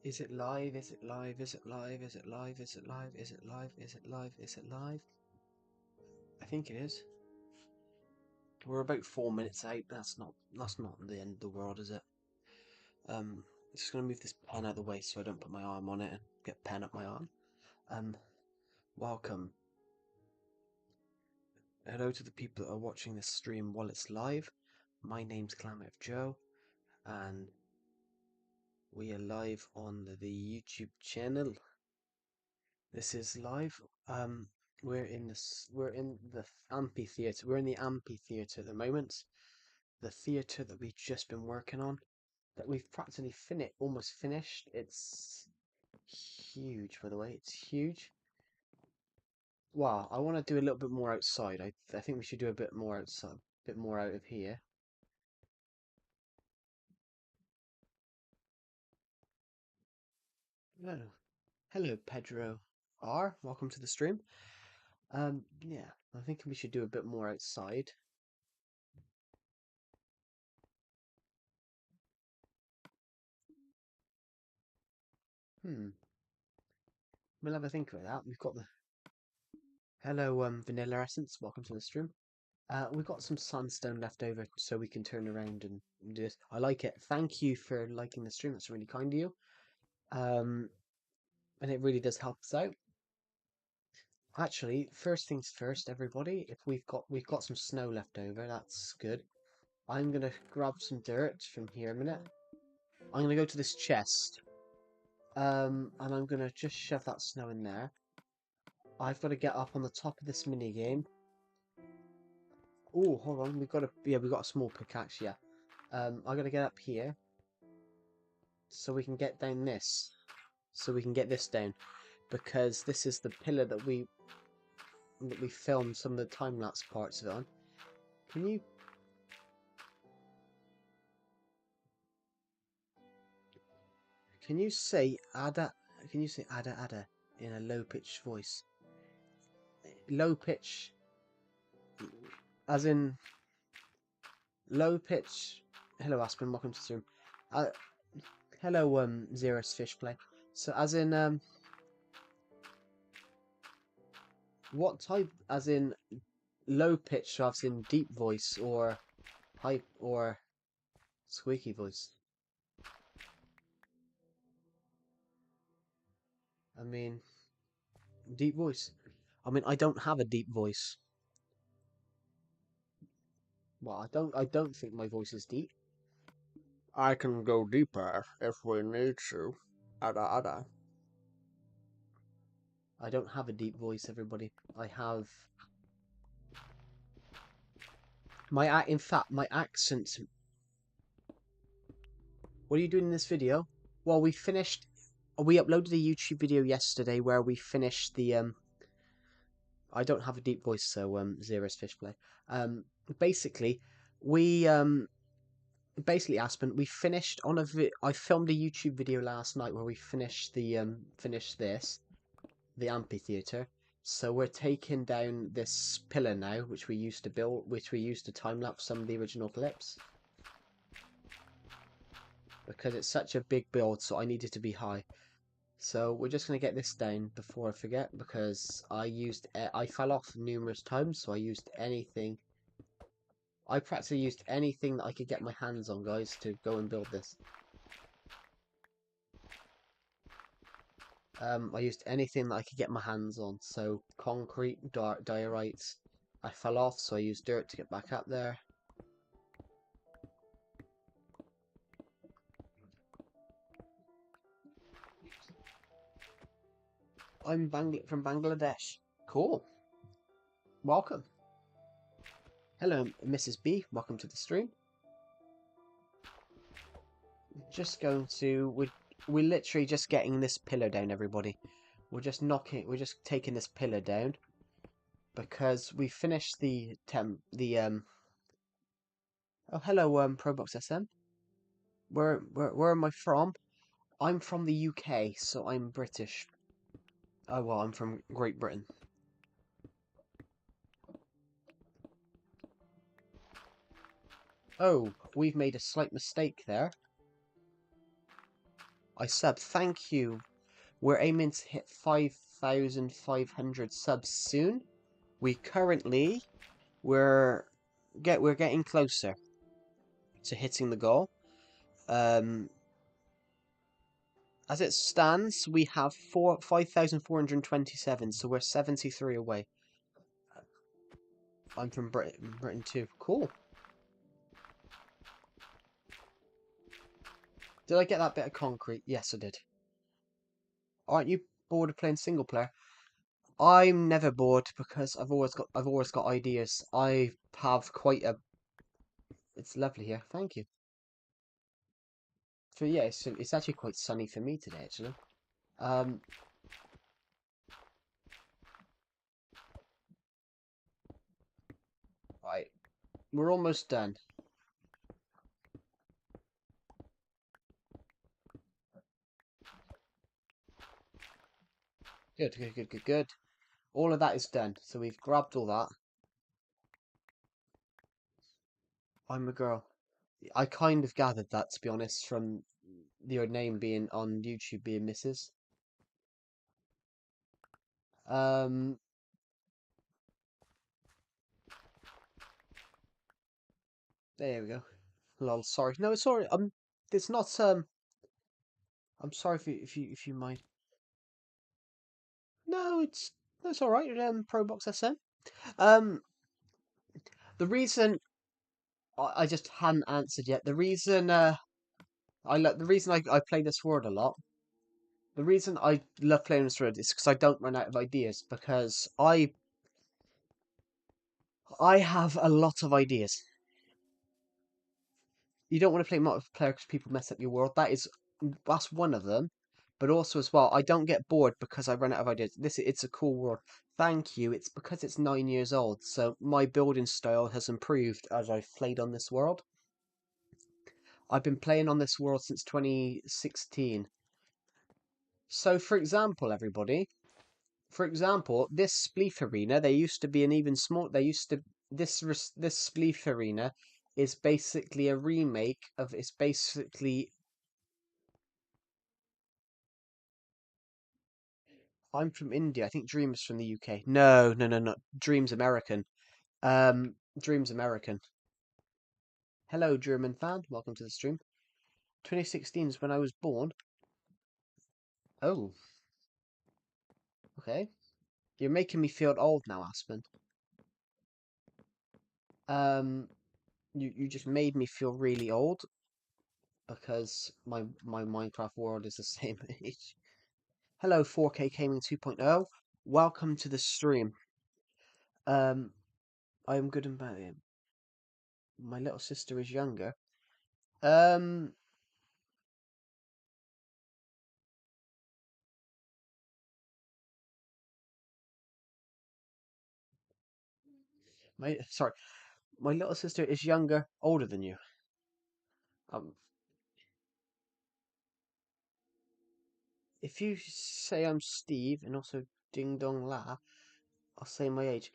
Is it live? Is it live? Is it live? Is it live? Is it live? Is it live? Is it live? Is it live? I think it is. We're about 4 minutes out. That's not the end of the world, is it? Just gonna move this pen out of the way so I don't put my arm on it and get pen up my arm. Welcome. Hello to the people that are watching this stream while it's live. My name's Clamouth Joe, and we are live on the YouTube channel. This is live. We're in the amphitheater. We're in the amphitheater at the moment. The theater that we've just been working on, that we've practically almost finished. It's huge, by the way. It's huge. Wow, I want to do a little bit more outside. I think we should do a bit more outside, a bit more out of here. Hello, Pedro R. Welcome to the stream. Yeah, I think we should do a bit more outside. We'll have a think about that. We've got the hello, Vanilla Essence. Welcome to the stream. We've got some sandstone left over, so we can turn around and do this. I like it. Thank you for liking the stream. That's really kind of you. And it really does help us out. Actually, first things first, everybody. If we've got some snow left over, that's good. I'm gonna grab some dirt from here a minute. I'm gonna go to this chest. And I'm gonna just shove that snow in there. I've got to get up on the top of this mini game. Oh, hold on. We've got a small pickaxe. Yeah. I got to get up here so we can get down this. So we can get this down, because this is the pillar that we filmed some of the time lapse parts of it on. Can you say ada? Can you say ada in a low pitched voice? Low pitch, as in low pitch. Hello, Aspen. Welcome to the stream. Hello, Zeros Fishplay. So, as in, what type? As in, low pitch, or as in deep voice, or high, or squeaky voice? I mean, deep voice. I mean, I don't have a deep voice. Well, I don't think my voice is deep. I can go deeper if we need to. Ada. I don't have a deep voice, everybody. I have in fact, my accent. What are you doing in this video? Well, we uploaded a YouTube video yesterday where we finished the I don't have a deep voice, so Zero's Fishplay. Basically, basically, Aspen, we finished on I filmed a YouTube video last night where we finished the the amphitheater. So we're taking down this pillar now, which we used to time lapse some of the original clips. Because it's such a big build, so I need it to be high. So we're just going to get this down before I forget, because I fell off numerous times, so I practically used anything that I could get my hands on, guys, to go and build this. I used anything that I could get my hands on, so concrete, diorites. I fell off, so I used dirt to get back up there. I'm from Bangladesh. Cool. Welcome. Hello, Mrs. B. Welcome to the stream. We're literally just getting this pillar down, everybody. We're just taking this pillar down, because we finished oh, hello, Probox SM. Where am I from? I'm from the UK, so I'm British. Oh, well, I'm from Great Britain. Oh, we've made a slight mistake there. I sub. Thank you. We're aiming to hit 5,500 subs soon. We currently we're getting closer to hitting the goal. As it stands, we have 5,427, so we're 73 away. I'm from Britain too. Cool. Did I get that bit of concrete? Yes, I did. Aren't you bored of playing single player? I'm never bored because I've always got ideas. I have quite a. It's lovely here. Thank you. So yeah, it's actually quite sunny for me today. Actually. Um. Right. We're almost done. Good. Good. Good. Good. Good. All of that is done. So we've grabbed all that. I'm a girl. I kind of gathered that, to be honest, from your name being on YouTube being Mrs. Um, there we go. Lol, sorry. No, it's sorry. It's not. I'm sorry if you mind. No, it's all right. Probox SM. Um, the reason I just hadn't answered yet. The reason the reason I play this word a lot. The reason I love playing this word is because I don't run out of ideas. Because I have a lot of ideas. You don't want to play multiplayer because people mess up your world. That's one of them. But also as well, I don't get bored because I run out of ideas. It's a cool world. Thank you. It's because it's 9 years old, so my building style has improved as I've played on this world. I've been playing on this world since 2016. So, for example, everybody, for example, this Spleef arena, they used to be an even small. They used to this Spleef arena is basically a remake of. It's basically. I'm from India. I think Dream is from the UK. No, no, no, no. Dream's American. Dream's American. Hello, German fan. Welcome to the stream. 2016 is when I was born. Oh, okay. You're making me feel old now, Aspen. Um, you just made me feel really old because my Minecraft world is the same age. Hello, 4K Gaming 2.0. Welcome to the stream. I am good and bad. My little sister is younger. Um, sorry, my little sister is younger, older than you. Um, if you say I'm Steve and also Ding Dong La, I'll say my age.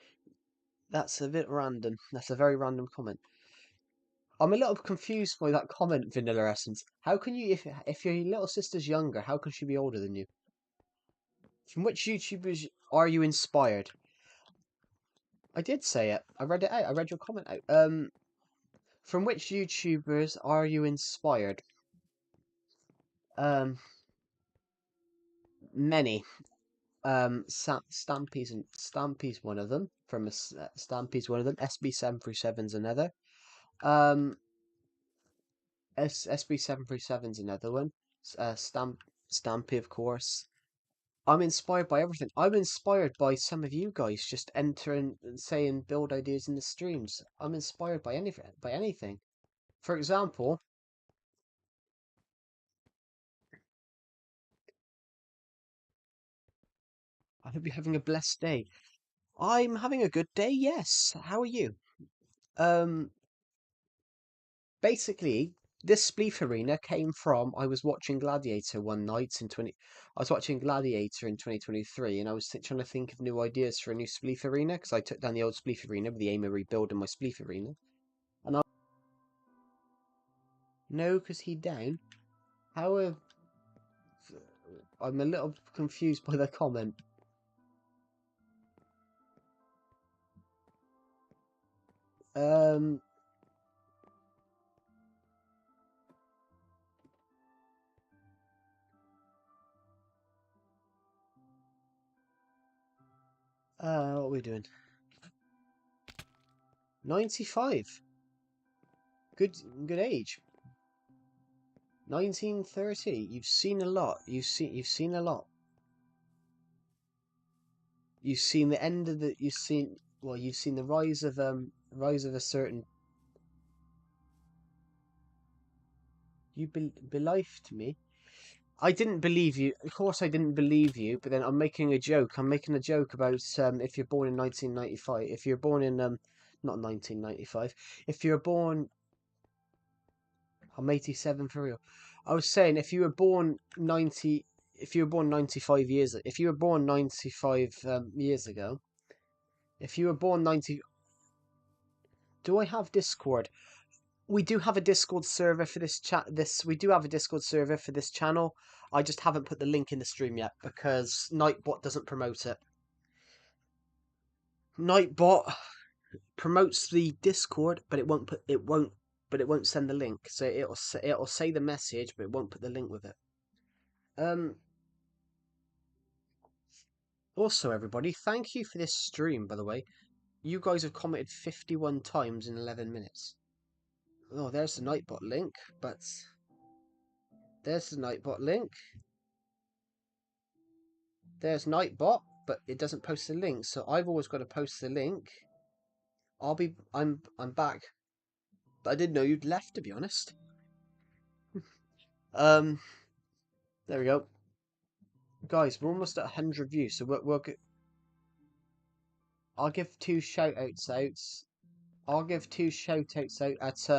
That's a bit random. That's a very random comment. I'm a little confused by that comment, Vanilla Essence. How can you, if your little sister's younger, how can she be older than you? From which YouTubers are you inspired? I did say it. I read it out. I read your comment out. From which YouTubers are you inspired? Um, many. Stampy's one of them. Stampy's one of them. SB737's another. Um, SB737's another one. Stampy, of course. I'm inspired by everything. I'm inspired by some of you guys just entering and saying build ideas in the streams. I'm inspired by anything. For example, I hope you're having a blessed day. I'm having a good day, yes. How are you? Um, Basically, this Spleef arena came from I was watching Gladiator one night in 20. I was watching Gladiator in 2023, and I was trying to think of new ideas for a new Spleef arena because I took down the old Spleef arena with the aim of rebuilding my Spleef arena. And no, because he down. How I'm a little confused by the comment. Um, what are we doing? 95. Good age. 1930. You've seen a lot. You've seen a lot. You've seen the end of the. You've seen the rise of a certain. You belifed me. I didn't believe you. Of course, I didn't believe you. But then I'm making a joke. I'm making a joke about if you're born in 1995. If you're born in not 1995. If you're born, I'm 87 for real. I was saying if you were born 90. If you were born 95 years. If you were born 95 years ago. If you were born 90. Do I have Discord? We do have a Discord server for this chat. We do have a Discord server for this channel. I just haven't put the link in the stream yet because Nightbot doesn't promote it. Nightbot promotes the Discord, but it won't send the link. So it'll say the message, but it won't put the link with it. Also, everybody, thank you for this stream. By the way, you guys have commented 51 times in 11 minutes. Oh, there's the Nightbot link, but there's the Nightbot link. There's Nightbot, but it doesn't post the link, so I've always got to post the link. I'm back. But I didn't know you'd left, to be honest. There we go. Guys, we're almost at 100 views, so I'll give two shout-outs out. I'll give two shout-outs out at,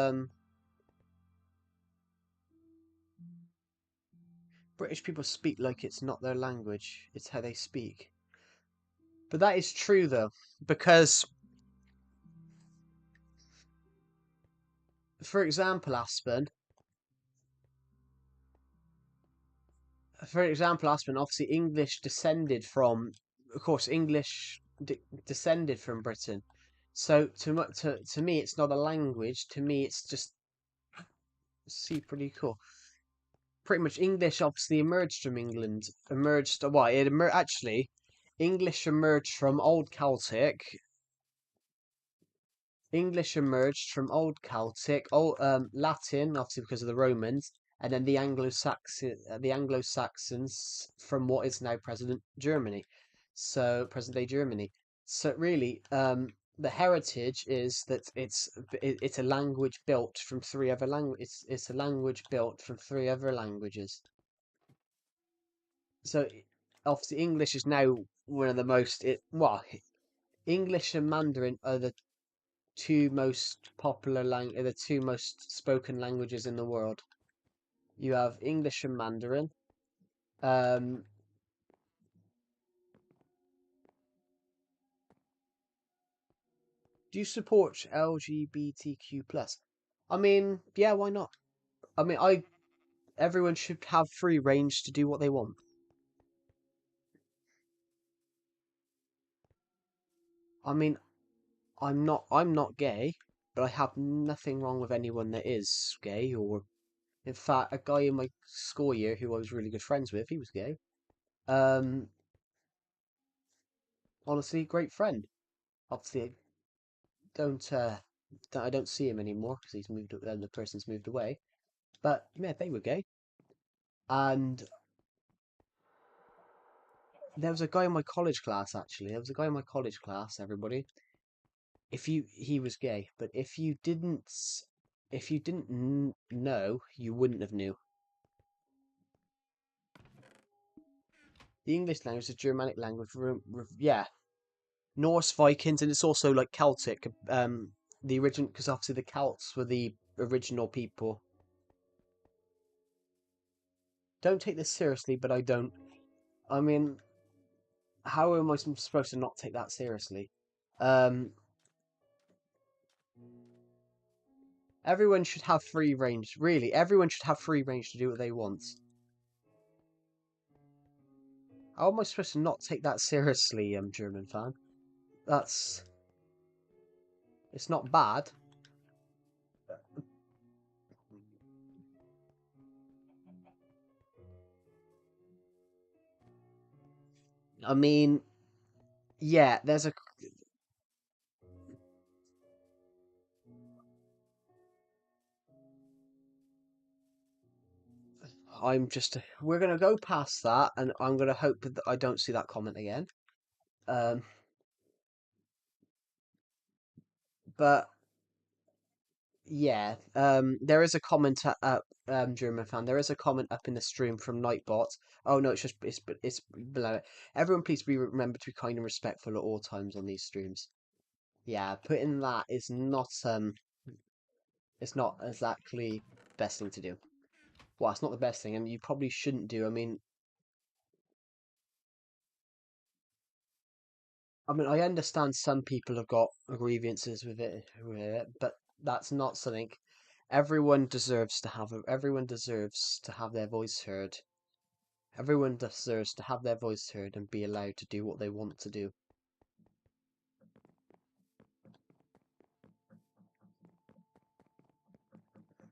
British people speak like it's not their language. It's how they speak. But that is true, though, because, for example, Aspen, obviously English descended from, of course, English descended from Britain. So to me, it's not a language. To me, it's just pretty cool. Pretty much English obviously emerged from England. Actually, English emerged from Old Celtic. English emerged from Old Celtic, Latin, obviously because of the Romans, and then the Anglo-Saxons from what is now present Germany. So present day Germany. So really, the heritage is that it's a language built from three other languages. It's a language built from three other languages. So obviously English is now one of the most English and Mandarin are the two most the two most spoken languages in the world. You have English and Mandarin. Do you support LGBTQ plus? I mean, yeah, why not? I mean, everyone should have free range to do what they want. I mean, I'm not gay, but I have nothing wrong with anyone that is gay or, in fact, a guy in my school year who I was really good friends with, he was gay. Um, Honestly, great friend. Obviously, don't I don't see him anymore because he's moved. The person's moved away. But yeah, they were gay, and there was a guy in my college class. Actually, there was a guy in my college class. Everybody, he was gay, but if you didn't know, you wouldn't have knew. The English language is a Germanic language. Yeah, Norse Vikings, and it's also like Celtic. The origin, because obviously the Celts were the original people. Don't take this seriously, but I don't. I mean, how am I supposed to not take that seriously? Um, Everyone should have free range. Really, everyone should have free range to do what they want. How am I supposed to not take that seriously, German fan? That's... It's not bad. I mean, yeah, there's a... I'm just... We're going to go past that, and I'm going to hope that I don't see that comment again. Um, but, yeah, there is a comment up, German fan. There is a comment up in the stream from Nightbot. Oh, no, it's below it. Everyone, please remember to be kind and respectful at all times on these streams. Yeah, putting that is not, it's not exactly the best thing to do. Well, it's not the best thing, and you probably shouldn't do. I mean, I understand some people have got grievances with it, but that's not something everyone deserves to have their voice heard. Everyone deserves to have their voice heard and be allowed to do what they want to do.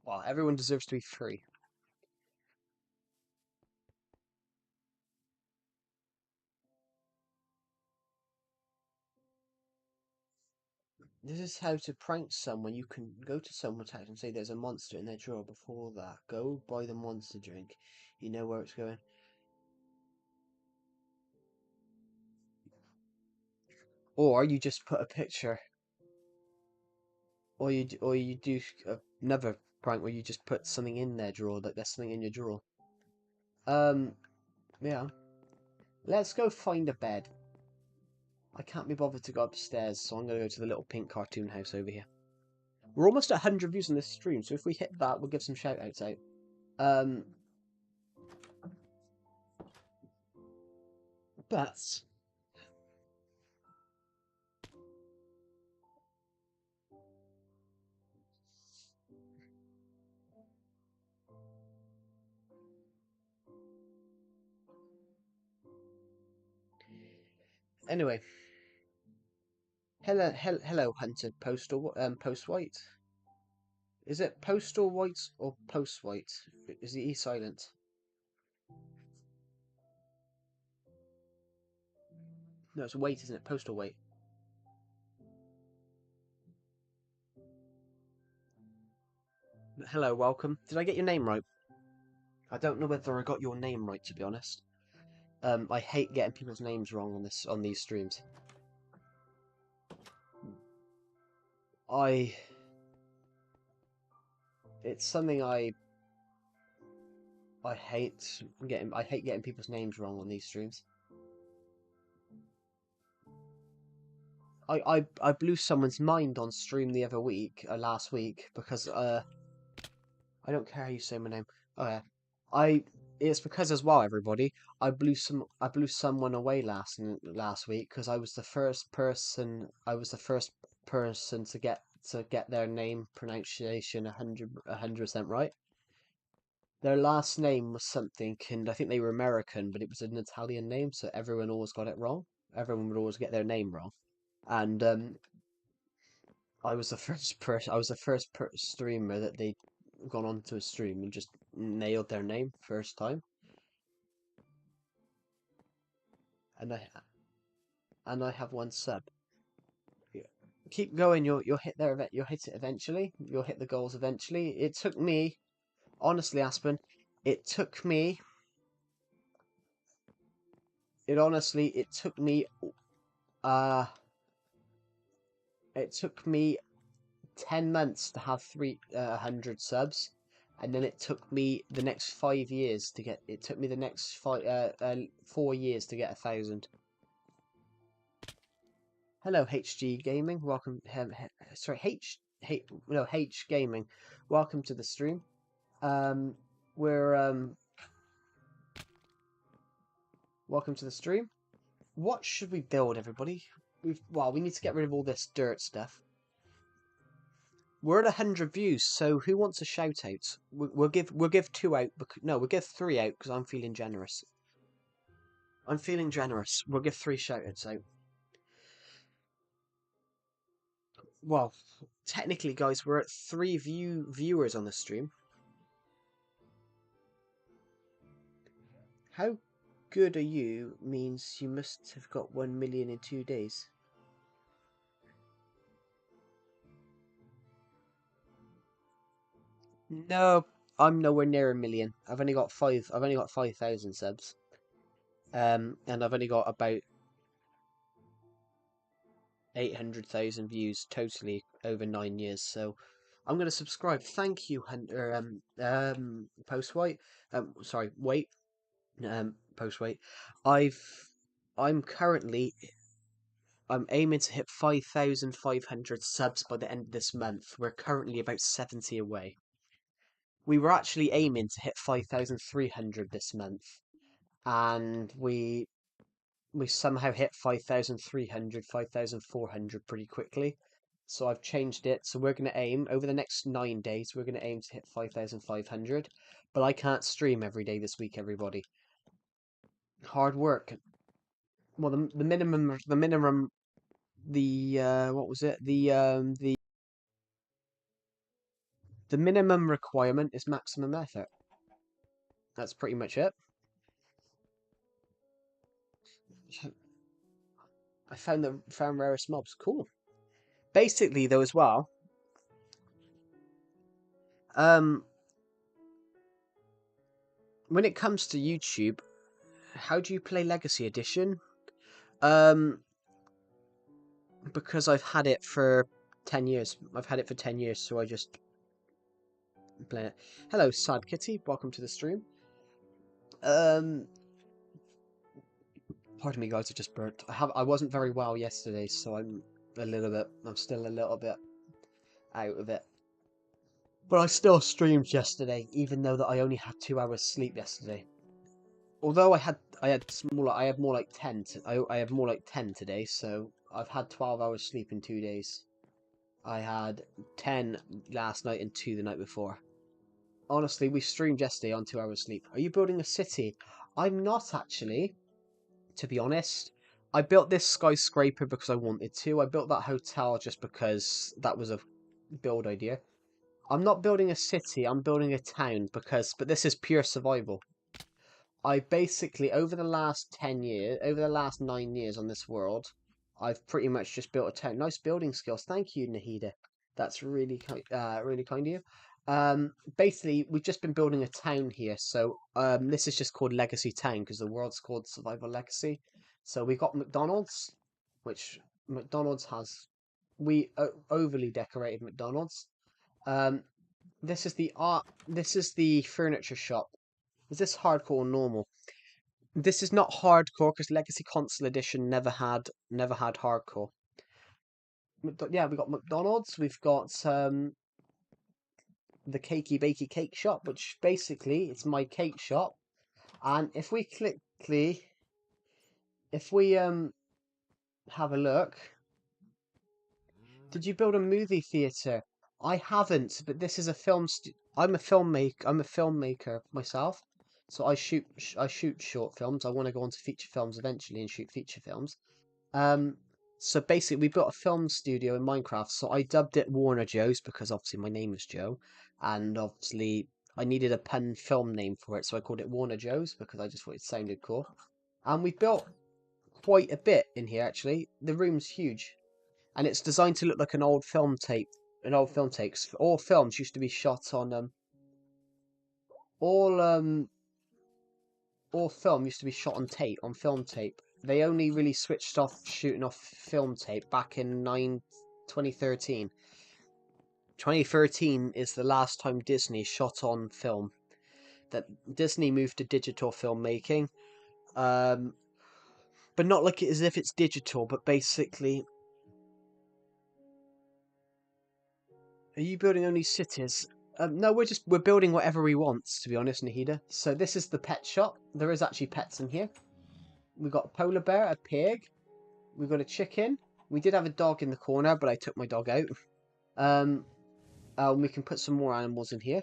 Well, everyone deserves to be free. This is how to prank someone. You can go to someone's house and say there's a monster in their drawer. Before that, go buy the monster drink. You know where it's going. Or you just put a picture. Or you do another prank where you just put something in their drawer, like there's something in your drawer. Yeah. Let's go find a bed. I can't be bothered to go upstairs, so I'm gonna go to the little pink cartoon house over here. We're almost at 100 views on this stream, so if we hit that, we'll give some shout outs out. Um, but anyway, hello, Hunter Postal Post White. Is it Postal White or Post White? Is the E silent? No, it's Wait, isn't it? Postal Wait. Hello, welcome. Did I get your name right? I don't know whether I got your name right, to be honest. I hate getting people's names wrong on these streams. I it's something I hate getting people's names wrong on these streams. I blew someone's mind on stream the other week, last week, because I don't care how you say my name. Oh yeah, I it's because as well, everybody. I blew someone away last week because I was the first person to get their name pronunciation 100% right. Their last name was something, and I think they were American, but it was an Italian name, so everyone always got it wrong. Everyone would always get their name wrong, and I was the first streamer that they gone onto a stream and just nailed their name first time, and I have one sub. Yeah. Keep going. You'll hit there. You'll hit it eventually. You'll hit the goals eventually. It took me, honestly, Aspen. It took me. It took me. Uh, it took me 10 months to have 300 subs, and then it took me the next 5 years to get. It took me the next 4 years to get 1,000. Hello, HG Gaming. Welcome. Sorry, H Gaming. Welcome to the stream. We're welcome to the stream. What should we build, everybody? We need to get rid of all this dirt stuff. We're at 100 views, so who wants a shout out? We'll give 2 out. No, we'll give 3 out because I'm feeling generous. I'm feeling generous. We'll give 3 shoutouts out. Well, technically, guys, we're at 3 viewers on the stream. How good are you means you must have got 1 million in 2 days. No, I'm nowhere near 1 million. I've only got 5,000 subs. And I've only got about 800,000 views totally over 9 years. So I'm gonna subscribe. Thank you, Hunter. Post White. Sorry, wait. Post White. I've. I'm currently. I'm aiming to hit 5,500 subs by the end of this month. We're currently about 70 away. We were actually aiming to hit 5,300 this month, and we somehow hit 5,300, 5,400 pretty quickly. So I've changed it. So we're going to aim, over the next 9 days, we're going to aim to hit 5,500. But I can't stream every day this week, everybody. Hard work. Well, what was it? The minimum requirement is maximum effort. That's pretty much it. I found rarest mobs. Cool. Basically, though, as well, when it comes to YouTube, how do you play Legacy Edition? Because I've had it for 10 years. I've had it for 10 years, so I just play it. Hello, Sad Kitty. Welcome to the stream. Pardon me, guys. I just burnt. I wasn't very well yesterday, so I'm still a little bit out of it. But I still streamed yesterday, even though that I only had 2 hours sleep yesterday. Although I had more like 10. I have more like 10 today, so I've had 12 hours sleep in 2 days. I had 10 last night and 2 the night before. Honestly, we streamed yesterday on 2 hours sleep. Are you building a city? I'm not actually, to be honest. I built this skyscraper because I wanted to. I built that hotel just because that was a build idea. I'm not building a city, I'm building a town but this is pure survival. I basically, over the last 9 years on this world, I've pretty much just built a town. Nice building skills. Thank you, Nahida. That's really kind of you. Basically, we've just been building a town here. So, this is just called Legacy Town because the world's called Survival Legacy. So we've got McDonald's, which McDonald's has. We overly decorated McDonald's. Um, this is the art. This is the furniture shop. Is this hardcore or normal? This is not hardcore because Legacy Console Edition never had hardcore. Yeah, we got McDonald's. We've got the Cakey Bakey Cake Shop, which basically it's my cake shop. And if we have a look, did you build a movie theater? I haven't, but this is a film. I'm a filmmaker myself, so I shoot short films. I want to go on to feature films eventually and shoot feature films. Um, so basically, we built a film studio in Minecraft. So I dubbed it Warner Joe's because obviously my name is Joe, and obviously I needed a pun film name for it, so I called it Warner Joe's because I just thought it sounded cool. And we built quite a bit in here actually. The room's huge, and it's designed to look like an old film tape. An old film takes. All films used to be shot on all all film used to be shot on film tape. They only really switched off shooting off film tape back in 2013. 2013 is the last time Disney shot on film. That Disney moved to digital filmmaking. But not like it as if it's digital, but basically. Are you building only cities? No, we're building whatever we want, to be honest, Nahida. So this is the pet shop. There is actually pets in here. We've got a polar bear, a pig. We've got a chicken. We did have a dog in the corner, but I took my dog out. We can put some more animals in here.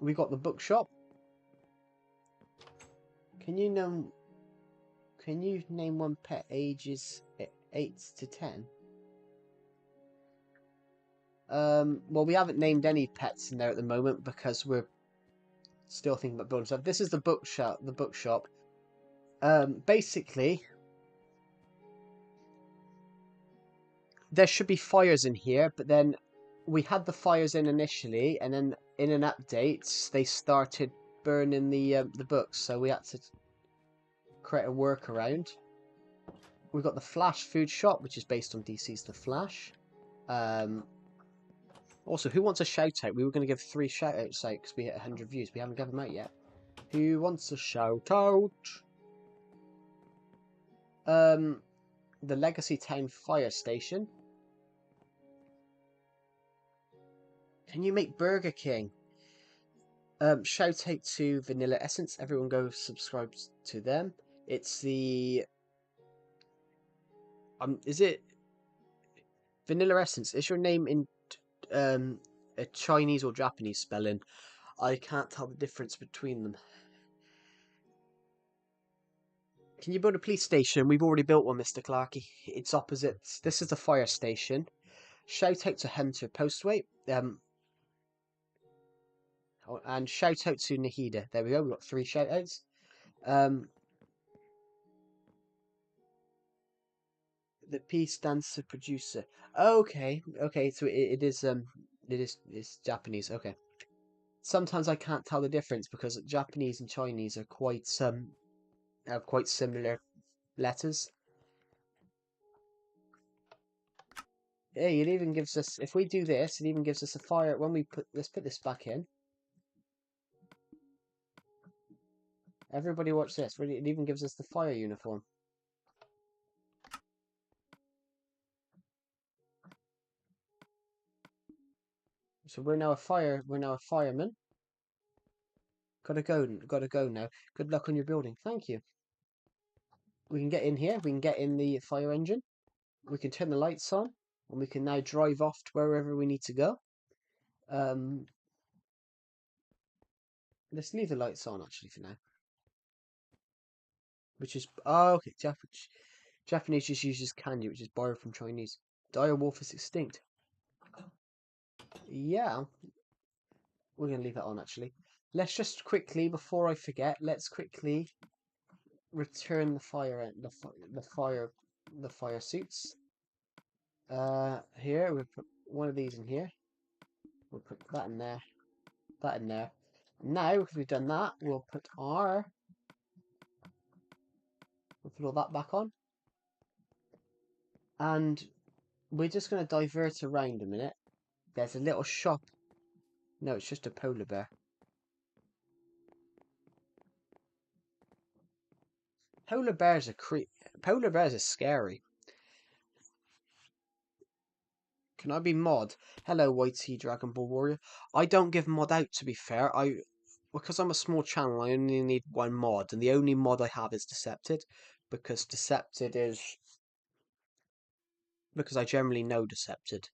We got the bookshop. Can you name one pet ages 8 to 10? Well, we haven't named any pets in there at the moment because we're still thinking about building stuff. This is the bookshop. Basically, there should be fires in here, but then we had the fires in initially, and then in an update they started burning the books, so we had to create a workaround. We've got the Flash food shop, which is based on DC's The Flash. Also, who wants a shout out? We were going to give 3 shout outs out because we hit 100 views. We haven't given them out yet. Who wants a shout out? The Legacy Town Fire Station. Can you make Burger King? Shout out to Vanilla Essence. Everyone go subscribe to them. It's the is it Vanilla Essence? Is your name in a Chinese or Japanese spelling? I can't tell the difference between them. Can you build a police station? We've already built one, Mr. Clarkey. It's opposite. This is the fire station. Shout out to Hunter Postway. And shout out to Nahida. There we go. We've got 3 shout outs. The P stands for producer. Okay. So it's Japanese. Okay. Sometimes I can't tell the difference because Japanese and Chinese are have quite similar letters. Hey, it even gives us, if we do this, it even gives us a fire when let's put this back in. Everybody watch this. It even gives us the fire uniform. So we're now a fireman. Gotta go now. Good luck on your building. Thank you. We can get in here. We can get in the fire engine. We can turn the lights on, and we can now drive off to wherever we need to go. Let's leave the lights on actually for now. Which is okay. Japanese just uses kanji, which is borrowed from Chinese. Dire wolf is extinct. Yeah, we're gonna leave that on actually. Let's just quickly, before I forget, let's quickly return the fire suits. Here we'll put one of these in here. We'll put that in there. That in there. Now, because we've done that, we'll put all that back on. And we're just going to divert around a minute. There's a little shop. No, it's just a polar bear. Polar bears are scary. Can I be mod? Hello, White Sea Dragon Ball Warrior. I don't give mod out, to be fair. Because I'm a small channel, I only need 1 mod, and the only mod I have is Decepted, because I generally know Decepted.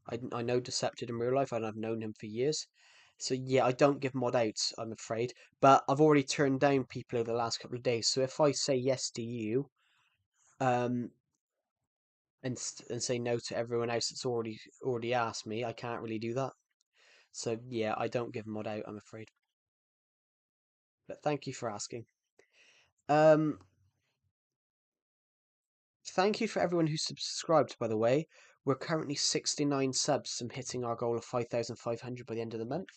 I know Decepted in real life, and I've known him for years. So yeah, I don't give mod out, I'm afraid. But I've already turned down people over the last couple of days. So if I say yes to you, and say no to everyone else that's already asked me, I can't really do that. So yeah, I don't give mod out, I'm afraid. But thank you for asking. Thank you for everyone who subscribed, by the way. We're currently 69 subs from hitting our goal of 5,500 by the end of the month.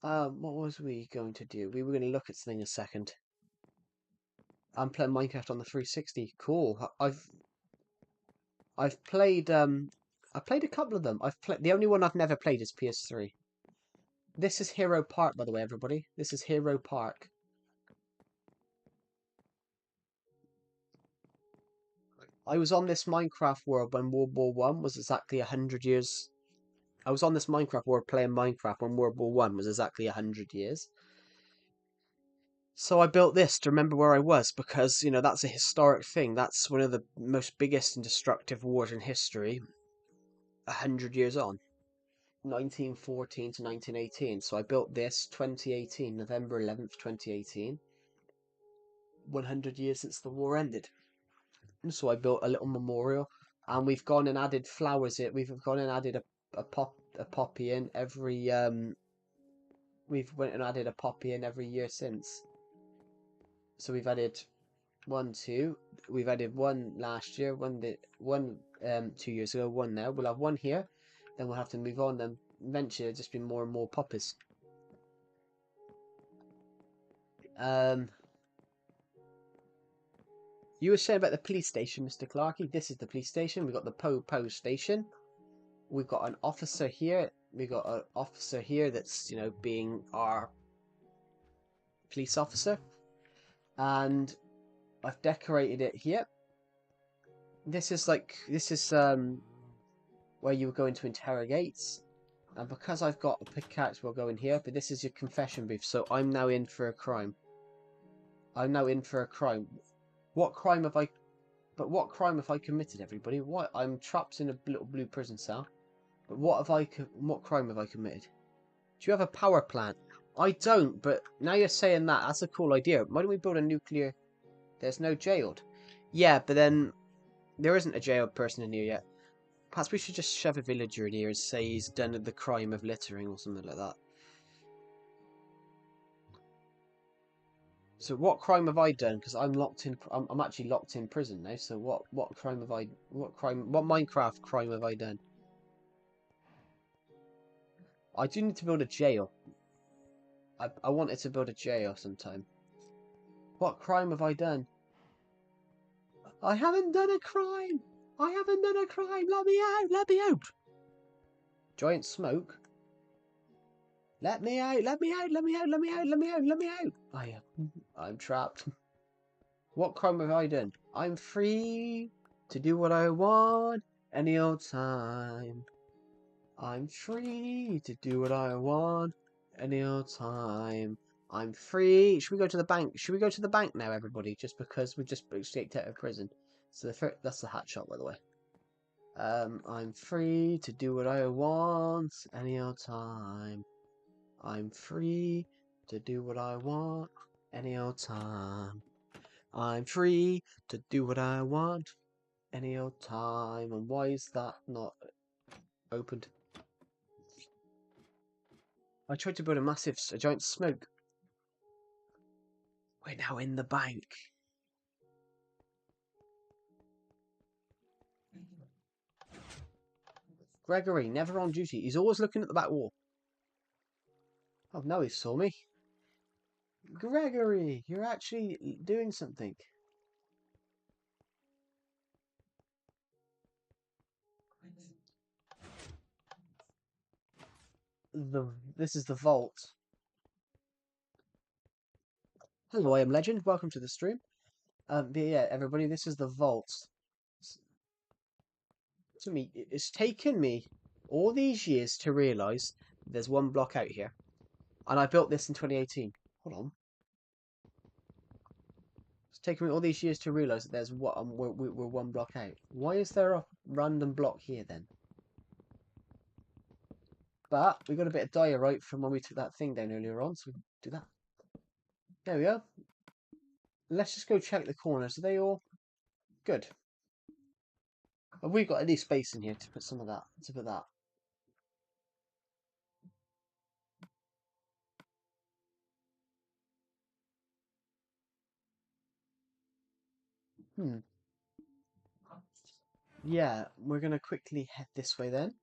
What was we going to do? We were going to look at something in a second. I'm playing Minecraft on the 360. Cool. I've played I played a couple of them. The only one I've never played is PS3. This is Hero Park, by the way, everybody. This is Hero Park. I was on this Minecraft world when World War One was exactly 100 years. I was on this Minecraft world playing Minecraft when World War One was exactly 100 years. So I built this to remember where I was because, you know, that's a historic thing. That's one of the most biggest and destructive wars in history. 100 years on. 1914 to 1918. So I built this 2018, November 11th, 2018. 100 years since the war ended. So I built a little memorial, and we've gone and added flowers. We've gone and added a poppy in every we've went and added a poppy in every year since. So we've added 1, 2. We've added one last year, one 2 years ago, one now. We'll have one here, then we'll have to move on. Then eventually, it'll just be more and more poppies. You were saying about the police station, Mr. Clarkey. This is the police station. We've got the Po station. We've got an officer here. We've got an officer here that's, you know, being our police officer. And I've decorated it here. This is where you were going to interrogate. And because I've got a pickaxe, we'll go in here. But this is your confession booth. So I'm now in for a crime. I'm now in for a crime. What crime have I... But what crime have I committed, everybody? What? I'm trapped in a little blue prison cell. But what crime have I committed? Do you have a power plant? I don't, but now you're saying that, that's a cool idea. Why don't we build a nuclear... There's no jailed. Yeah, but then there isn't a jailed person in here yet. Perhaps we should just shove a villager in here and say he's done the crime of littering or something like that. So what crime have I done? Because I'm locked in. I'm actually locked in prison now. So what crime have I? What Minecraft crime have I done? I do need to build a jail. I wanted to build a jail sometime. What crime have I done? I haven't done a crime. I haven't done a crime. Let me out. Let me out. Giant smoke. Let me out. Let me out. Let me out. Let me out. Let me out. Let me out. I'm trapped. What crime have I done? I'm free to do what I want any old time. I'm free to do what I want any old time. I'm free. Should we go to the bank? Should we go to the bank now, everybody? Just because we just escaped out of prison. So that's the hat shop, by the way. I'm free to do what I want any old time. I'm free to do what I want any old time. I'm free to do what I want any old time. And why is that not opened? I tried to build a giant smoke. We're now in the bank. Gregory, never on duty. He's always looking at the back wall. Oh, no, he saw me. Gregory, you're actually doing something. This is the vault. Hello, I am Legend. Welcome to the stream. But yeah, everybody, this is the vault. To me, it's taken me all these years to realise there's one block out here, and I built this in 2018. Hold on. It's taken me all these years to realise that there's we're one block out. Why is there a random block here then? But we got a bit of diorite from when we took that thing down earlier on, so we can do that. There we go. Let's just go check the corners. Are they all good? Have we got any space in here to put some of that? To put that. Yeah, we're gonna quickly head this way then.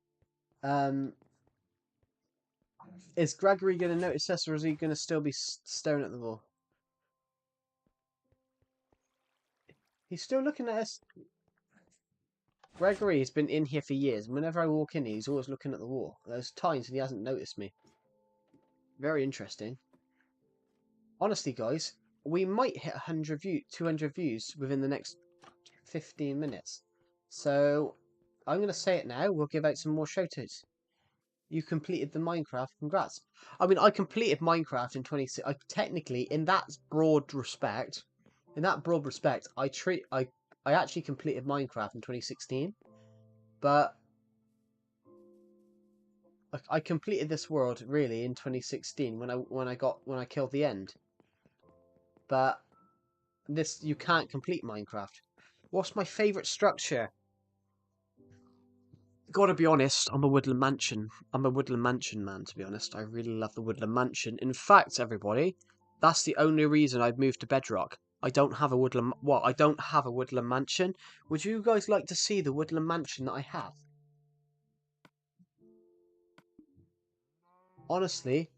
Is Gregory gonna notice us, or is he gonna still be staring at the wall? He's still looking at us. Gregory has been in here for years, and whenever I walk in, he's always looking at the wall. There's times when he hasn't noticed me. Very interesting. Honestly, guys, we might hit 100 views, 200 views within the next 15 minutes. So, I'm going to say it now. We'll give out some more shoutouts. You completed the Minecraft. Congrats. I mean, I completed Minecraft in 26. Technically, in that broad respect, I actually completed Minecraft in 2016. But I completed this world really in 2016 when I killed the end. But this you can't complete Minecraft. What's my favourite structure? Gotta be honest, I'm a Woodland Mansion. I'm a Woodland Mansion man, to be honest. I really love the Woodland Mansion. In fact, everybody, that's the only reason I've moved to Bedrock. I don't have a Woodland... Well, I don't have a Woodland Mansion. Would you guys like to see the Woodland Mansion that I have? Honestly,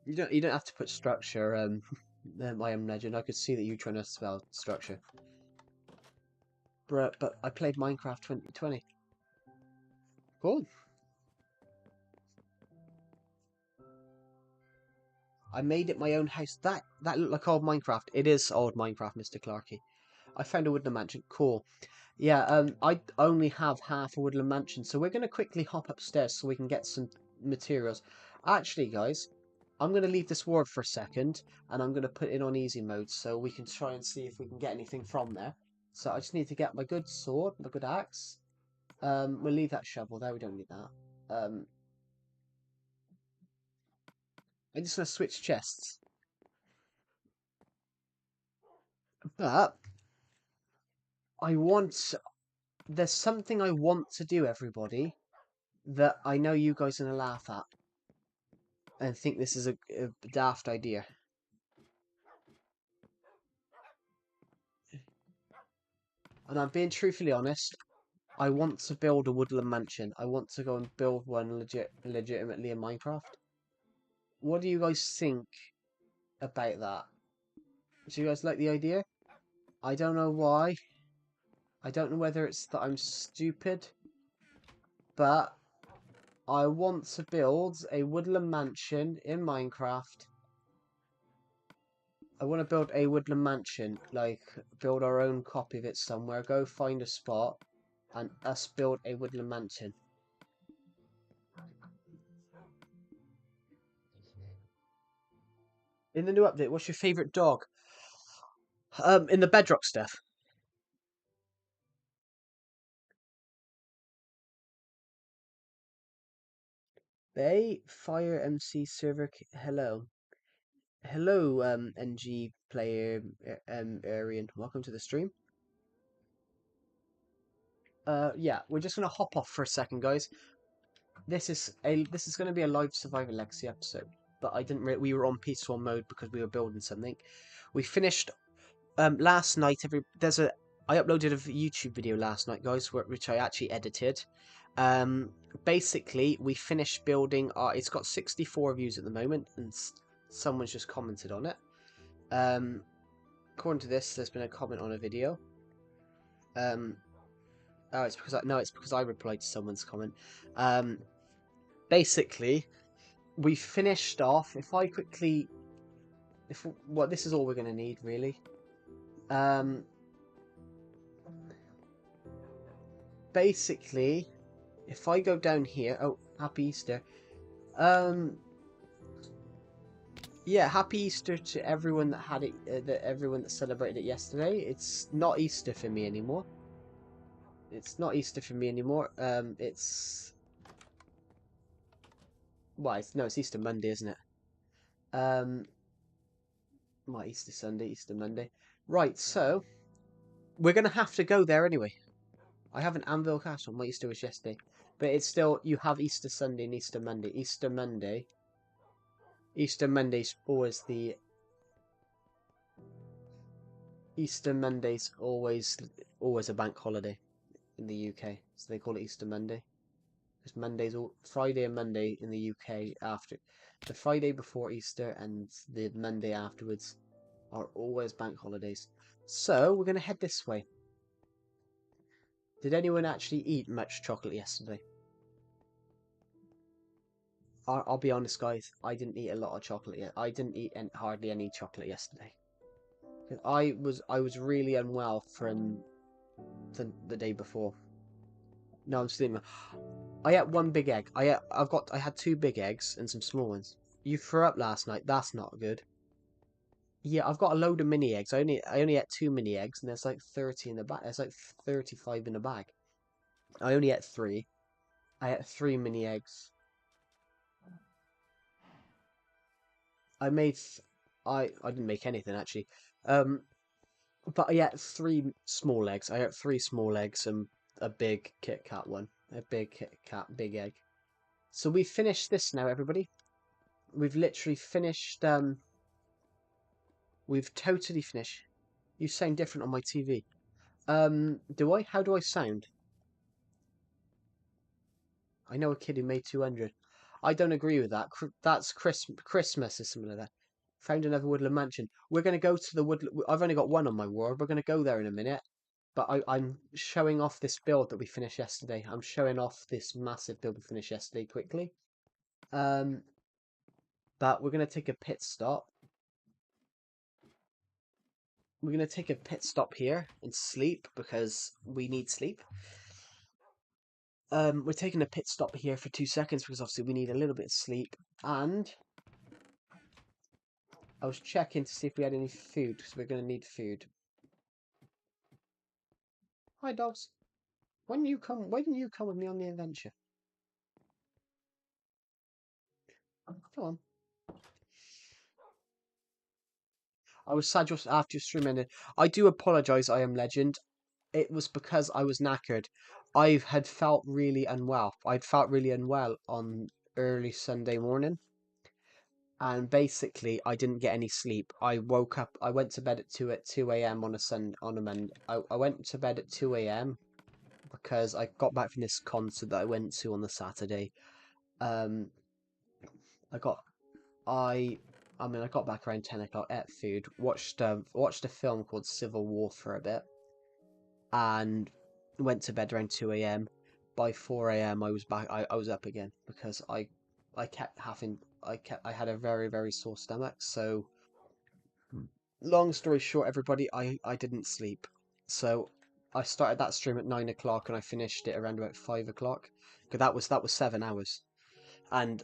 you don't have to put structure, I am legend. I could see that you trying to spell structure. But I played Minecraft 2020. Cool. I made it my own house. That looked like old Minecraft. It is old Minecraft, Mr. Clarky. I found a woodland mansion. Cool. Yeah, I only have half a woodland mansion, so we're going to quickly hop upstairs so we can get some materials. Actually, guys, I'm going to leave this world for a second, and I'm going to put it on easy mode so we can try and see if we can get anything from there. So I just need to get my good sword, my good axe. We'll leave that shovel there. We don't need that. I'm just going to switch chests. But there's something I want to do, everybody, that I know you guys are going to laugh at and think this is a daft idea. And I'm being truthfully honest, I want to build a woodland mansion. I want to go and build one legitimately in Minecraft. What do you guys think about that? Do you guys like the idea? I don't know why. I don't know whether it's that I'm stupid, but I want to build a woodland mansion in Minecraft. I want to build a woodland mansion, like build our own copy of it somewhere, go find a spot, and us build a woodland mansion. In the new update, what's your favourite dog? In the Bedrock stuff. Bay Fire MC server. Hello, hello, NG player, Arian. Welcome to the stream. Yeah, we're just gonna hop off for a second, guys. This is going to be a live Survivor Legacy episode, but I didn't. We were on peaceful mode because we were building something. We finished last night. I uploaded a YouTube video last night, guys, which I actually edited. Basically, we finished building our... It's got 64 views at the moment, and someone's just commented on it. According to this, there's been a comment on a video. Oh, it's because I replied to someone's comment. Basically, we finished off. Well, this is all we're gonna need, really. Basically, if I go down here... Oh, Happy Easter. Yeah, Happy Easter to everyone that had it, everyone that celebrated it yesterday. It's not Easter for me anymore. It's not Easter for me anymore. It's... Well, it's Easter Monday, isn't it? My Easter Sunday, Easter Monday. Right, so... We're going to have to go there anyway. I have an Anvil Castle. My Easter was yesterday. But it's still... You have Easter Sunday and Easter Monday. Easter Monday's always the... Easter Monday's always a bank holiday in the UK. So they call it Easter Monday. Because Friday and Monday in the UK after... The Friday before Easter and the Monday afterwards are always bank holidays. So, we're going to head this way. Did anyone actually eat much chocolate yesterday? I'll be honest, guys. I didn't eat a lot of chocolate yet. I didn't eat hardly any chocolate yesterday. I was really unwell from the day before. No, I'm sleeping. I ate one big egg. I had 2 big eggs and some small ones. You threw up last night. That's not good. Yeah, I've got a load of mini eggs. I only ate 2 mini eggs, and there's like 30 in the bag. There's like 35 in the bag. I only ate 3. I ate 3 mini eggs. I made, I didn't make anything actually. Um, but I ate 3 small eggs. I ate 3 small eggs and a big Kit Kat one. A big Kit Kat, big egg. So we've finished this now, everybody. We've literally finished, we've totally finished. You sound different on my TV. Do I? How do I sound? I know a kid who made 200. I don't agree with that. That's Christmas is something like that. Found another woodland mansion. We're going to go to the woodland. I've only got one on my wall. We're going to go there in a minute. But I'm showing off this build that we finished yesterday. I'm showing off this massive build we finished yesterday quickly. Um, but we're going to take a pit stop. We're going to take a pit stop here and sleep because we need sleep. We're taking a pit stop here for 2 seconds because obviously we need a little bit of sleep. And I was checking to see if we had any food because we're going to need food. Hi, dogs. When you come with me on the adventure? Come on. I was sad just after your stream ended. I do apologise, I am legend. It was because I was knackered. I had felt really unwell. I'd felt really unwell on early Sunday morning. And basically, I didn't get any sleep. I woke up. I went to bed at 2 a.m. on a Monday. I went to bed at 2 a.m. because I got back from this concert that I went to on the Saturday. Um, I got I got back around 10 o'clock, ate food, watched a film called Civil War for a bit, and went to bed around 2 a.m. By 4 a.m. I was back. I was up again because I kept having I had a very very sore stomach. So long story short, everybody, I didn't sleep. So I started that stream at 9 o'clock and I finished it around about 5 o'clock. Because that was 7 hours, and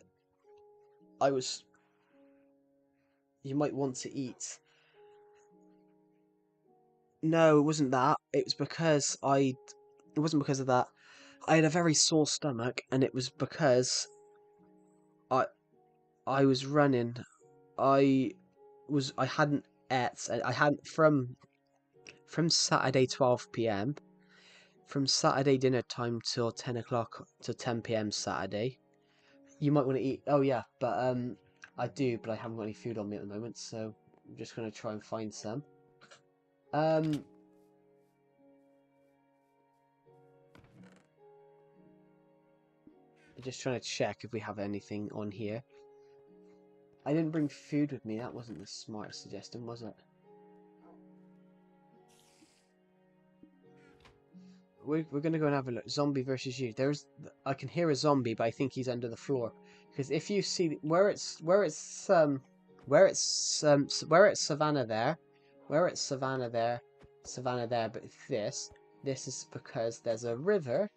I was. You might want to eat. No, it wasn't that. It was because I. It wasn't because of that. I had a very sore stomach, and it was because I I was running. I hadn't ate. I hadn't from Saturday 12 p.m. From Saturday dinner time till 10 o'clock to 10 p.m. Saturday. You might want to eat. Oh yeah, but I do, but I haven't got any food on me at the moment, so I'm just gonna try and find some. Um, I'm just trying to check if we have anything on here. I didn't bring food with me. That wasn't the smartest suggestion, was it? We're gonna go and have a look. Zombie versus you. I can hear a zombie, but I think he's under the floor. Because if you see where it's Savannah there, Savannah there, but this is because there's a river.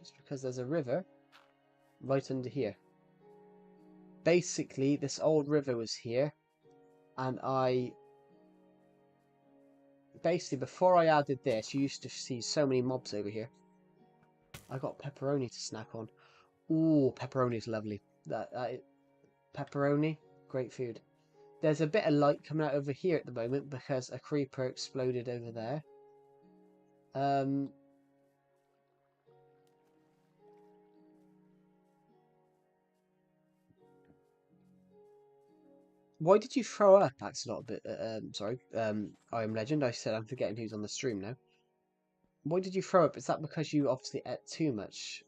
It's because there's a river right under here. Basically, this old river was here, and basically, before I added this, you used to see so many mobs over here. I got pepperoni to snack on. Ooh, pepperoni is lovely. Pepperoni, great food. There's a bit of light coming out over here at the moment because a creeper exploded over there. Why did you throw up? That's not a bit. Sorry. I am Legend. I said I'm forgetting who's on the stream now. Why did you throw up? Is that because you obviously ate too much?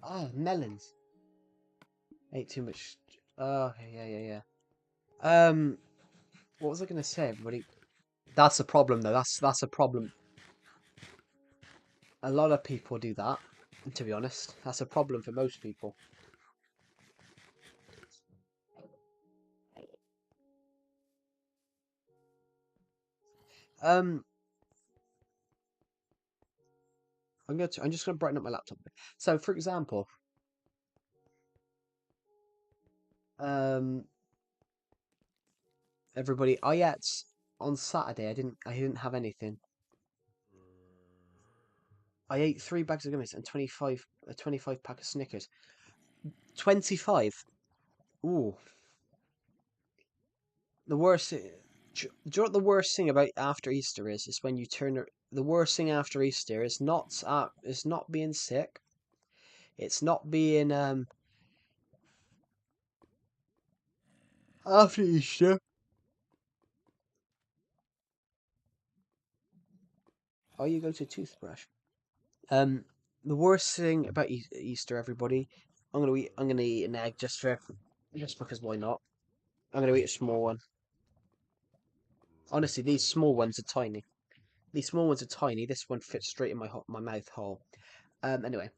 Ah, melons. Ate too much. Oh, yeah. What was I gonna say, everybody? That's a problem, though. That's a problem. A lot of people do that. To be honest, that's a problem for most people. Um, I'm just gonna brighten up my laptop. So, for example, um, Everybody, I ate on Saturday. I didn't have anything. I ate 3 bags of gummies and 25 a 25 pack of Snickers. 25. Ooh, the worst. Do you know what the worst thing about after Easter is? Is when you turn. The worst thing after Easter is not being sick. It's not being after Easter. Oh, you go to toothbrush. Um, the worst thing about Easter, everybody. I'm gonna eat an egg just because why not? I'm gonna eat a small one. Honestly, these small ones are tiny. These small ones are tiny. This one fits straight in my mouth hole. Anyway,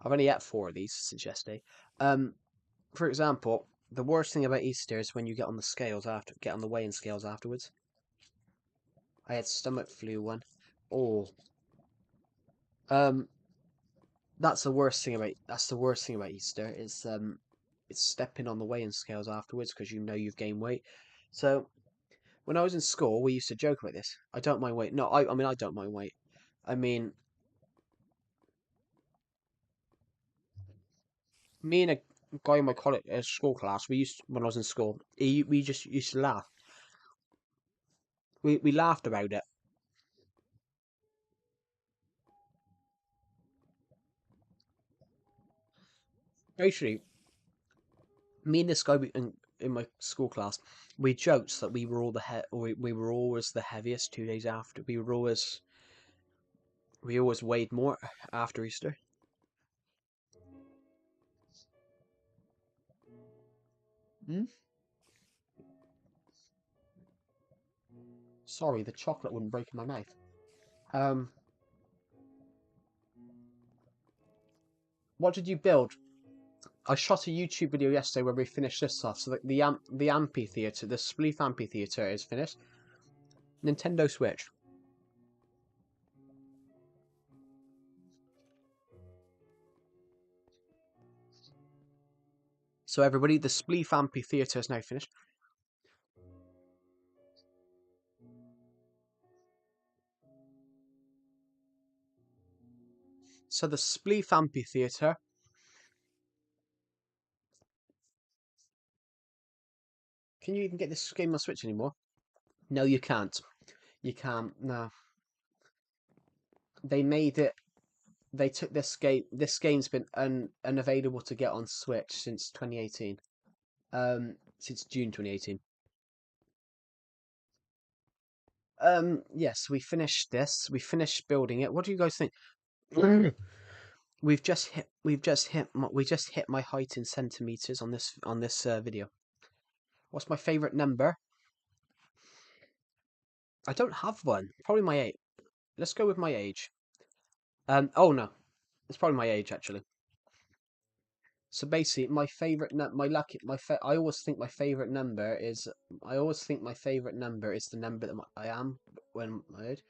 I've only ate 4 of these since yesterday. For example, the worst thing about Easter is when you get on the weighing scales afterwards. I had stomach flu one. Oh, um, that's the worst thing about Easter is it's stepping on the weighing scales afterwards because you know you've gained weight. So when I was in school, we used to joke about this. I don't mind weight. No, I mean I don't mind weight. I mean, me and a guy in my college school class, we used when I was in school, we just used to laugh. We laughed about it. Actually, me and this guy in my school class, we joked that we were always the heaviest 2 days after. We always weighed more after Easter. Hmm? Sorry, the chocolate wouldn't break in my mouth. Um, what did you build? I shot a YouTube video yesterday where we finished this off. So the amphitheater, the Spleef amphitheater is finished. Nintendo Switch. So everybody, the Spleef amphitheater is now finished. So the Spleef amphitheater. Can you even get this game on Switch anymore? No, you can't. You can't. No, they made it. They took this game. This game's been unavailable to get on Switch since 2018. Since June 2018. Yes, we finished this. We finished building it. What do you guys think? We just hit my height in centimeters on this video. What's my favorite number? I don't have one. Probably my age. Let's go with my age. Oh no, it's probably my age actually. So basically, my favorite my lucky my fa- I always think my favorite number is the number that I am when my age.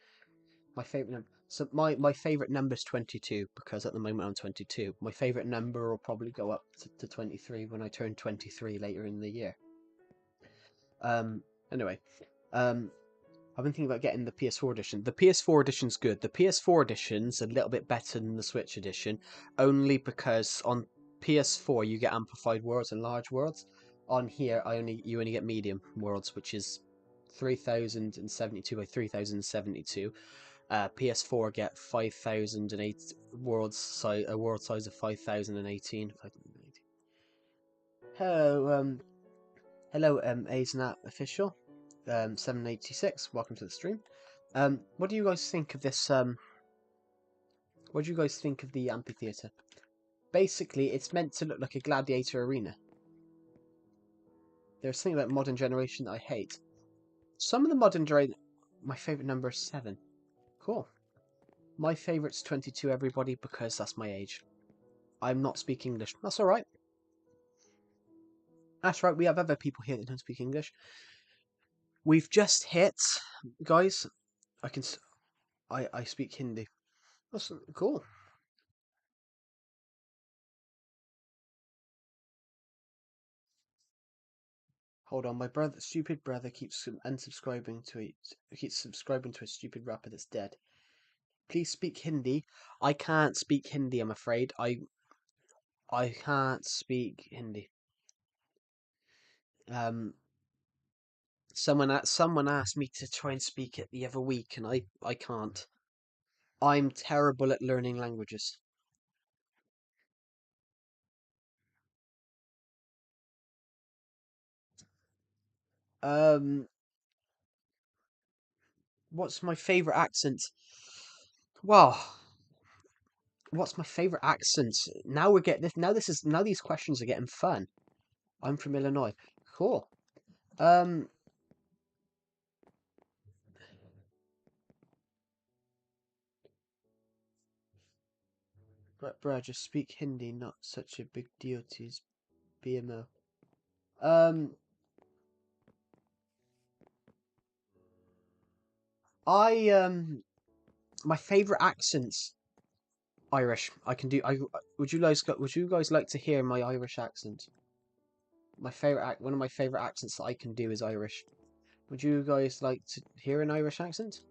My favorite number. So my favorite number is 22 because at the moment I'm 22. My favorite number will probably go up to 23 when I turn 23 later in the year. Um. Anyway, um. I've been thinking about getting the PS4 edition. The PS4 edition's good. The PS4 edition's a little bit better than the Switch edition, only because on PS4 you get amplified worlds and large worlds. On here, you only get medium worlds, which is 3072 by 3072. PS4 get 5008 worlds size, a world size of 5018. Hello, Aznat official, 786. Welcome to the stream. What do you guys think of this? What do you guys think of the amphitheater? Basically, it's meant to look like a gladiator arena. There's something about modern generation that I hate. Some of the modern generation, my favorite number is 7. Cool. My favorite's 22. Everybody, because that's my age. I'm not speaking English. That's all right. That's right. We have other people here that don't speak English. We've just hit, guys. I can. I speak Hindi. That's cool. Hold on, my brother, stupid brother, keeps unsubscribing to it. Keeps subscribing to a stupid rapper that's dead. Please speak Hindi. I can't speak Hindi. I'm afraid. I can't speak Hindi. Someone asked me to try and speak it the other week, and I can't. I'm terrible at learning languages. Um, what's my favorite accent? Well, what's my favorite accent? Now we're getting this. Now these questions are getting fun. I'm from Illinois. Cool. Um, bruh, just speak Hindi. Not such a big deal to use BMO. Um, my favorite accents. Irish. I can do. Would you guys like to hear my Irish accent? One of my favorite accents that I can do is Irish. Would you guys like to hear an Irish accent?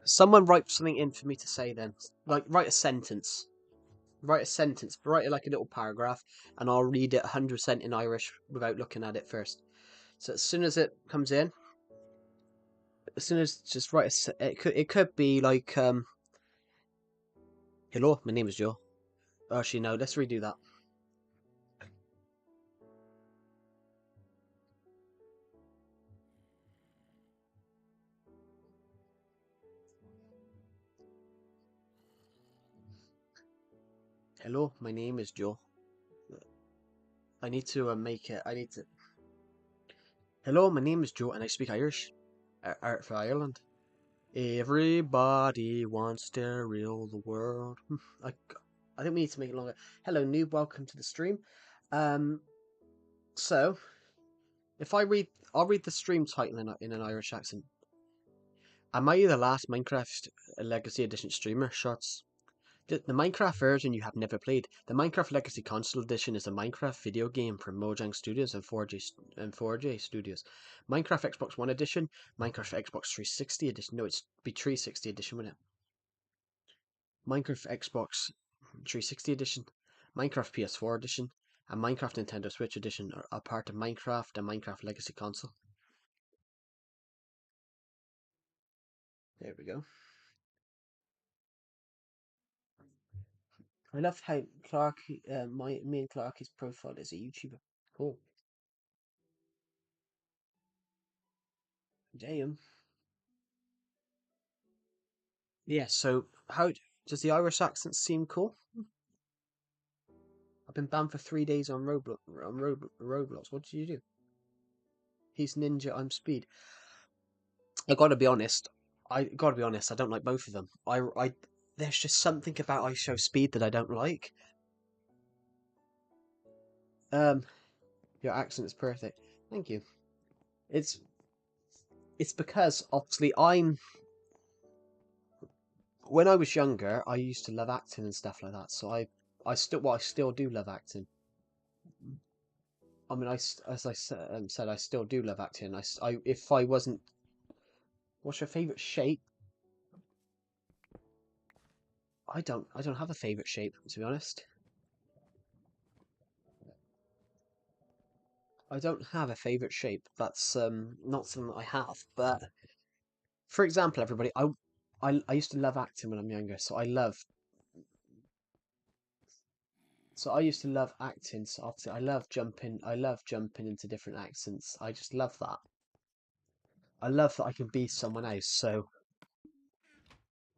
Someone write something in for me to say then. Like write a sentence. Write a sentence. Write it like a little paragraph, and I'll read it 100% in Irish without looking at it first. So as soon as it comes in, as soon as just write it could be like hello, my name is Joe. Actually no, let's redo that. Hello, my name is Joe. I need to make it. I need to. Hello, my name is Joe, and I speak Irish. For Ireland. Everybody wants to rule the world. I think we need to make it longer. Hello, noob. Welcome to the stream. Um, so if I'll read the stream title in an Irish accent. Am I the last Minecraft Legacy Edition streamer? Shots. The Minecraft version you have never played. The Minecraft Legacy Console Edition is a Minecraft video game from Mojang Studios and 4J Studios. Minecraft Xbox One Edition, Minecraft Xbox 360 Edition. No, it's be 360 Edition, wouldn't it? Minecraft Xbox 360 Edition, Minecraft PS4 Edition, and Minecraft Nintendo Switch Edition are part of Minecraft and Minecraft Legacy Console. There we go. I love how Clark, me and Clarky's profile is a YouTuber. Cool. Damn. Yeah, so how does the Irish accent seem cool? I've been banned for 3 days on Roblox. What did you do? He's Ninja, I'm Speed. I gotta be honest. I don't like both of them. There's just something about I Show Speed that I don't like. Um, your accent is perfect. Thank you. It's it's because obviously when I was younger, I used to love acting and stuff like that. So I still do love acting. I mean, as I said, I still do love acting. If I wasn't, what's your favorite shape? I don't have a favorite shape, to be honest. I don't have a favorite shape. That's not something that I have. But for example, everybody, I used to love acting when I'm younger, so I used to love acting. So obviously, I love jumping. I love jumping into different accents. I just love that. I love that I can be someone else. So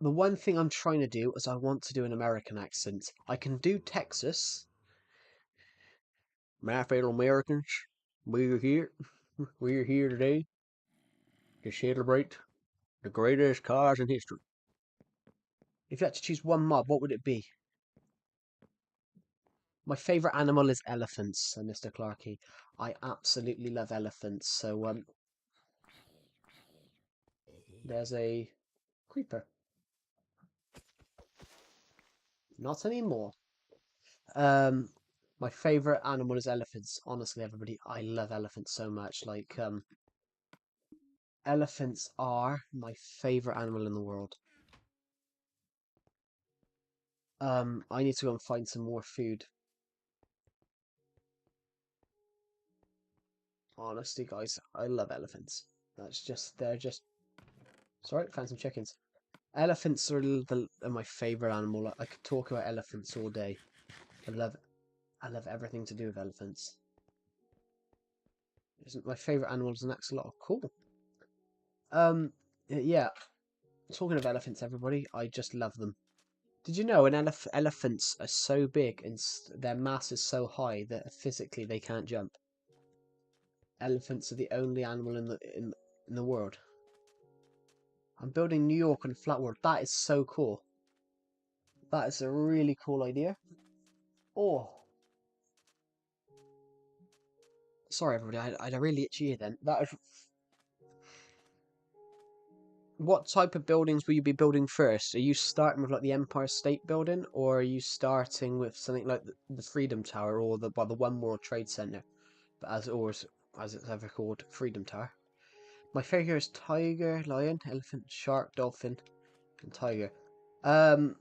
the one thing I'm trying to do is I want to do an American accent. I can do Texas. My fellow Americans, we're here. We're here today to celebrate the greatest cars in history. If you had to choose one mob, what would it be? My favourite animal is elephants, Mr. Clarkey. I absolutely love elephants. So there's a creeper. Not anymore. Um, My favorite animal is elephants. Honestly, everybody, I love elephants so much. Like, elephants are my favorite animal in the world. I need to go and find some more food. Honestly, guys, I love elephants. They're just. Sorry, found some chickens. Elephants are my favorite animal. I could talk about elephants all day. I love, I love everything to do with elephants. Isn't my favorite animal is an axolotl? Cool. Yeah. Talking of elephants, everybody, I just love them. Did you know elephants are so big and their mass is so high that physically they can't jump? Elephants are the only animal in the world. I'm building New York on a flat world. That is so cool. That is a really cool idea. Oh, sorry everybody, I had a really itchy ear then. That is. What type of buildings will you be building first? Are you starting with like the Empire State Building, or are you starting with something like the Freedom Tower or the One World Trade Center, but as it's ever called, Freedom Tower? My figure is tiger, lion, elephant, shark, dolphin, and tiger. Um,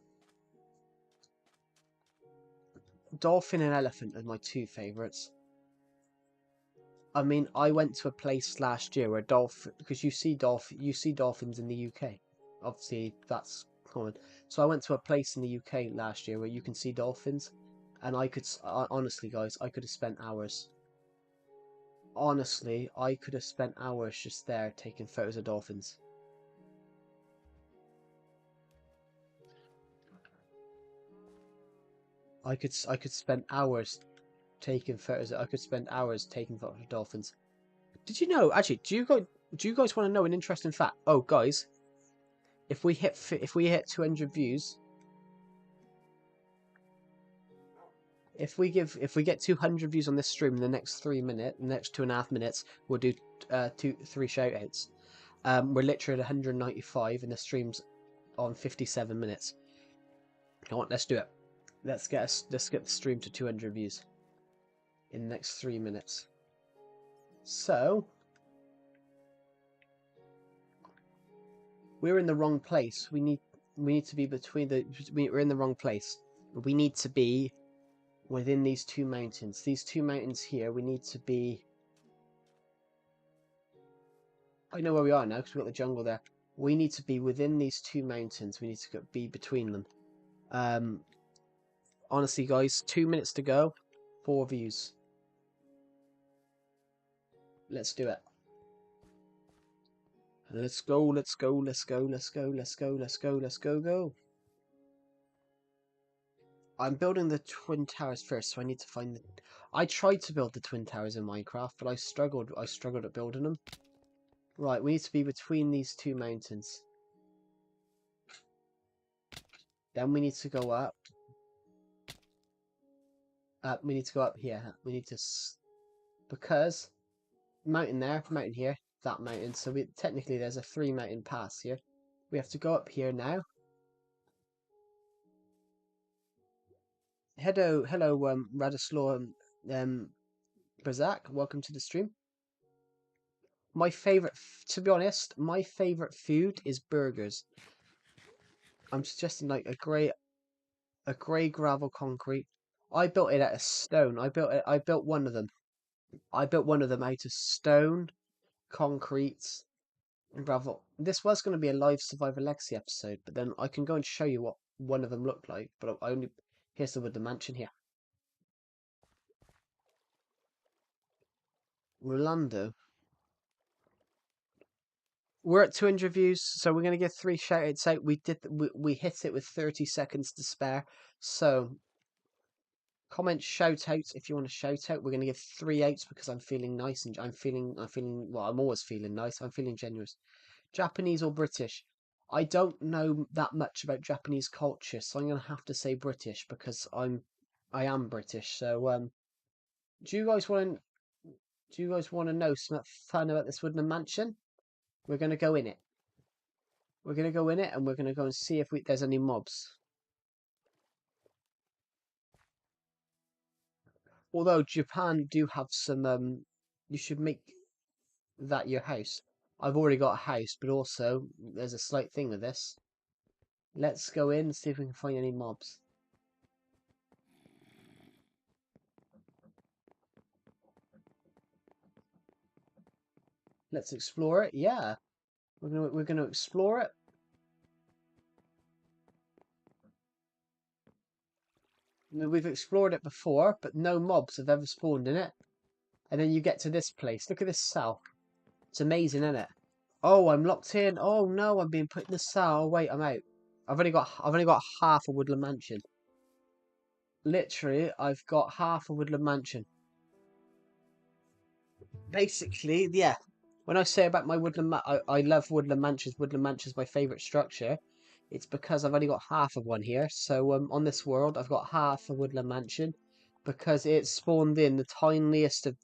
Dolphin and elephant are my two favorites. I mean, I went to a place last year where because you see dolphins in the UK. Obviously, that's common. So I went to a place in the UK last year where you can see dolphins, and honestly, guys, I could have spent hours. Honestly, I could have spent hours just there taking photos of dolphins. I could spend hours taking photos. I could spend hours taking photos of dolphins. Did you know? Actually, do you guys want to know an interesting fact? Oh, guys, if we hit 200 views, if we get 200 views on this stream in the next next 2.5 minutes, we'll do three shout outs. We're literally at 195 and the stream's on 57 minutes. Come on, let's do it. Let's get the stream to 200 views in the next 3 minutes. So we're in the wrong place. We need to be we're in the wrong place. We need to be within these two mountains. These two mountains here, we need to be. I know where we are now because we've got the jungle there. We need to be within these two mountains. We need to be between them. Honestly, guys, 2 minutes to go. 4 views. Let's do it. Let's go, let's go, let's go, let's go, let's go, let's go, let's go. I'm building the Twin Towers first, so I need to find the. I tried to build the Twin Towers in Minecraft, but I struggled at building them. Right, we need to be between these two mountains. Then we need to go up. We need to go up here. We need to. Because. Mountain there, mountain here, that mountain. So technically there's a 3 mountain pass here. We have to go up here now. Hello, Radislaw Brazak. Welcome to the stream. My favorite, to be honest, my favorite food is burgers. I'm suggesting like a grey gravel concrete. I built it out of stone. I built one of them. I built one of them out of stone, concrete, and gravel. This was going to be a live Survivor Legacy episode, but then I can go and show you what one of them looked like. But here's the wooden mansion here. Rolando. We're at 200 views, so we're going to get 3 shoutouts out. We hit it with 30 seconds to spare. So comment shout out if you want to shout out. We're going to give 3 outs because I'm feeling nice and I'm feeling well, I'm always feeling nice. I'm feeling generous. Japanese or British? I don't know that much about Japanese culture, so I'm going to have to say British because I am British. So do you guys want to know something fun about this wooden mansion? We're going to go in it. We're going to go in it and we're going to go and see if there's any mobs. Although Japan do have some, you should make that your house. I've already got a house, but also there's a slight thing with this. Let's go in and see if we can find any mobs. Let's explore it. Yeah, we're gonna explore it. We've explored it before, but no mobs have ever spawned in it. And then you get to this place. Look at this cell. It's amazing, isn't it? Oh, I'm locked in. Oh no, I'm being put in the cell. Wait, I'm out. I've only got half a woodland mansion. Literally, I've got half a woodland mansion. Basically, yeah. When I say about my woodland, I love woodland mansions. Woodland mansion's my favourite structure. It's because I've only got half of one here. So on this world, I've got half a woodland mansion because it spawned in the tiniest of.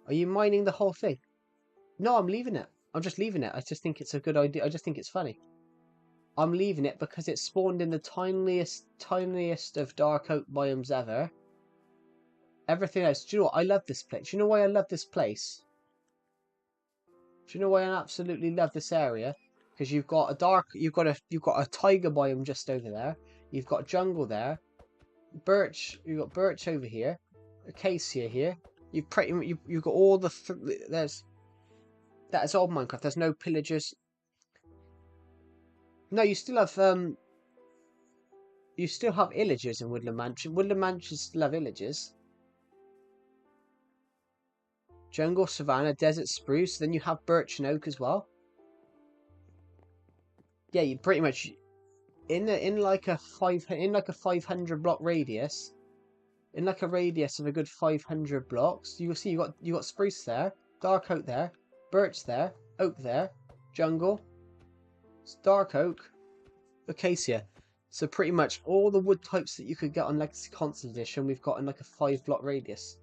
Are you mining the whole thing? No, I'm leaving it. I'm just leaving it. I just think it's a good idea. I just think it's funny. I'm leaving it because it spawned in the tiniest of dark oak biomes ever. Everything else. Do you know what? I love this place. Do you know why I love this place? Do you know why I absolutely love this area? Because you've got a tiger biome just over there. You've got jungle there. Birch. You've got birch over here. Acacia here. You've got all the that's old Minecraft. There's no pillagers. No, you still have illagers in Woodland Mansion. Woodland Mansions still have illagers. Jungle, Savannah, Desert Spruce. Then you have Birch and Oak as well. Yeah, you pretty much in like a 500 block radius. In like a radius of a good 500 blocks, you will see you got Spruce there, Dark Oak there, Birch there, Oak there, Jungle, Dark Oak, Acacia. So pretty much all the wood types that you could get on Legacy Console Edition, we've got in like a 5 block radius.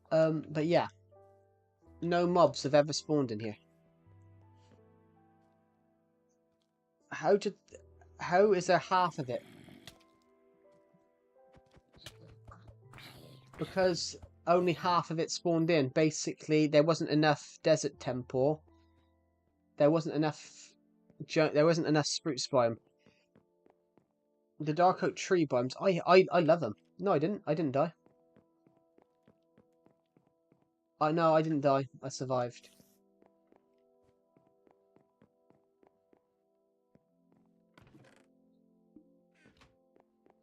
But yeah, no mobs have ever spawned in here. How is there half of it? Because only half of it spawned in. Basically, there wasn't enough desert temple. There wasn't enough spruce biome. The dark oak tree biomes. I love them. No, I didn't. I didn't die. No, I didn't die. I survived.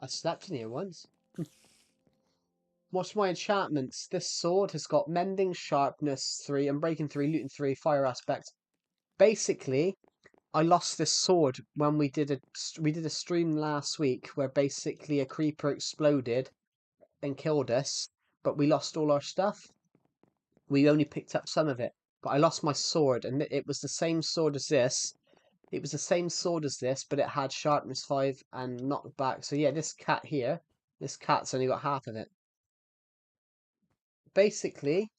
I slept in here once. What's my enchantments? This sword has got mending, sharpness 3, unbreaking 3, looting 3, fire aspect. Basically, I lost this sword when we did a stream last week where basically a creeper exploded and killed us, but we lost all our stuff. We only picked up some of it, but I lost my sword, and it was the same sword as this. It was the same sword as this, but it had sharpness 5 and knockback. So yeah, this cat's only got half of it. Basically,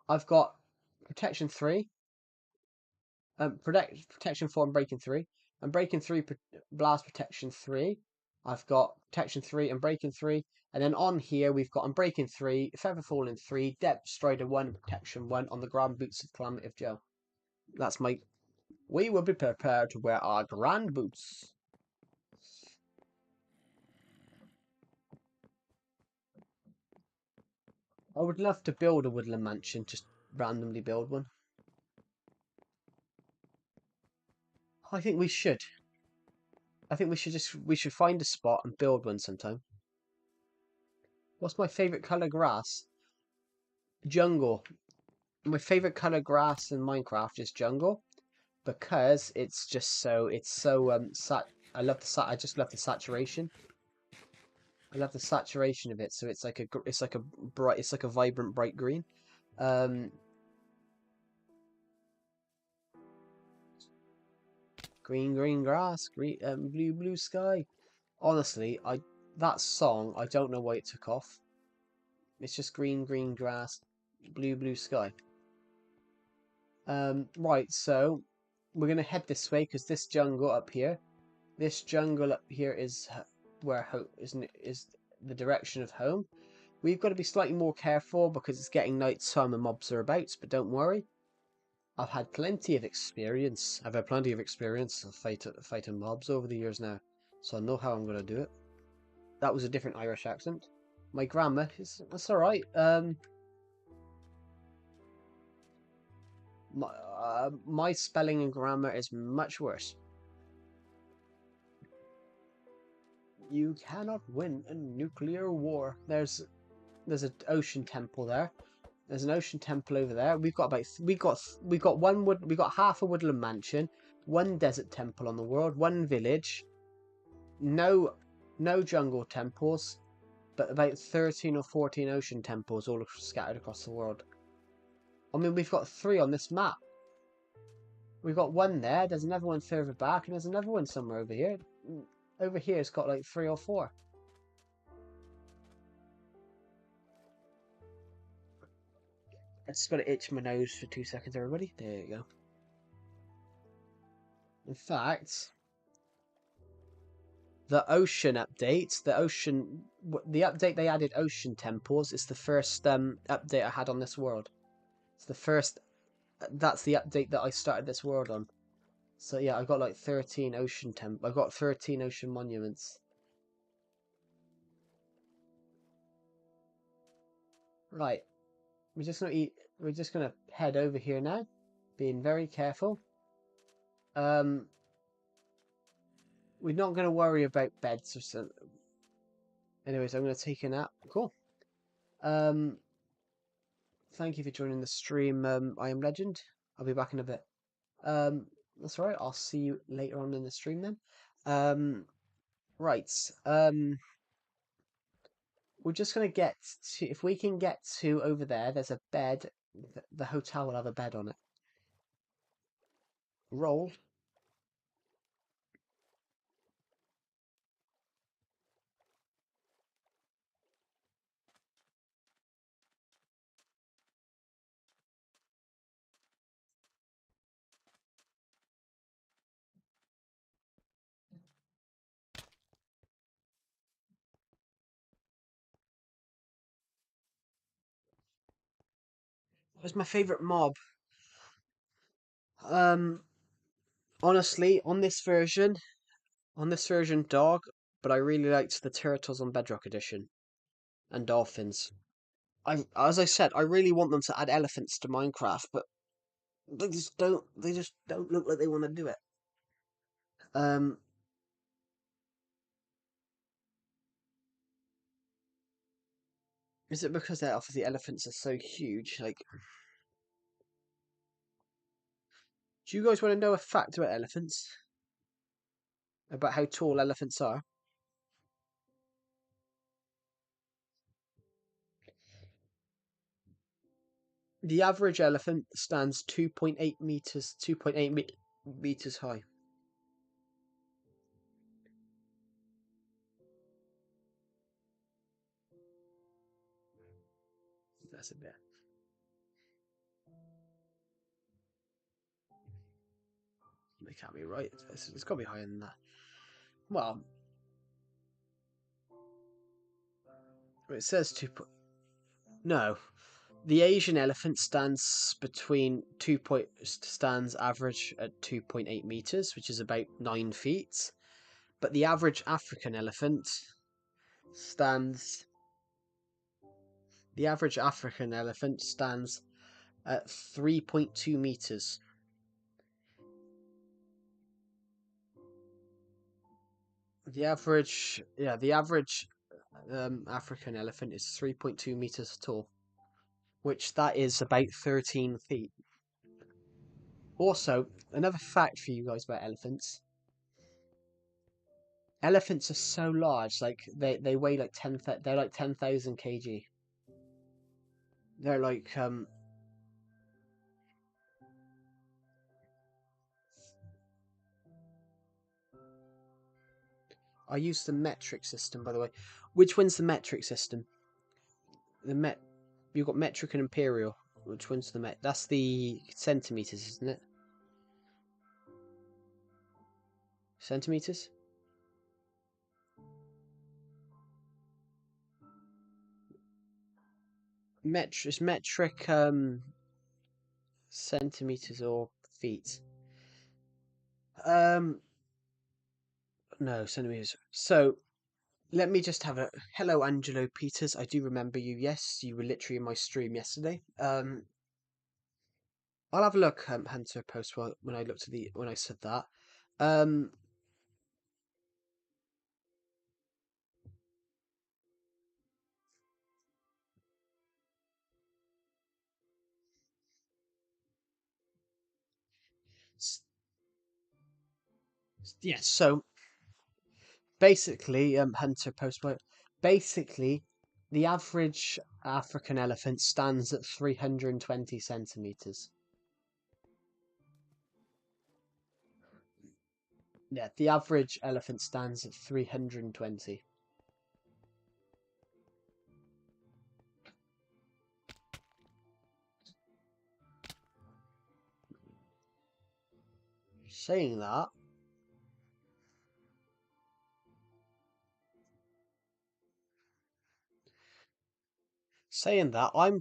I've got protection 3, protection 4 and breaking 3, and breaking 3 blast protection 3. I've got protection 3 and breaking 3, and then on here we've got unbreaking 3, feather falling 3, depth strider 1, protection 1 on the grand boots of Calamity of Joe. That's my. We will be prepared to wear our grand boots. I would love to build a woodland mansion, just randomly build one. I think we should. I think we should find a spot and build one sometime. What's my favourite colour grass? Jungle. My favourite colour grass in Minecraft is jungle because it's so I just love the saturation. I love the saturation of it, so it's like a vibrant bright green. Green grass, blue sky. Honestly, that song, I don't know why it took off. It's just green grass, blue sky. Right, so we're gonna head this way because this jungle up here is where home is the direction of home. We've got to be slightly more careful because it's getting night time and mobs are about, but don't worry. I've had plenty of experience. I've had plenty of experience of fighting mobs over the years now, so I know how I'm going to do it. That was a different Irish accent. My grammar that's all right. My spelling and grammar is much worse. You cannot win a nuclear war. There's an ocean temple there. There's an ocean temple over there. We got half a woodland mansion, one desert temple on the world, one village, no jungle temples, but about 13 or 14 ocean temples all scattered across the world. I mean, we've got 3 on this map. We've got one there, there's another one further back, and there's another one somewhere over here. Over here it's got like 3 or 4. I just got to itch my nose for 2 seconds, everybody. There you go. In fact, the ocean update, the update they added ocean temples is the first update I had on this world. It's the first, that's the update that I started this world on. So yeah, I got like 13 ocean I got 13 ocean monuments. Right. We're just gonna head over here now, being very careful. We're not gonna worry about beds or something. Anyways, I'm gonna take a nap. Cool. Thank you for joining the stream. I am Legend. I'll be back in a bit. That's all right. I'll see you later on in the stream then. Right. We're just gonna get to, if we can get to over there. There's a bed. The hotel will have a bed on it. Roll. What's my favorite mob? Honestly, on this version, dog. But I really liked the turtles on Bedrock Edition and dolphins. As I said, I really want them to add elephants to Minecraft, but they just don't. They just don't look like they want to do it. Um, is it because the elephants are so huge? Like, do you guys want to know a fact about elephants? About how tall elephants are? The average elephant stands 2.8 meters, 2.8 meters high. That's a bit. It can't be right. It's got to be higher than that. Well, it says no. The Asian elephant stands stands average at 2.8 meters, which is about 9 feet. But the average African elephant stands. The average African elephant stands at 3.2 meters. The average African elephant is 3.2 meters tall, which that is about 13 feet. Also, another fact for you guys about elephants. Elephants are so large, like they weigh like they're like 10,000 kg. They're like I use the metric system, by the way. Which one's the metric system? You've got metric and imperial. Which one's the That's the centimeters, isn't it? Centimeters? Is metric centimeters or feet? Um, no, centimeters. So let me just have a hello, Angelo Peters. I do remember you. Yes, you were literally in my stream yesterday. I'll have a look, Hunter post when I looked at the when I said that. Um, yes. So basically, Hunter post basically, the average African elephant stands at 320 centimeters. Yeah, the average elephant stands at 320. Saying that, saying that, I'm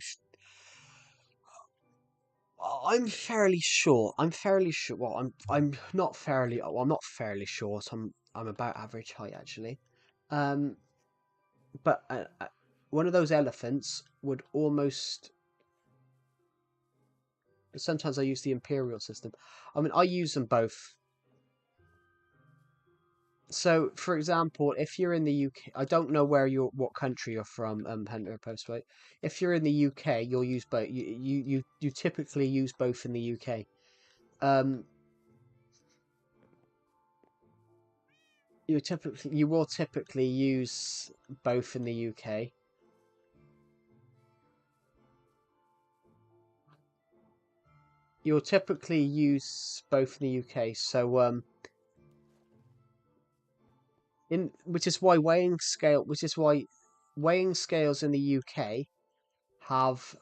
fairly sure. I'm fairly sure. Well, I'm not fairly. Well, I'm not fairly short. I'm about average height actually. Um, but one of those elephants would almost. Sometimes I use the imperial system. I mean, I use them both. So, for example, if you're in the UK, I don't know what country you're from, Hunter Postway. If you're in the UK, you'll use both. You typically use both in the UK. Um, you will typically use both in the UK. You'll typically use both in the UK. So in which is why weighing scales in the UK have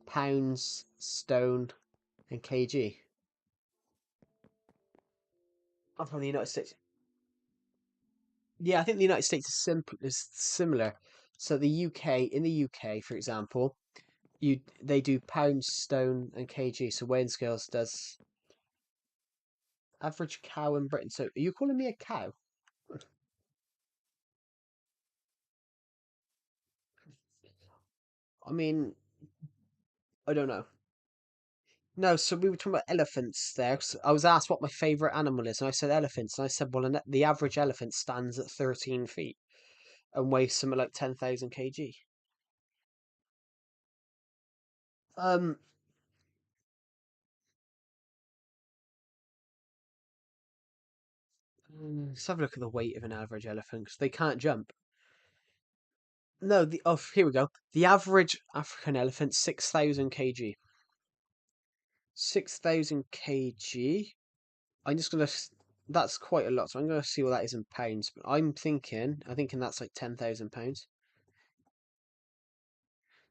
pounds, stone, and kg. I'm from the United States. Yeah, I think the United States is similar. So the UK in the UK, for example, they do pounds, stone, and kg. So weighing scales does average cow in Britain. So are you calling me a cow? I mean, I don't know. No, so we were talking about elephants there. 'Cause I was asked what my favourite animal is, and I said elephants. And I said, well, the average elephant stands at 13 feet and weighs something like 10,000 kg. Um, let's have a look at the weight of an average elephant because they can't jump. No, here we go. The average African elephant 6,000 kg. 6,000 kg. I'm just gonna. That's quite a lot. So I'm gonna see what that is in pounds. But I'm thinking that's like 10,000 pounds.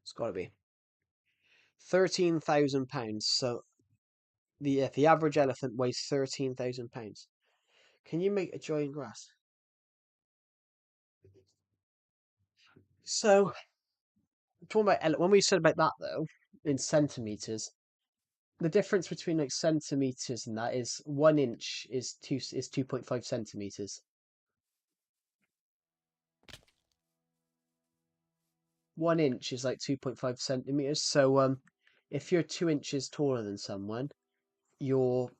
It's got to be 13,000 pounds. So the average elephant weighs 13,000 pounds. Can you make a joy in grass? So talking about when we said about that though in centimeters, the difference between like centimeters and that is 1 inch is 2.5 centimeters. 1 inch is like 2.5 centimeters. So if you're 2 inches taller than someone, you're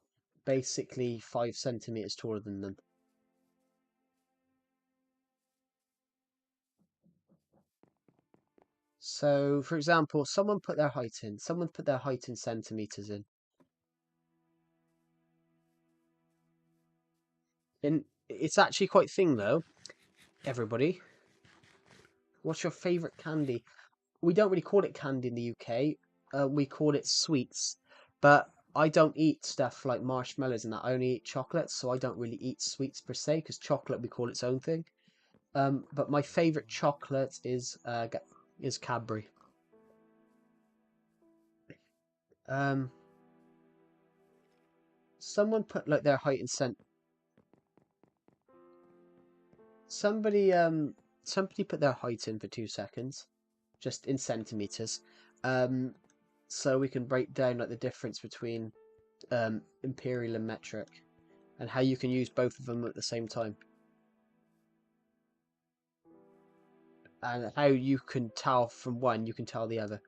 basically 5 centimeters taller than them. So, for example, someone put their height in centimeters in. And it's actually quite thing though, everybody. What's your favourite candy? We don't really call it candy in the UK. We call it sweets. But I don't eat stuff like marshmallows and that. I only eat chocolates, so I don't really eat sweets per se, because chocolate we call its own thing. But my favourite chocolate is Cadbury. Um, someone put like their height in somebody somebody put their height in for 2 seconds, just in centimeters. So we can break down like the difference between imperial and metric, and how you can use both of them at the same time, and how you can tell from one you can tell the other.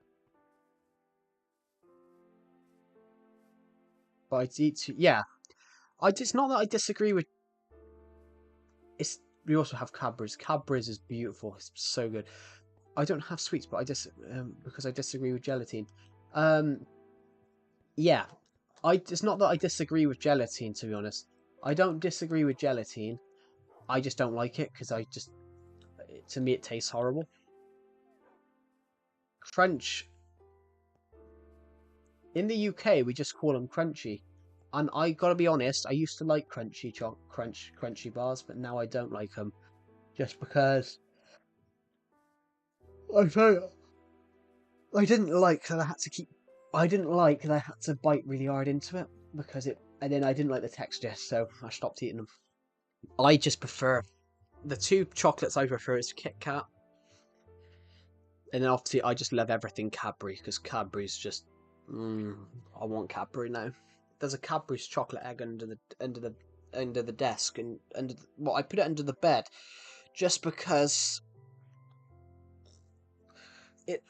But yeah, it's not that I disagree with. It's we also have Cadbury's. Cadbury's is beautiful. It's so good. I don't have sweets, but I just because I disagree with gelatine. Um, yeah, it's not that I disagree with gelatine. To be honest, I don't disagree with gelatine. I just don't like it because to me it tastes horrible. Crunch in the UK we just call them crunchy, and I gotta be honest, I used to like crunchy bars, but now I don't like them just because I don't. I didn't like that I had to keep. I didn't like that I had to bite really hard into it because it, and then I didn't like the texture, so I stopped eating them. I just prefer the two chocolates I prefer is Kit Kat, and then obviously I just love everything Cadbury because Cadbury's just. I want Cadbury now. There's a Cadbury's chocolate egg under the desk and well, I put it under the bed just because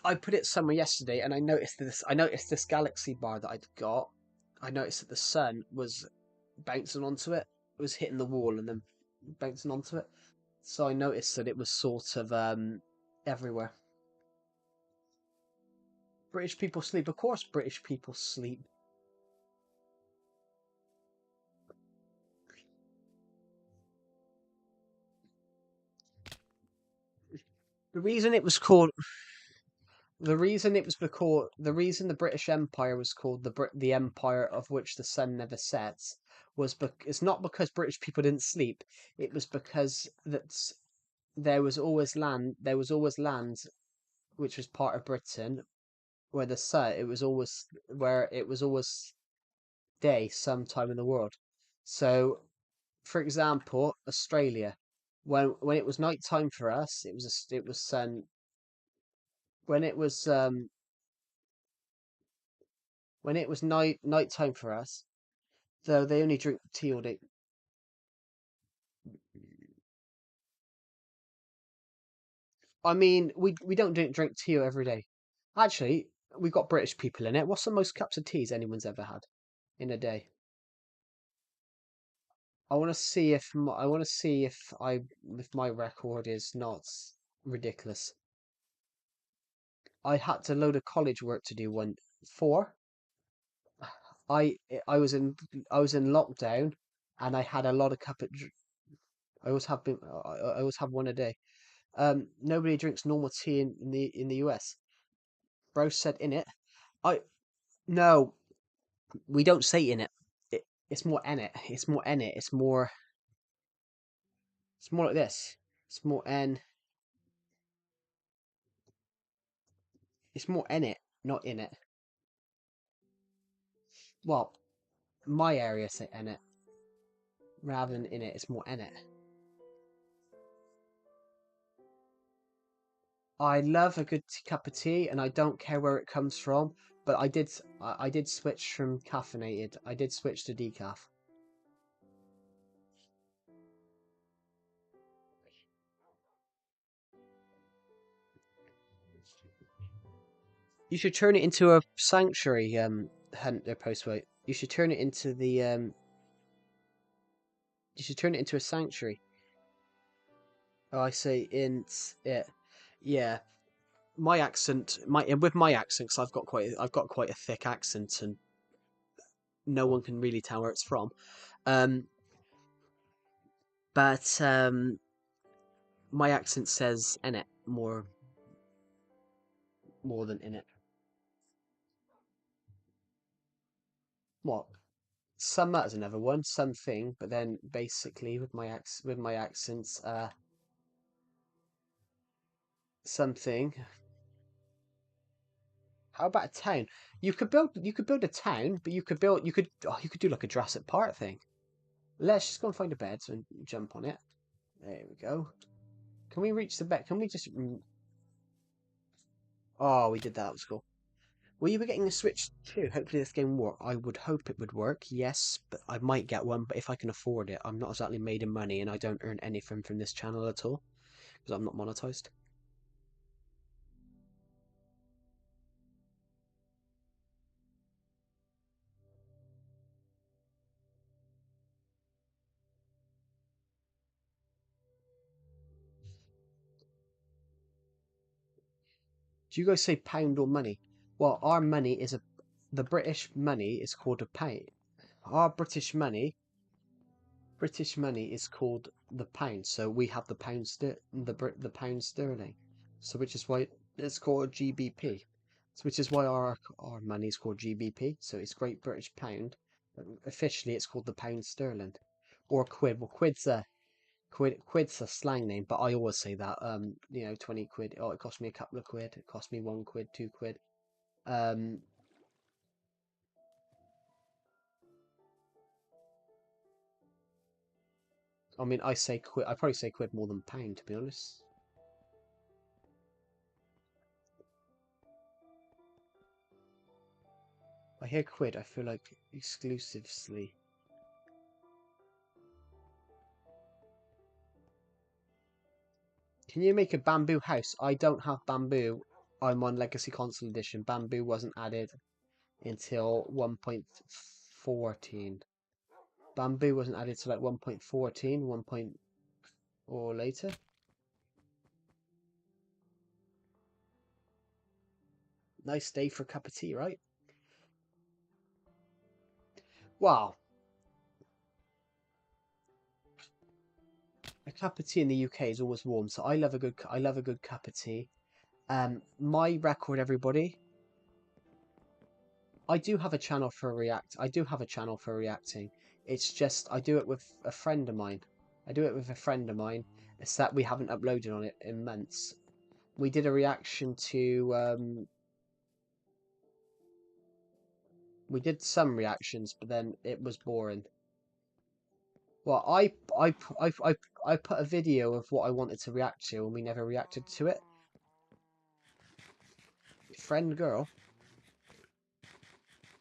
I put it somewhere yesterday, and I noticed this. I noticed this Galaxy bar that I'd got. I noticed that the sun was bouncing onto it. It was hitting the wall and then bouncing onto it. So I noticed that it was sort of everywhere. British people sleep. Of course, British people sleep. The reason it was called the reason the British Empire was called the Empire of which the sun never sets was it's not because British people didn't sleep. It was because there was always land which was part of Britain where the sun it was always day sometime in the world. So, for example, Australia, when it was night time for us, it was sun. When it was night time for us, though they only drink tea all day. I mean, we don't drink tea every day. Actually, we've got British people in it. What's the most cups of teas anyone's ever had in a day? I want to see if my record is not ridiculous. I had to load of college work to do one. Four. I I was in I was in lockdown, and I had a lot of I always have been. I always have one a day. Nobody drinks normal tea in the US. Bro said in it. I no, we don't say in it. It's more in it. It's more in it. It's more like this. It's more n. It's more in it, not in it. Well, my area say in it rather than in it. It's more in it. I love a good cup of tea, and I don't care where it comes from. But I did switch from caffeinated. I did switch to decaf. You should turn it into a sanctuary. Hunter Postway. You should turn it into the You should turn it into a sanctuary. Oh, I say int it. Yeah, my with my accent, because I've got quite a thick accent, and no one can really tell where it's from. Um, but my accent says in it more than in it. What? Some that is another one, something, but then basically with my accents, something. How about a town? You could build a town, but you could do like a Jurassic Park thing. Let's just go and find a bed and jump on it. There we go. Can we reach the bed? Can we just? Oh, we did that. That was cool. Well, you were getting a Switch too. Hopefully this game will work. I would hope it would work, yes, but I might get one, but if I can afford it. I'm not exactly made in money and I don't earn anything from this channel at all, because I'm not monetized. Do you guys say pound or money? Well, our money is the British money is called a pound. Our British money is called the pound. So we have the the pound sterling. So which is why it's called GBP. So which is why our money is called GBP. So it's Great British Pound. But officially, it's called the pound sterling, or quid. Well, quid's a slang name, but I always say that. 20 quid. Oh, it cost me a couple of quid. It cost me 1 quid, 2 quid. Um, I mean, I say quid. I probably say quid more than pound, to be honest. I hear quid. I feel like exclusively. Can you make a bamboo house? I don't have bamboo. I'm on Legacy Console Edition. Bamboo wasn't added until 1.14. Bamboo wasn't added to like 1.14, 1. Or later. Nice day for a cup of tea, right? Wow. A cup of tea in the UK is always warm, so I love a good cup of tea. My record, everybody. I do have a channel for react. I do have a channel for reacting. It's just I do it with a friend of mine. I do it with a friend of mine. It's that we haven't uploaded on it in months. We did a reaction to. We did some reactions, but then it was boring. Well, I put a video of what I wanted to react to, and we never reacted to it. Friend girl.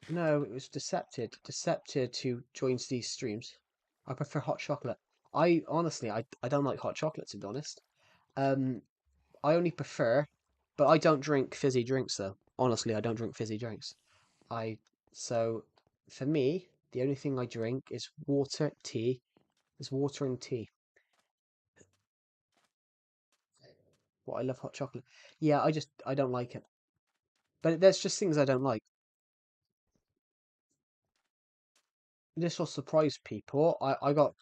No, it was Decepted. Decepted who joins these streams. I prefer hot chocolate. I honestly, I don't like hot chocolate to be honest. Um, I only prefer, but I don't drink fizzy drinks though. Honestly, I don't drink fizzy drinks. I so for me, the only thing I drink is water, tea. Is water and tea. What I love hot chocolate. Yeah, I don't like it. But there's just things I don't like. This will surprise people. I got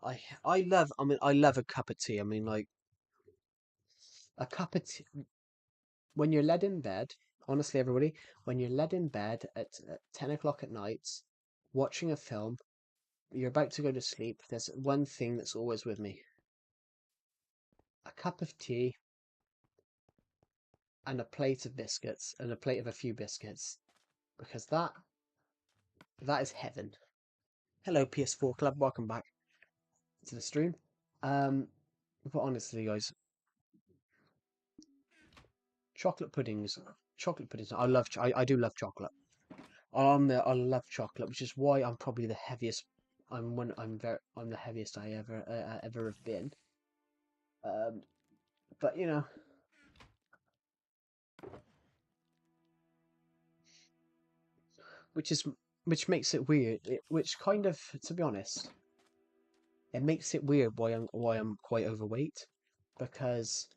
I love a cup of tea. I mean like a cup of tea when you're led in bed, honestly everybody, when you're led in bed at 10 o'clock at night, watching a film, you're about to go to sleep, there's one thing that's always with me. A cup of tea and a plate of biscuits and a plate of a few biscuits. Because that is heaven. Hello PS4 Club, welcome back to the stream. Um but honestly guys, chocolate puddings chocolate puddings I do love chocolate. I love chocolate, which is why I'm probably the heaviest. I'm the heaviest I ever have been. Um, but you know, which is which makes it weird. Which kind of, to be honest, it makes it weird why I'm quite overweight, because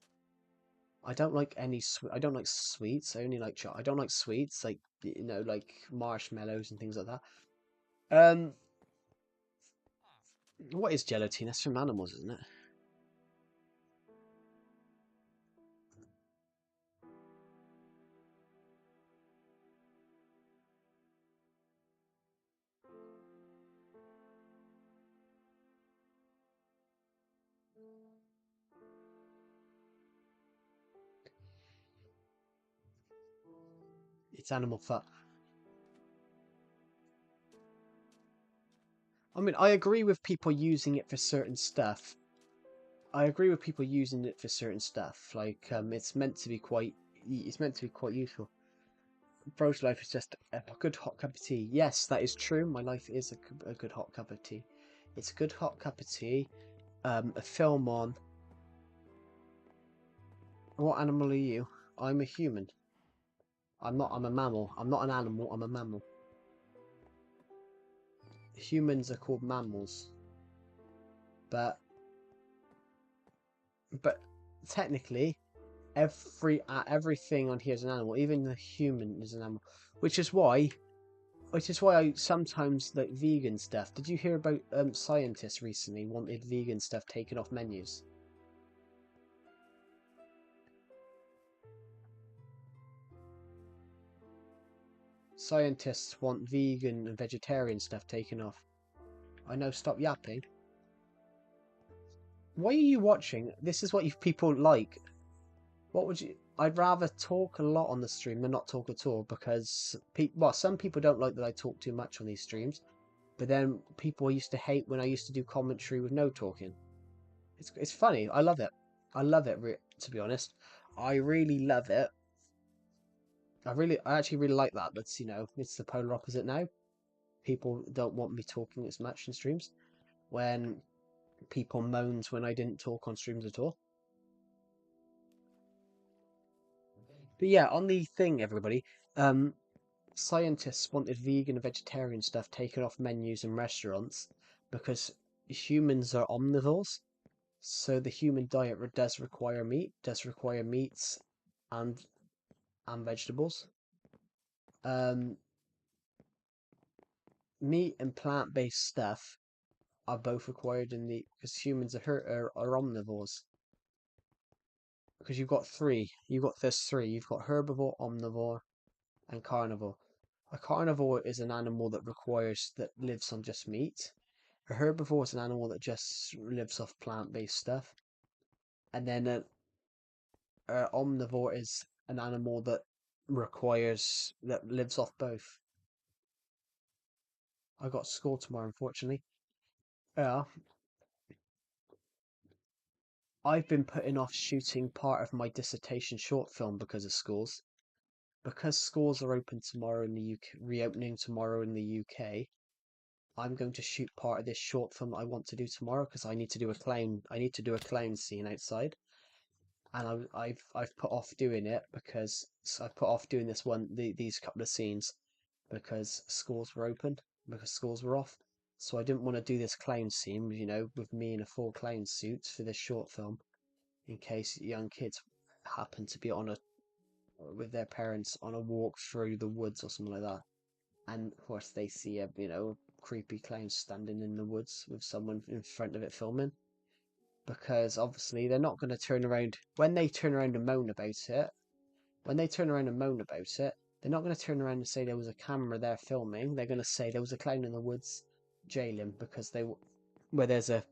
I don't like I don't like sweets. I only like I don't like sweets like like marshmallows and things like that. Um, what is gelatine? That's from animals, isn't it? It's animal fat. I mean, I agree with people using it for certain stuff. I agree with people using it for certain stuff. Like it's meant to be quite useful. Bro's life is just a good hot cup of tea. Yes, that is true. My life is a good hot cup of tea. It's a good hot cup of tea. A film on. What animal are you? I'm a human. I'm not. I'm a mammal. I'm not an animal. I'm a mammal. Humans are called mammals, but but technically, everything on here is an animal. Even the human is an animal, which is why I sometimes like vegan stuff. Did you hear about scientists recently wanted vegan stuff taken off menus? Scientists want vegan and vegetarian stuff taken off. I know, stop yapping. Why are you watching? This is what you people like. What would you... I'd rather talk a lot on the stream than not talk at all because... Well, some people don't like that I talk too much on these streams. But then people used to hate when I used to do commentary with no talking. It's funny. I love it. I love it, to be honest. I really love it. I actually really like that. But, it's the polar opposite now. People don't want me talking as much in streams. When people moaned when I didn't talk on streams at all. But yeah, on the thing, everybody, scientists wanted vegan and vegetarian stuff taken off menus in restaurants because humans are omnivores. So the human diet does require meats and vegetables. Um, Meat and plant-based stuff are both required in the because humans are omnivores. Because there's three. You've got herbivore, omnivore, and carnivore. A carnivore is an animal that lives on just meat. A herbivore is an animal that just lives off plant-based stuff. And then an omnivore is an animal that lives off both. I got school tomorrow, unfortunately. Yeah, I've been putting off shooting part of my dissertation short film because of schools. Because schools are open tomorrow in the UK, reopening tomorrow in the UK. I'm going to shoot part of this short film I want to do tomorrow because I need to do a clown. I need to do a clown scene outside, and I've put off doing it because I put off doing these couple of scenes because schools were open, because schools were off. So I didn't want to do this clown scene, with me in a full clown suit for this short film, in case young kids happen to be with their parents on a walk through the woods or something like that. And of course they see a creepy clown standing in the woods with someone in front of it filming. Because obviously they're not going to turn around when they turn around and moan about it. When they turn around and moan about it, they're not going to turn around and say there was a camera there filming. They're going to say there was a clown in the woods, jail him because where there's a...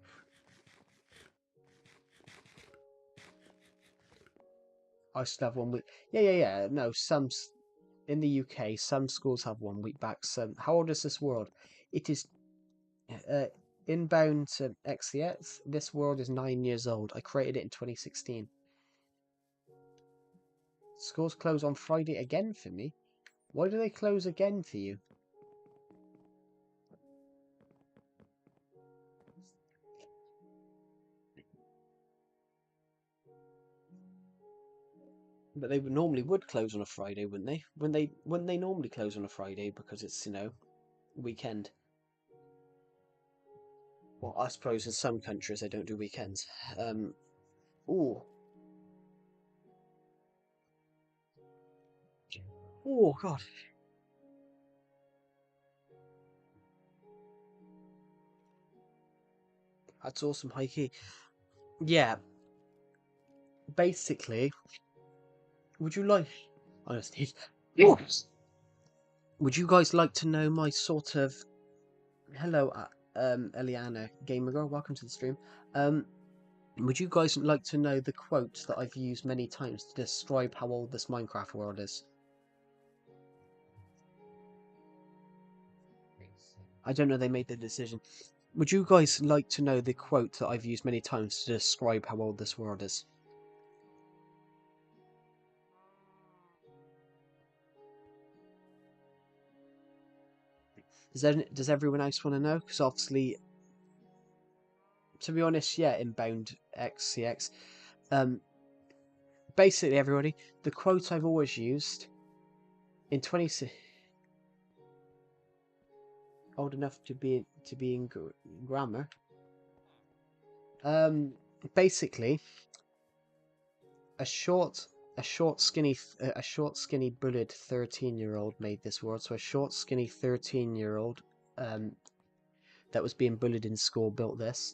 I used to have 1 week. Yeah. No, in the UK, some schools have 1 week back. So how old is this world? It is inbound to XCX. This world is 9 years old. I created it in 2016. Schools close on Friday again for me. Why do they close again for you? But they normally would close on a Friday, wouldn't they? Wouldn't they normally close on a Friday because it's weekend? Well, I suppose in some countries they don't do weekends. Oh, oh God, that's awesome, Heike. Yeah, basically, would you like? Honestly, yes. Would you guys like to know my sort of... Hello, Eliana Gamer Girl, welcome to the stream. Would you guys like to know the quotes that I've used many times to describe how old this Minecraft world is? I don't know, they made the decision. Would you guys like to know the quote that I've used many times to describe how old this world is? Does everyone else want to know? Because obviously, to be honest, yeah, Inbound XCX. Basically, everybody, the quote I've always used in 20... Old enough to be in grammar. Basically, a short, skinny, bullied 13-year-old made this world. So a short, skinny 13-year-old, that was being bullied in school built this,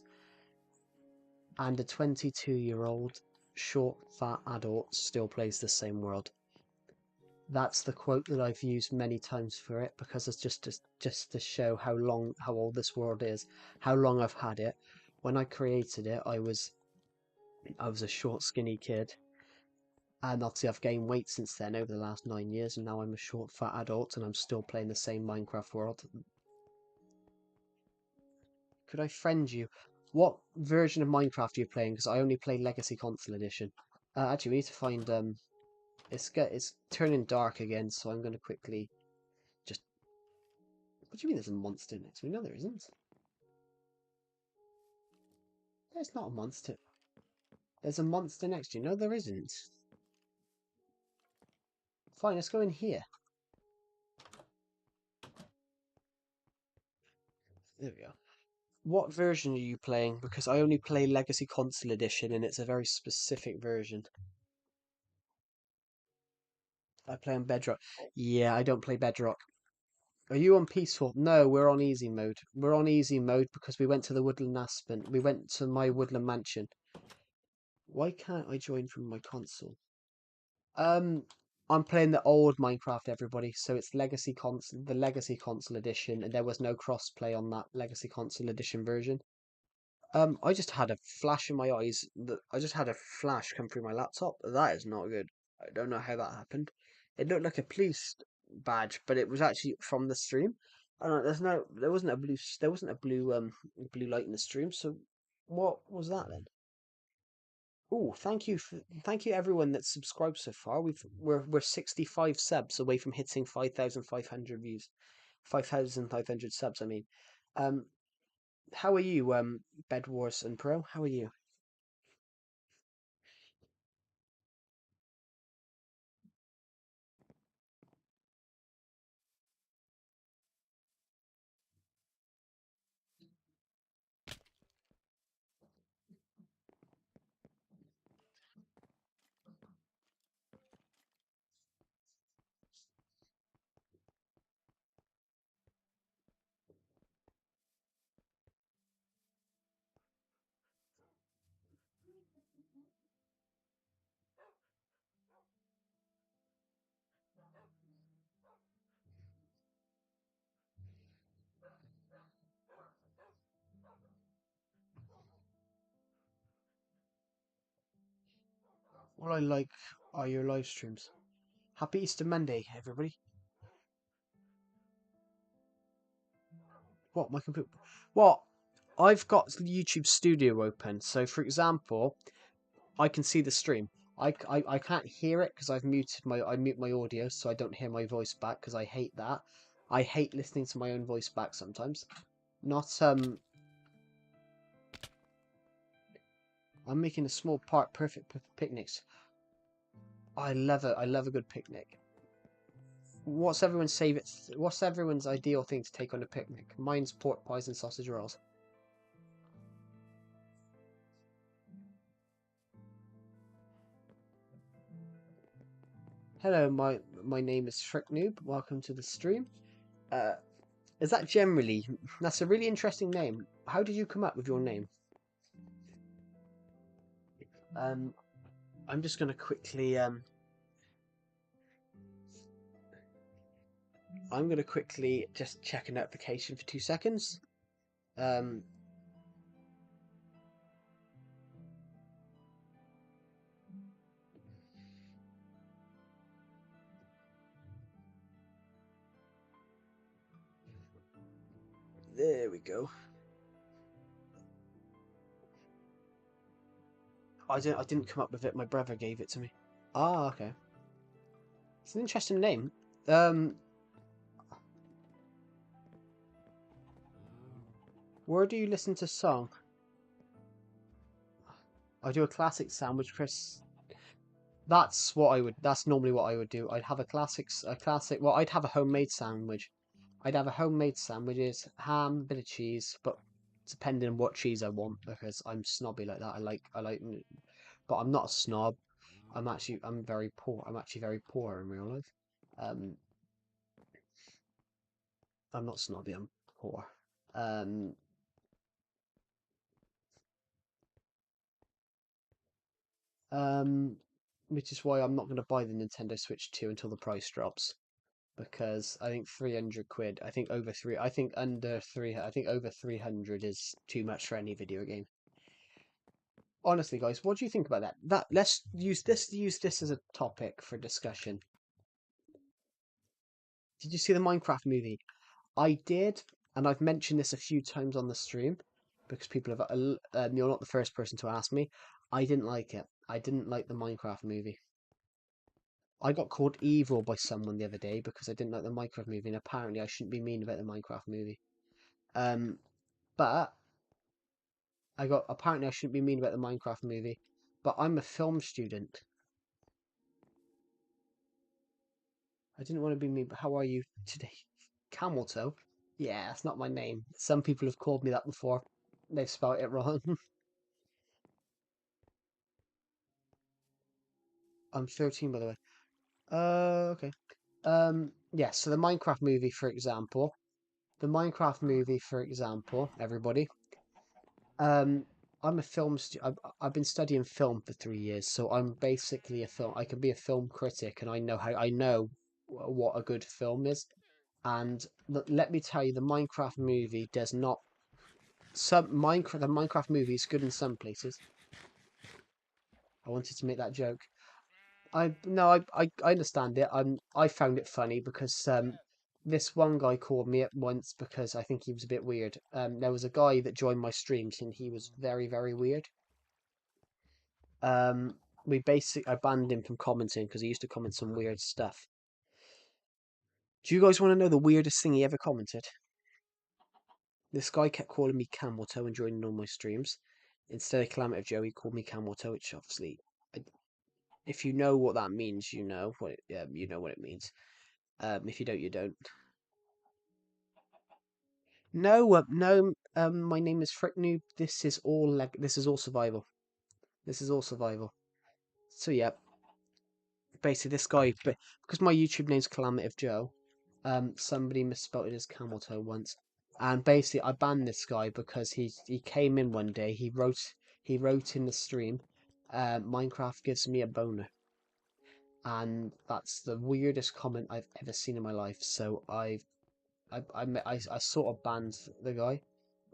and a 22-year-old short, fat adult still plays the same world. That's the quote that I've used many times for it, because it's just to show how old this world is, how long I've had it. When I created it, I was a short, skinny kid, and obviously I've gained weight since then over the last 9 years, and now I'm a short, fat adult, and I'm still playing the same Minecraft world. Could I friend you? What version of Minecraft are you playing? Because I only play Legacy Console Edition. Actually, we need to find it's turning dark again, so I'm going to quickly just... What do you mean there's a monster next to me? No, there isn't. There's not a monster. There's a monster next to you. No, there isn't. Fine, let's go in here. There we go. What version are you playing? Because I only play Legacy Console Edition, and it's a very specific version. I play on Bedrock. Yeah, I don't play Bedrock. Are you on peaceful? No, we're on easy mode. We're on easy mode because we went to the Woodland Aspen. We went to my Woodland Mansion. Why can't I join from my console? I'm playing the old Minecraft, everybody. So it's the Legacy Console Edition, and there was no crossplay on that Legacy Console Edition version. I just had a flash in my eyes. I just had a flash come through my laptop. That is not good. I don't know how that happened. It looked like a police badge, but it was actually from the stream. I don't know. There wasn't a blue light in the stream. So what was that then? Oh, thank you everyone that's subscribed so far. We're 65 subs away from hitting 5,500 views, 5,500 subs. I mean, um, how are you, Bed Wars and Pro? How are you? What I like are your live streams. Happy Easter Monday, everybody. What, my computer? What? I've got the YouTube Studio open. So, for example, I can see the stream. I can't hear it because I mute my audio so I don't hear my voice back, because I hate that. I hate listening to my own voice back sometimes. Not I'm making a small park perfect for picnics. I love it. I love a good picnic. What's everyone's ideal thing to take on a picnic? Mine's pork pies and sausage rolls. Hello, my name is Shrek Noob. Welcome to the stream. Uh, is that generally? That's a really interesting name. How did you come up with your name? Um, I'm just gonna quickly I'm gonna quickly just check a notification for 2 seconds. Um, there we go. I didn't come up with it. My brother gave it to me. Ah, okay. It's an interesting name. Where do you listen to song? I do a classic sandwich, Chris. That's what I would. That's normally what I would do. I'd have a classic. Well, I'd have a homemade sandwich. I'd have a homemade sandwiches, ham, bit of cheese, but depending on what cheese I want, because I'm snobby like that. But I'm not a snob. I'm very poor. I'm actually very poor in real life. Um, I'm not snobby. I'm poor. Um, um, which is why I'm not going to buy the Nintendo Switch 2 until the price drops. Because I think 300 quid, I think under 3, I think over 300 is too much for any video game. Honestly, guys, what do you think about that? Let's use this as a topic for discussion. Did you see the Minecraft movie? I did, and I've mentioned this a few times on the stream because people have. You're not the first person to ask me. I didn't like it. I didn't like the Minecraft movie. I got called evil by someone the other day because I didn't like the Minecraft movie, and apparently I shouldn't be mean about the Minecraft movie. Um, but apparently I shouldn't be mean about the Minecraft movie. But I'm a film student. I didn't want to be mean, but how are you today? Camel toe? Yeah, that's not my name. Some people have called me that before. They've spelled it wrong. I'm 13, by the way. Okay. Yeah, so the Minecraft movie, for example, everybody. Um, I'm a I've been studying film for 3 years, so I'm basically I can be a film critic, and I know what a good film is. And let me tell you, the Minecraft movie does not. The Minecraft movie is good in some places. I wanted to make that joke. I no, I understand it. I found it funny because this one guy called me at once because I think he was a bit weird. There was a guy that joined my streams and he was very, very weird. Um, I banned him from commenting because he used to comment some weird stuff. Do you guys want to know the weirdest thing he ever commented? This guy kept calling me Camel Toe and joining all my streams. Instead of Calamity Joe, he called me Camel Toe, which obviously, if you know what that means, you know what it means. If you don't, you don't. No, no. My name is Frick Noob. This is all survival. This is all survival. So yeah, basically this guy, but because my YouTube name's Calamity Joe, somebody misspelled it as Camel Toe once, and basically I banned this guy because he came in one day. He wrote in the stream, Minecraft gives me a boner, and that's the weirdest comment I've ever seen in my life. So I sort of banned the guy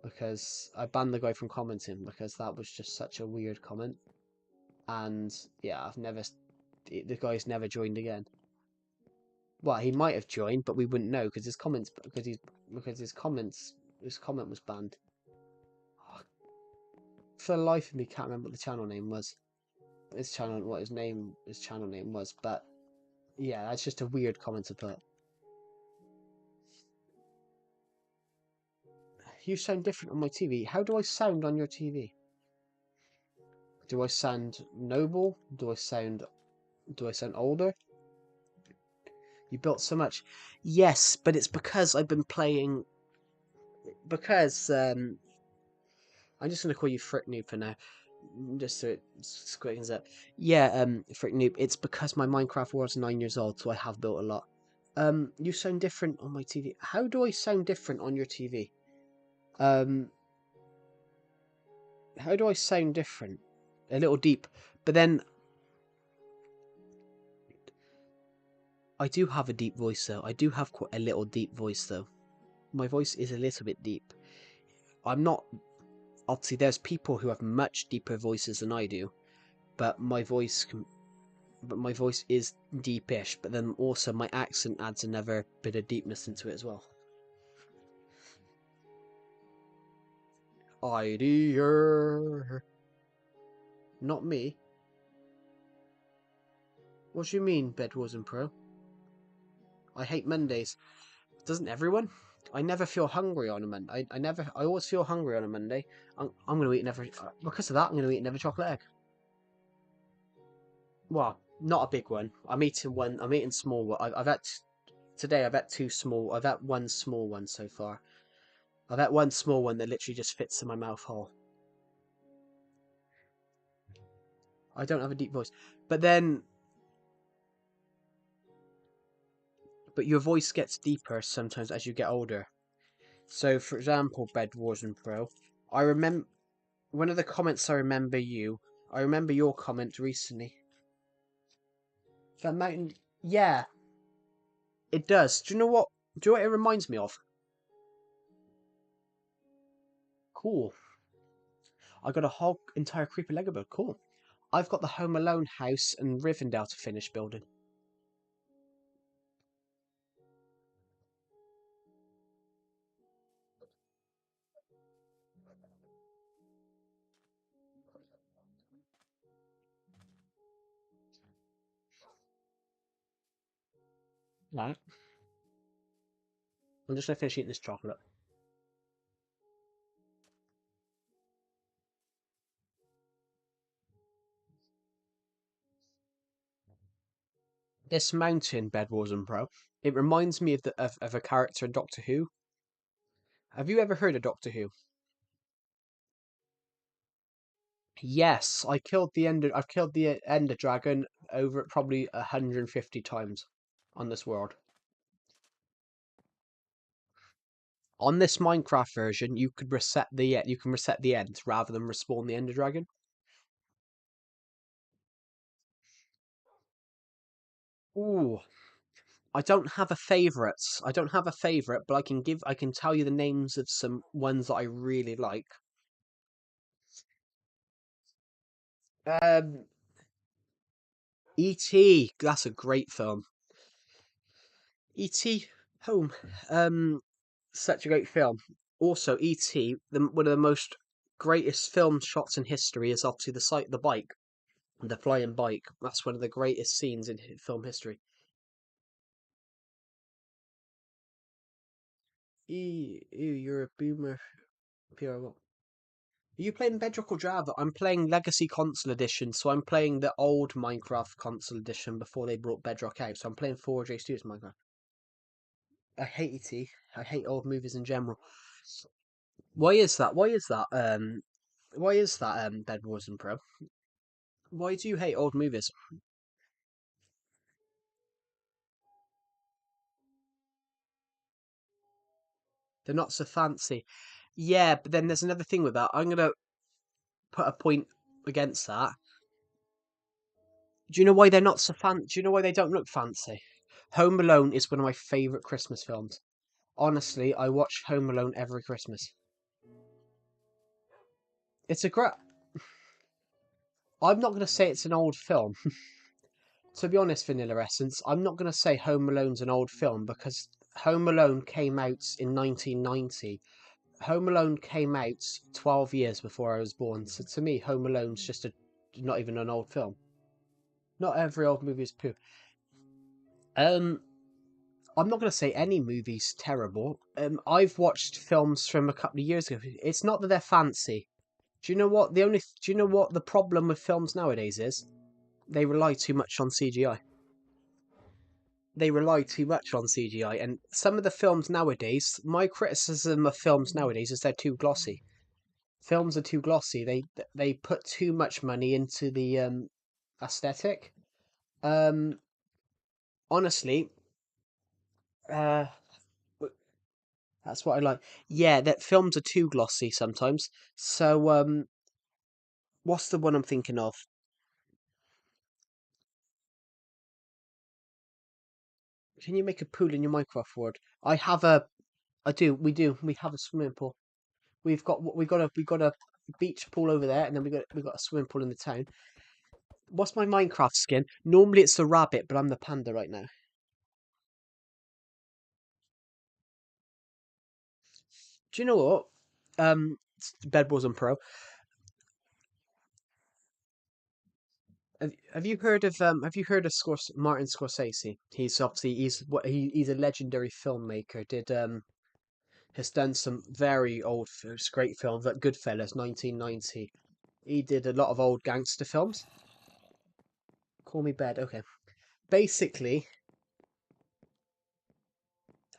because I banned the guy from commenting because that was just such a weird comment. And yeah, the guy's never joined again. Well, he might have joined, but we wouldn't know because his comment was banned. For the life of me, can't remember what the channel name was. His channel name was, but yeah, that's just a weird comment to put. You sound different on my TV. How do I sound on your TV? Do I sound noble? Do I sound older? You built so much. Yes, but it's because I've been playing. Because I'm just gonna call you Frick Noob for now, just to square things up. Yeah, Frick Noob. It's because my Minecraft was 9 years old, so I have built a lot. You sound different on my TV. How do I sound different on your TV? Um, how do I sound different? A little deep, but then I do have a deep voice though. I do have quite a little deep voice though. My voice is a little bit deep. I'm not. Obviously, there's people who have much deeper voices than I do, but my voice is deepish. But then also my accent adds another bit of deepness into it as well. Idea. Not me. What do you mean, Bed Wars and Pro? I hate Mondays. Doesn't everyone? I never feel hungry on a Monday. I always feel hungry on a Monday. I'm going to eat another, because of that, I'm going to eat another chocolate egg. Well, not a big one. I'm eating one, I'm eating small one. I've had, today I've had two small, I've had one small one so far. I've had one small one that literally just fits in my mouth hole. I don't have a deep voice. But then, but your voice gets deeper sometimes as you get older. So, for example, Bed Wars and Pro, I remember one of the comments I remember your comment recently. That mountain, yeah, it does. Do you know what? Do you know what it reminds me of? Cool. I got a whole entire creepy Lego build. Cool. I've got the Home Alone house and Rivendell to finish building. Right. I'm just gonna finish eating this chocolate. This mountain, Bed Wars and Pro, it reminds me of of a character in Doctor Who. Have you ever heard of Doctor Who? Yes, I've killed the Ender Dragon over probably 150 times on this world. On this Minecraft version, you can reset the end rather than respawn the Ender Dragon. Ooh, I don't have a favourite. I don't have a favourite, but I can tell you the names of some ones that I really like. Um, E.T. That's a great film. E.T. Home. Such a great film. Also, E.T. One of the most greatest film shots in history is obviously the bike, the flying bike. That's one of the greatest scenes in film history. You're a boomer. Are you playing Bedrock or Java? I'm playing Legacy Console Edition, so I'm playing the old Minecraft Console Edition before they brought Bedrock out. So I'm playing 4J Studios Minecraft. I hate ET. I hate old movies in general. Why is that? Why is that? Bed Wars and Pro. Why do you hate old movies? They're not so fancy. Yeah, but then there's another thing with that. I'm gonna put a point against that. Do you know why they're not so fan? Do you know why they don't look fancy? Home Alone is one of my favourite Christmas films. Honestly, I watch Home Alone every Christmas. It's a great. I'm not going to say it's an old film. To be honest, Vanilla Essence, I'm not going to say Home Alone's an old film because Home Alone came out in 1990. Home Alone came out 12 years before I was born. So to me, Home Alone's just a not even an old film. Not every old movie is poo. Um, I'm not going to say any movie's terrible. I've watched films from a couple of years ago. It's not that they're fancy. Do you know what do you know what the problem with films nowadays is? They rely too much on CGI. They rely too much on CGI, and some of the films nowadays, my criticism of films nowadays is they're too glossy. Films are too glossy. They put too much money into the aesthetic. Um, honestly, uh, that's what I like. Yeah, that films are too glossy sometimes. So, what's the one I'm thinking of? Can you make a pool in your Minecraft world? I have a. I do. We do. We have a swimming pool. We got a beach pool over there, and then we got a swimming pool in the town. What's my Minecraft skin? Normally it's the rabbit, but I'm the panda right now. Do you know what? Bed Wars and Pro. Have you heard of Martin Scorsese? He's obviously he's a legendary filmmaker. Did has done some very great films like Goodfellas, 1990. He did a lot of old gangster films. Call Me Bad. Okay. Basically,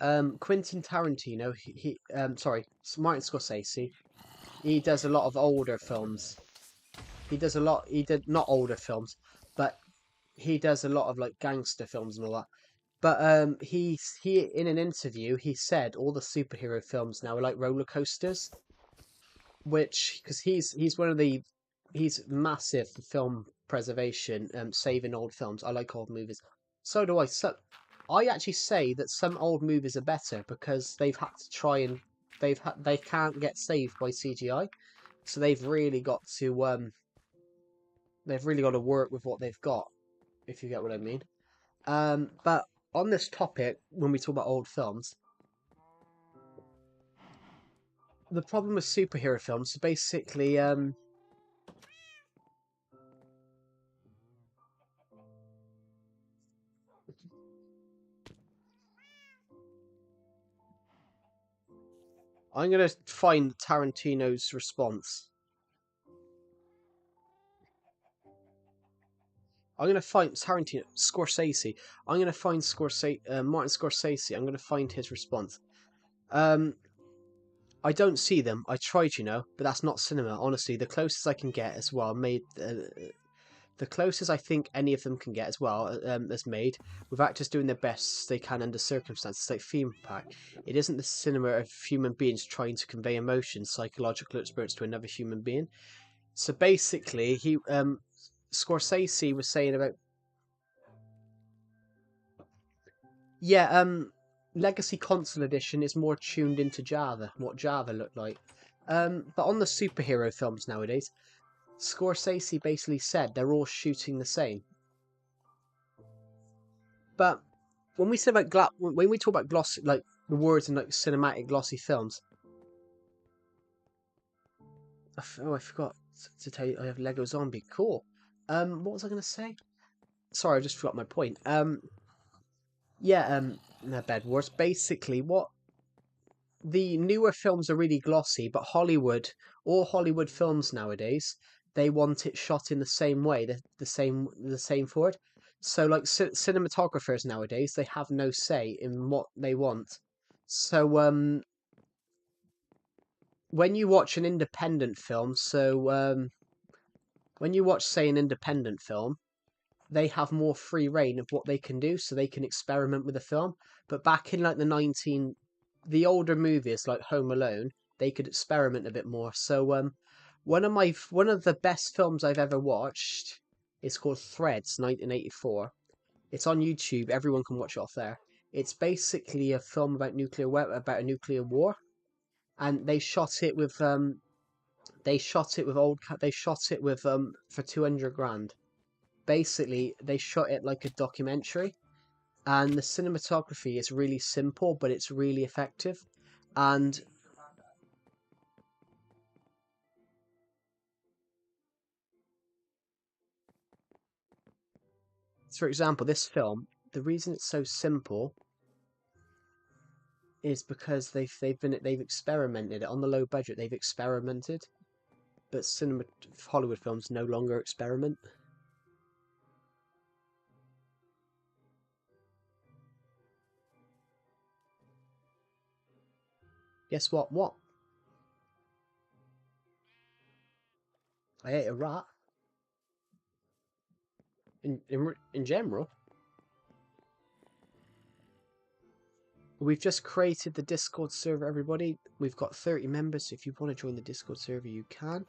Quentin Tarantino. Sorry, Martin Scorsese. He does a lot of older films. He does a lot. He did not older films, but he does a lot of like gangster films and all that. But he in an interview he said all the superhero films now are like roller coasters, which because he's one of the he's massive for film preservation and saving old films. I like old movies. So do I. So I actually say that some old movies are better because they've had to try and they can't get saved by CGI, so they've really got to work with what they've got, if you get what I mean. But on this topic, when we talk about old films, the problem with superhero films is basically I'm gonna find Tarantino's response. I'm gonna find Scorsese. I'm gonna find Martin Scorsese. I'm gonna find his response. Um, I don't see them. I tried, but that's not cinema. Honestly, the closest I can get as well made the closest I think any of them can get as well as made with actors doing their best they can under circumstances like theme park. It isn't the cinema of human beings trying to convey emotion, psychological experience to another human being. So basically, he Scorsese was saying about yeah Legacy Console Edition is more tuned into Java, what Java looked like. But on the superhero films nowadays, Scorsese basically said they're all shooting the same. But when we say about when we talk about glossy, like the words in like cinematic glossy films, I forgot to tell you I have Lego Zombie. Cool. What was I gonna say? Sorry, I just forgot my point. Yeah. No, bad words. Basically, what the newer films are really glossy, but all Hollywood films nowadays, they want it shot in the same way, the same for it. So, like cinematographers nowadays, they have no say in what they want. So, when you watch an independent film, when you watch, say, an independent film, they have more free reign of what they can do, so they can experiment with the film. But back in like the older movies like Home Alone, they could experiment a bit more. So one of the best films I've ever watched is called Threads, 1984. It's on YouTube. Everyone can watch it off there. It's basically a film about about a nuclear war, and they shot it with for 200 grand. Basically, they shot it like a documentary, and the cinematography is really simple, but it's really effective. And for example, this film, the reason it's so simple is because they've experimented on the low budget. They've experimented, but cinema Hollywood films no longer experiment. Guess what? What? I ate a rat. In general, we've just created the Discord server. Everybody, we've got 30 members. So if you want to join the Discord server, you can.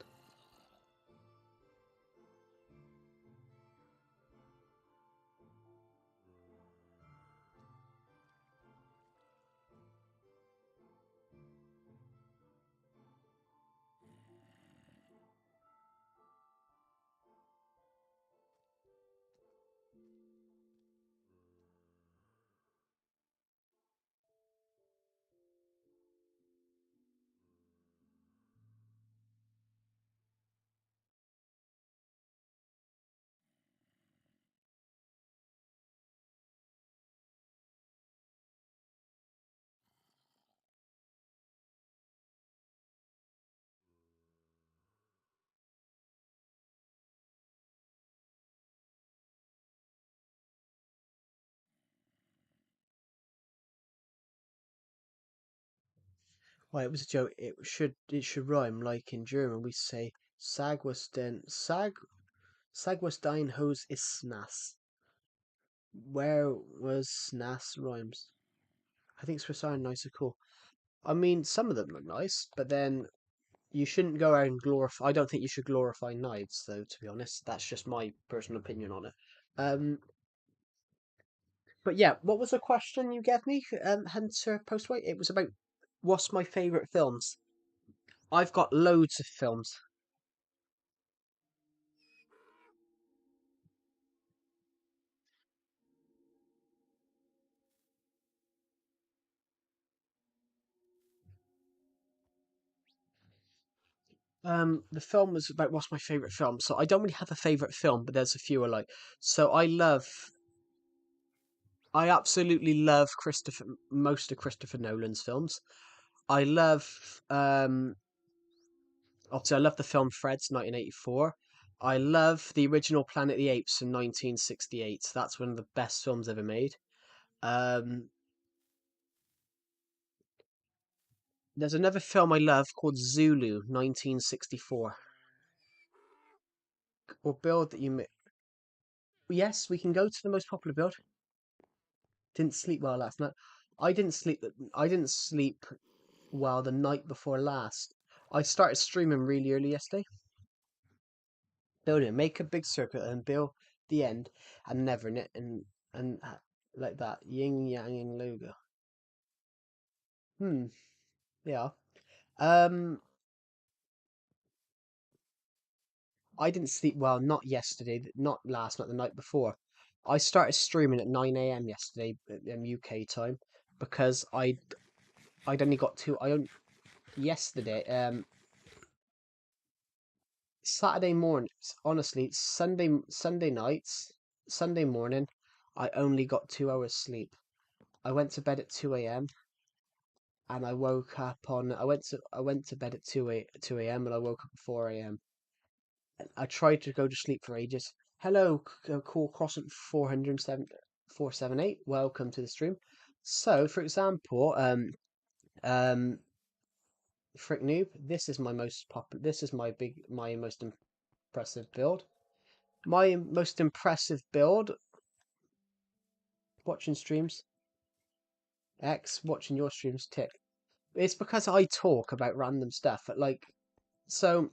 Well, it was a joke. It should rhyme like in German. We say Sag was dein Hose ist nass. Where was nass rhymes? I think Swiss Iron nice are cool. I mean, some of them look nice, but then you shouldn't go out and glorify. I don't think you should glorify knives, though. To be honest, that's just my personal opinion on it. Um, but yeah, what was the question you gave me, Hunter Postway? It was about what's my favorite films. I've got loads of films. The film was about what's my favorite film. So I don't really have a favorite film, but there's a few I like. So I absolutely love most of Christopher Nolan's films. I love, obviously, I love the film Fred's 1984. I love the original Planet of the Apes in 1968. That's one of the best films ever made. Um, there's another film I love called Zulu 1964. Or build that you. Yes, we can go to the most popular build. Didn't sleep well last night. I didn't sleep well the night before last. I started streaming really early yesterday. Build it, make a big circle and build the end and never in it and like that yin yang logo. Hmm. Yeah. Um. I didn't sleep well. Not yesterday. Not last night. The night before. I started streaming at 9 a.m. yesterday, UK time, because I'd only got two. I only yesterday. Saturday mornings, honestly, Sunday nights, Sunday morning, I only got 2 hours sleep. I went to bed at 2 a.m. and I woke up on I went to bed at 2 a.m. and I woke up at 4 a.m. And I tried to go to sleep for ages. Hello, call crossant 478. Welcome to the stream. So, for example, um, Frick Noob, this is my most popular. This is my most impressive build. My most impressive build, watching streams, X, watching your streams, tick. It's because I talk about random stuff. So,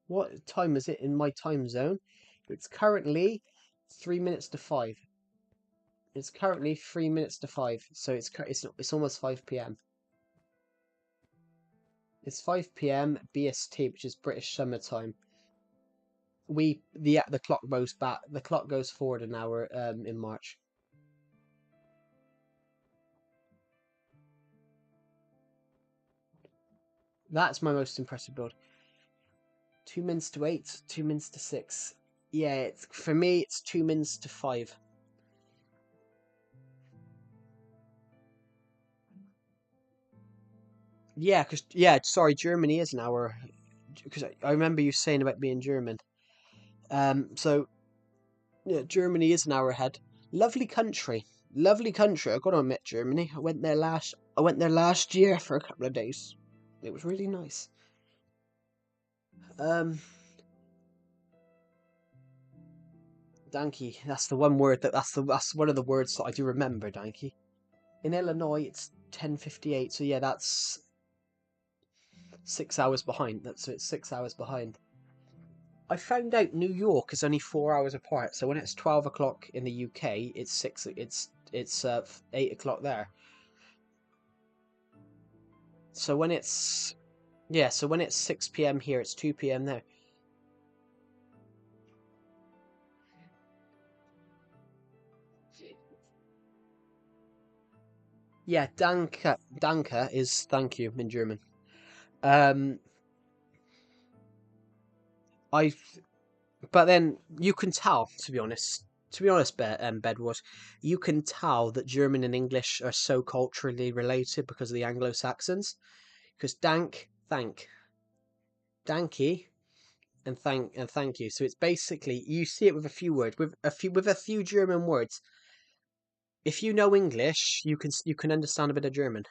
what time is it in my time zone? It's currently 3 minutes to 5. It's currently 3 minutes to 5. So it's almost 5 p.m. It's 5 p.m. BST, which is British summertime. The clock goes back. The clock goes forward an hour in March. That's my most impressive build. 2 minutes to 8, 2 minutes to 6. Yeah, for me, it's 2 minutes to 5. Sorry, Germany is an hour. Because I remember you saying about being German. So yeah, Germany is an hour ahead. Lovely country, lovely country. I gotta admit, Germany. I went there last year for a couple of days. It was really nice. Um, Danke. That's the one word that's one of the words that I do remember. Danke. In Illinois, it's 10:58. So yeah, that's 6 hours behind. It's 6 hours behind. I found out New York is only 4 hours apart. So when it's 12 o'clock in the UK, it's six. It's 8 o'clock there. So when it's so when it's 6 p.m. here, it's 2 p.m. there. Yeah, danke is thank you in German. Um, I but then you can tell, to be honest, Bedwars, you can tell that German and English are so culturally related because of the Anglo-Saxons. Because danke, and thank you. So it's basically you see it with a few words, with a few German words. If you know English, you can understand a bit of German.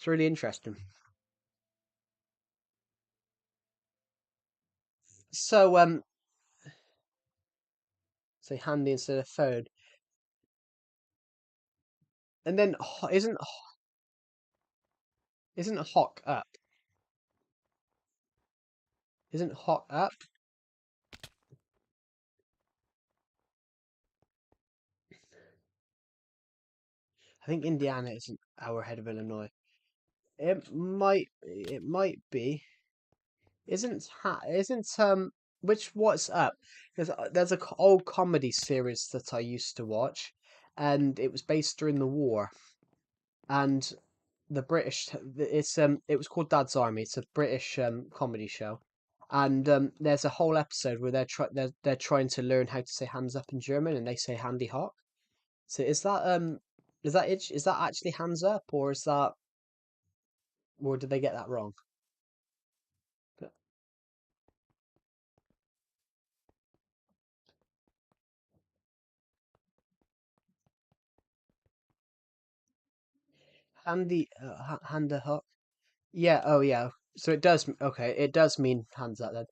It's really interesting. So say handy instead of phone, and then isn't hawk up? Isn't hawk up? I think Indiana is an hour ahead of Illinois. It might be. Isn't which what's up? There's a old comedy series that I used to watch, and it was based during the war, and the British it was called Dad's Army. It's a British comedy show, and there's a whole episode where they're trying to learn how to say hands up in German, and they say handy hawk. So is that actually hands up, or did they get that wrong? But handy hawk. Yeah. Oh yeah. So it does. Okay, it does mean hands up then.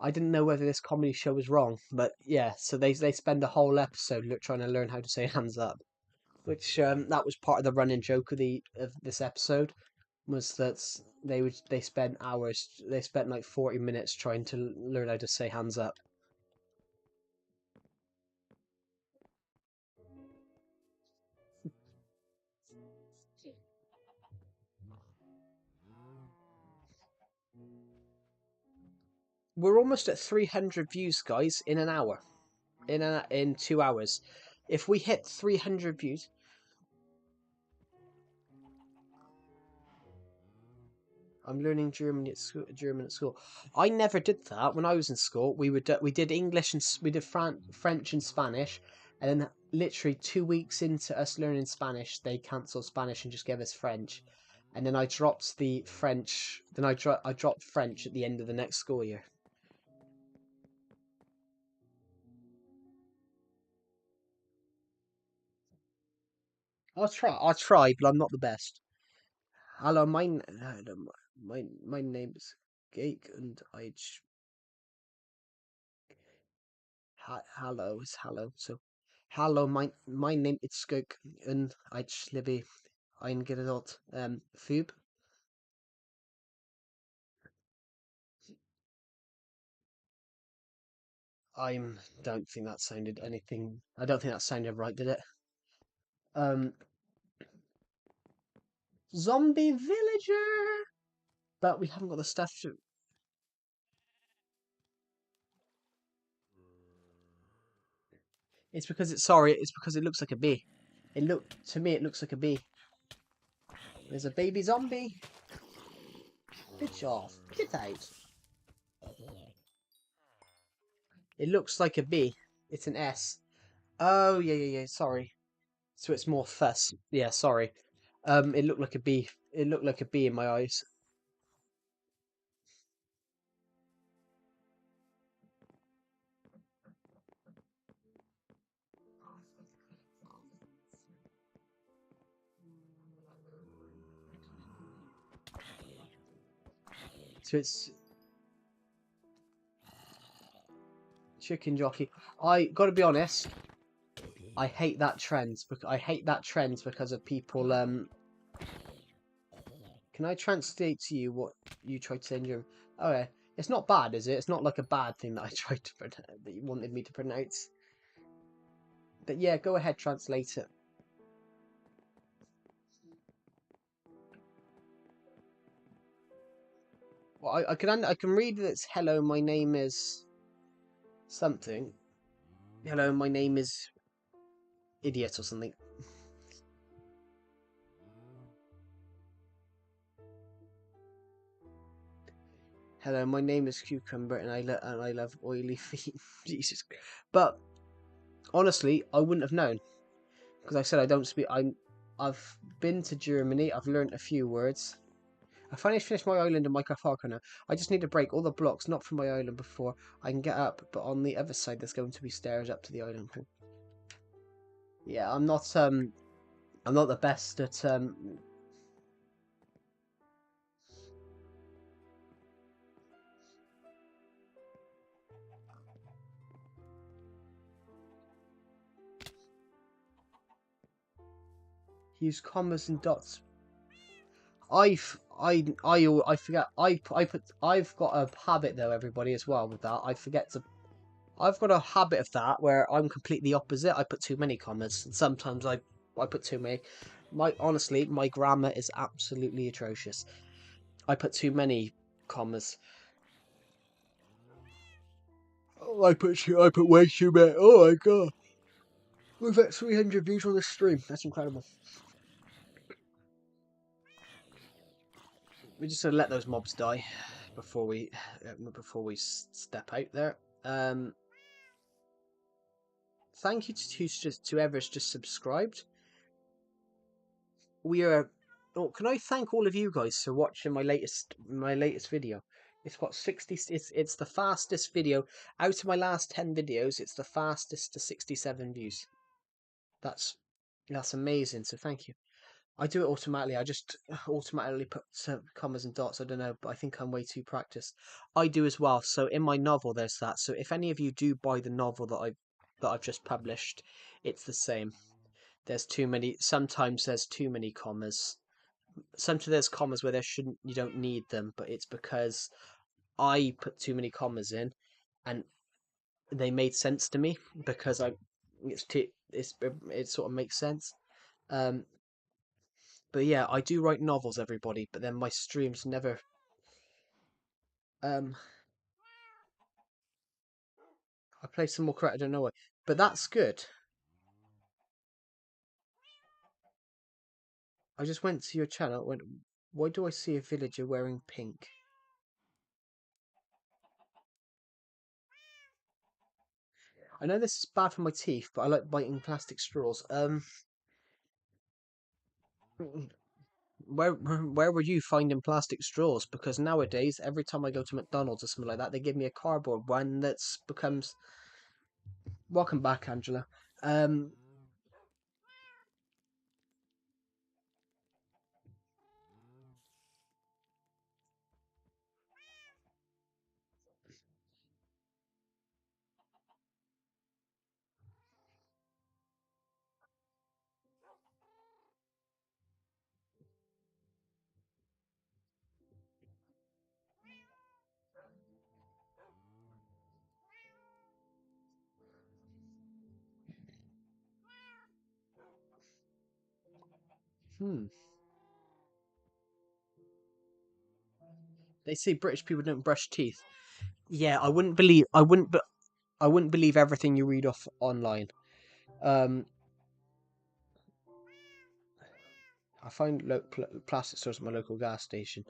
I didn't know whether this comedy show was wrong, but yeah. So they spend a whole episode trying to learn how to say hands up, which that was part of the running joke of this episode was that they spent like 40 minutes trying to learn how to say hands up. We're almost at 300 views, guys, in an hour, in 2 hours. If we hit 300 views, I'm learning German at school. German at school. I never did that when I was in school. We did English and we did French and Spanish, and then literally 2 weeks into us learning Spanish, they cancelled Spanish and just gave us French, and then I dropped the French. Then I dropped French at the end of the next school year. I'll try, but I'm not the best. Hello, my name is Geek, and hello is hello. So, hello, my name is Geek, and ich liebe ein Gerät Fub. I don't think that sounded anything. I don't think that sounded right, did it? Um, zombie villager, but we haven't got the stuff to. It's because it's sorry. It's because it looks like a bee. To me, it looks like a bee. There's a baby zombie. Bitch off. Get out. It looks like a B. It's an S. Oh, yeah, yeah, yeah. Sorry. So it's more fuss. Yeah, sorry. It looked like a B. It looked like a B in my eyes. So it's chicken jockey. I gotta be honest. I hate that trend. I hate that trend because of people. Can I translate to you what you tried to say in German? Okay, it's not bad, is it? It's not like a bad thing that I tried to that you wanted me to pronounce. But yeah, go ahead, translate it. Well, I can read that it's hello. My name is something. Hello, my name is idiot or something. Hello, my name is Cucumber, and I love oily feet. Jesus, but honestly, I wouldn't have known because I said I don't speak. I've been to Germany. I've learned a few words. I finally finished my island in Minecraft now. I just need to break all the blocks, not from my island, before I can get up. But on the other side, there's going to be stairs up to the island. Yeah, I'm not the best at Use commas and dots. I forget. I've got a habit though, everybody, as well with that. I've got a habit of that where I'm completely opposite. I put too many commas, and sometimes I put too many. Honestly, my grammar is absolutely atrocious. I put too many commas. Oh, I put way too many. Oh my god. We've got 300 views on this stream. That's incredible. We just gotta let those mobs die before we step out there. Thank you to whoever's just subscribed. We are. Oh, can I thank all of you guys for watching my latest video? It's got 60. It's the fastest video out of my last 10 videos. It's the fastest to 67 views. That's amazing. So thank you. I do it automatically. I just automatically put commas and dots. I don't know, but I think I'm way too practiced. I do as well. So in my novel, there's that. So if any of you do buy the novel that I've just published, it's the same. There's too many. Sometimes there's too many commas. Sometimes there's commas where you don't need them, but it's because I put too many commas in, and they made sense to me because it sort of makes sense. But yeah, I do write novels, everybody, but then my streams never. I play some more correct, I don't know why. But that's good. I just went to your channel, why do I see a villager wearing pink? I know this is bad for my teeth, but I like biting plastic straws. Where were you finding plastic straws? Because nowadays, every time I go to McDonald's or something like that, they give me a cardboard one that's becomes. Welcome back, Angela. Um, hmm. They say British people don't brush teeth. Yeah, I wouldn't believe. I wouldn't believe everything you read off online. Um, I find plastic stores at my local gas station.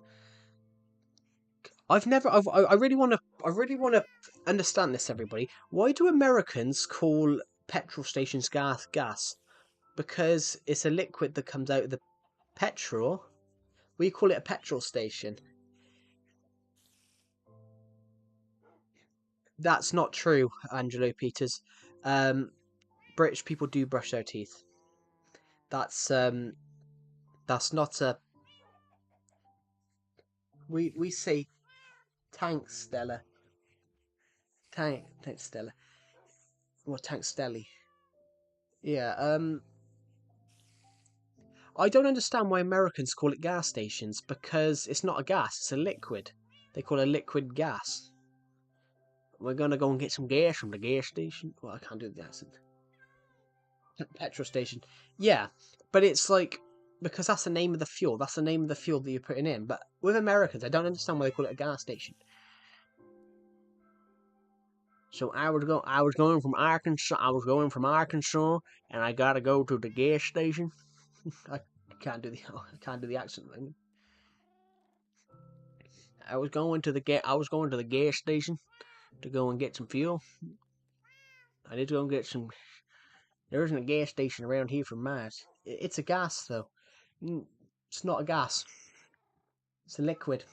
I really want to. I really want to understand this, everybody. Why do Americans call petrol stations gas? Because it's a liquid that comes out of the petrol. We call it a petrol station. That's not true, Angelo Peters. British people do brush their teeth. That's not a. We say thanks, Stella. Thanks, Stella. Well, thanks, Stelly. Yeah. I don't understand why Americans call it gas stations because it's not a gas; it's a liquid. They call it a liquid gas. We're gonna go and get some gas from the gas station. Well, I can't do the accent. Petrol station. Yeah, but it's like because that's the name of the fuel. That's the name of the fuel that you're putting in. But with Americans, I don't understand why they call it a gas station. So I was going from Arkansas. I was going from Arkansas, and I gotta go to the gas station. I I can't do the accent. I was going to the gas station to go and get some fuel. I need to go and get some. There isn't a gas station around here for miles. It's a gas though. It's not a gas. It's a liquid.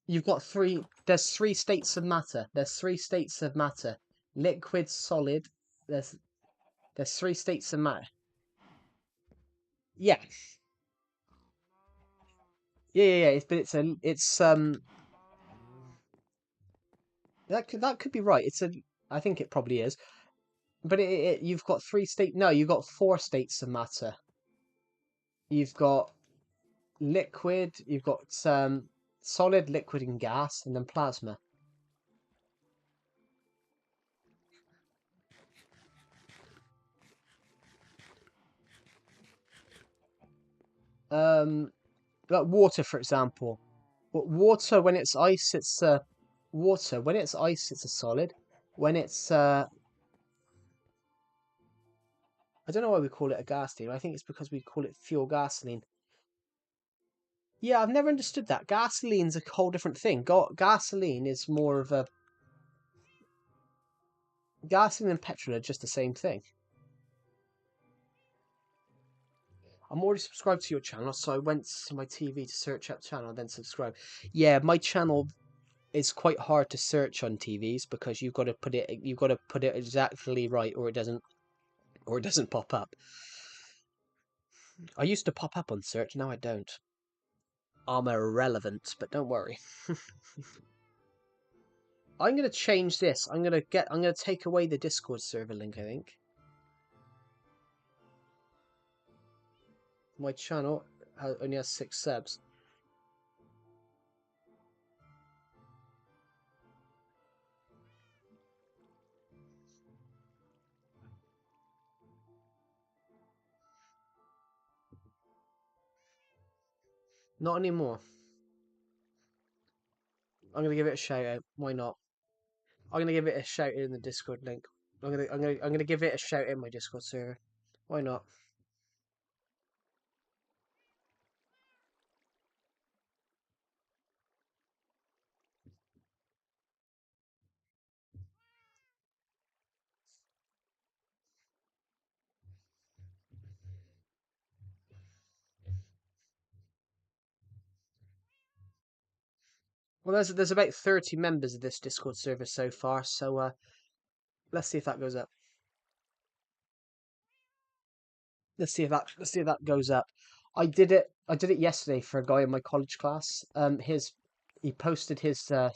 You've got three. There's three states of matter. There's three states of matter. Liquid, solid. There's three states of matter. Yeah. Yeah. But that could be right. I think it probably is. But you've got three state. No, you've got four states of matter. You've got liquid, you've got solid, liquid, and gas, and then plasma. Like water, for example. Water, when it's ice, it's water. When it's ice, it's a solid. When it's I don't know why we call it a gasoline. I think it's because we call it fuel gasoline. Yeah, I've never understood that. Gasoline's a whole different thing. Gasoline is more of a gasoline and petrol are just the same thing. I'm already subscribed to your channel, so I went to my TV to search up channel, then subscribe. Yeah, my channel is quite hard to search on TVs because you've got to put it exactly right, or it doesn't pop up. I used to pop up on search, now I don't. I'm irrelevant, but don't worry. I'm gonna change this. I'm gonna take away the Discord server link, I think. My channel only has 6 subs. Not anymore. I'm gonna give it a shout out. Why not? I'm gonna give it a shout out in the Discord link. I'm gonna give it a shout out in my Discord server. Why not? Well, there's about 30 members of this Discord server so far, so let's see if that goes up. Let's see if that goes up. I did it yesterday for a guy in my college class. He posted his a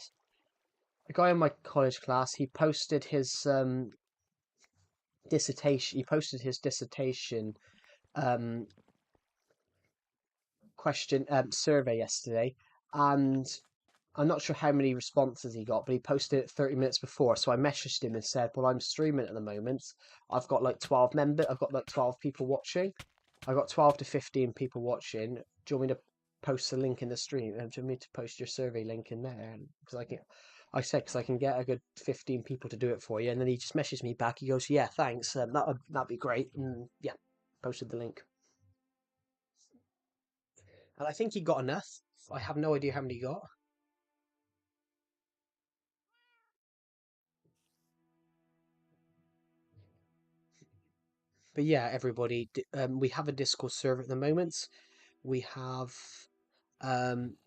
guy in my college class. He posted his dissertation. He posted his dissertation um question survey yesterday, and I'm not sure how many responses he got, but he posted it 30 minutes before. So I messaged him and said, "Well, I'm streaming at the moment. I've got like 12 people watching. I've got 12 to 15 people watching. Do you want me to post the link in the stream? Do you want me to post your survey link in there? Because I can get a good 15 people to do it for you." And then he just messaged me back. He goes, "Yeah, thanks. That'd be great." And yeah, posted the link. And I think he got enough. I have no idea how many he got. But yeah, everybody, we have a Discord server at the moment. We have um,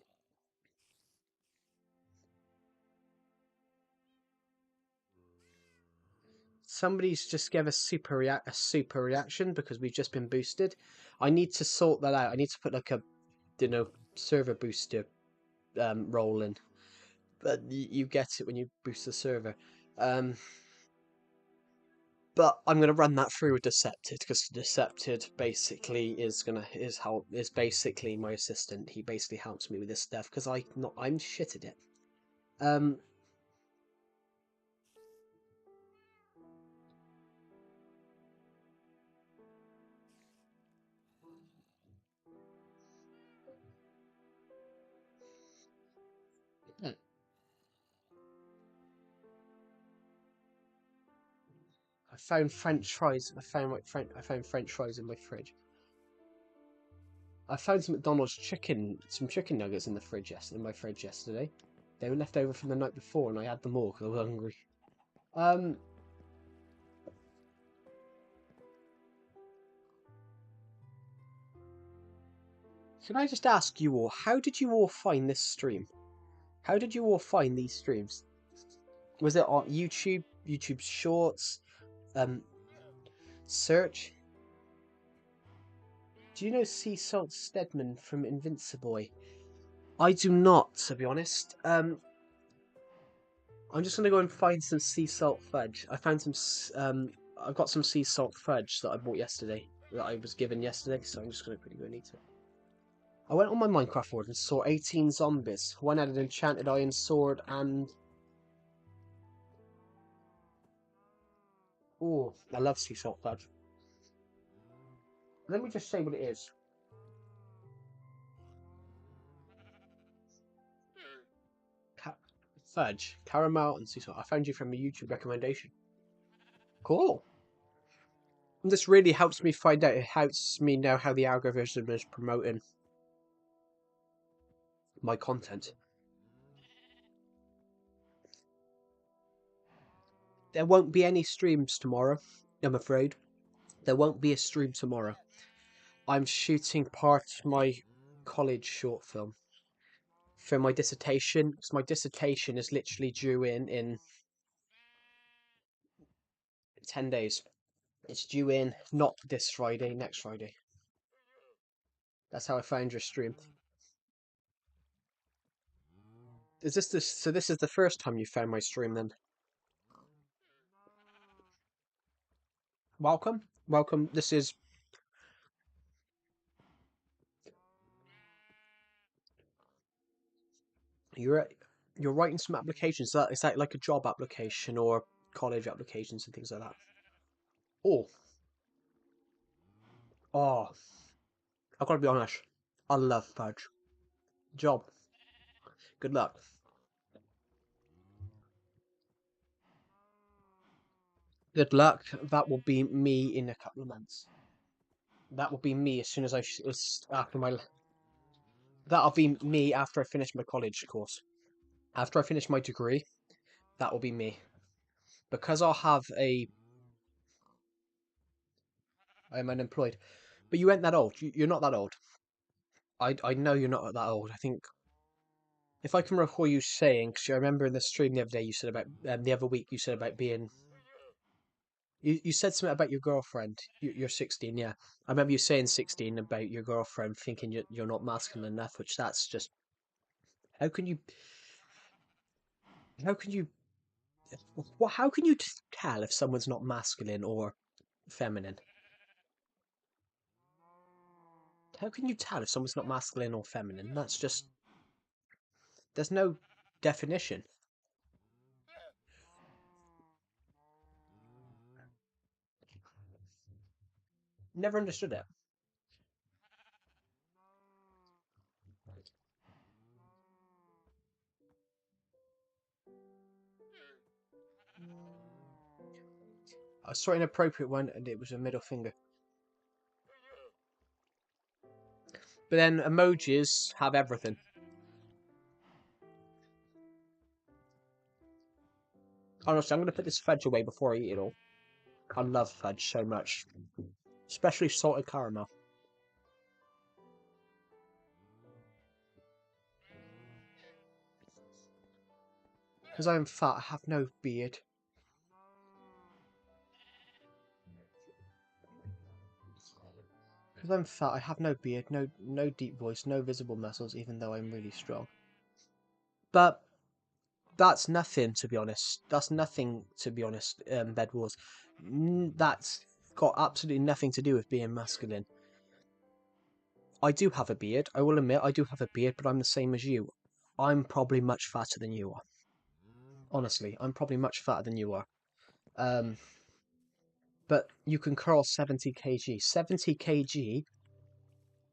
somebody's just gave a super reaction because we've just been boosted. I need to sort that out. I need to put like a server booster role in. But you get it when you boost the server. Um, but I'm gonna run that through with Decepted because Decepted basically is basically my assistant. He basically helps me with this stuff because I'm shit at it. Um, I found French fries. I found French fries in my fridge. I found some chicken nuggets in the fridge in my fridge yesterday. They were left over from the night before, and I had them all because I was hungry. Um, can I just ask you all, how did you all find this stream? How did you all find these streams? Was it on YouTube, YouTube Shorts, um, search? Do you know Sea Salt Stedman from Invincible? I do not, to be honest. I'm just gonna go and find some sea salt fudge. I found some. I've got some sea salt fudge that I bought yesterday. that I was given yesterday, so I'm just going to quickly go and eat it. I went on my Minecraft world and saw 18 zombies. One had an enchanted iron sword and... Oh, I love sea salt fudge. Let me just say what it is. Fudge, caramel, and sea salt. I found you from a YouTube recommendation. Cool. And this really helps me find out. It helps me know how the algorithm is promoting my content. There won't be any streams tomorrow, I'm afraid. There won't be a stream tomorrow. I'm shooting part of my college short film for my dissertation, because my dissertation is literally due in 10 days. It's due in not this Friday, next Friday. That's how I found your stream. Is this so this is the first time you found my stream then? Welcome. Welcome. This is you're you're writing some applications. Is that like a job application or college applications and things like that? Oh, oh, I've got to be honest. I love fudge. Job. Good luck. Good luck. That will be me in a couple of months. That will be me as soon as after my. That'll be me after I finish my college course. After I finish my degree, that will be me. Because I'm unemployed. But you ain't that old. You're not that old. I know you're not that old. I think if I can recall you saying, because I remember in the stream the other day you said about the other week you said about being. You said something about your girlfriend. You're 16, yeah. I remember you saying 16 about your girlfriend, thinking you're not masculine enough. Which that's just how can you how can you how can you tell if someone's not masculine or feminine? How can you tell if someone's not masculine or feminine? That's just there's no definition. Never understood it. I saw an inappropriate one and it was a middle finger. But then emojis have everything. Honestly, I'm going to put this fudge away before I eat it all. I love fudge so much. Especially salted caramel. Because I am fat, I have no beard. Because I'm fat, I have no beard, no deep voice, no visible muscles, even though I'm really strong. But that's nothing, to be honest. That's nothing, to be honest, Bed Wars. That's got absolutely nothing to do with being masculine. I do have a beard. I will admit I do have a beard, but I'm the same as you. I'm probably much fatter than you are. Honestly, I'm probably much fatter than you are. But you can curl 70 kg. 70 kg.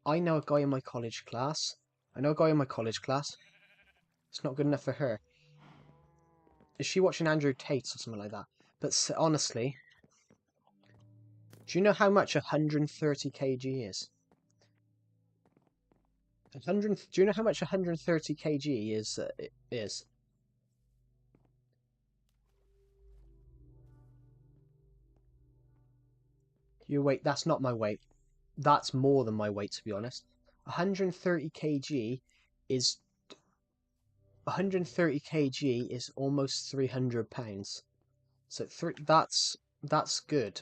I know a guy in my college class. I know a guy in my college class. It's not good enough for her. Is she watching Andrew Tate or something like that? But honestly, do you know how much 130 kg is? 100. Do you know how much 130 kg is? Your weight. That's not my weight. That's more than my weight, to be honest. 130 kg is 130 kg is almost 300 pounds. So that's good.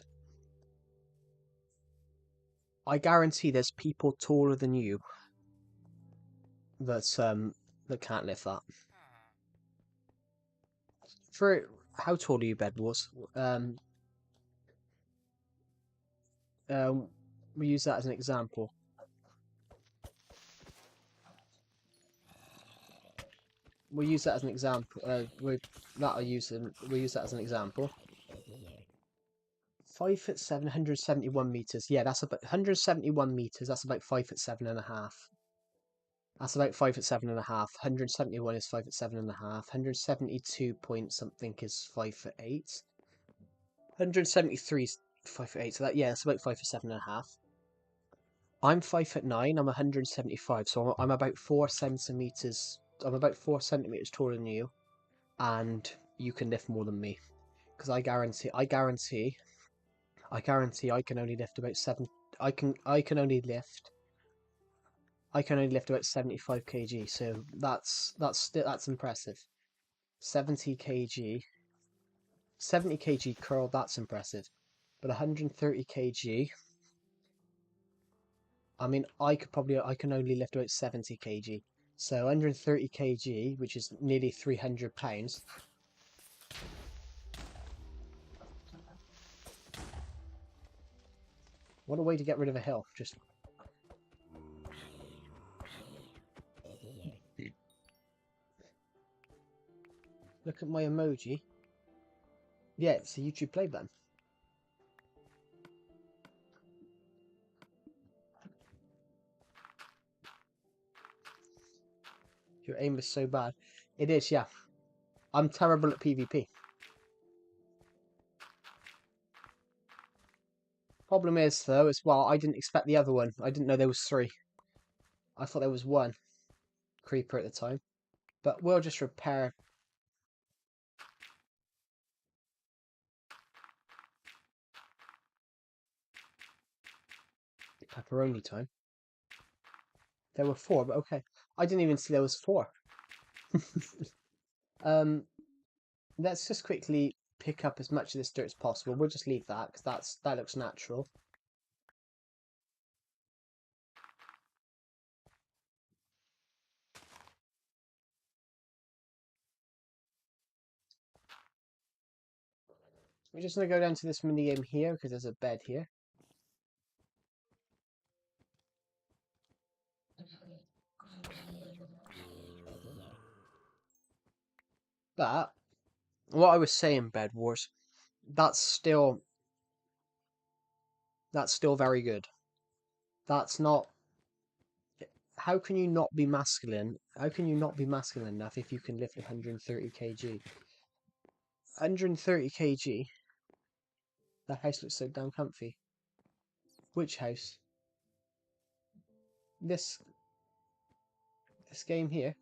I guarantee there's people taller than you that can't lift that. For how tall are you, Bed Wars? Um, We use that as an example. We'll use that as an example. We'll use that as an example. 5'7", 171 meters. Yeah, that's about 171 meters. That's about 5'7.5". That's about 5'7.5". 171 is 5'7.5". 172 point something is 5'8". 173 is 5'8". So that, yeah, it's about 5'7.5". I'm 5'9". I'm 175. So I'm about 4 centimeters. I'm about 4 centimeters taller than you, and you can lift more than me. Because I guarantee I can only lift about seven. I can only lift about 75 kg. So that's impressive. 70 kg, 70 kg curl. That's impressive. But 130 kg. I mean, I can only lift about 70 kg. So 130 kg, which is nearly 300 pounds. What a way to get rid of a hill. Just look at my emoji. Yeah, it's a YouTube play button. Your aim is so bad. It is, yeah. I'm terrible at PvP. Problem is, though, as well, I didn't expect the other one. I didn't know there was 3. I thought there was 1 creeper at the time. But we'll just repair. Pepperoni time. There were 4, but okay. I didn't even see there was 4. um, let's just quickly pick up as much of this dirt as possible. We'll just leave that, because that looks natural. We're just going to go down to this minigame here, because there's a bed here. But, what I was saying, Bed Wars, that's still very good. That's not. How can you not be masculine? How can you not be masculine enough if you can lift 130 kg? 130 kg? That house looks so damn comfy. Which house? This game here?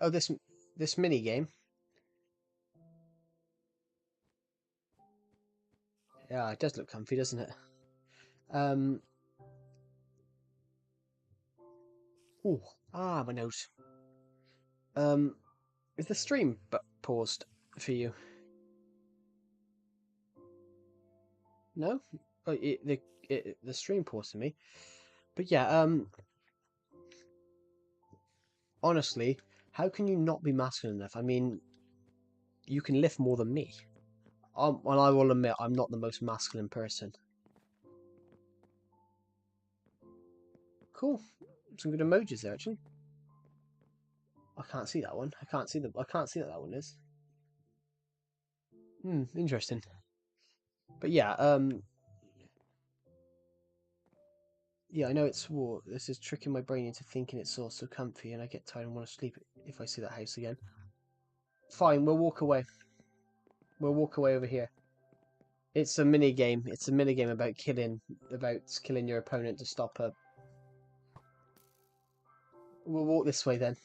Oh, this mini game. Yeah, it does look comfy, doesn't it? Um. Ooh. Ah, my nose. Is the stream but paused for you? No. Oh, the stream paused for me. But yeah. Honestly, how can you not be masculine enough? I mean, you can lift more than me. And I will admit, I'm not the most masculine person. Cool. Some good emojis there, actually. I can't see that one. I can't see that one is. Interesting. But yeah, yeah, I know it's war. This is tricking my brain into thinking it's all so comfy, and I get tired and want to sleep if I see that house again. Fine, we'll walk away. We'll walk away over here. It's a mini game. It's a mini game about killing your opponent to stop her. We'll walk this way then.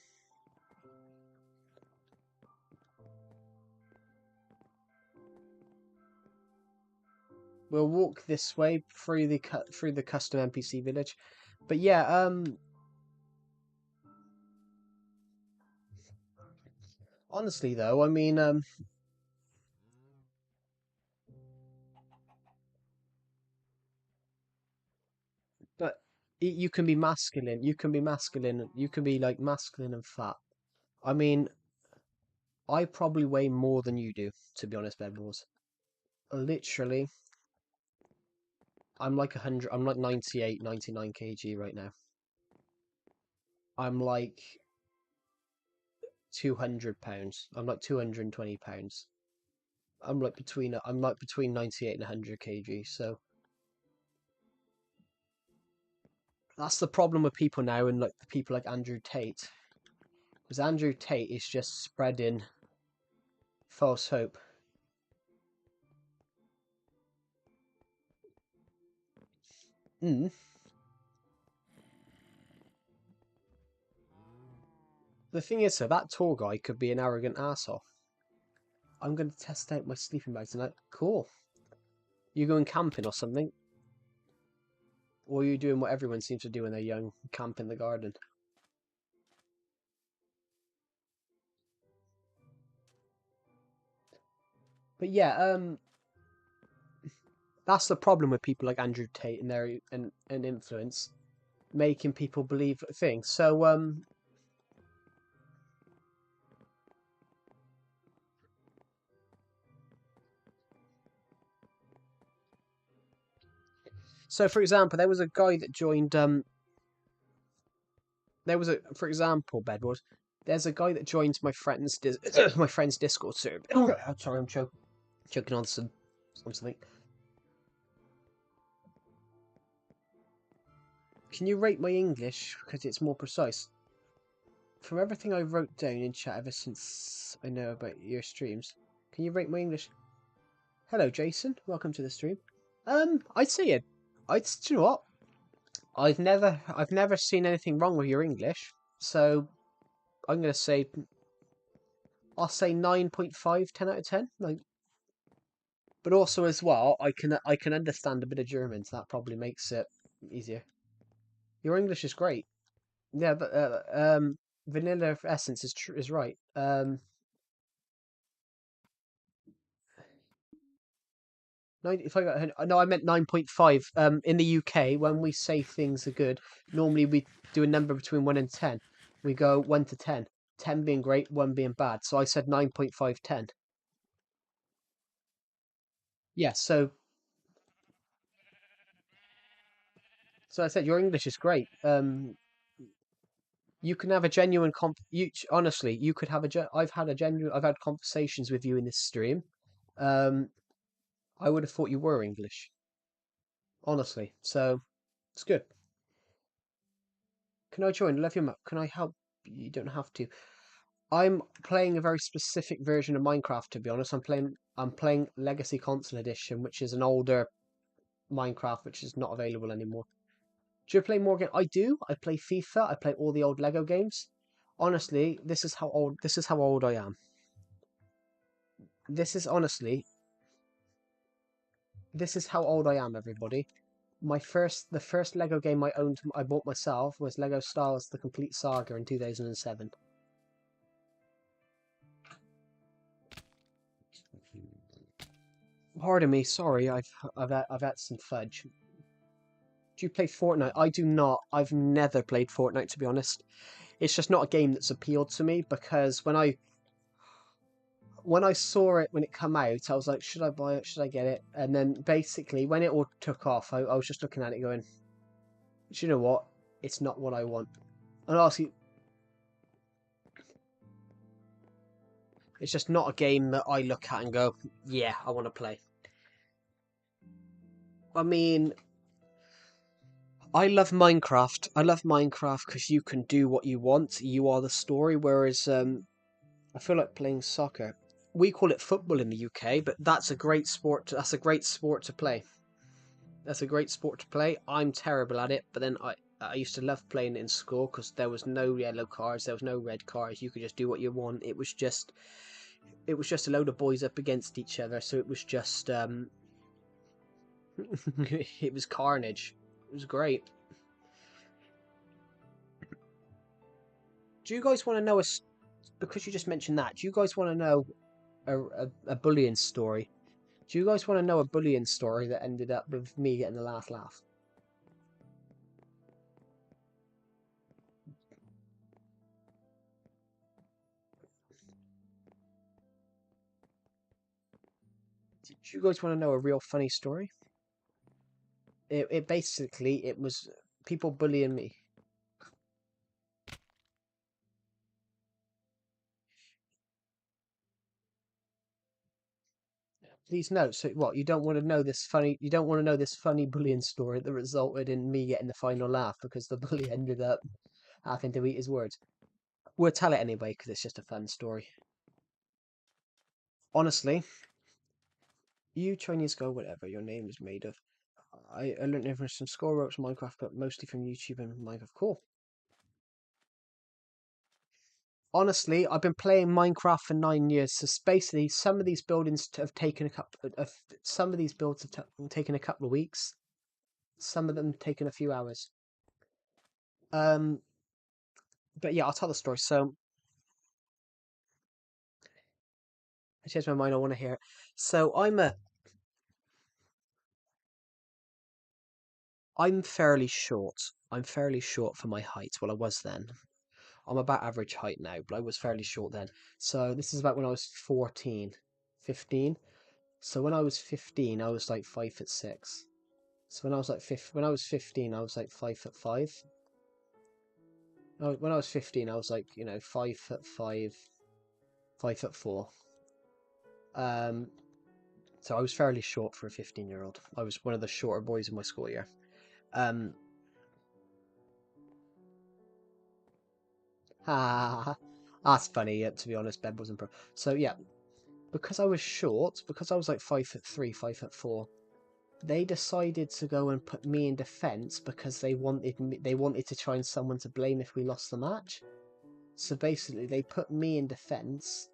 We'll walk this way through the custom NPC village. But yeah, honestly though, I mean, but you can be masculine. You can be masculine. You can be like masculine and fat. I mean, I probably weigh more than you do, to be honest, Bedwars. Literally, I'm like 100, I'm like 98, 99 kg right now. I'm like 200 pounds. I'm like 220 pounds. I'm like between 98 and 100 kg. So that's the problem with people now, and like the people like Andrew Tate, because Andrew Tate is just spreading false hope. Mm. The thing is, so that tour guy could be an arrogant asshole. I'm going to test out my sleeping bags tonight. Cool. You going camping or something? Or are you doing what everyone seems to do when they're young? Camp in the garden. But yeah, that's the problem with people like Andrew Tate and their and influence, making people believe things. So for example, there was a guy that joined there was a for example, Bedward, there's a guy that joined my friend's my friend's Discord server. Sorry, I'm choking on something. Can you rate my English because it's more precise? From everything I wrote down in chat ever since I know about your streams, can you rate my English? Hello, Jason. Welcome to the stream. I'd say it. Do you know what? I've never seen anything wrong with your English, so I'm gonna say I'll say 9.5, 10 out of 10. Like, but also as well, I can understand a bit of German, so that probably makes it easier. Your English is great. Yeah, but Vanilla Essence is right. If I got no, I meant 9.5. In the UK, when we say things are good, normally we do a number between 1 and 10. We go 1 to 10. 10 being great, 1 being bad. So I said 9.5, 10. Yeah, so I said your English is great. You can have a genuine honestly, you could have I've had conversations with you in this stream. Um, I would have thought you were English, honestly. So it's good. Can I join? Love your map. Can I help? You don't have to. I'm playing a very specific version of Minecraft, to be honest. I'm playing Legacy Console Edition, which is an older Minecraft which is not available anymore. Do you play more games? I do. I play FIFA. I play all the old Lego games. Honestly, this is how old I am. This is honestly this is how old I am, everybody. The first Lego game I bought myself was Lego Star Wars: The Complete Saga in 2007. Pardon me, sorry, I've had some fudge. Do you play Fortnite? I do not. I've never played Fortnite, to be honest. It's just not a game that's appealed to me because when I saw it when it come out, I was like, should I buy it? Should I get it? And then basically when it all took off, I was just looking at it going, do you know what? It's not what I want. And honestly, it's just not a game that I look at and go, yeah, I want to play. I mean, I love Minecraft. I love Minecraft because you can do what you want. You are the story. Whereas I feel like playing soccer. We call it football in the UK, but that's a great sport. That's a great sport to play. That's a great sport to play. I'm terrible at it, but then I used to love playing it in school because there was no yellow cards, there was no red cards. You could just do what you want. It was just a load of boys up against each other. So it was just it was carnage. It was great. Do you guys want to know because you just mentioned that? Do you guys want to know a bullying story? Do you guys want to know a bullying story that ended up with me getting the last laugh? Did you guys want to know a real funny story? It basically, it was people bullying me. Please note, so what, you don't want to know this funny, you don't want to know this funny bullying story that resulted in me getting the final laugh because the bully ended up having to eat his words. We'll tell it anyway because it's just a fun story. Honestly, you Chinese girl, whatever your name is made of, I learned it from some score ropes, Minecraft, but mostly from YouTube and Minecraft. Cool. Honestly, I've been playing Minecraft for 9 years, so basically some of these buildings have taken a couple of, some of these builds have taken a couple of weeks. Some of them taken a few hours. But yeah, I'll tell the story. So I changed my mind. I want to hear it. So I'm fairly short. I'm fairly short for my height. Well, I was then. I'm about average height now, but I was fairly short then. So this is about when I was 14, 15. So when I was 15, I was like 5'6". So when I was like when I was 15, I was like 5'5". When I was 15, I was like 5'5", 5'4". Um, so I was fairly short for a 15-year-old. I was one of the shorter boys in my school year. Um, that's funny. To be honest, Ben wasn't pro. So yeah, because I was short, because I was like 5'3", 5'4", they decided to go and put me in defence because they wanted to try and someone to blame if we lost the match. So basically, they put me in defence.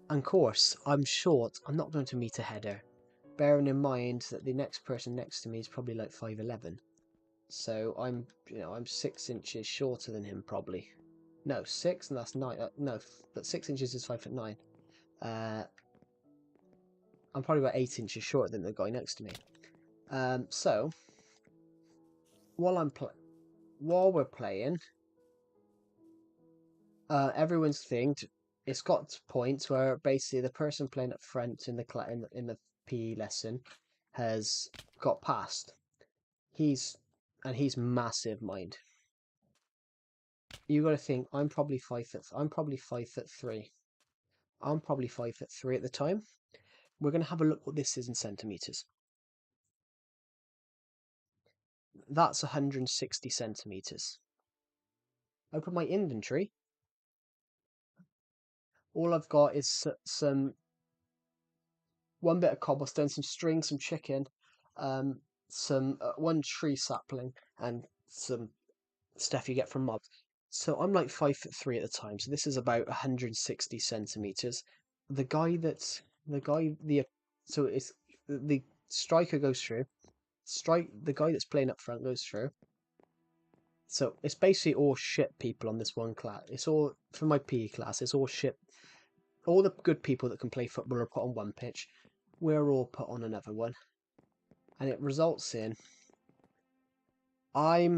And of course, I'm short. I'm not going to meet a header. Bearing in mind that the next person next to me is probably like 5'11". So I'm 6 inches shorter than him probably. No, 6, and that's 9. No, but 6 inches is 5'9". I'm probably about 8 inches shorter than the guy next to me. So while we're playing, everyone's it's got points where basically the person playing up front in the PE lesson has got past. He's massive, mind. You got to think I'm probably 5'3". I'm probably 5'3". I'm probably 5'3" at the time. We're gonna have a look what this is in centimeters. That's 160 centimeters. Open my inventory. All I've got is one bit of cobblestone, some string, some chicken, some one tree sapling, and some stuff you get from mobs. So I'm like 5'3" at the time. So this is about 160 centimeters. The guy that's the guy the so it's the striker goes through. The guy that's playing up front goes through. So it's basically all shit people on this one class. It's all for my PE class. It's all shit. All the good people that can play football are put on one pitch. We're all put on another one, and it results in I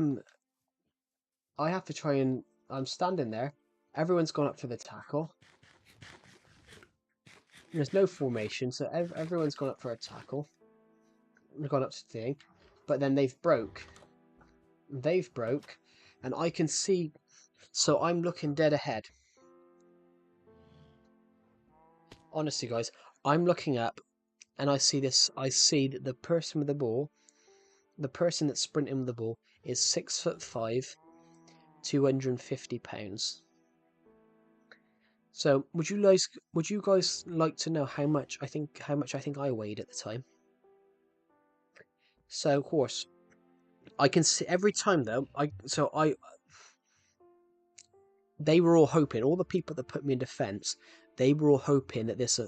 have to try and I'm standing there. Everyone's gone up for the tackle. There's no formation, so everyone's gone up for a tackle. They've gone up to the thing, but then they've broke. And I can see. So I'm looking dead ahead. Honestly, guys, I'm looking up, and I see this. I see that the person with the ball, the person that's sprinting with the ball, is 6'5", 250 pounds. So would you guys like to know how much I think I weighed at the time? So of course, I can see every time though. They were all hoping, all the people that put me in defence, they were all hoping that this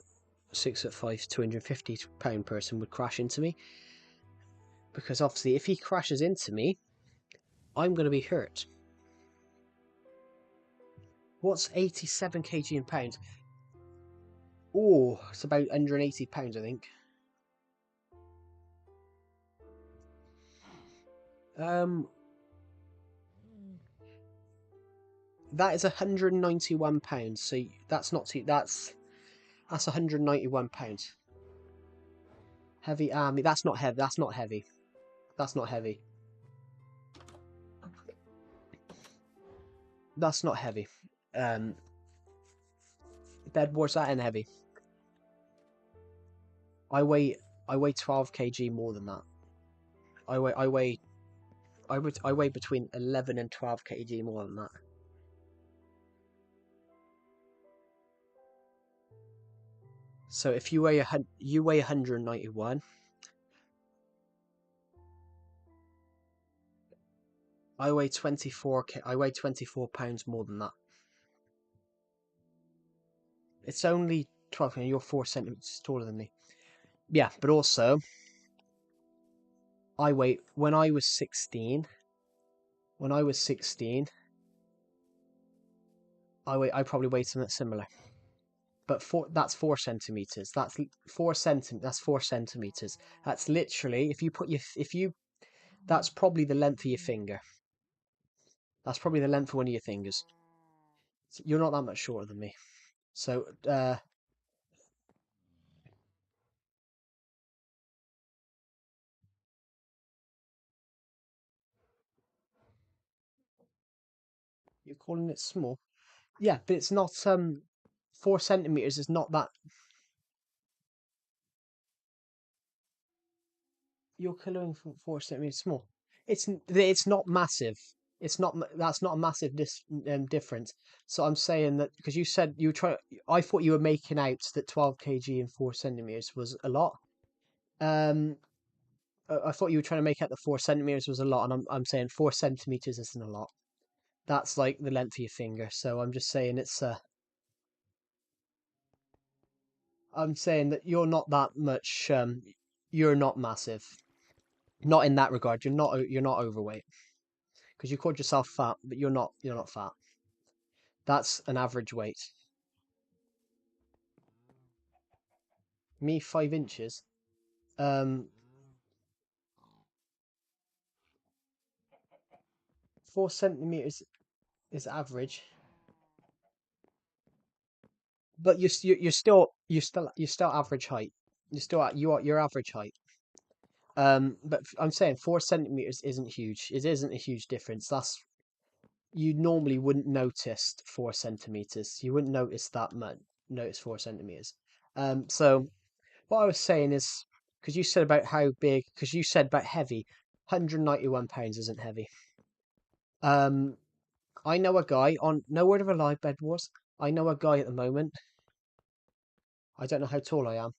6'5", 250 pound person would crash into me. Because obviously, if he crashes into me, I'm going to be hurt. What's 87 kg in pounds? Oh, it's about 180 pounds, I think. That is 191 pounds. So that's not too. That's 191 pounds. Heavy army. That's not heavy. That's not heavy. That's not heavy. That's not heavy. Bed Wars that and heavy. I weigh 12 kg more than that. I weigh between 11 and 12 kg more than that. So if you weigh 191, I weigh 24 pounds more than that. It's only 12, and you're 4 centimeters taller than me. Yeah, but also when I was 16, I probably weighed something similar. But that's 4 centimeters. That's 4 centimeters. That's literally that's probably the length of your finger. That's probably the length of one of your fingers. So you're not that much shorter than me. So you're calling it small? Yeah, but it's not 4 centimeters is not that. You're coloring from 4 centimeters small. It's not massive. That's not a massive difference. So I'm saying that because you said you were trying. I thought you were making out that 12 kg and 4 centimeters was a lot. Um, I thought you were trying to make out that 4 centimeters was a lot, and I'm saying 4 centimeters isn't a lot. That's like the length of your finger. So I'm just saying I'm saying that you're not that much. You're not massive. Not in that regard. You're not overweight because you called yourself fat, but you're not. You're not fat. That's an average weight. Me 5 inches. Um, 4 centimeters is average, but you're still average height. You're still at your average height. But I'm saying 4 centimeters isn't huge. It isn't a huge difference. You normally wouldn't notice 4 centimeters. You wouldn't notice that much. Notice 4 centimeters. So what I was saying is because you said about how big, because you said about heavy. 191 pounds isn't heavy. Um, I know a guy on no word of a lie, Bed Wars. I know a guy at the moment. I don't know how tall I am,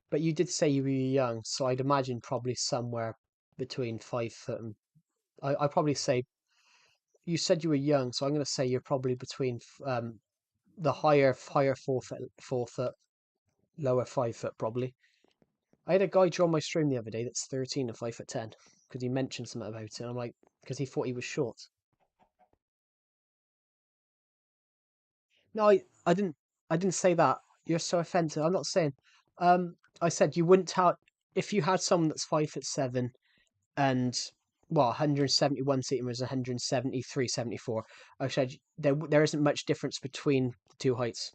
but you did say you were young, so I'd imagine probably somewhere between 5 foot and I probably say you said you were young, so I'm going to say you're probably between the higher 4 foot, lower 5 foot probably. I had a guy join my stream the other day that's 13 and 5'10" because he mentioned something about it. And I'm like, because he thought he was short. No, I didn't say that. You're so offensive. I'm not saying. I said you wouldn't tell if you had someone that's 5'7" and well, 171 centimeters, 173, 74. I said there isn't much difference between the two heights.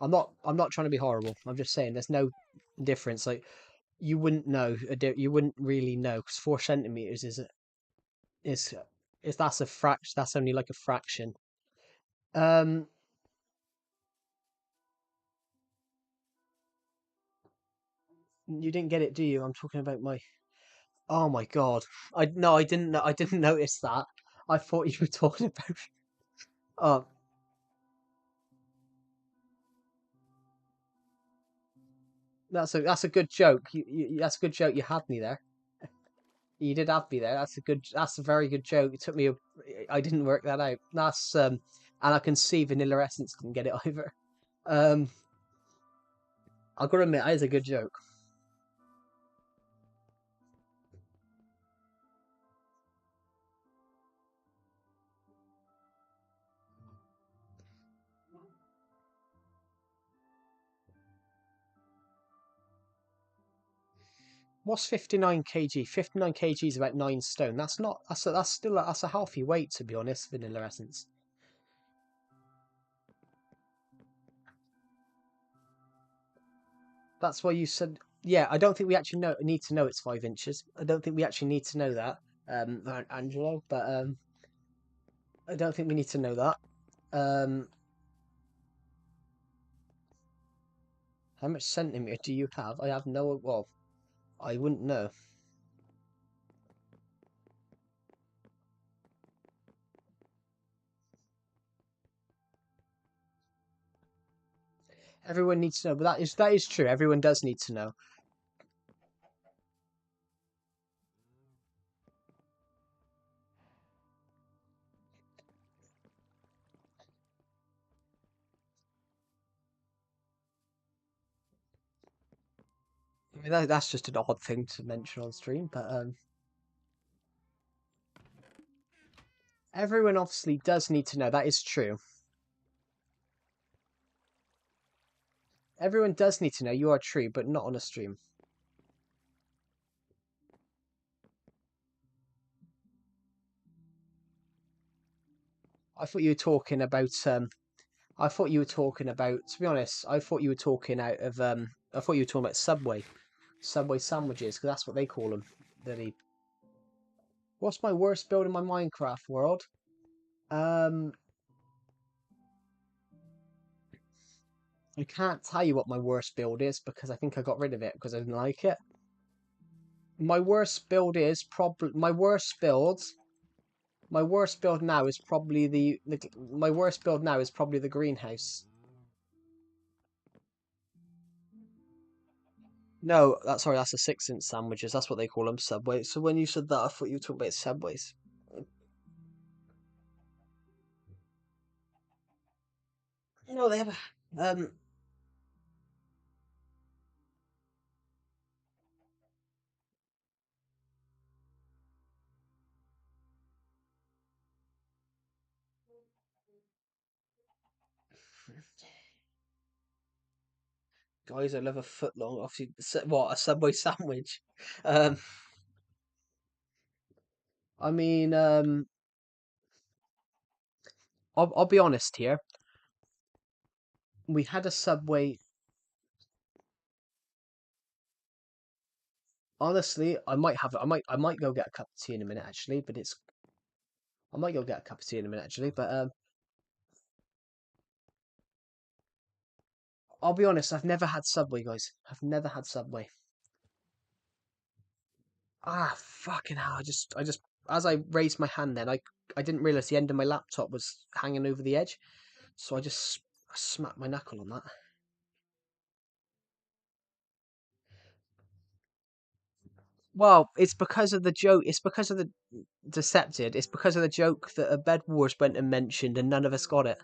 I'm not trying to be horrible. I'm just saying there's no difference. Like you wouldn't know. You wouldn't really know because 4 centimeters is that's a fraction. That's only like a fraction. Um, you didn't get it, do you? I'm talking about my. Oh my God! I no, I didn't. I didn't notice that. I thought you were talking about. Oh, that's a good joke. That's a good joke. You had me there. You did have me there. That's a very good joke. It took me. I didn't work that out. And I can see Vanilla Essence didn't get it either. Um, I've got to admit, that is a good joke. What's 59 kg? 59 kg is about 9 stone. That's not. That's a healthy weight to be honest. Vanilla Essence. That's why you said. Yeah, I don't think we actually need to know it's 5 inches. I don't think we actually need to know that, Angelo. But I don't think we need to know that. Um, how much centimeter do you have? I have no. Well, I wouldn't know. Everyone needs to know, but that is true. Everyone does need to know. I mean, that's just an odd thing to mention on stream, but everyone obviously does need to know. That is true. Everyone does need to know you are true, but not on a stream. I thought you were talking about. I thought you were talking about. To be honest, I thought you were talking out of. I thought you were talking about Subway sandwiches, because that's what they call them. What's my worst build in my Minecraft world? Um, I can't tell you what my worst build is because I think I got rid of it because I didn't like it. My worst build is probably my worst build. My worst build now is probably my worst build now is probably the greenhouse. No, that's sorry, that's the 6-inch sandwiches. That's what they call them, Subway. So when you said that, I thought you were talking about Subways. No, they have. Guys, I love a foot long. Obviously, what a Subway sandwich. Um, I mean, I'll be honest here. We had a Subway. Honestly, I might have. I might go get a cup of tea in a minute actually. But it's. I might go get a cup of tea in a minute actually. But I'll be honest. I've never had Subway, guys. I've never had Subway. Ah, fucking hell! I just, as I raised my hand, then I didn't realize the end of my laptop was hanging over the edge, so I smacked my knuckle on that. Well, it's because of the joke. It's because of the Decepted. It's because of the joke that a Bed Wars went and mentioned, and none of us got it.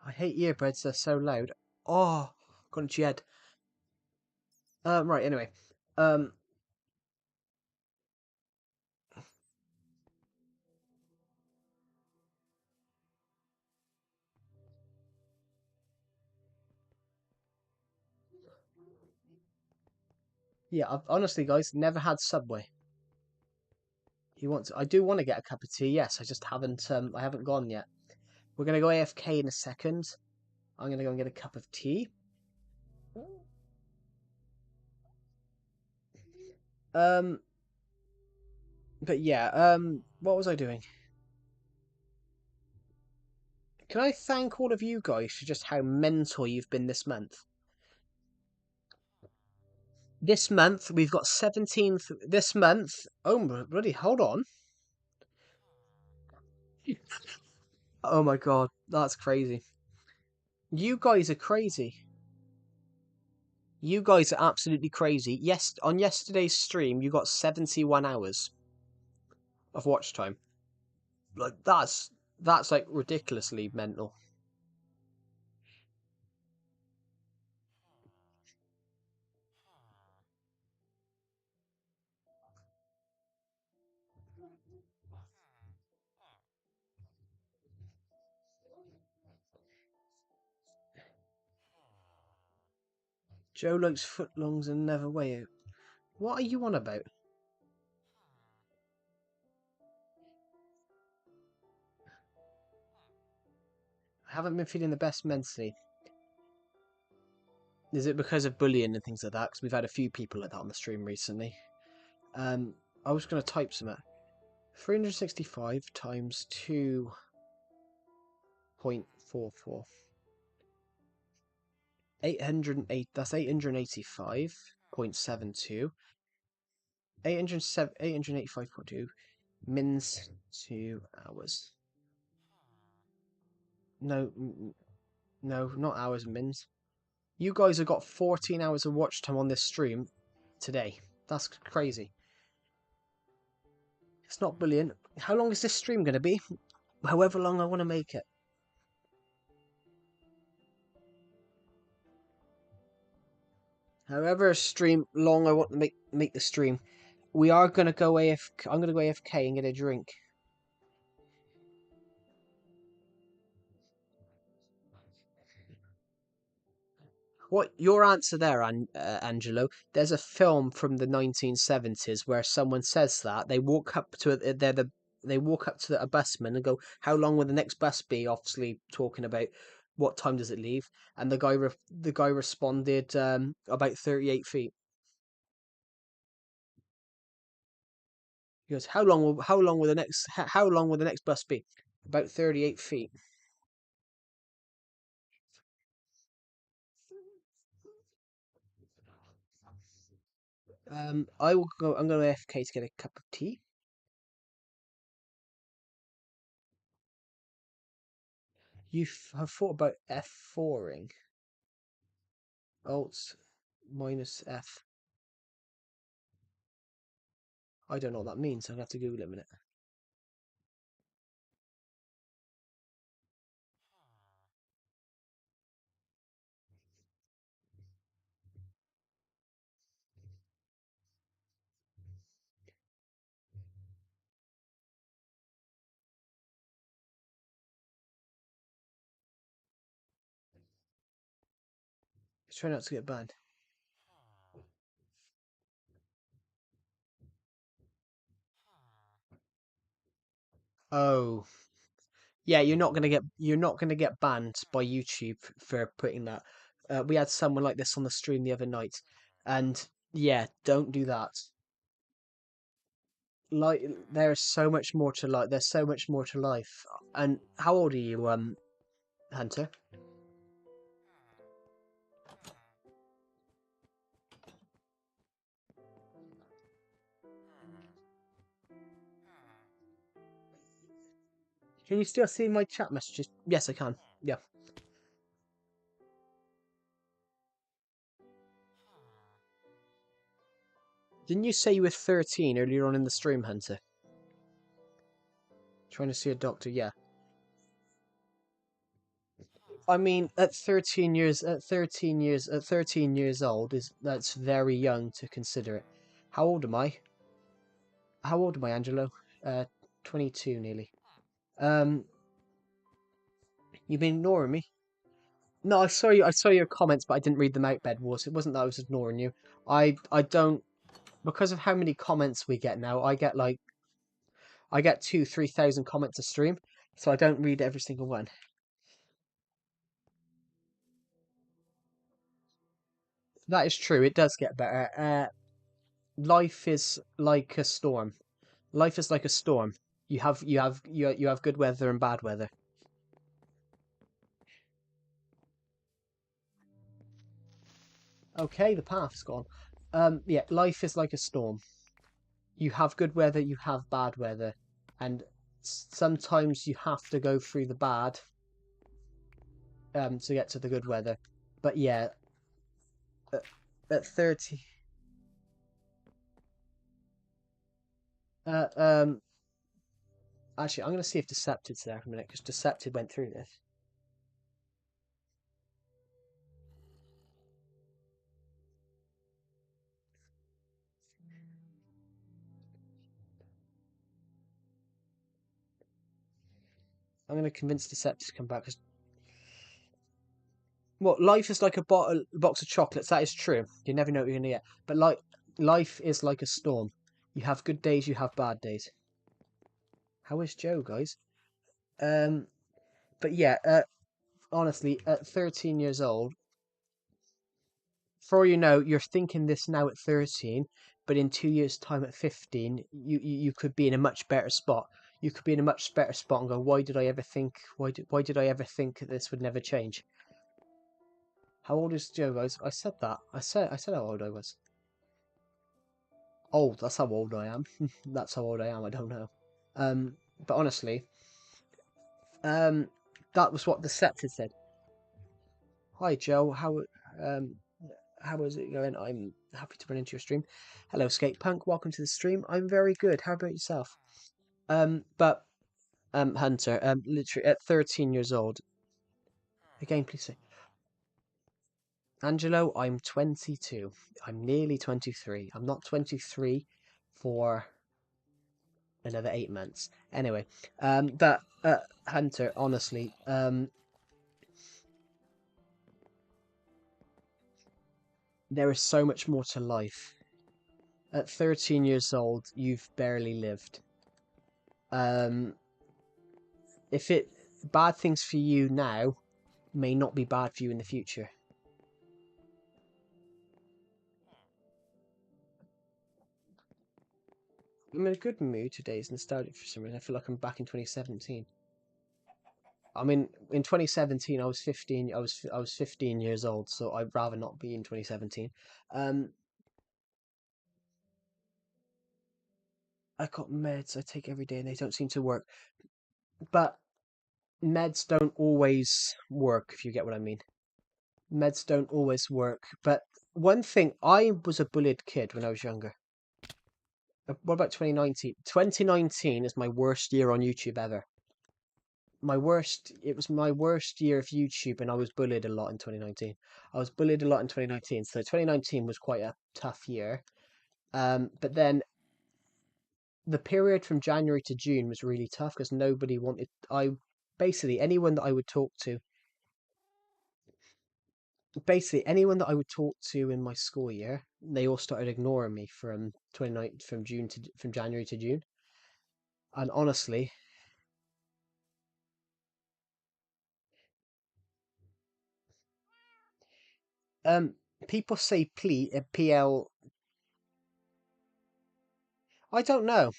I hate earbuds. They're so loud. Oh, got a head. Right. Anyway, um, yeah. I've honestly, guys, never had Subway. I do want to get a cup of tea. Yes, I just haven't. I haven't gone yet. We're gonna go AFK in a second. I'm gonna go and get a cup of tea. Um, but yeah. What was I doing? Can I thank all of you guys for just how mental you've been this month? This month we've got 17th. This month. Oh, bloody! Hold on. Oh my god, that's crazy. You guys are crazy. You guys are absolutely crazy. Yes, on yesterday's stream, you got 71 hours of watch time. Like, that's like ridiculously mental. Joe likes footlongs and never weigh out. What are you on about? I haven't been feeling the best mentally. Is it because of bullying and things like that? Because we've had a few people like that on the stream recently. I was going to type some. 365 times 2.44. 808. That's 885.72. 885.2 mins 2 hours. No, no, not hours, mins. You guys have got 14 hours of watch time on this stream today. That's crazy. It's not brilliant. How long is this stream going to be? However long I want to make it. However long I want to make the stream. We are going to go AFK. I'm going to go AFK and get a drink. What your answer there, Angelo? There's a film from the 1970s where someone says that they walk up to they walk up to a busman and go, "How long will the next bus be?" Obviously talking about what time does it leave, and the guy responded about 38 feet. He goes, how long will the next bus be? About 38 feet. I will go. I'm going to AFK to get a cup of tea. You have thought about F4ing. Alt minus F. I don't know what that means. I'll have to Google it in a minute. Try not to get banned. Oh, yeah. You're not gonna get banned by YouTube for putting that. We had someone like this on the stream the other night, and yeah, don't do that. Like, there's so much more to life. There's so much more to life. And how old are you, Hunter? Can you still see my chat messages? Yes, I can. Yeah. Didn't you say you were 13 earlier on in the stream, Hunter? Trying to see a doctor, yeah. I mean, at 13 years old that's very young to consider it. How old am I? How old am I, Angelo? 22 nearly. You've been ignoring me? No, I saw your comments, but I didn't read them out, Bed Wars. It wasn't that I was ignoring you. I don't, because of how many comments we get now, I get 2,000-3,000 comments a stream, so I don't read every single one. That is true. It does get better. Life is like a storm. Life is like a storm. You have good weather and bad weather. Okay, the path's gone. Yeah, life is like a storm. You have good weather, you have bad weather, and sometimes you have to go through the bad to get to the good weather. But yeah, at 30. Uh, um, Actually, I'm going to see if Decepted's there for a minute, because Decepted went through this. I'm going to convince Decepted to come back. Cause, what, life is like a box of chocolates. That is true. You never know what you're going to get. But like, life is like a storm. You have good days, you have bad days. How is Joe, guys? Um, but yeah, honestly, at 13 years old, for all you know, you're thinking this now at 13, but in 2 years' time at 15, you could be in a much better spot. You could be in a much better spot and go, why did I ever think? Why did I ever think that this would never change? How old is Joe, guys? I said that. I said how old I was. Old. That's how old I am. That's how old I am. I don't know. But honestly, um, that was what the scepter said. Hi, Joe. Um how is it going? I'm happy to run into your stream. Hello, Skate Punk. Welcome to the stream. I'm very good. How about yourself? But Hunter, literally at 13 years old. Again, please say, Angelo. I'm 22. I'm nearly 23. I'm not 23 for another 8 months. Anyway, but Hunter, honestly, there is so much more to life. At 13 years old, you've barely lived. Um, if it bad things for you now may not be bad for you in the future. I'm in a good mood today. It's nostalgic for some reason. I feel like I'm back in 2017. I mean, in 2017, I was 15. I was 15 years old, so I'd rather not be in 2017. Um, I got meds I take every day, and they don't seem to work. But meds don't always work, if you get what I mean. Meds don't always work. But one thing, I was a bullied kid when I was younger. What about 2019? 2019 is my worst year on YouTube ever. It was my worst year of YouTube, and I was bullied a lot in 2019. I was bullied a lot in 2019, so 2019 was quite a tough year. But then the period from January to June was really tough because nobody wanted. Basically anyone that I would talk to, in my school year, they all started ignoring me from 29 from January to June. And honestly, um, people say PL. I don't know.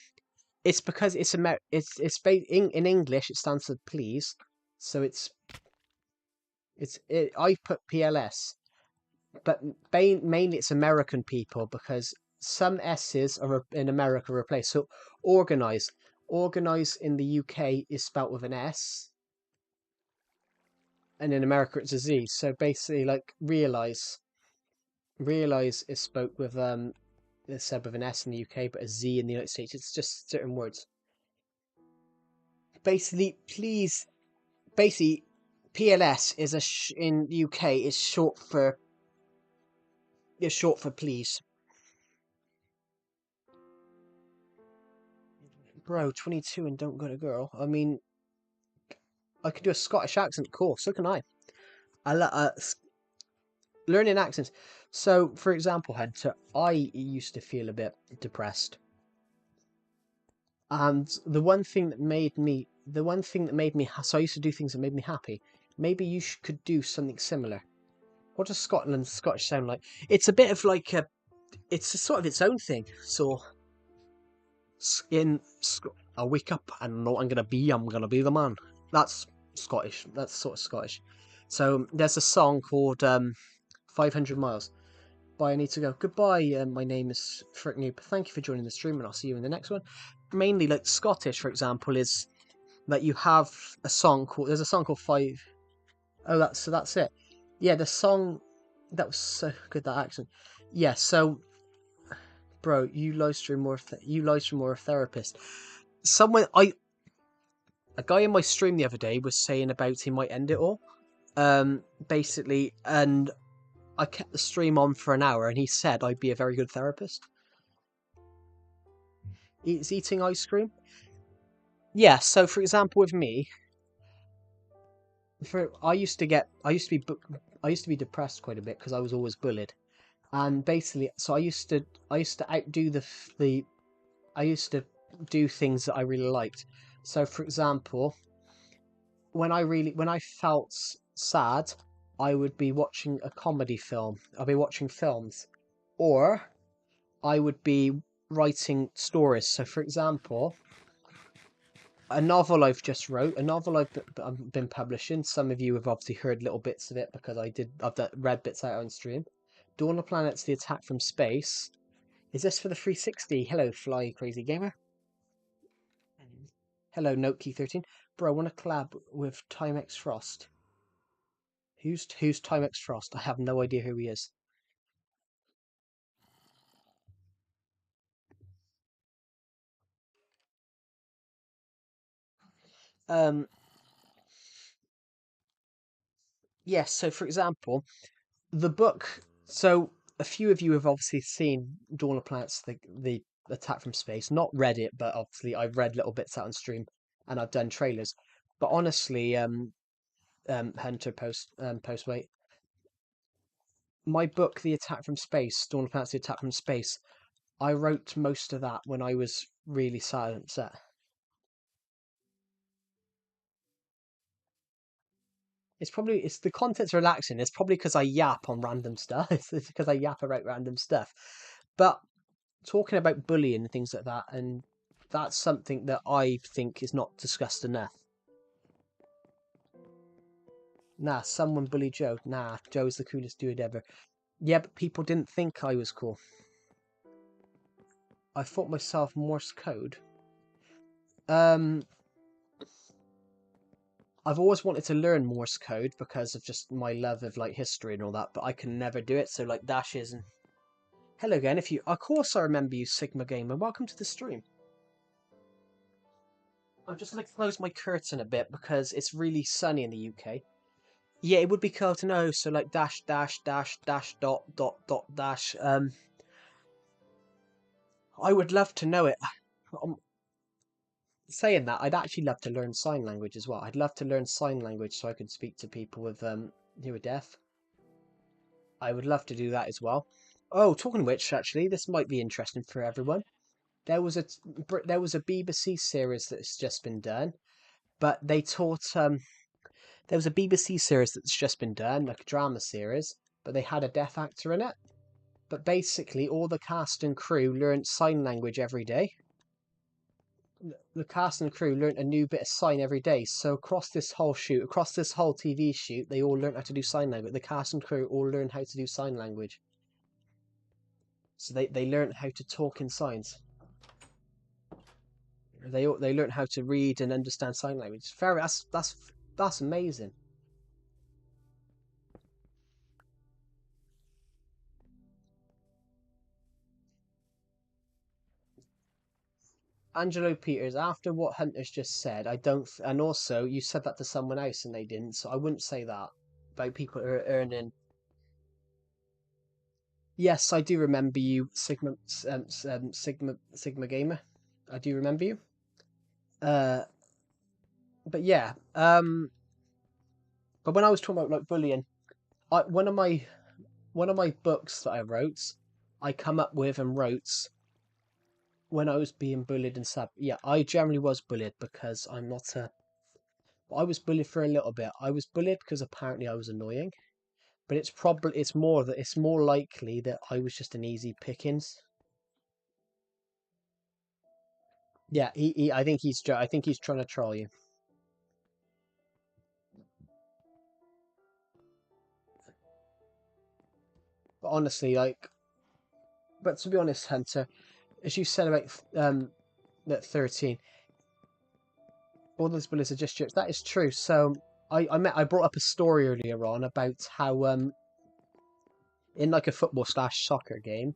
It's because in English it stands for please, so I put PLS, but mainly it's American people because some S's are in America replaced. So organize, organize in the UK is spelt with an S, and in America it's a Z. So basically, like realize is spoke with it's said with an S in the UK, but a Z in the United States. It's just certain words. Basically, please basically PLS is in the UK is short for please. Bro, 22 and don't got a girl. I mean, I can do a Scottish accent. Cool, so can I. Learning accents. So, for example, Hunter, I used to feel a bit depressed, and so I used to do things that made me happy. Maybe you could do something similar. What does Scottish sound like? It's a bit of like it's a sort of its own thing. So I wake up and know what I'm gonna be. I'm gonna be the man. That's Scottish. That's sort of Scottish. So there's a song called 500 Miles. Bye, I need to go. Goodbye. My name is Frick Noob. Thank you for joining the stream, and I'll see you in the next one. Mainly, like Scottish, for example, is that you have a song called. There's a song called Five. Oh, that's it. Yeah, the song that was so good. That accent. Yeah. So, bro, you live stream more a therapist. Someone a guy in my stream the other day was saying about he might end it all. Basically, and I kept the stream on for an hour, and he said I'd be a very good therapist. He's eating ice cream. Yeah. So, for example, with me, I used to be depressed quite a bit because I was always bullied, and basically, so I used to outdo the I used to do things that I really liked. So, for example, when I felt sad, I would be watching a comedy film. I'd be watching films, or I would be writing stories. So, for example, a novel I've just wrote, a novel I've been publishing. Some of you have obviously heard little bits of it because I've read bits out on stream. Dawn of Planets: The Attack from Space. Is this for the 360? Hello, Fly Crazy Gamer. Hello, NoteKey13. Bro, I want to collab with Timex Frost. Who's Timex Frost? I have no idea who he is. Um, yes, so for example, the book. So a few of you have obviously seen Dawn of Planets, the Attack from Space. Not read it, but obviously I've read little bits out on stream, and I've done trailers. But honestly, Hunter Postwait, my book, The Attack from Space, Dawn of Planets, The Attack from Space. I wrote most of that when I was really sad and upset. It's the content's relaxing. It's probably because I yap on random stuff. It's because I yap about random stuff. But talking about bullying and things like that, and that's something that I think is not discussed enough. Nah, someone bullied Joe. Nah, Joe's the coolest dude ever. Yeah, but people didn't think I was cool. I thought myself Morse code. Um, I've always wanted to learn Morse code because of just my love of like history and all that, but I can never do it. So like dashes and hello again. Of course I remember you, Sigma Gamer. Welcome to the stream. I'm just gonna close my curtain a bit because it's really sunny in the UK. Yeah, it would be cool to know. So like dash dash dash dash dot dot dot dash. I would love to know it. Um, saying that, I'd actually love to learn sign language as well. I'd love to learn sign language so I could speak to people with who are deaf. I would love to do that as well. Oh, talking of which, actually, this might be interesting for everyone. There was a there was a BBC series that's just been done, but they taught there was a BBC series that's just been done, like a drama series, but they had a deaf actor in it. But basically, all the cast and crew learned sign language every day. The cast and crew learned a new bit of sign every day. So across this whole shoot, across this whole TV shoot, they all learned how to do sign language. The cast and crew all learned how to do sign language. So they learned how to talk in signs. They learned how to read and understand sign language. Very that's amazing. Angelo Peters, after what Hunter's just said, I don't. And also, you said that to someone else and they didn't, so I wouldn't say that about people who are earning. Yes, I do remember you, Sigma Gamer. I do remember you. Uh, but yeah. But when I was talking about like bullying, I one of my books that I wrote, I come up with and wrote when I was being bullied and stuff. Yeah, I generally was bullied because I'm not a. I was bullied for a little bit. I was bullied because apparently I was annoying, but it's more likely that I was just an easy pickings. Yeah, I think he's trying to troll you. But honestly, but to be honest, Hunter, as you said about that 13, all those bullies are just jerks. That is true. So I brought up a story earlier on about how in like a football slash soccer game,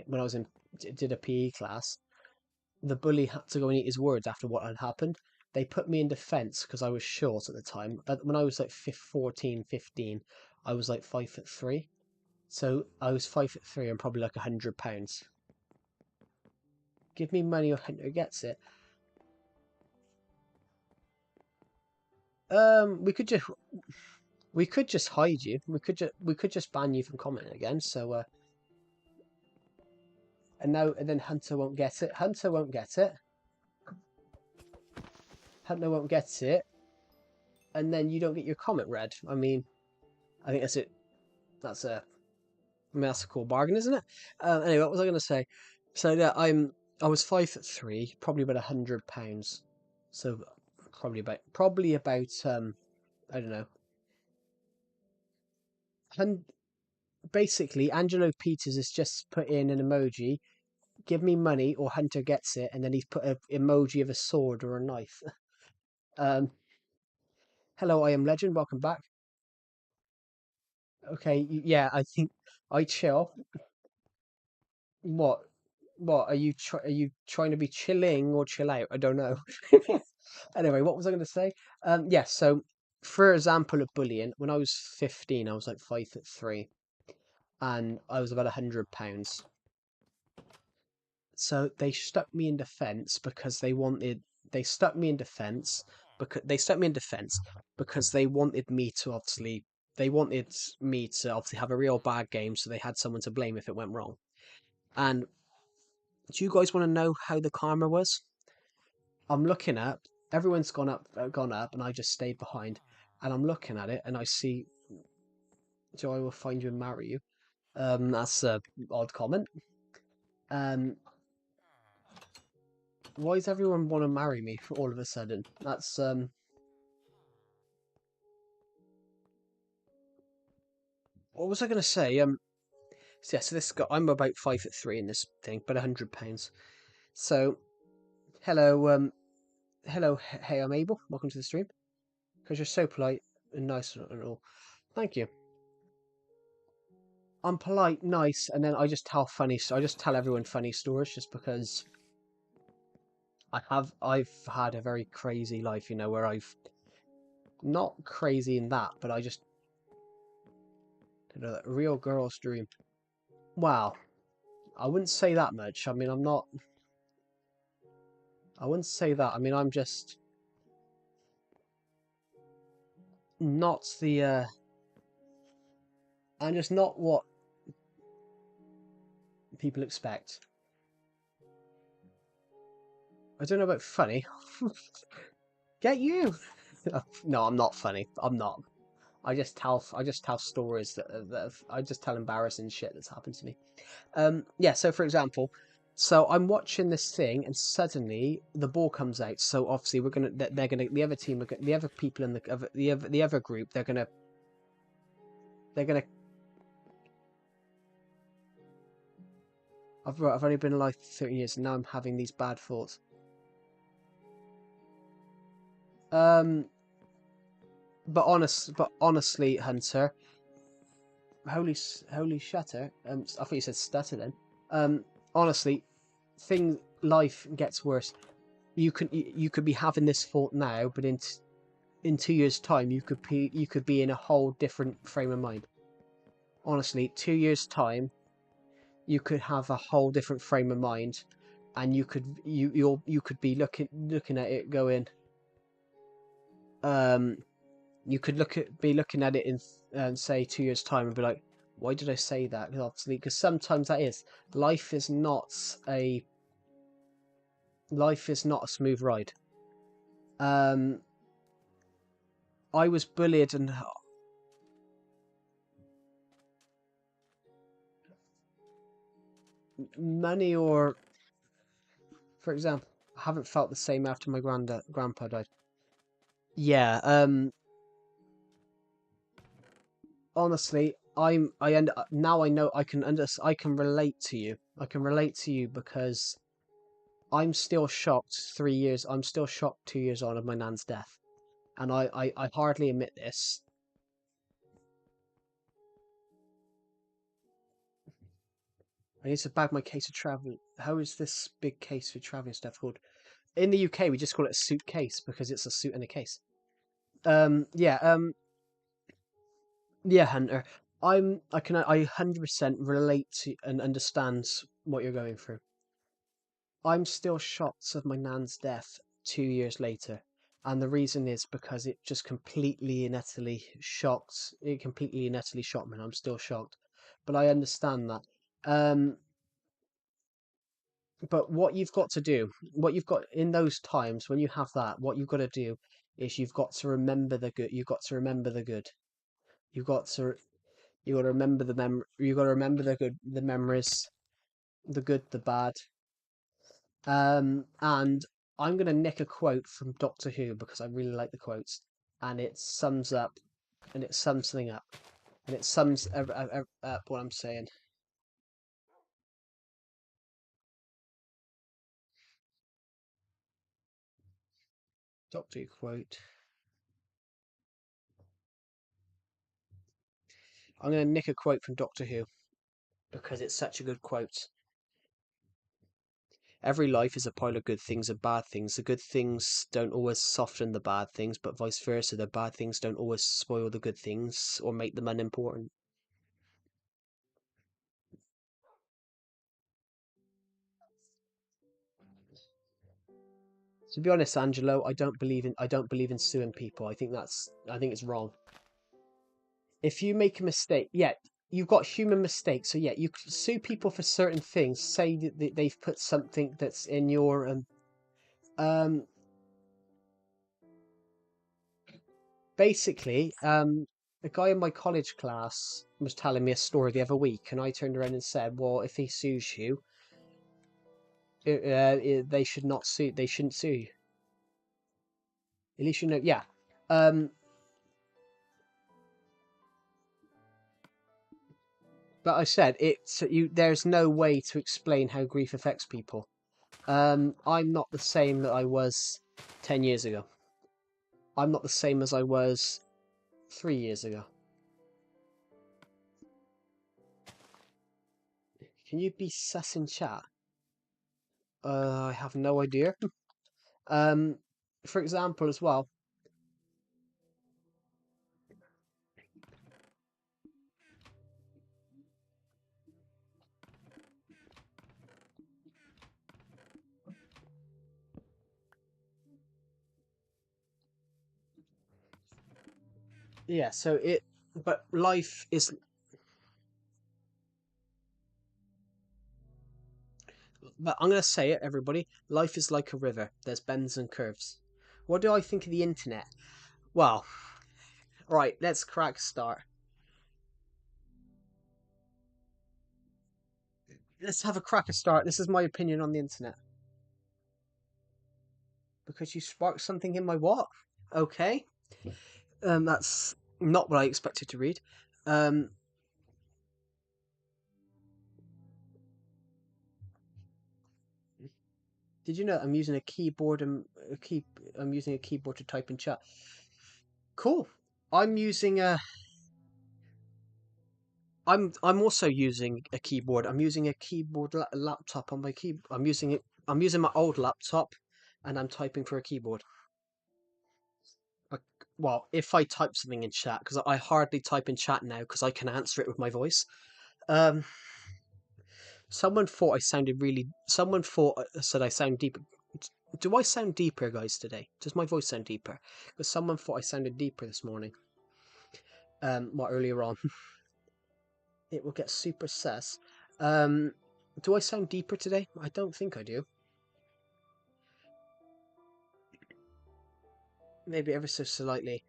when I was in did a PE class, the bully had to go and eat his words after what had happened. They put me in defence because I was short at the time. But when I was like 14, 15, I was like 5'3". So I was 5'3" and probably like £100. Give me money or Hunter gets it. We could just hide you. We could just ban you from commenting again. So and then Hunter won't get it. Hunter won't get it. Hunter won't get it. And then you don't get your comment read. I mean, I think that's it. That's a that's a cool bargain, isn't it? Anyway, what was I going to say? So yeah, I was 5'3", probably about £100. So probably about I don't know. And basically, Angelo Peters has just put in an emoji. Give me money or Hunter gets it, and then he's put an emoji of a sword or a knife. Um, hello, I am Legend. Welcome back. Okay, yeah, I think I chill. What? What are you trying to be chilling or chill out? I don't know. Anyway, what was I going to say? Yes. So, for example, of bullying, when I was 15, I was like 5'3", and I was about £100. So they stuck me in defence because they wanted. They stuck me in defence because they wanted me to obviously. They wanted me to obviously have a real bad game, so they had someone to blame if it went wrong. And do you guys want to know how the karma was? I'm looking at everyone's gone up, and I just stayed behind. And I'm looking at it, and I see Joy will find you and marry you. That's a odd comment. Um, why does everyone want to marry me all of a sudden? That's what was I going to say? So yeah, so this guy, I'm about 5'3" in this thing, but £100. So hello, hello, hey, I'm Abel. Welcome to the stream. Because you're so polite and nice and all. Thank you. I'm polite, nice, and then I just tell funny. I just tell everyone funny stories, just because I've had a very crazy life, where I've not crazy in that, but I just a real girl's dream. Wow, I wouldn't say that much. I mean, I'm not. I wouldn't say that. I mean, I'm just not the. I'm just not what people expect. I don't know about funny. Get you. No, I'm not funny. I'm not. I just tell stories I just tell embarrassing shit that's happened to me. Yeah. So for example, so I'm watching this thing, and suddenly the ball comes out. So obviously they're gonna the other team, the other people in the other group, they're gonna. I've only been alive for 30 years, and now I'm having these bad thoughts. Um, but honestly, Hunter, holy shutter. I thought you said stutter then. Honestly, life gets worse. You could be having this thought now, but in 2 years' time, you could be in a whole different frame of mind. Honestly, 2 years' time, you could have a whole different frame of mind, and you could be looking at it going, um, you could be looking at it in say 2 years' time and be like, why did I say that? Obviously, because sometimes that is life is not a smooth ride. Um, I was bullied and money, or for example, I haven't felt the same after my grandpa died. Yeah. Honestly, I end now I know I can relate to you. I can relate to you because I'm still shocked 3 years. I'm still shocked 2 years on of my nan's death. and I hardly admit this. I need to bag my case of travel. How is this big case for traveling stuff called? In the UK, we just call it a suitcase because it's a suit and a case. Yeah, yeah, Hunter. I 100% relate to and understand what you're going through. I'm still shocked of my nan's death 2 years later. And the reason is because it just completely and utterly shocked. It completely and utterly shocked me. And I'm still shocked, but I understand that. Um, but what you've got to do, what you've got in those times when you have that, what you've got to do is you've got to remember the good. You've got to remember the good. You've got to you got to remember the You got to remember the good, the memories, the good, the bad. And I'm gonna nick a quote from Doctor Who because I really like the quotes, and it sums up, and it sums something up, and it sums up what I'm saying. Doctor Who quote. I'm gonna nick a quote from Doctor Who because it's such a good quote. Every life is a pile of good things and bad things. The good things don't always soften the bad things, but vice versa. The bad things don't always spoil the good things or make them unimportant. To be honest, Angelo, I don't believe in suing people. I think it's wrong. If you make a mistake, yeah, you've got human mistakes. So yeah, you can sue people for certain things. Say that they've put something that's in your um basically a guy in my college class was telling me a story the other week, and I turned around and said, well, if he sues you, they should not sue. They shouldn't sue you. At least you know. Yeah. Um, but I said it's you. There's no way to explain how grief affects people. I'm not the same that I was 10 years ago. I'm not the same as I was 3 years ago. Can you be sus in chat? I have no idea. Um, for example, as well. Yeah. So it. But life is. But I'm gonna say it, everybody. Life is like a river. There's bends and curves. What do I think of the internet? Well, right. Let's crack start. Let's have a cracker start. This is my opinion on the internet. Because you sparked something in my what? Okay. That's not what I expected to read. Um, did you know I'm using a keyboard and a key? I'm using a keyboard to type in chat. Cool. I'm using a. I'm also using a keyboard. I'm using a keyboard laptop on my key. I'm using it. I'm using my old laptop, and I'm typing for a keyboard. Uh, Well, if I type something in chat, because I hardly type in chat now, because I can answer it with my voice. Um, Someone thought I sounded really. Someone thought said I sound deep. Do I sound deeper, guys, today? Does my voice sound deeper? Because someone thought I sounded deeper this morning. What earlier on? It will get super sus. Um, do I sound deeper today? I don't think I do. Maybe ever so slightly.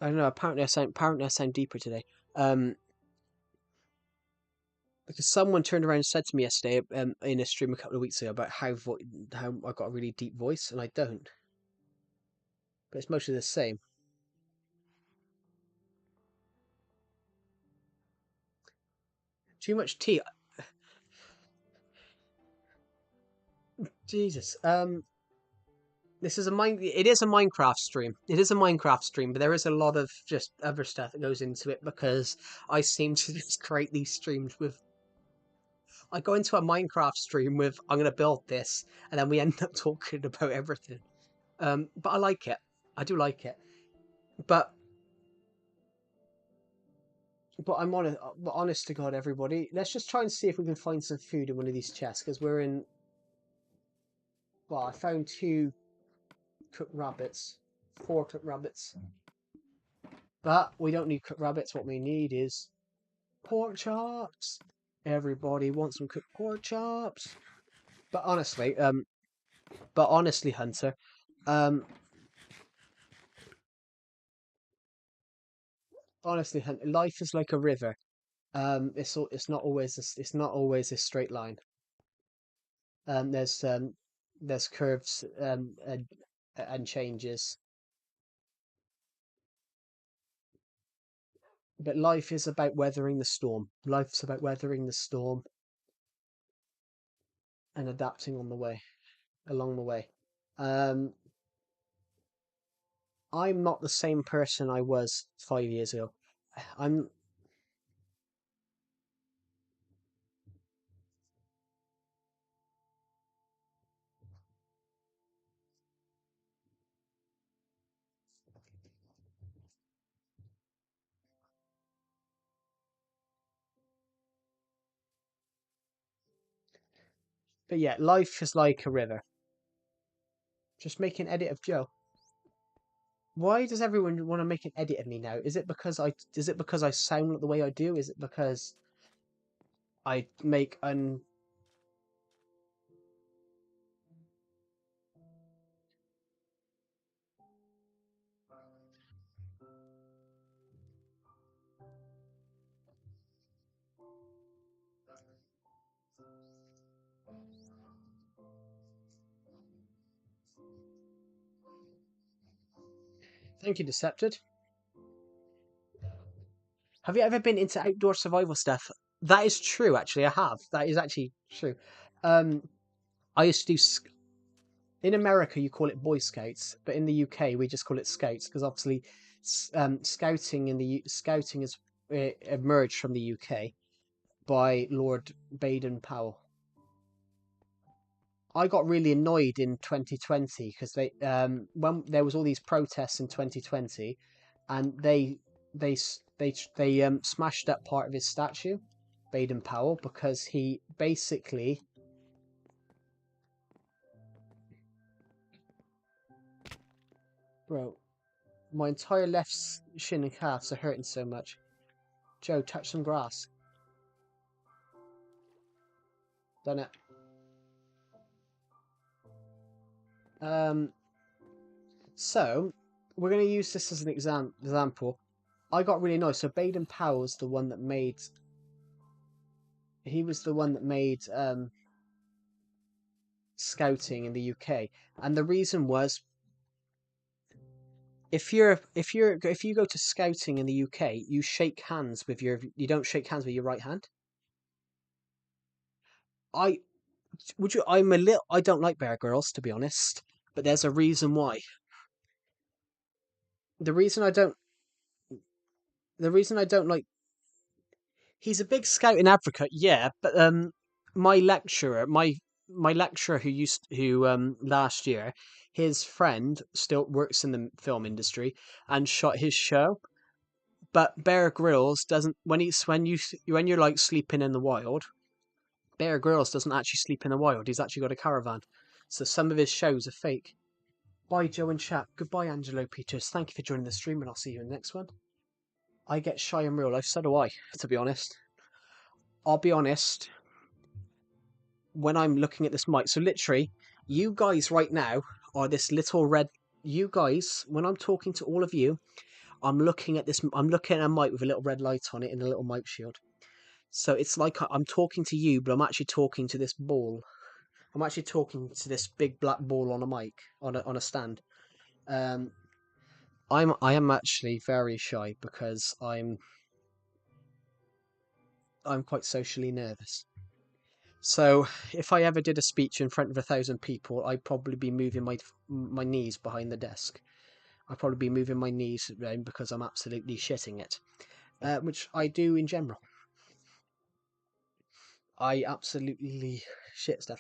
I don't know. Apparently I sound deeper today. Um, because someone turned around and said to me yesterday, in a stream a couple of weeks ago about how I got a really deep voice, and I don't. But it's mostly the same. Too much tea. Jesus. This is a It is a Minecraft stream. It is a Minecraft stream, but there is a lot of just other stuff that goes into it because I seem to just create these streams with. I go into a Minecraft stream with I'm gonna build this, and then we end up talking about everything. But I like it. I do like it. But I'm honest. But honest to God, everybody, let's just try and see if we can find some food in one of these chests because we're in. Well, I found 2 cooked rabbits, 4 cooked rabbits. But we don't need cooked rabbits. What we need is pork chops. Everybody wants some cooked pork chops. But honestly, Hunter, um, life is like a river. It's not always a straight line. Um, there's um, there's curves and changes. But life is about weathering the storm. Life's about weathering the storm and adapting along the way. Um, I'm not the same person I was 5 years ago. I'm But yeah, life is like a river. Just make an edit of Joe. Why does everyone want to make an edit of me now? Is it because I sound the way I do? Is it because I make un Thank you, Decepted. Have you ever been into outdoor survival stuff? That is true, actually. I have. That is actually true. Um, I used to do. In America, you call it Boy Scouts, but in the UK, we just call it Scouts because obviously, scouting has emerged from the UK by Lord Baden-Powell. I got really annoyed in 2020 because when there was all these protests in 2020, and they smashed up part of his statue, Baden Powell, because he basically. Bro, my entire left shin and calves are hurting so much. Joe, touch some grass. Done it. Um, so we're gonna use this as an example. I got really annoyed. So Baden Powell's the one that made. He was the one that made scouting in the UK, and the reason was if you go to scouting in the UK, you don't shake hands with your right hand. I I don't like Bear Girls, to be honest, but there's a reason why. The reason I don't the reason I don't like he's a big scouting advocate, yeah, but my lecturer, my lecturer who last year, his friend still works in the film industry and shot his show. But Bear Grylls doesn't when you're like sleeping in the wild. Bear Grylls doesn't actually sleep in the wild. He's actually got a caravan, so some of his shows are fake. Bye, Joe and chat. Goodbye, Angelo Peters. Thank you for joining the stream, and I'll see you in the next one. I get shy in real life, so do I. To be honest, I'll be honest. When I'm looking at this mic, so literally, you guys right now are this little red. You guys, when I'm talking to all of you, I'm looking at this. I'm looking at a mic with a little red light on it and a little mic shield. So it's like I'm talking to you, but I'm actually talking to this ball. I'm actually talking to this big black ball on a mic on a stand. Um, I am actually very shy because I'm quite socially nervous. So if I ever did a speech in front of 1,000 people, I'd probably be moving my knees behind the desk. I'd probably be moving my knees around because I'm absolutely shitting it, which I do in general. I absolutely shit stuff.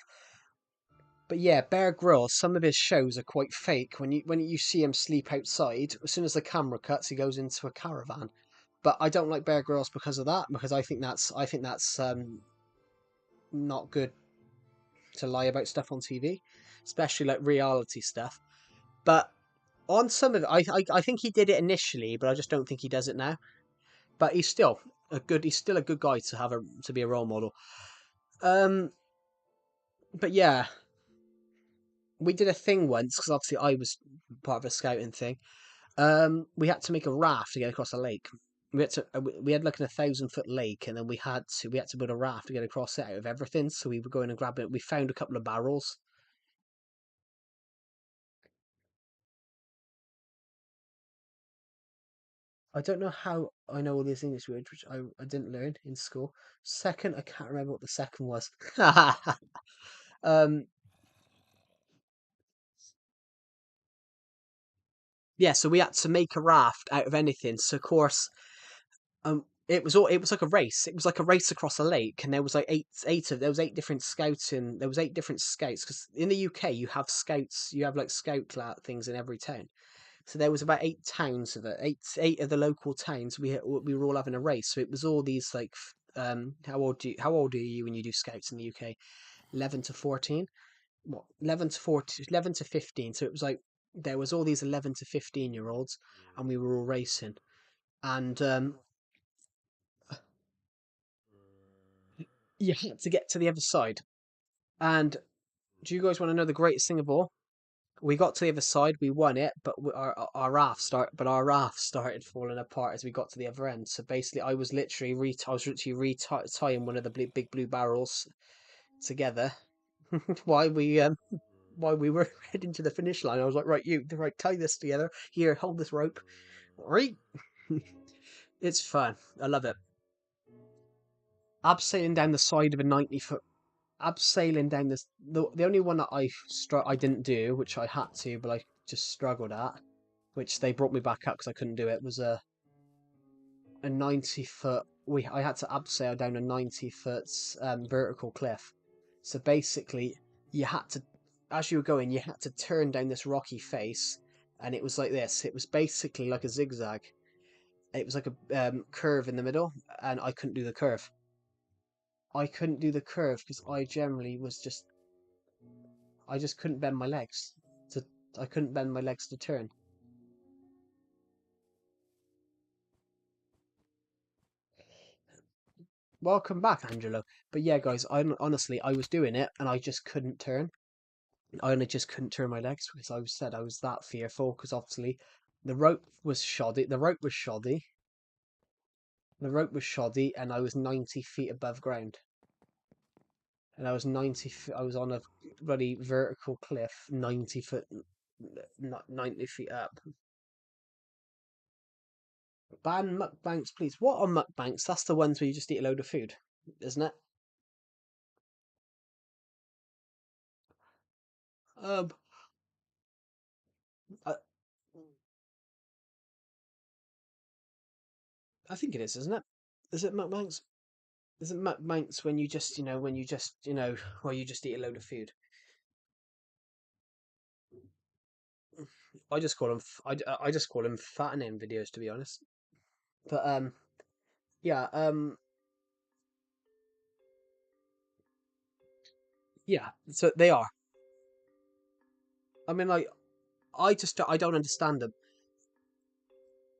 But yeah, Bear Grylls, some of his shows are quite fake. When you see him sleep outside, as soon as the camera cuts, he goes into a caravan. But I don't like Bear Grylls because of that, because I think that's not good to lie about stuff on TV, especially like reality stuff. But on some of it, I think he did it initially, but I just don't think he does it now. But he's still a good guy to be a role model. Um, but yeah, we did a thing once because obviously I was part of a scouting thing. We had to make a raft to get across a lake. We had like a 1,000 foot lake, and then we had to build a raft to get across it out of everything. So we were going and grabbing it. We found a couple of barrels. I don't know how I know all these English words, which I didn't learn in school. Second, I can't remember what the second was. um, yeah, so we had to make a raft out of anything. So of course, it was like a race. It was like a race across a lake, and there was like there was 8 different scouts there was 8 different scouts because in the UK you have scouts, you have like things in every town. So there was about 8 towns of it, eight of the local towns. We were all having a race. So it was all these like how old are you when you do scouts in the UK? 11 to 14. What 11 to 14, 11 to 15. So it was like there was all these 11 to 15-year-olds, and we were all racing. And you had to get to the other side. And do you guys want to know the greatest thing of all? We got to the other side, we won it, but our raft started falling apart as we got to the other end. So basically, I was literally retying one of the big blue barrels together while we were heading to the finish line. I was like, right, tie this together. Here, hold this rope. Right, it's fun. I love it. Abseiling down the side of a 90 foot. Abseiling down this. The only one that I didn't do, which I had to, but I just struggled at, which they brought me back up because I couldn't do it, was a 90 foot. I had to abseil down a 90 foot vertical cliff. So basically, you had to, as you were going, you had to turn down this rocky face, and it was like this. It was basically like a zigzag. It was like a curve in the middle, and I couldn't do the curve. I couldn't do the curve because I just couldn't bend my legs. To I couldn't bend my legs to turn. Welcome back, Angelo. But yeah, guys, honestly I was doing it and I just couldn't turn. I only just couldn't turn my legs because I was that fearful because obviously the rope was shoddy. The rope was shoddy, and I was 90 feet above ground. And I was 90. I was on a bloody vertical cliff, 90 foot, 90 feet up. Ban mukbangs, please. What are mukbangs? That's the ones where you just eat a load of food, isn't it? Um, I, I think it is, isn't it? Is it mukbangs? Is it mukbangs when you just, where you just eat a load of food? I just call them, I just call them fattening videos, to be honest. But yeah, yeah. So they are. I mean, like, I don't understand them.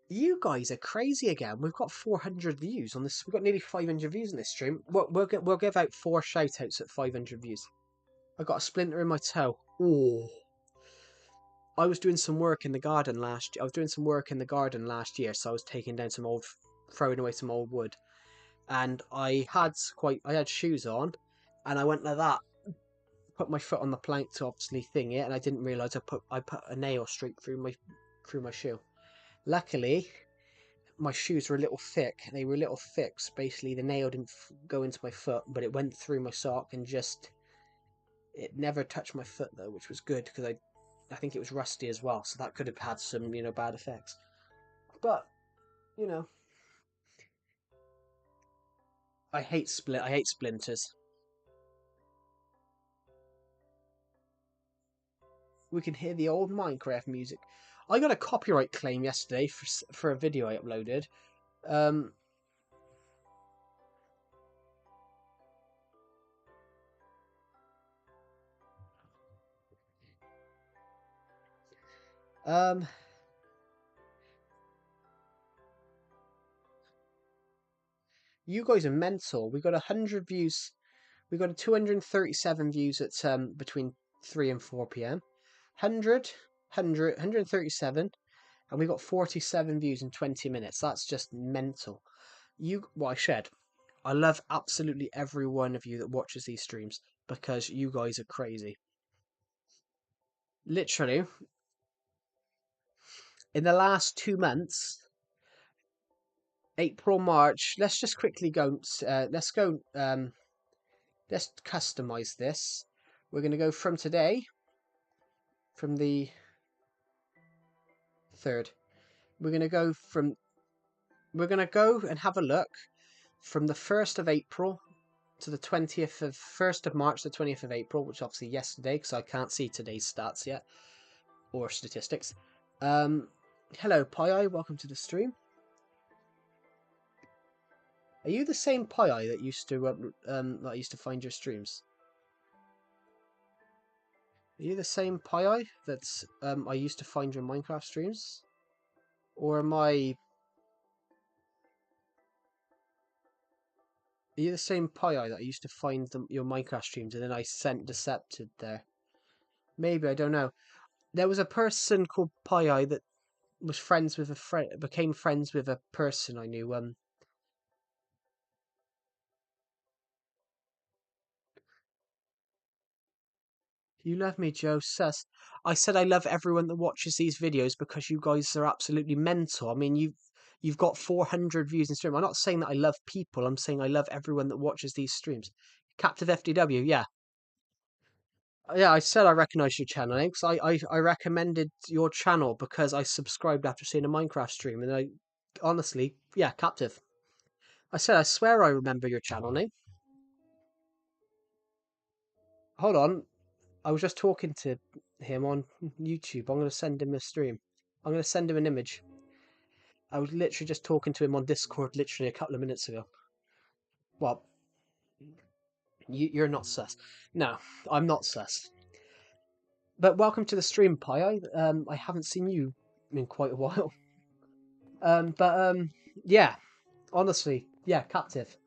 You guys are crazy again. We've got 400 views on this. We've got nearly 500 views on this stream. We'll give out 4 shout outs at 500 views. I got a splinter in my toe. Oh. I was doing some work in the garden last. I was doing some work in the garden last year, so I was taking down throwing away some old wood, and I had shoes on, and I went like that, put my foot on the plank to obviously thing it, and I didn't realise I put a nail straight through my shoe. Luckily, my shoes were a little thick. They were a little thick. So basically, the nail didn't go into my foot, but it went through my sock and just it never touched my foot though, which was good because I think it was rusty as well. So that could have had some bad effects. But you know, I hate splinters. We can hear the old Minecraft music. I got a copyright claim yesterday for a video I uploaded. Um, um, you guys are mental. We got 100 views. We got 237 views at between 3 and 4 p.m. 137, and we got 47 views in 20 minutes. That's just mental. What I said, I love absolutely every one of you that watches these streams because you guys are crazy. Literally, in the last 2 months, April, March, let's just quickly go, let's customize this. We're going to go from today, from the 3rd. We're going to go and have a look from the 1st of April to the 1st of March to the 20th of April, which is obviously yesterday because I can't see today's stats yet or statistics. Hello, Pi, welcome to the stream. Are you the same Pi that used to find your streams? Are you the same Pi that's I used to find your Minecraft streams? Or am I... Are you the same Pi that I used to find your Minecraft streams and then I sent Decepted there? Maybe, I don't know. There was a person called Pi that was friends with a friend, became friends with a person I knew. You love me, Joe. Sus. I said I love everyone that watches these videos because you guys are absolutely mental. I mean, you've got 400 views in stream. I'm not saying that I love people. I'm saying I love everyone that watches these streams. Captive FDW, yeah. Yeah, I said I recognise your channel name because I recommended your channel because I subscribed after seeing a Minecraft stream. And I, honestly, yeah, Captive. I said, I swear I remember your channel name. Hold on. I was just talking to him on YouTube. I'm going to send him a stream. I'm going to send him an image. I was literally just talking to him on Discord literally a couple of minutes ago. Well, you're not sus. No, I'm not sus. But welcome to the stream, Pi. I haven't seen you in quite a while. Yeah, honestly, yeah, Captive.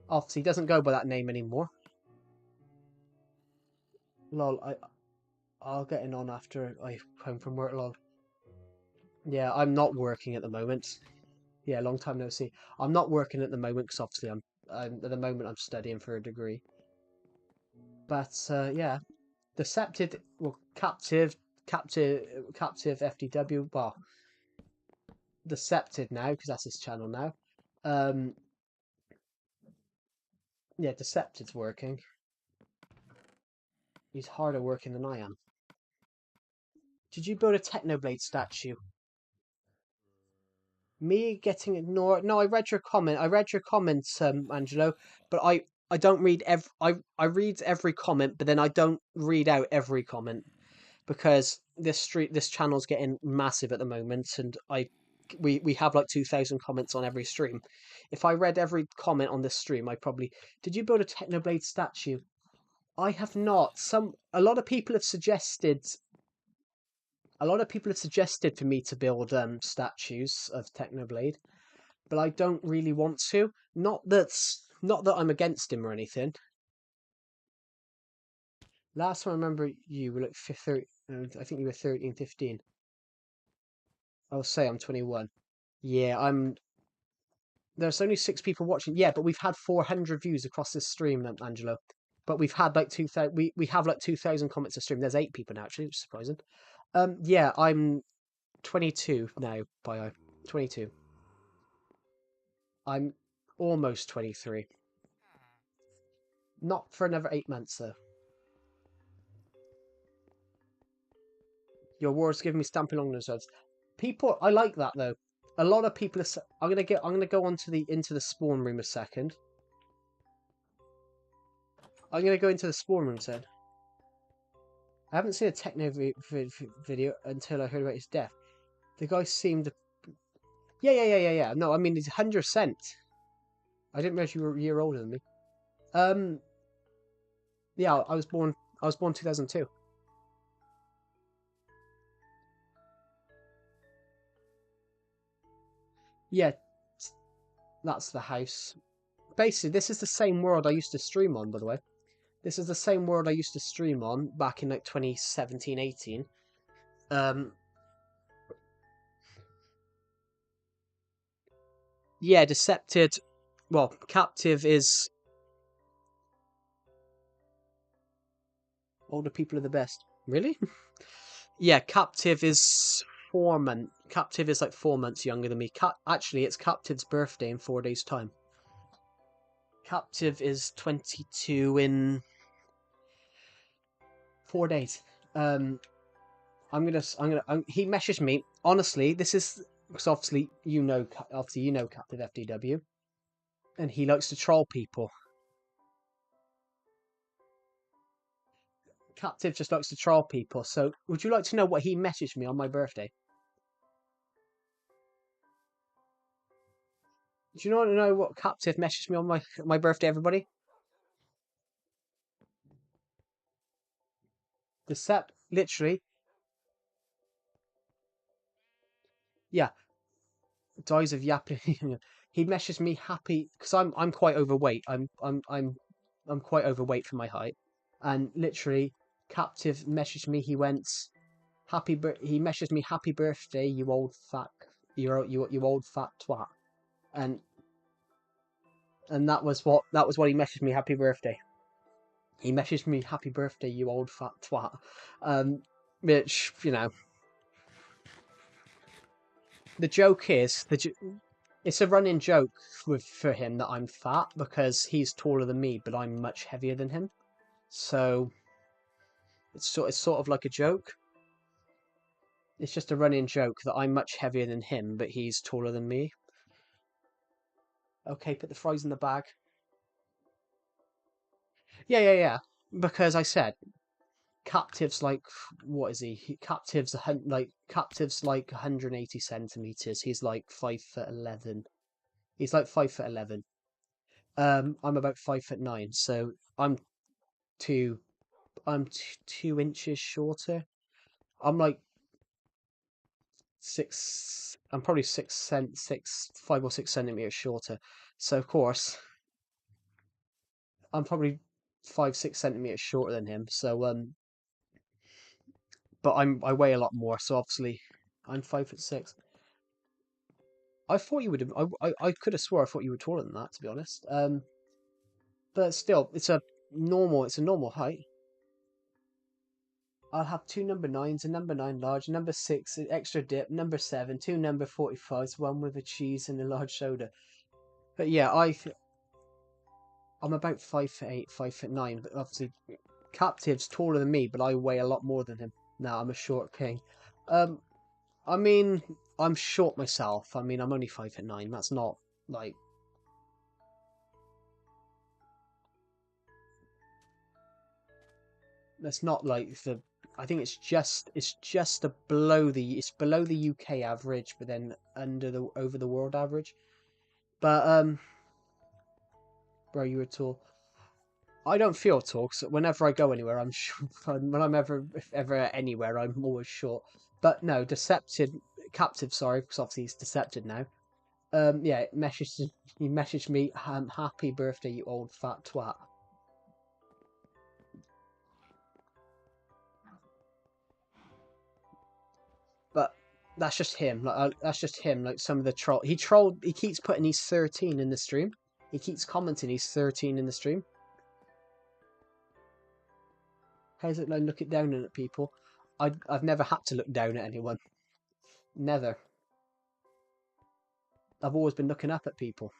Obviously, he doesn't go by that name anymore. Lol, I'll get in on after I come from work, lol. Yeah, I'm not working at the moment. Yeah, long time no see. I'm not working at the moment because obviously I'm at the moment I'm studying for a degree. But yeah, Decepted, well, captive FDW. Well, Decepted now because that's his channel now. Um, yeah, Decepted's working. He's harder working than I am. Did you build a Technoblade statue? Me getting ignored? No, I read your comment. I read your comments, Angelo. But I don't read I read every comment, but then I don't read out every comment because this channel's getting massive at the moment, and we have like 2,000 comments on every stream. If I read every comment on this stream, I probably... Did you build a Technoblade statue? I have not. A lot of people have suggested for me to build statues of Technoblade, but I don't really want to. Not that I'm against him or anything. Last time I remember you were like 30, I think you were 13, 15. I'll say I'm 21. Yeah, there's only 6 people watching. Yeah, but we've had 400 views across this stream, Angelo. But we've had like 2,000. We have like 2,000 comments a stream. There's 8 people now, actually, which is surprising. Yeah, I'm 22 now. Bio 22. I'm almost 23. Not for another 8 months though. Your words give me stamping along those words. People, I like that though. A lot of people are. I'm gonna go on to the into the spawn room a second. I'm gonna go into the spawn room then. I haven't seen a techno video until I heard about his death. The guy seemed. Yeah. No, I mean he's 100%. I didn't realize you were a year older than me. Um, yeah, I was born. I was born 2002. Yeah, that's the house. Basically, this is the same world I used to stream on, by the way. This is the same world I used to stream on back in like 2017, 18. Um, yeah, Decepted. Well, Captive is older people are the best. Really? Yeah, Captive is 4 months. Captive is like 4 months younger than me. Actually, it's Captive's birthday in 4 days' time. Captive is 22 in 4 days. Um, he messaged me. Honestly, this is because obviously you know Captive FDW, and he likes to troll people. Captive just likes to troll people. So, would you like to know what he messaged me on my birthday? Do you want to know what Captive messaged me on my birthday, everybody? Literally, yeah, dies of yapping. He messaged me happy because I'm quite overweight. I'm quite overweight for my height, and literally, Captive messaged me. He went he messaged me happy birthday, you old fat, you old fat twat, and that was what he messaged me happy birthday. He messaged me happy birthday, you old fat twat, which the joke is it's a running joke for him that I'm fat because he's taller than me, but I'm much heavier than him. So it's sort of like a joke. It's just a running joke that I'm much heavier than him, but he's taller than me. Okay, put the fries in the bag. Yeah. Because I said Captive's like what is he? Captive's like 180 centimeters. He's like 5'11". He's like 5'11". I'm about 5'9", so two. I'm 2 inches shorter. I'm like six. I'm probably 5 or 6 centimeters shorter. So of course, I'm probably 5, 6 centimeters shorter than him. So but I weigh a lot more. So obviously, I'm 5'6". I thought you would have. I could have swore I thought you were taller than that. To be honest. But still, It's a normal height. I'll have two number nines, a number 9 large, number 6, an extra dip, number 7, two number 45s, one with a cheese and a large soda. But yeah, I'm about 5'8", 5'9", but obviously Captive's taller than me, but I weigh a lot more than him. Now I'm a short king. Um, I mean, I'm short myself. I mean, I'm only 5'9". That's not like that's not like the. I think it's below the UK average, but then over the world average. But bro, you were tall. I don't feel tall because whenever I go anywhere, I'm short. When I'm ever anywhere, I'm always short. But no, Captive, sorry, because obviously he's Decepted now. Yeah, he messaged me, happy birthday, you old fat twat. But that's just him. That's just him. Like some of the troll. He keeps putting he's 13 in the stream. He keeps commenting he's 13 in the stream. How's it like looking down at people? I've never had to look down at anyone. Never. I've always been looking up at people.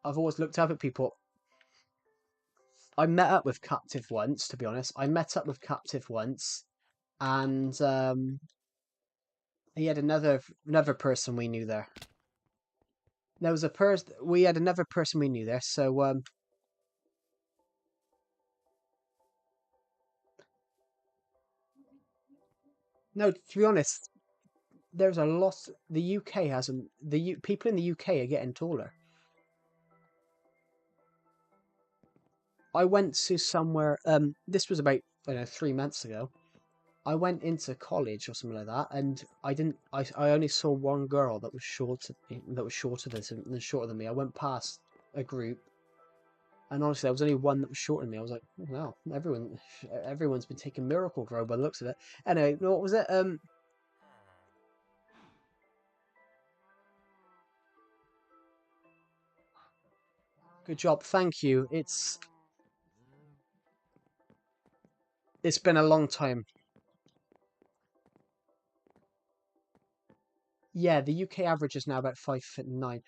I've always looked up at people. I met up with Captive once, to be honest. I met up with Captive once, and he had another person we knew there. There was a person we had another person we knew there. So no, to be honest, there's a lot. The UK hasn't. People in the UK are getting taller. I went to somewhere. This was about, I don't know, 3 months ago. I went into college or something like that, and I didn't. I only saw one girl that was shorter than me. I went past a group, and honestly, there was only one that was shorter than me. I was like, oh, wow, everyone's been taking Miracle Grow by the looks of it. Anyway, what was it? Good job, thank you. It's been a long time. Yeah, the UK average is now about 5'9",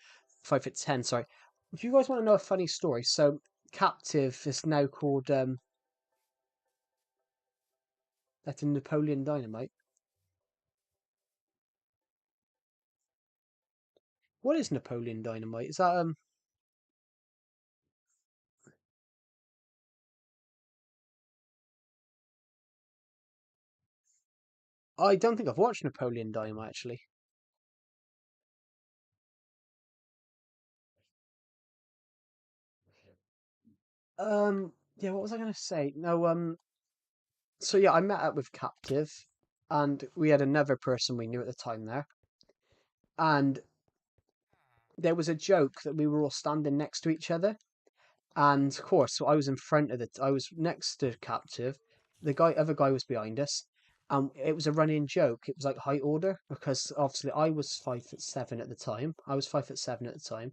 5'10". Sorry. If you guys want to know a funny story, so Captive is now called that's in Napoleon Dynamite. What is Napoleon Dynamite? Is that I don't think I've watched Napoleon Dynamite actually. Yeah, what was I gonna say? No, so yeah, I met up with Captive, and we had another person we knew at the time there, and there was a joke that we were all standing next to each other. And of course, so I was in front of I was next to Captive. Other guy was behind us. It was a running joke. It was like height order because obviously I was 5'7" at the time. I was 5'7" at the time.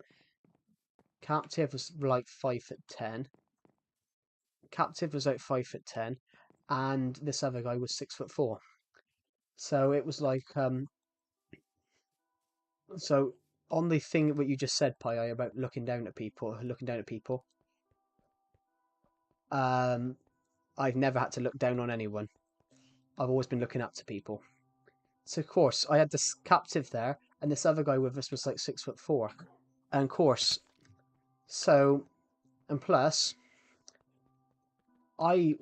Captive was like 5'10". Captive was like 5'10", and this other guy was 6'4". So it was like so on the thing what you just said, Pi, about looking down at people. Um, I've never had to look down on anyone. I've always been looking up to people. So of course I had this Captive there, and this other guy with us was like 6'4", and of course, so and plus, I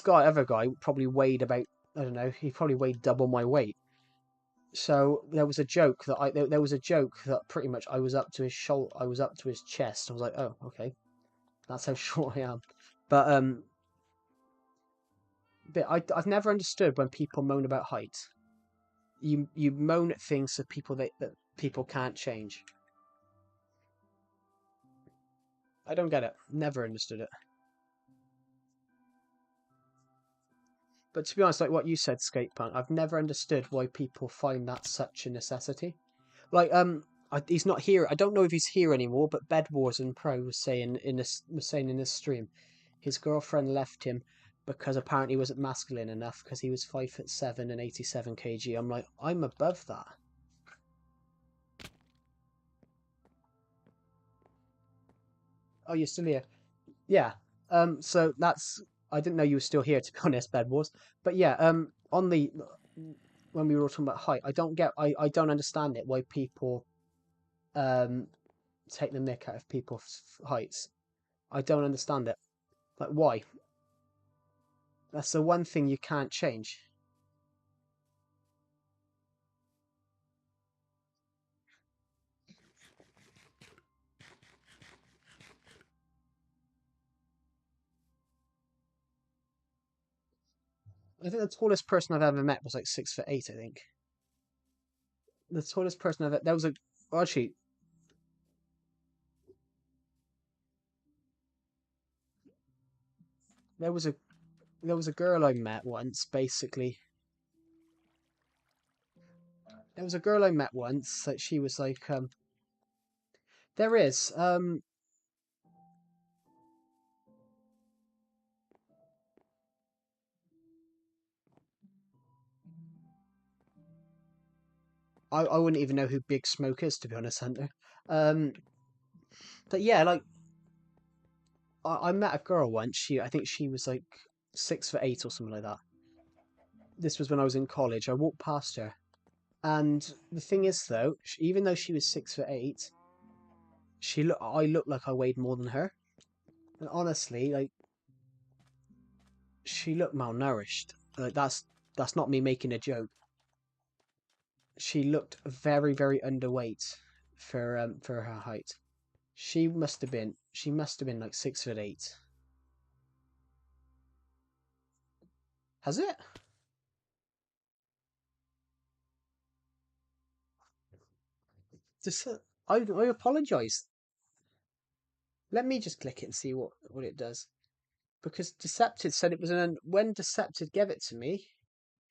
other guy probably weighed about, I don't know, he probably weighed double my weight. So there was a joke that there was a joke that pretty much I was up to his shoulder, I was up to his chest. I was like, oh, okay, that's how short I am. But I've never understood when people moan about height. You moan at things that people can't change. I don't get it. Never understood it. But to be honest, like what you said, Skatepunk, I've never understood why people find that such a necessity. Like, he's not here. I don't know if he's here anymore. But Bed Wars and Pro was saying in this stream, his girlfriend left him because apparently he wasn't masculine enough because he was 5'7" and 87 kg. I'm like, I'm above that. Oh, you're still here? Yeah. So that's I didn't know you were still here to be honest, Bed Wars. But yeah, on the when we were talking about height, I don't understand it why people um take the mick out of people's heights. I don't understand it. Like why? That's the one thing you can't change. I think the tallest person I've ever met was like 6'8". I think the tallest person I've there was a well, actually there was a there was a girl I met once. Basically, there was a girl I met once that she was like there is I wouldn't even know who Big Smoke is, to be honest, Hunter. Um, But yeah, like I met a girl once. I think she was like 6'8" or something like that. This was when I was in college. I walked past her, and the thing is, though, even though she was 6'8", I looked like I weighed more than her. And honestly, like she looked malnourished. Like that's not me making a joke. She looked very very underweight for her height. She must have been like 6'8". Has it? Just I apologise. Let me just click it and see what it does. Because Decepted said it was when Decepted gave it to me.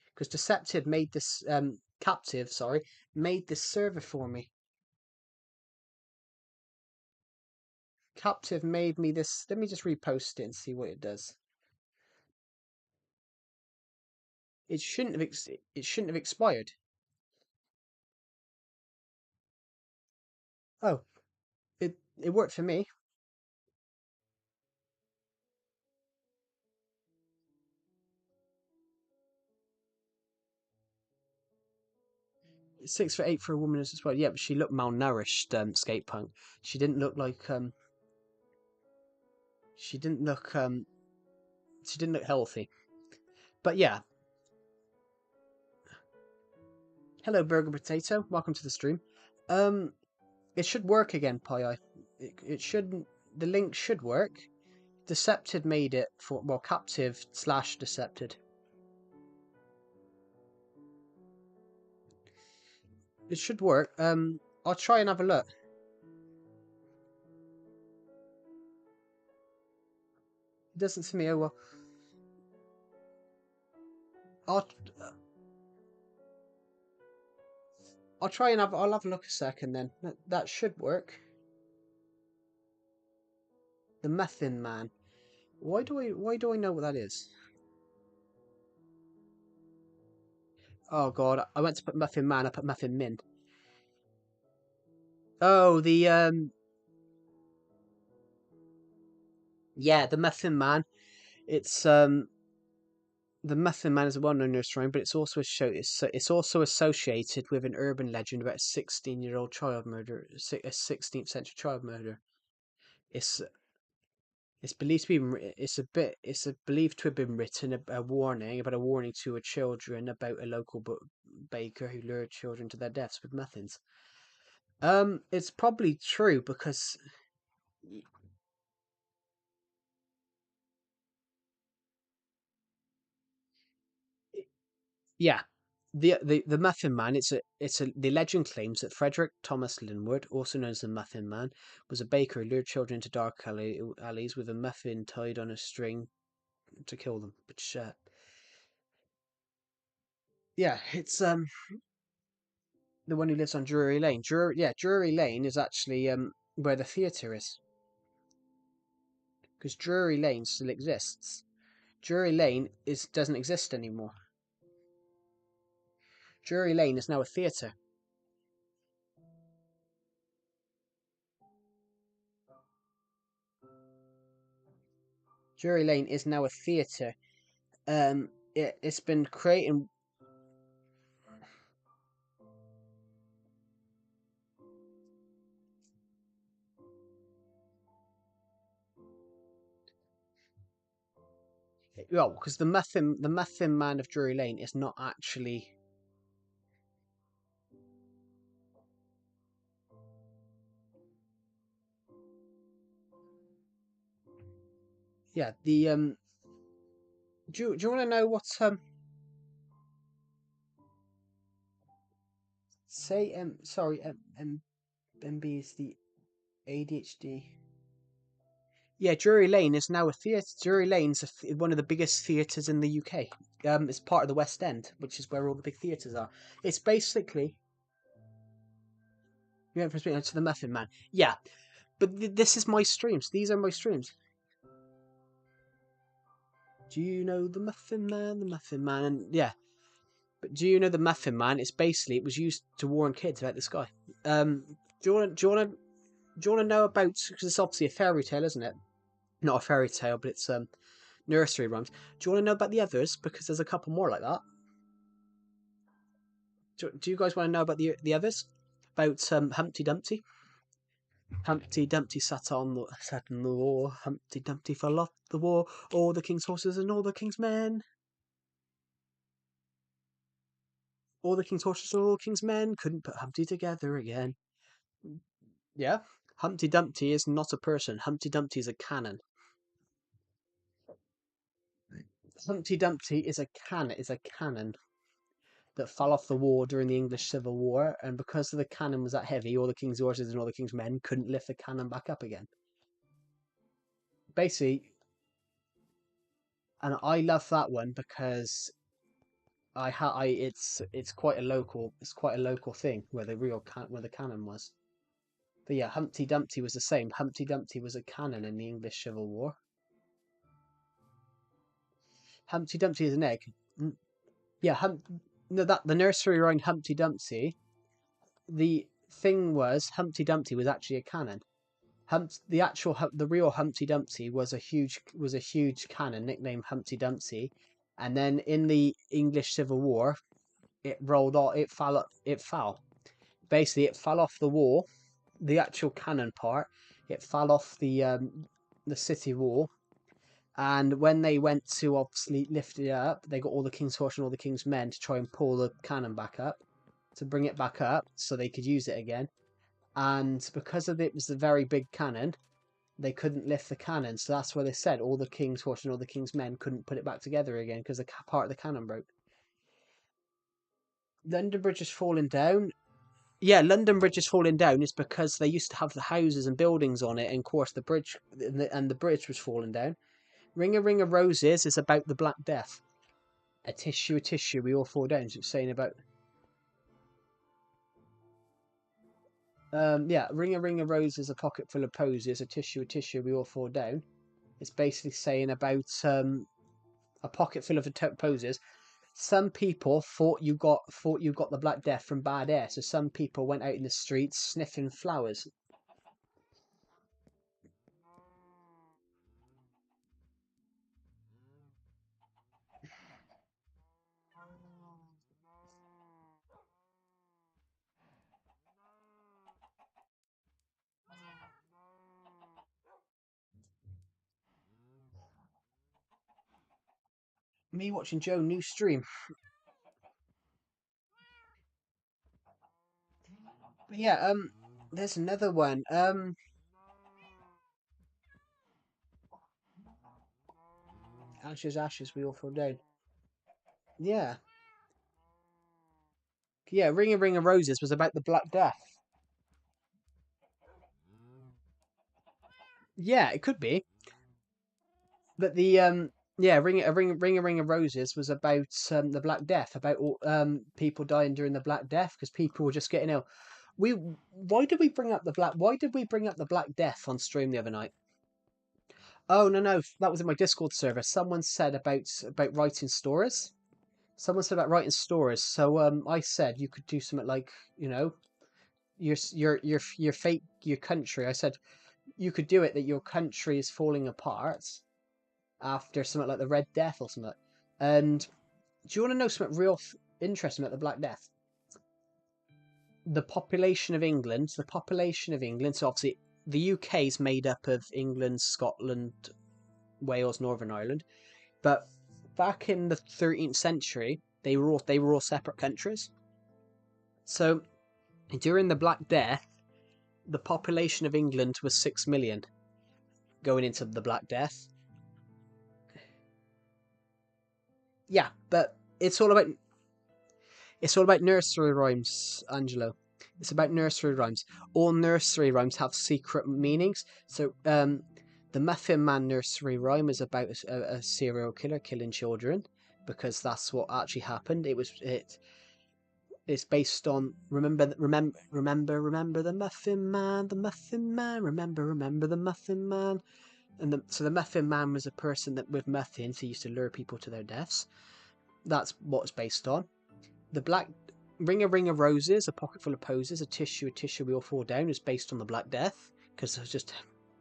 Because Decepted made this Captive, sorry, made this server for me. Captive made me this. Let me just repost it and see what it does. It shouldn't have expired. Oh, it worked for me. 6'8" for a woman as well. Yeah, but she looked malnourished. Skate punk. She didn't look like She didn't look She didn't look healthy. But yeah. Hello, Burger Potato. Welcome to the stream. Um, it should work again, Pi. It shouldn't. The link should work. Decepted made it for Captive / Decepted. It should work. I'll try and have a look. It doesn't to me. Oh well. I'll I'll try and I'll have a look a second then. That should work. The Muffin Man. Why do I know what that is? Oh god, I went to put Muffin Man, I put Muffin Min. Oh, yeah, the Muffin Man. It's the Muffin Man is a well-known nursery rhyme, but it's also it's also associated with an urban legend about a 16-year-old child murder, a 16th century child murder. It's it's believed to be believed to have been written a warning to a children about a local baker who lured children to their deaths with muffins. It's probably true because yeah, the Muffin Man. The legend claims that Frederick Thomas Linwood, also known as the Muffin Man, was a baker who lured children into dark alleys with a muffin tied on a string to kill them. Which yeah, it's the one who lives on Drury Lane. Drury Lane is actually where the theatre is, because Drury Lane still exists. Drury Lane doesn't exist anymore. Drury Lane is now a theatre. Drury Lane is now a theatre. It's been creating. Well, because the Muffin Man of Drury Lane is not actually. Yeah, the Do you want to know what say sorry MB is the ADHD. Yeah, Drury Lane is now a theatre. Drury Lane's one of the biggest theatres in the UK. It's part of the West End, which is where all the big theatres are. It's basically you went from speaking to the Muffin Man. Yeah, but this is my streams. These are my streams. Do you know the Muffin Man? The Muffin Man, and yeah. But do you know the Muffin Man? It was used to warn kids about this guy. Do you want to Do you want to know about? Because it's obviously a fairy tale, isn't it? Not a fairy tale, but it's nursery rhymes. Do you want to know about the others? Because there's a couple more like that. Do you guys want to know about the others? About Humpty Dumpty? Humpty Dumpty sat on the wall. Humpty Dumpty fell off the wall. All the king's horses and all the king's men. All the king's horses and all the king's men couldn't put Humpty together again. Yeah. Humpty Dumpty is not a person. Humpty Dumpty is a cannon. Humpty Dumpty is a cannon that fell off the wall during the English Civil War, and because the cannon was that heavy, all the king's horses and all the king's men couldn't lift the cannon back up again. Basically, and I love that one because it's quite a local thing where where the cannon was. But yeah, Humpty Dumpty was the same. Humpty Dumpty was a cannon in the English Civil War. Humpty Dumpty is an egg. Yeah, no, that the nursery rhyme Humpty Dumpty. The thing was Humpty Dumpty was actually a cannon. The real Humpty Dumpty was a huge cannon nicknamed Humpty Dumpty, and then in the English Civil War, it rolled off. It fell. Basically, it fell off the wall. The actual cannon part, it fell off the city wall. And when they went to obviously lift it up, they got all the king's horse and all the king's men to try and pull the cannon back up, to bring it back up so they could use it again. And because of it was a very big cannon, they couldn't lift the cannon. So that's why they said all the king's horse and all the king's men couldn't put it back together again because the part of the cannon broke. London Bridge is falling down. Yeah, London Bridge is falling down is because they used to have the houses and buildings on it, and of course the bridge was falling down. Ring a Ring of Roses is about the Black Death. A tissue, we all fall down. So it's saying about yeah, Ring a Ring of Roses, a pocket full of posies. A tissue, we all fall down. It's basically saying about a pocket full of posies. Some people thought you got the Black Death from bad air, so some people went out in the streets sniffing flowers. Me watching Joe new stream. But yeah, there's another one. Ashes, ashes, we all fall down. Yeah, yeah. Ring of Roses was about the Black Death. Yeah, it could be. But the yeah, Ring of Roses was about the Black Death, about people dying during the Black Death because people were just getting ill. Why did we bring up the Black Death on stream the other night? Oh no, that was in my Discord server. Someone said about writing stories. Someone said about writing stories. So I said you could do something like, you know, your fate, your country. I said you could do it that your country is falling apart after something like the Red Death or something. And do you want to know something real interesting about the Black Death? The population of England. So obviously the UK is made up of England, Scotland, Wales, Northern Ireland. But back in the 13th century, they were all separate countries. So during the Black Death, the population of England was 6 million going into the Black Death. Yeah, but it's all about nursery rhymes, Angelo. It's about nursery rhymes. All nursery rhymes have secret meanings. So, the Muffin Man nursery rhyme is about a serial killer killing children because that's what actually happened. It's based on remember the Muffin Man, remember the Muffin Man. And so the Muffin Man was a person that with muffins he used to lure people to their deaths. That's what it's based on. The Black Ring of Roses, a pocket full of posies, a tissue we all fall down is based on the Black Death because it's just,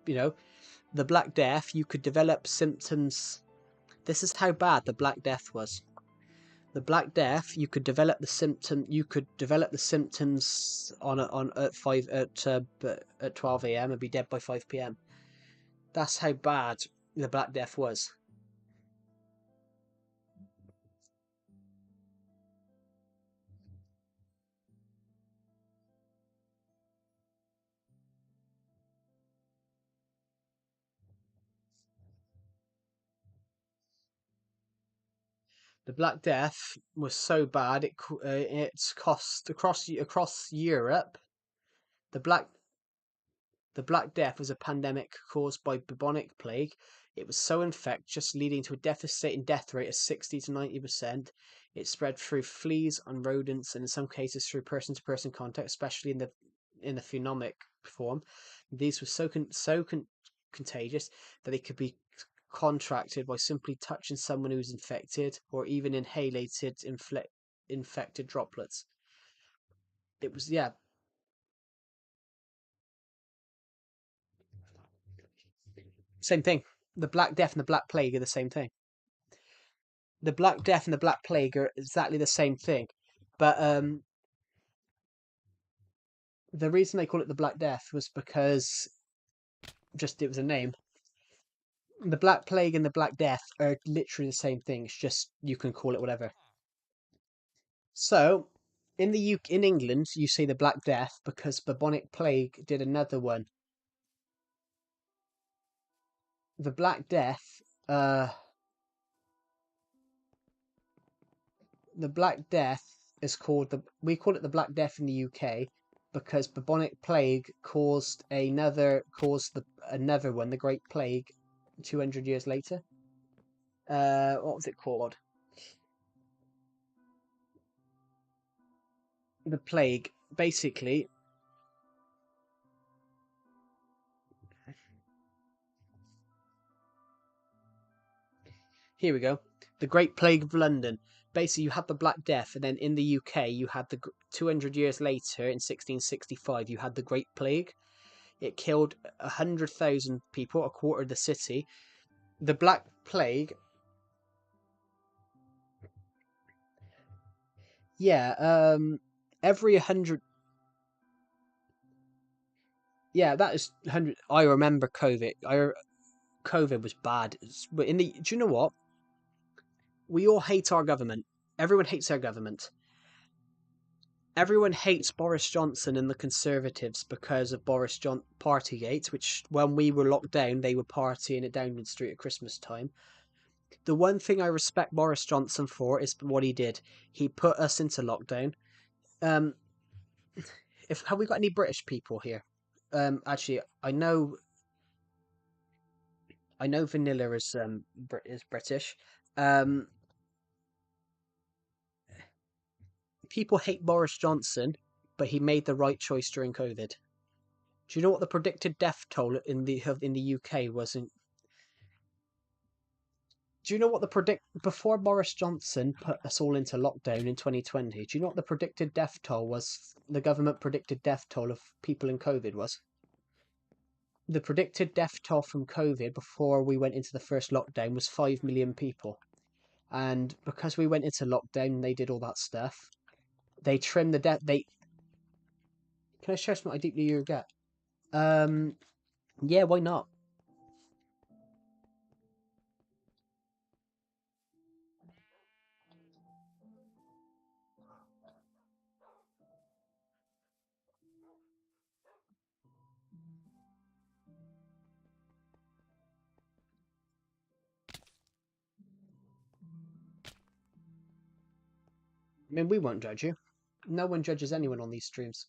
you know, the Black Death. You could develop symptoms. This is how bad the Black Death was. The Black Death, you could develop the symptom. You could develop the symptoms on at 12 a.m. and be dead by 5 p.m. That's how bad the Black Death was. The Black Death was so bad it's cost across Europe. The Black The Black Death was a pandemic caused by bubonic plague. It was so infectious, leading to a devastating death rate of 60 to 90%. It spread through fleas and rodents, and in some cases through person-to-person contact, especially in the phenomic form. These were contagious that they could be contracted by simply touching someone who was infected, or even inhalated infected droplets. It was, yeah. Same thing. The Black Death and the Black Plague are the same thing. The Black Death and the Black Plague are exactly the same thing, but the reason they call it the Black Death was because just it was a name. The Black Plague and the Black Death are literally the same thing. It's just you can call it whatever. So, in England, you say the Black Death because bubonic plague did another one. The Black Death, uh, the Black Death is called we call it the Black Death in the UK because bubonic plague caused another one, the Great Plague, 200 years later. What was it called? The plague. Basically, here we go. The Great Plague of London. Basically, you had the Black Death, and then in the UK, you had 200 years later, in 1665, you had the Great Plague. It killed 100,000 people, a quarter of the city. The Black Plague. Yeah, every 100. Yeah, that is 100. I remember COVID. COVID was bad. But do you know what? We all hate our government. Everyone hates our government. Everyone hates Boris Johnson and the Conservatives because of Boris Partygate, which when we were locked down, they were partying at Downing Street at Christmas time. The one thing I respect Boris Johnson for is what he did. He put us into lockdown. Um, if have we got any British people here? Actually, I know Vanilla is British. Um, People hate Boris Johnson, but he made the right choice during COVID. Do you know what the predicted death toll in the UK was? Do you know what the before Boris Johnson put us all into lockdown in 2020? Do you know what the predicted death toll was? The government predicted death toll of people in COVID was. The predicted death toll from COVID before we went into the first lockdown was 5 million people. And because we went into lockdown, they did all that stuff. They trimmed the death. Can I share something I deeply regret? Um, yeah, why not? I mean, we won't judge you. No one judges anyone on these streams.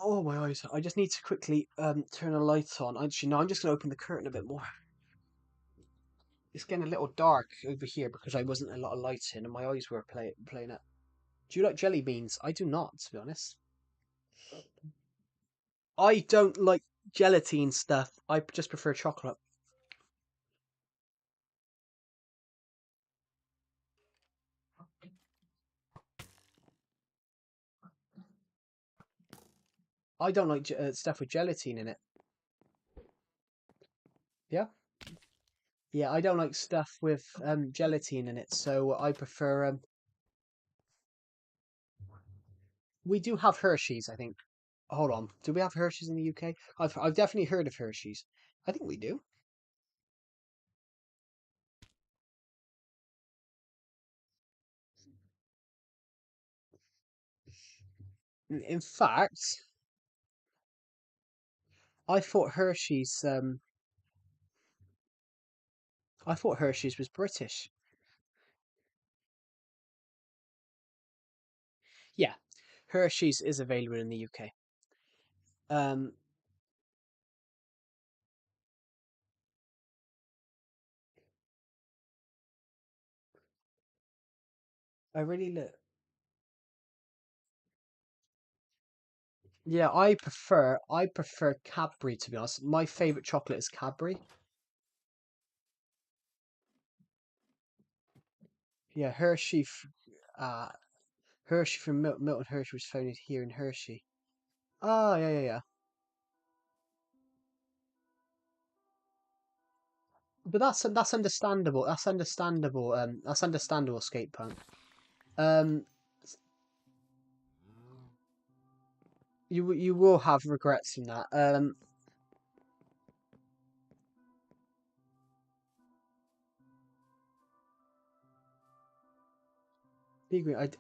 Oh, my eyes. I just need to quickly turn the lights on. Actually, no, I'm just going to open the curtain a bit more. It's getting a little dark over here because I wasn't a lot of lights in and my eyes were playing up. Do you like jelly beans? I do not, to be honest. I don't like gelatine stuff. I just prefer chocolate. I don't like stuff with gelatine in it. Yeah, yeah. I don't like stuff with gelatine in it. So I prefer. We do have Hershey's, I think. Hold on. Do we have Hershey's in the UK? I've definitely heard of Hershey's. I think we do. In fact, I thought Hershey's. I thought Hershey's was British. Yeah, Hershey's is available in the UK. Um, I really look. Yeah, I prefer Cadbury to be honest. My favorite chocolate is Cadbury. Yeah, uh, Hershey from Milton Hershey was founded here in Hershey. Oh yeah, yeah, yeah. But that's understandable. That's understandable. That's understandable. Skate punk. Um, you will have regrets from that.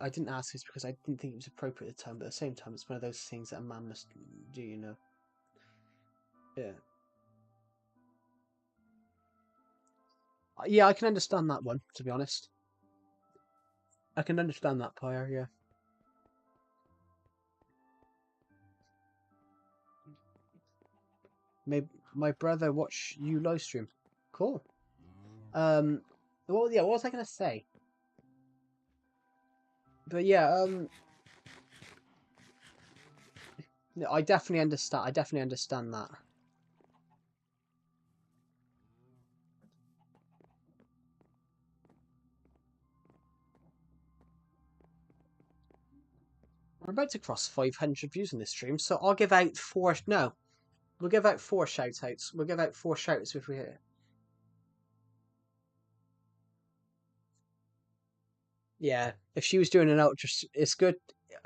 I didn't ask this because I didn't think it was appropriate at the time, but at the same time, it's one of those things that a man must do. Yeah. Yeah, I can understand that one. To be honest, I can understand that, Pyre. Yeah. Maybe my brother watch you live stream. Cool. Um. Well, yeah. What was I gonna say? But yeah. No, I definitely understand. I definitely understand that. We're about to cross 500 views on this stream, so I'll give out four. No, we'll give out four shout outs. We'll give out four shout outs if we hit it. Yeah, if she was doing an ultra, it's good.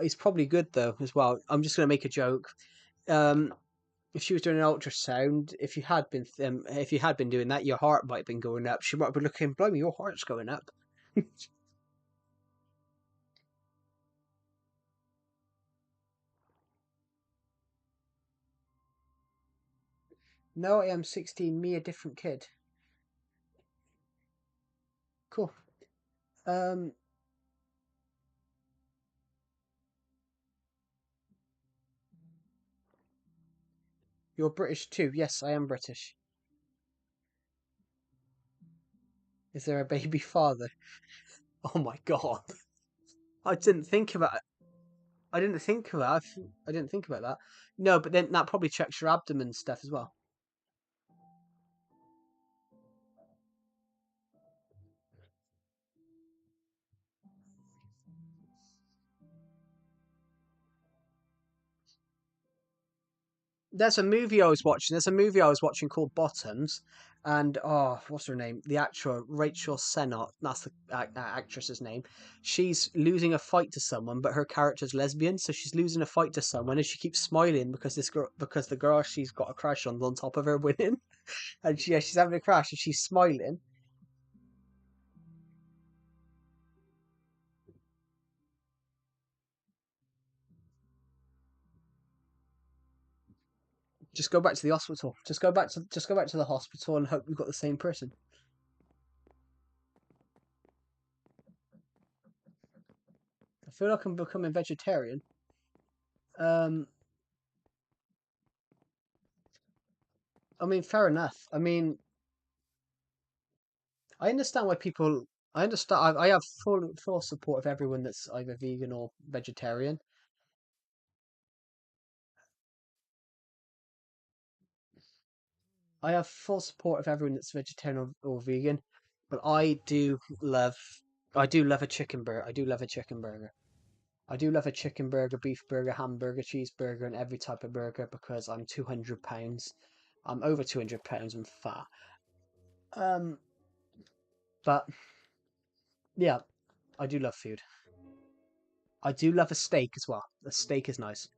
It's probably good though as well. I'm just gonna make a joke. Um, if she was doing an ultrasound, if you had been doing that, your heart might have been going up. She might be looking, blimey, your heart's going up. No, I am 16. Me, a different kid. Cool. Um, you're British too. Yes, I am British. Is there a baby father? Oh my god. I didn't think about it. I didn't think about that. I didn't think about that. No, but then that probably checks your abdomen stuff as well. There's a movie I was watching called Bottoms, and oh, what's her name? The actor Rachel Sennott. That's the actress's name. She's losing a fight to someone, but her character's lesbian, so she's losing a fight to someone, and she keeps smiling because the girl she's got a crush on top of her winning, and she's having a crash and she's smiling. Just go back to the hospital. Just go back to the hospital and hope you've got the same person. I feel like I'm becoming vegetarian. Um, I mean, fair enough. I mean, I understand why people. I understand. I have full support of everyone that's either vegan or vegetarian. I have full support of everyone that's vegetarian or vegan, but I do love a chicken burger. I do love a chicken burger. I do love a chicken burger, beef burger, hamburger, cheeseburger, and every type of burger because I'm 200 pounds. I'm over 200 pounds and fat. Um, but yeah, I do love food. I do love a steak as well. A steak is nice.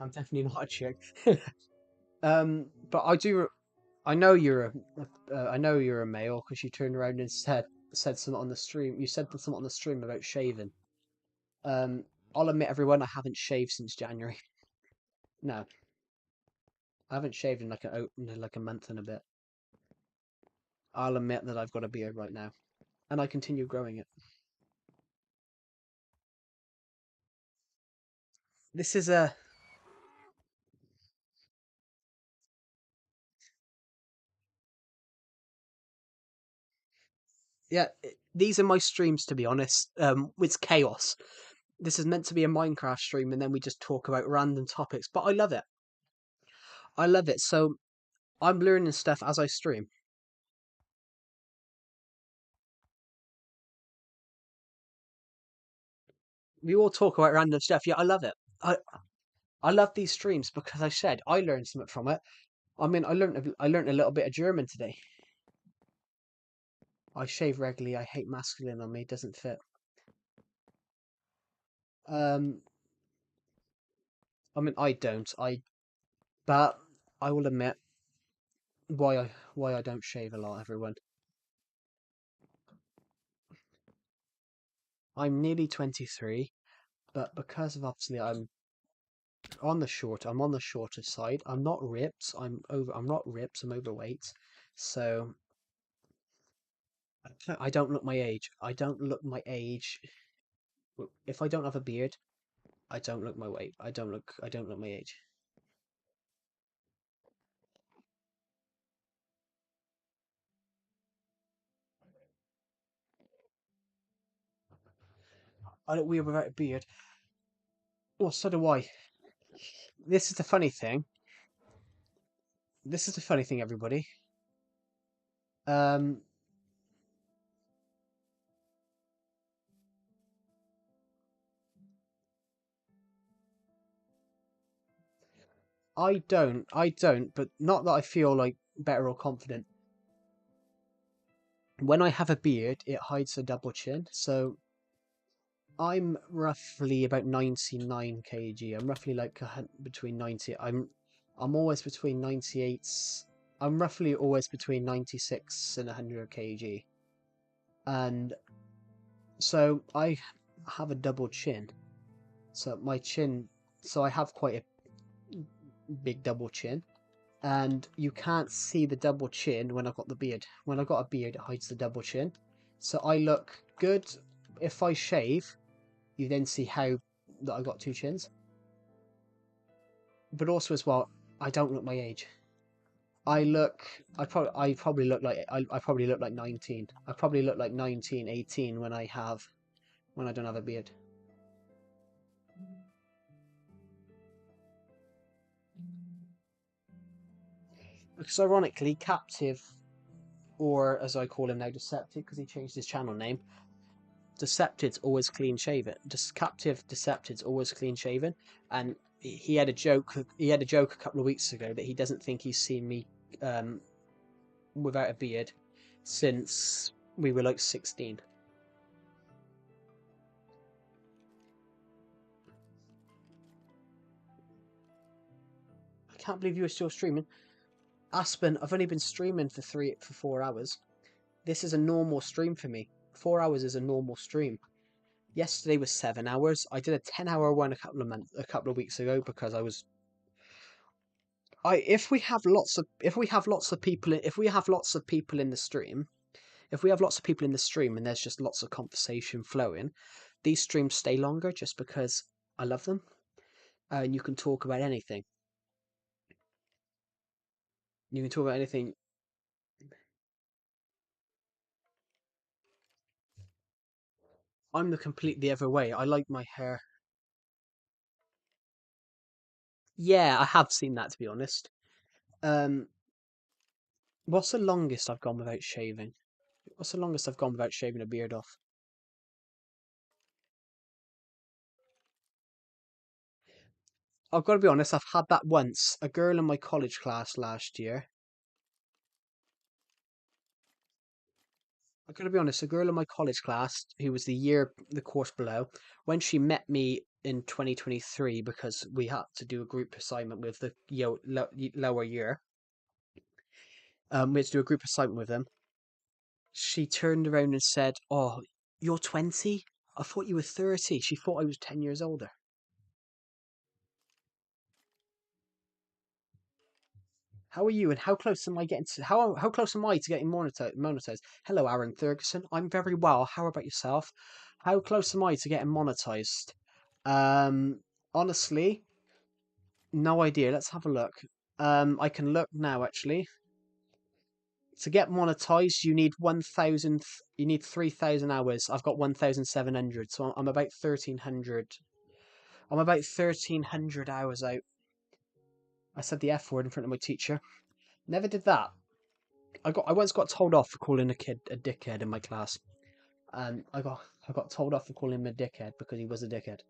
I'm definitely not a chick. But I do. I know you're I know you're a male because you turned around and said something on the stream. You said something on the stream about shaving. Um, I'll admit, everyone, I haven't shaved since January. No, I haven't shaved in like a month and a bit. I'll admit that I've got a beard right now, and I continue growing it. This is a yeah. These are my streams, to be honest. It's chaos. This is meant to be a Minecraft stream, and then we just talk about random topics. But I love it. I love it. So I'm learning stuff as I stream. We all talk about random stuff. Yeah, I love it. I love these streams because I said I learned something from it. I mean, I learned a little bit of German today. I shave regularly. I hate masculine on me. It doesn't fit. Um, I mean, I don't. But I will admit why I don't shave a lot. Everyone, I'm nearly 23, but because of obviously I'm on the shorter side. I'm not ripped. I'm not ripped. I'm overweight, so I don't look my age. I don't look my age. If I don't have a beard, I don't look my weight. I don't look my age. I don't wear without a beard. Well, so do I. This is the funny thing. This is the funny thing, everybody. Um, I don't, but not that I feel like better or confident. When I have a beard, it hides the double chin. So I'm roughly about 99 kg. I'm roughly like between 90. I'm always between 98. I'm roughly always between 96 and 100 kg. And so I have a double chin. So my chin, so I have quite a big double chin, and you can't see the double chin when I've got the beard. When I've got a beard, it hides the double chin. So I look good. If I shave, you then see how that I got two chins. But also as well, I don't look my age. I look, I probably look like, I probably look like 19. I probably look like 19, 18 when I don't have a beard. Because ironically, Captive, or as I call him now, Deceptive, because he changed his channel name, Decepted's always clean shaven. Just Captive Decepted's always clean shaven, and he had a joke. He had a joke a couple of weeks ago that he doesn't think he's seen me um, without a beard since we were like 16. I can't believe you were still streaming. Aspen, I've only been streaming for 4 hours. This is a normal stream for me. 4 hours is a normal stream. Yesterday was 7 hours. I did a 10-hour one a couple of weeks ago because If we have lots of people if we have lots of people in the stream, if we have lots of people in the stream and there's just lots of conversation flowing, these streams stay longer just because I love them. And you can talk about anything. You can talk about anything. I'm the other way. I like my hair. Yeah, I have seen that, to be honest. Um, what's the longest I've gone without shaving? What's the longest I've gone without shaving a beard off? I've got to be honest, I've had that once. A girl in my college class last year. I've got to be honest, a girl in my college class who was the course below, when she met me in 2023, because we had to do a group assignment with the lower year, we had to do a group assignment with them. She turned around and said, "Oh, you're 20? I thought you were 30." She thought I was 10 years older. How are you, and how close am I getting to how close am I to getting monetized? Hello, Aaron Ferguson. I'm very well. How about yourself? How close am I to getting monetized? Um, Honestly, no idea. Let's have a look. I can look now actually. To get monetized, you need 1,000. You need 3,000 hours. I've got 1,700, so I'm about 1,300. I'm about 1,300 hours out. I said the F word in front of my teacher. Never did that. I once got told off for calling a kid a dickhead in my class. I got told off for calling him a dickhead because he was a dickhead.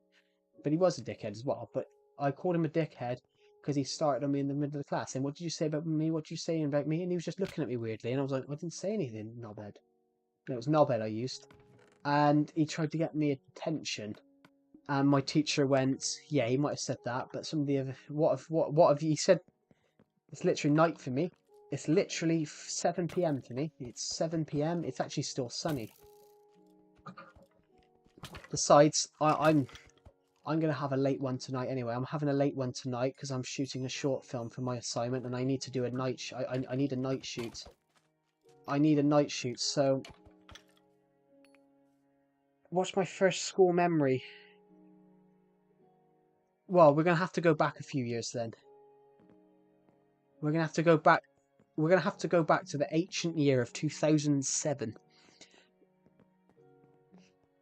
But he was a dickhead as well. But I called him a dickhead because he started on me in the middle of the class saying, "What did you say about me? What did you say about me?" And he was just looking at me weirdly, and I was like, "I didn't say anything, knobhead." And it was knobhead I used. And he tried to get me attention. And my teacher went, "Yeah, he might have said that, but some of the other what have he said? It's literally night for me. It's literally 7 p.m. for me. It's 7 p.m. It's actually still sunny. Besides, I'm gonna have a late one tonight anyway. I'm having a late one tonight because I'm shooting a short film for my assignment, and I need to do a night. I need a night shoot. I need a night shoot. So, what's my first school memory? Well, we're gonna have to go back a few years then. We're gonna have to go back. We're gonna have to go back to the ancient year of 2007.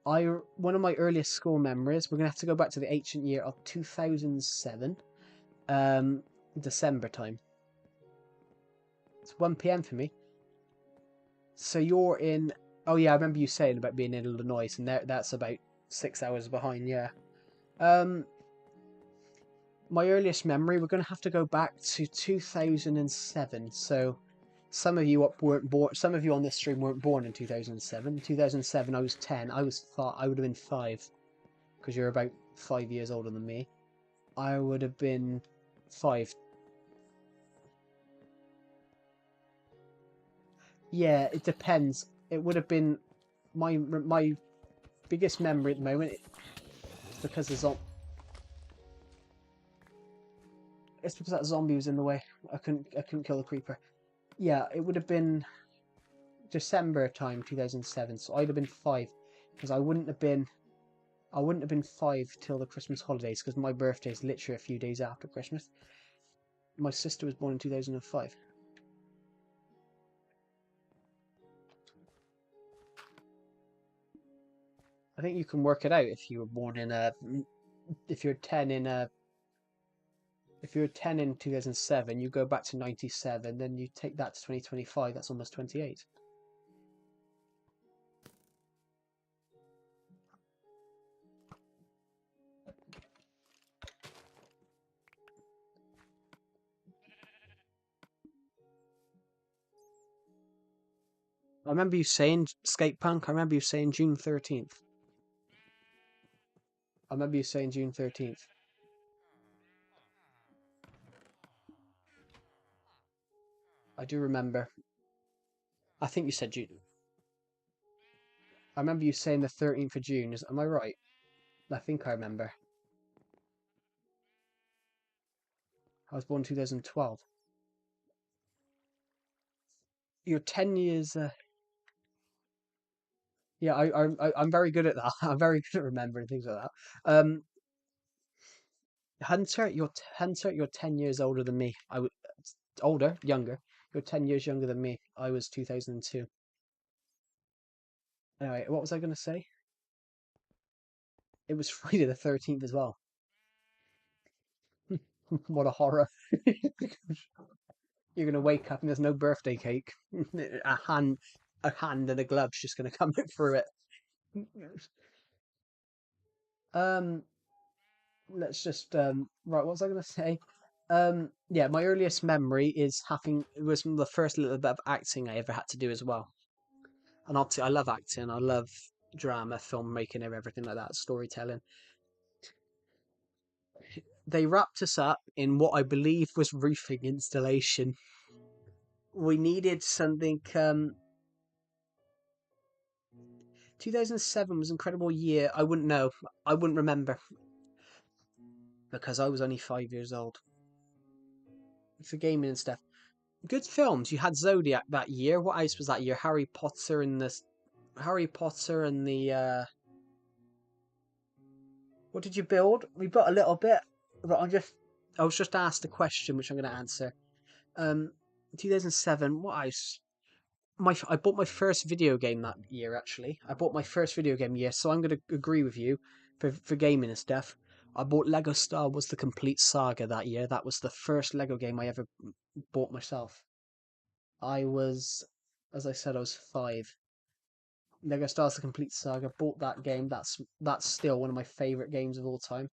One of my earliest school memories. We're gonna have to go back to the ancient year of 2007. Um, December time. It's 1 p.m. for me. So you're in. Oh yeah, I remember you saying about being in Illinois, and that's about 6 hours behind. Yeah. Um, my earliest memory. We're gonna have to go back to 2007. So some of you weren't born. Some of you on this stream weren't born in 2007. 2007, I was 10. I would have been 5, because you're about 5 years older than me. I would have been 5. Yeah, it depends. It would have been my biggest memory at the moment. It's because that zombie was in the way. I couldn't kill the creeper. Yeah, it would have been December time 2007. So I'd have been 5, because I wouldn't have been 5 till the Christmas holidays, because my birthday is literally a few days after Christmas. My sister was born in 2005. I think you can work it out if you were born in a if you're 10 in a if you're 10 in 2007, you go back to 97, then you take that to 2025, that's almost 28. I remember you saying skate punk. I remember you saying June 13th. I remember you saying June 13th. I do remember. I think you said June. I remember you saying the 13th of June. Am I right? I think I remember. I was born 2012. You're 10 years. Yeah, I'm very good at that. I'm very good at remembering things like that. Hunter, you're 10 years older than me. Older, younger. You're 10 years younger than me. I was 2002. Anyway, what was I going to say? It was Friday the 13th as well. What a horror. You're going to wake up and there's no birthday cake. A hand and a glove's just going to come through it. Um, let's just right. What was I going to say? Yeah, my earliest memory is having it was the first little bit of acting I ever had to do as well. And obviously, I love acting. I love drama, filmmaking, and everything like that, storytelling. They wrapped us up in what I believe was roofing installation. We needed something. 2007 was an incredible year. I wouldn't know. I wouldn't remember because I was only 5 years old. For gaming and stuff. Good films. You had Zodiac that year. What else was that year? Harry Potter and the what did you build? We built a little bit, but I was just asked a question which I'm going to answer. Um, 2007. What else? I bought my first video game that year. Actually, I bought my first video game year, so I'm going to agree with you for gaming and stuff. I bought Lego Star Wars: The Complete Saga that year. That was the first Lego game I ever bought myself. I was, as I said, I was 5. Lego Star Wars: The Complete Saga. Bought that game. That's still one of my favorite games of all time.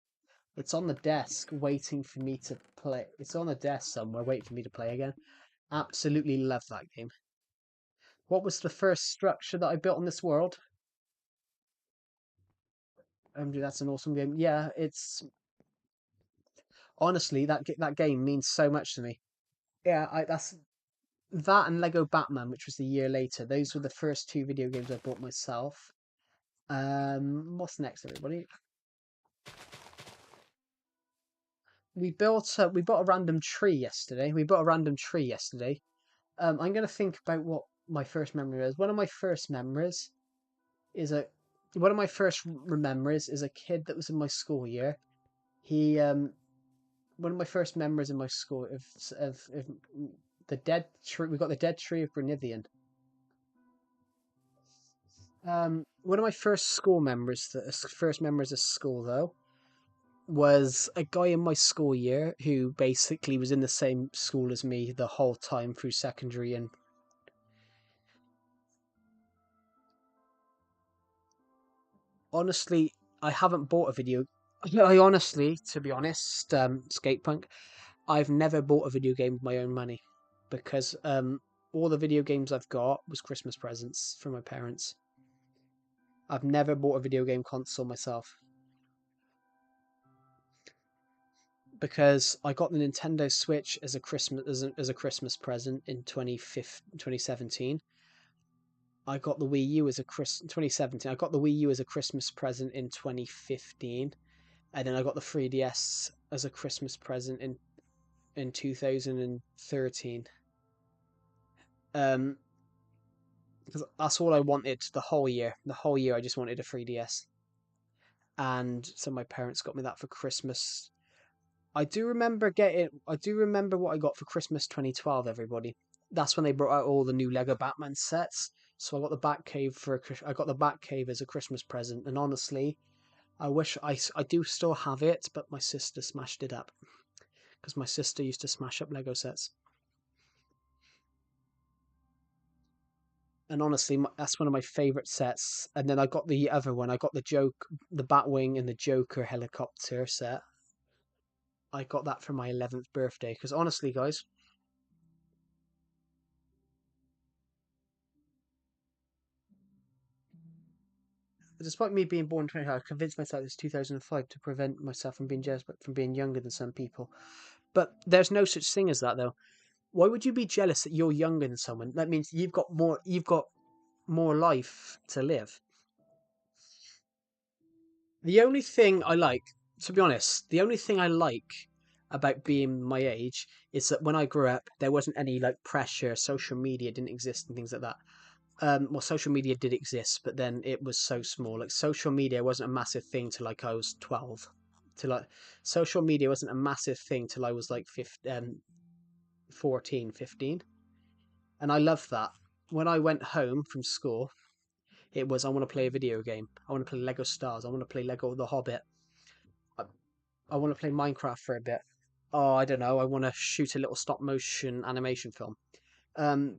It's on the desk waiting for me to play. It's on the desk somewhere waiting for me to play again. Absolutely love that game. What was the first structure that I built on this world? That's an awesome game. Yeah, it's honestly that game means so much to me. Yeah, that's that and Lego Batman, which was the year later. Those were the first 2 video games I bought myself. What's next, everybody? We built a random tree yesterday. We built a random tree yesterday. I'm gonna think about what my first memory is. Is a One of my first memories is a kid that was in my school year. He One of my first memories in my school of the dead tree. We got the dead tree of Brunivian. One of my first memories of school though, was a guy in my school year who basically was in the same school as me the whole time through secondary. And honestly, I haven't bought a video. I honestly, to be honest, Skatepunk, I've never bought a video game with my own money because all the video games I've got was Christmas presents from my parents. I've never bought a video game console myself because I got the Nintendo Switch as a Christmas present in 2017. I got the Wii U as a 2017. I got the Wii U as a Christmas present in 2015, and then I got the 3DS as a Christmas present in 2013. Um, because that's all I wanted the whole year. The whole year, I just wanted a 3DS, and so my parents got me that for Christmas. I do remember what I got for Christmas 2012. Everybody, that's when they brought out all the new Lego Batman sets. So I got the Batcave as a Christmas present, and honestly, I do still have it, but my sister smashed it up because my sister used to smash up Lego sets. And honestly, that's one of my favorite sets. And then I got the other one. I got the Batwing and the Joker helicopter set. I got that for my 11th birthday. Because honestly, guys, despite me being born in 20, I convinced myself it's 2005 to prevent myself from being jealous, but from being younger than some people. But there's no such thing as that, though. Why would you be jealous that you're younger than someone? That means you've got more life to live. The only thing I like, to be honest, the only thing I like about being my age is that when I grew up, there wasn't any like pressure. Social media didn't exist and things like that. Well, social media did exist, but then it was so small. Like social media wasn't a massive thing till like I was 12. Till like social media wasn't a massive thing till I was like 15, 14, 15. And I loved that. When I went home from school, it was I want to play a video game. I want to play Lego Stars. I want to play Lego The Hobbit. I, I want to play Minecraft for a bit. Oh, I don't know. I want to shoot a little stop motion animation film. Um,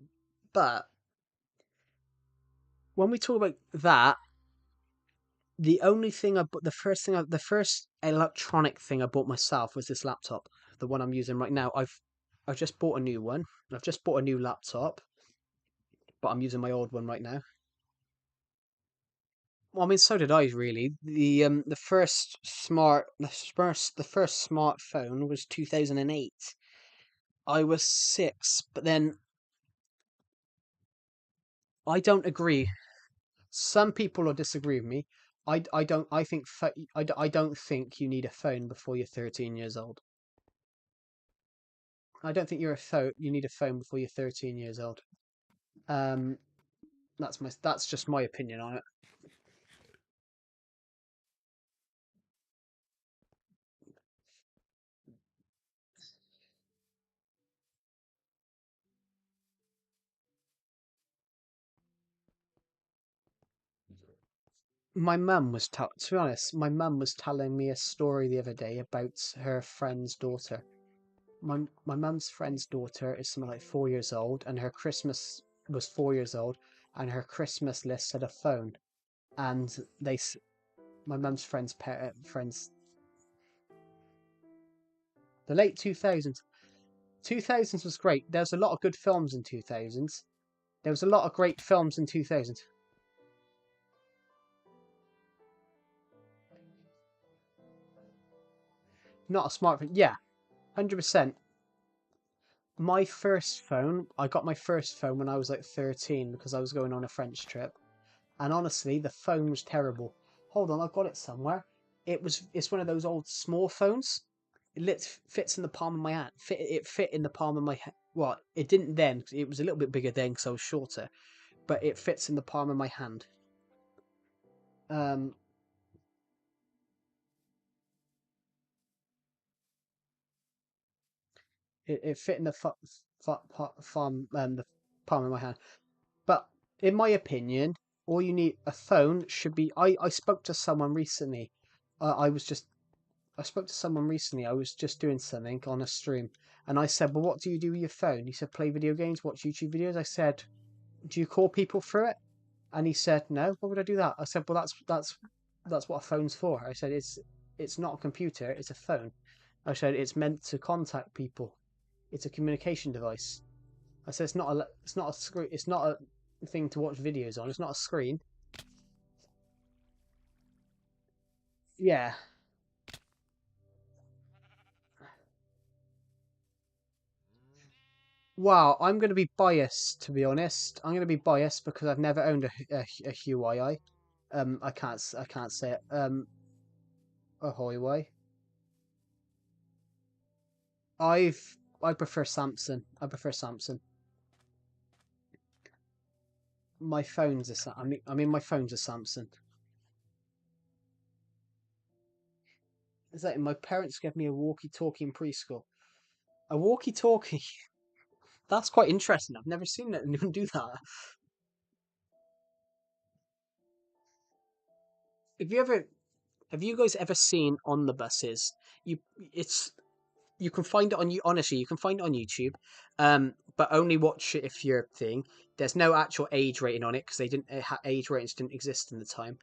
but when we talk about that, the only thing the first electronic thing I bought myself was this laptop, the one I'm using right now. I've just bought a new one. I've just bought a new laptop, but I'm using my old one right now. Well, I mean, so did I really. The first smartphone was 2008. I was 6, but then I don't agree. Some people will disagree with me. I don't I think I don't think you need a phone before you're 13 years old. I don't think you need a phone before you're 13 years old. Um, that's just my opinion on it. To be honest, my mum was telling me a story the other day about her friend's daughter. My mum's friend's daughter is something like 4 years old, and her Christmas was 4 years old, and her Christmas list had a phone. And my mum's friends, the late 2000s. 2000s was great. There was a lot of good films in 2000s. There was a lot of great films in 2000s. Not a smartphone. Yeah, 100%. I got my first phone when I was like 13 because I was going on a French trip. And honestly, the phone was terrible. Hold on, I've got it somewhere. It's one of those old small phones. Fits in the palm of my hand. It fit in the palm of my hand. Well, it didn't then. 'Cause it was a little bit bigger then because I was shorter. But it fits in the palm of my hand. Um, it fit in the the palm of my hand. But in my opinion, all you need a phone should be. I spoke to someone recently. I was just I spoke to someone recently. I was just doing something on a stream, and I said, "Well, what do you do with your phone?" He said, "Play video games, watch YouTube videos." I said, "Do you call people through it?" And he said, "No. Why would I do that?" I said, "Well, that's what a phone's for." I said, "It's not a computer. It's a phone." I said, "It's meant to contact people. It's a communication device." I said, it's not a screen. It's not a thing to watch videos on. It's not a screen." Yeah. Wow, I'm going to be biased, to be honest. I'm going to be biased because I've never owned a Huawei. I can't say it. A Huawei. I prefer Samsung. I prefer Samsung. I mean, my phone's a Samsung. Is that my parents gave me a walkie-talkie in preschool? A walkie-talkie. That's quite interesting. I've never seen anyone do that. Have you ever Have you guys ever seen on the buses? You it's you can find it on you honestly you can find it on YouTube, but only watch it if you're thing. There's no actual age rating on it because they didn't age ratings didn't exist in the time.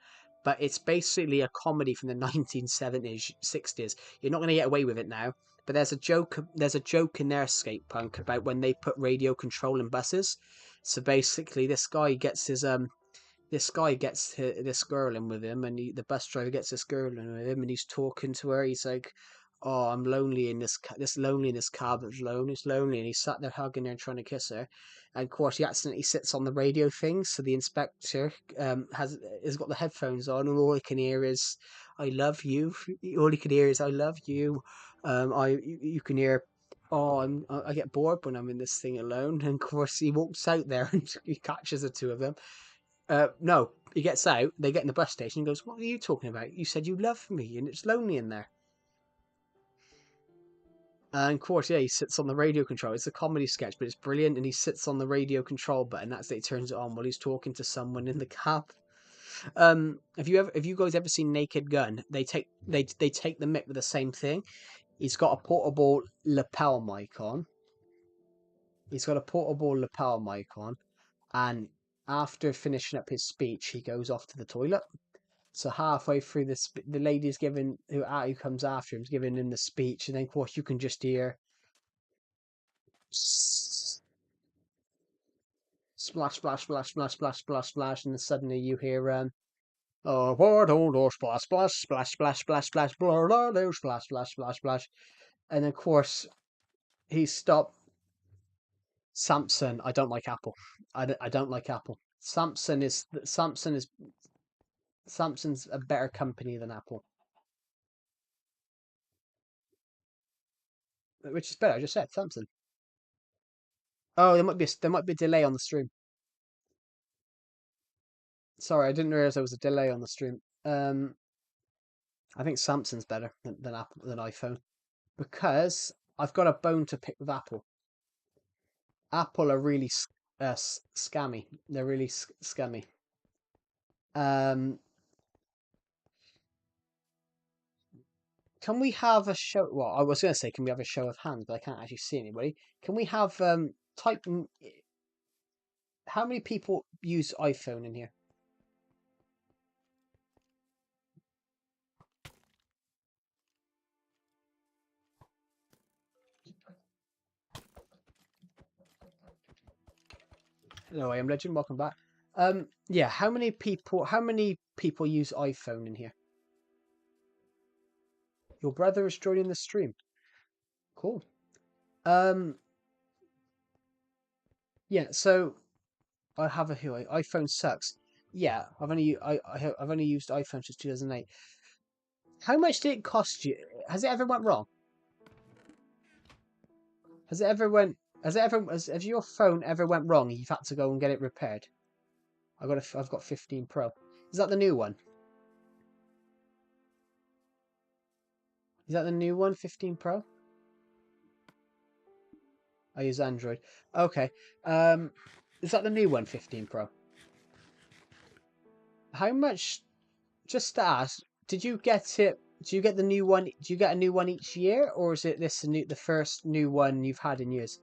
But it's basically a comedy from the 1970s, 60s. You're not going to get away with it now. But there's a joke. There's a joke in their skate punk about when they put radio control in buses. So basically, this guy gets this girl in with him, and the bus driver gets this girl in with him, and he's talking to her. He's like, oh, I'm lonely in this lonely in this cab. It's lonely, it's lonely. And he sat there hugging her and trying to kiss her. And of course, he accidentally sits on the radio thing. So the inspector has got the headphones on, and all he can hear is "I love you." All he can hear is "I love you." You can hear, oh, I get bored when I'm in this thing alone. And of course, he walks out there and he catches the two of them. No, he gets out. They get in the bus station and goes, "What are you talking about? You said you love me, and it's lonely in there." And of course, yeah, he sits on the radio control. It's a comedy sketch, but it's brilliant. And he sits on the radio control button. That's it. He turns it on while he's talking to someone in the cab. Have you guys ever seen Naked Gun? They take the mic with the same thing. He's got a portable lapel mic on. He's got a portable lapel mic on, and after finishing up his speech, he goes off to the toilet. So halfway through this, the lady's giving who comes after him is giving him the speech, and then of course you can just hear splash, splash, splash, splash, splash, splash, splash, and then suddenly you hear oh, splash, splash, splash, splash, splash, splash, splash, splash, splash, splash, and of course he stopped. Samson, I don't like Apple. I don't like Apple. Samsung's a better company than Apple. Which is better? I just said Samsung. Oh, there might be a delay on the stream. Sorry, I didn't realize there was a delay on the stream. I think Samsung's better than Apple than iPhone because I've got a bone to pick with Apple. Apple are really scammy. They're really scammy. Um, can we have a show? Well, I was going to say, can we have a show of hands, but I can't actually see anybody. Can we have type? How many people use iPhone in here? Hello, I am Legend. Welcome back. Yeah. How many people? How many people use iPhone in here? Your brother is joining the stream. Cool. Um. Yeah. So I have a who iPhone sucks. Yeah. I've only used iPhone since 2008. How much did it cost you? Has it ever went wrong? Has it ever went? Has your phone ever went wrong and you've had to go and get it repaired? I've got 15 Pro. Is that the new one? Is that the new one, 15 Pro? I use Android. Okay. Is that the new one, 15 Pro? How much? Just to ask, did you get it? Do you get the new one? Do you get a new one each year, or is it the first new one you've had in years?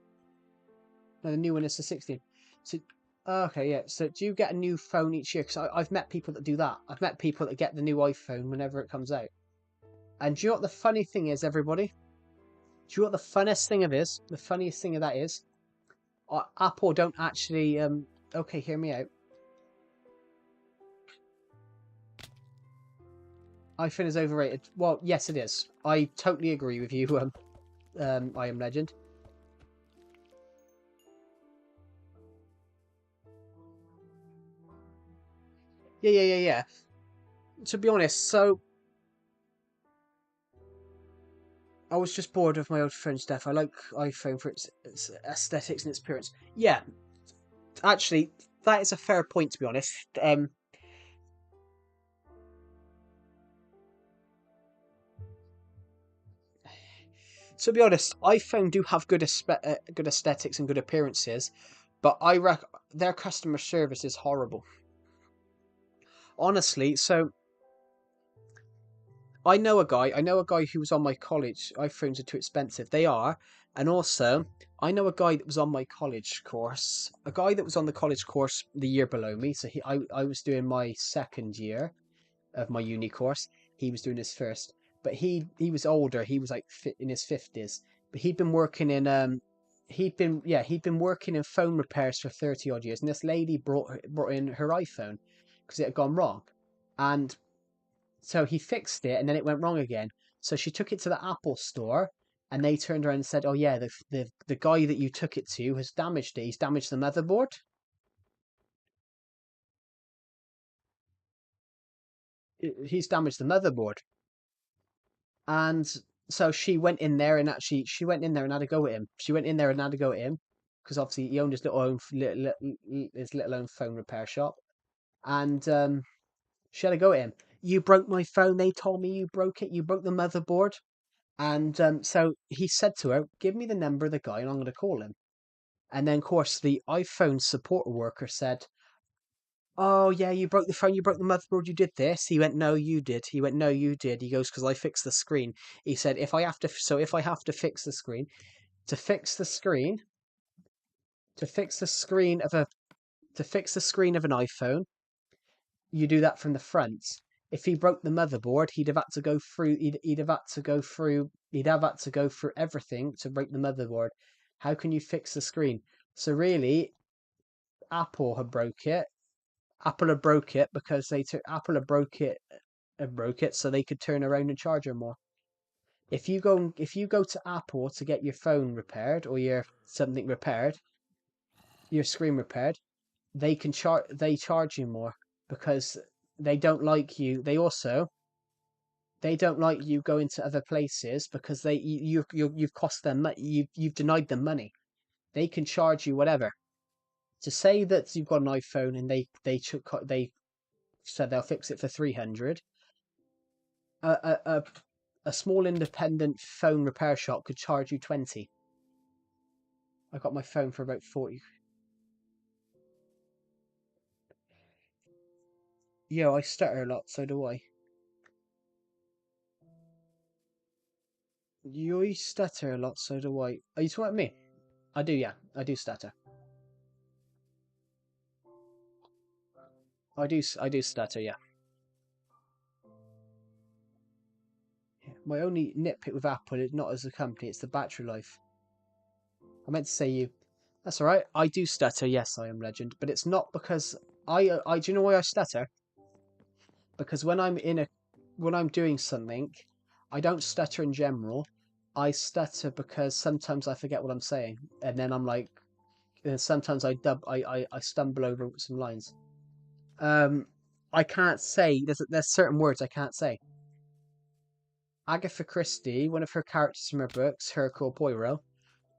No, the new one is the 16. So, okay, yeah. So, do you get a new phone each year? Because I've met people that do that. I've met people that get the new iPhone whenever it comes out. And do you know what the funny thing is, everybody? Do you know what the funniest thing of is? The funniest thing of that is, Apple don't actually. Okay, hear me out. iPhone is overrated. Well, yes, it is. I totally agree with you. I am Legend. Yeah. To be honest, so I was just bored of my old phone stuff. I like iPhone for its aesthetics and its appearance. Yeah, actually, that is a fair point. To be honest, iPhone do have good aesthetics and good appearances, but their customer service is horrible. Honestly, so I know a guy who was on my college. iPhones are too expensive. They are. And also, I know a guy that was on my college course. A guy that was on the college course the year below me. So I was doing my second year of my uni course. He was doing his first. But he was older. He was like in his 50s. But he'd been working in phone repairs for 30 odd years. And this lady brought in her iPhone because it had gone wrong. And so he fixed it and then it went wrong again. So she took it to the Apple store, and they turned around and said, "Oh yeah, the guy that you took it to has damaged it. He's damaged the motherboard. He's damaged the motherboard." And so she went in there and had a go at him. She went in there and had a go at him because obviously he owned his little own phone repair shop, and she had a go at him. "You broke my phone. They told me you broke it. You broke the motherboard." And so he said to her, "Give me the number of the guy, and I'm going to call him." And then, of course, the iPhone support worker said, "Oh yeah, you broke the phone, you broke the motherboard, you did this." He went, "No, you did." He went, "No, you did." He goes, "Because I fixed the screen." He said, if I have to fix the screen, to fix the screen, to fix the screen of a, to fix the screen of an iPhone, you do that from the front. If he broke the motherboard, he'd have had to go through, he'd have had to go through, he'd have had to go through everything to break the motherboard. How can you fix the screen? So really, Apple had broke it. Apple had broke it because Apple had broke it so they could turn around and charge her more. If you go to Apple to get your phone repaired or your something repaired, your screen repaired, they charge you more because they don't like you. They don't like you going to other places because you've cost them money. You've denied them money. They can charge you whatever. To say that you've got an iPhone and they said they'll fix it for 300. A, a, a, a small independent phone repair shop could charge you 20. I got my phone for about 40. Yo, I stutter a lot, so do I. You stutter a lot, so do I. Are you talking about me? I do, yeah. I do stutter. I do stutter, yeah. My only nitpick with Apple is not as a company, it's the battery life. I meant to say you. That's alright. I do stutter, yes, I am legend. But it's not because do you know why I stutter? Because when I'm doing something, I don't stutter in general. I stutter because sometimes I forget what I'm saying, and then I'm like, and sometimes I stumble over some lines. Um, I can't say there's certain words I can't say. Agatha Christie, one of her characters from her books, Hercule Poirot.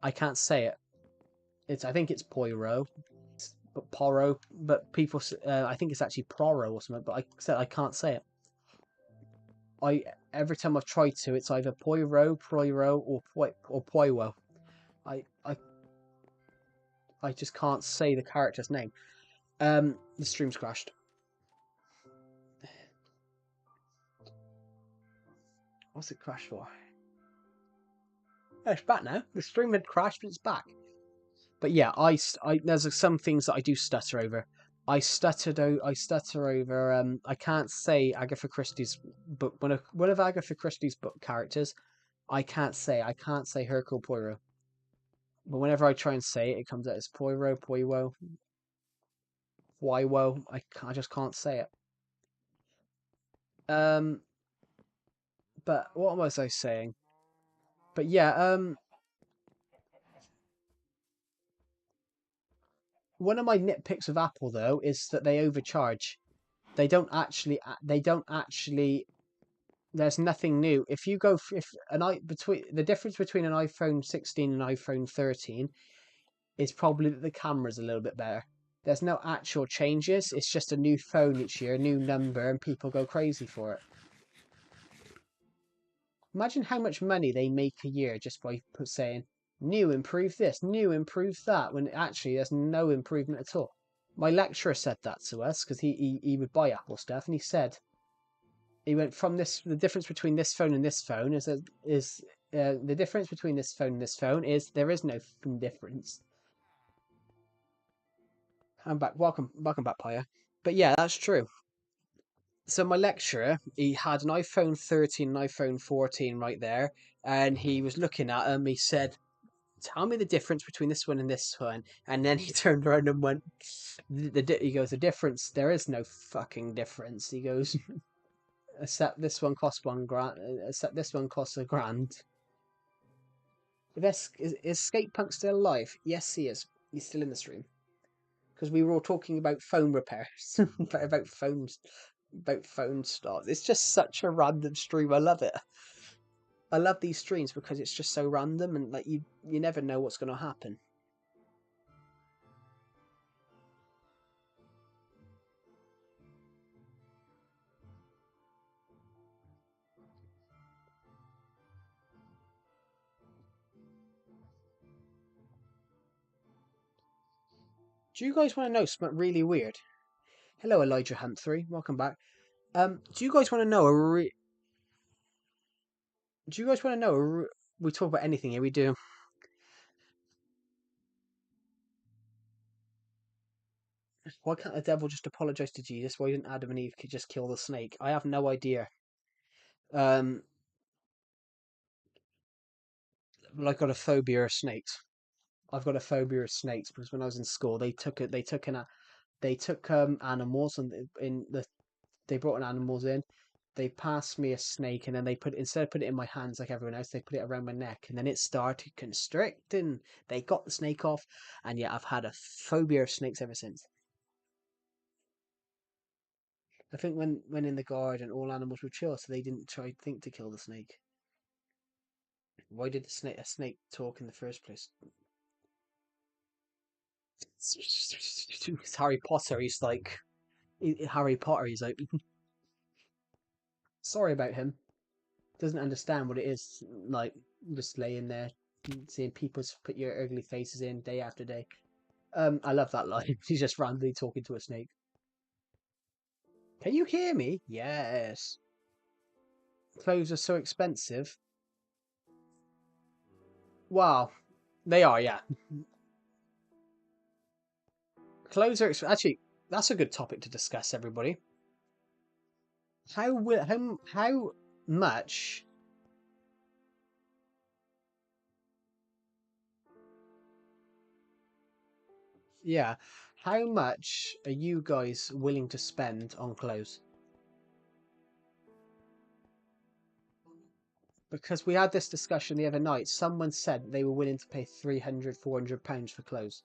I can't say it. I think it's Poirot, but Poirot. But people, I think it's actually Poirot or something. But I said I can't say it. I Every time I've tried to, it's either Poirot, or Poirot. I I I just can't say the character's name. The stream's crashed. What's it crashed for? Oh, it's back now. The stream had crashed, but it's back. But yeah, there's some things that I do stutter over. I stutter over. I can't say Agatha Christie's book. One of Agatha Christie's book characters, I can't say Hercule Poirot. But whenever I try and say it, it comes out as Poirot, Poirot, Poirot. I just can't say it. Um, but what was I saying? But yeah, one of my nitpicks with Apple though is that they overcharge. They don't actually. There's nothing new. If you go if an I between the difference between an iPhone 16 and iPhone 13 is probably that the camera's a little bit better. There's no actual changes. It's just a new phone each year, a new number, and people go crazy for it. Imagine how much money they make a year just by saying new, improve this, new, improve that, when actually there's no improvement at all. My lecturer said that to us because he would buy Apple stuff, and he said he went from this. The difference between this phone and this phone is the difference between this phone and this phone is there is no difference. I'm back. Welcome back, Paya. But yeah, that's true. So my lecturer, he had an iPhone 13 and iPhone 14 right there, and he was looking at them. He said, "Tell me the difference between this one and this one." And then he turned around and went, he goes, "The difference, there is no fucking difference." He goes, Except this one costs £1 grand. Except this one costs £1 grand. Is Skate Punk still alive? Yes, he is. He's still in the stream because we were all talking about phone repairs, about phone stuff. It's just such a random stream. I love it. I love these streams because it's just so random and like you never know what's going to happen. Do you guys want to know something really weird? Hello, Elijah Hunt3. Welcome back. Do you guys want to know Do you guys want to know we talk about anything here? We do. Why can't the devil just apologize to Jesus? Why didn't Adam and Eve just kill the snake? I have no idea. Um, I've got a phobia of snakes. I've got a phobia of snakes because when I was in school, they took animals and they brought an animals in. They passed me a snake and then instead of putting it in my hands like everyone else, they put it around my neck and then it started constricting. They got the snake off, and yeah, I've had a phobia of snakes ever since. I think when in the garden, all animals were chill, so they didn't think to kill the snake. Why did a snake talk in the first place? It's Harry Potter. Harry Potter. He's like, sorry about him. Doesn't understand what it is like just laying there, seeing people put your ugly faces in day after day. I love that line. He's just randomly talking to a snake. Can you hear me? Yes. Clothes are so expensive. Wow, they are. Yeah, clothes are actually. That's a good topic to discuss, everybody. How much? Yeah, how much are you guys willing to spend on clothes? Because we had this discussion the other night. Someone said they were willing to pay £300, £400 for clothes.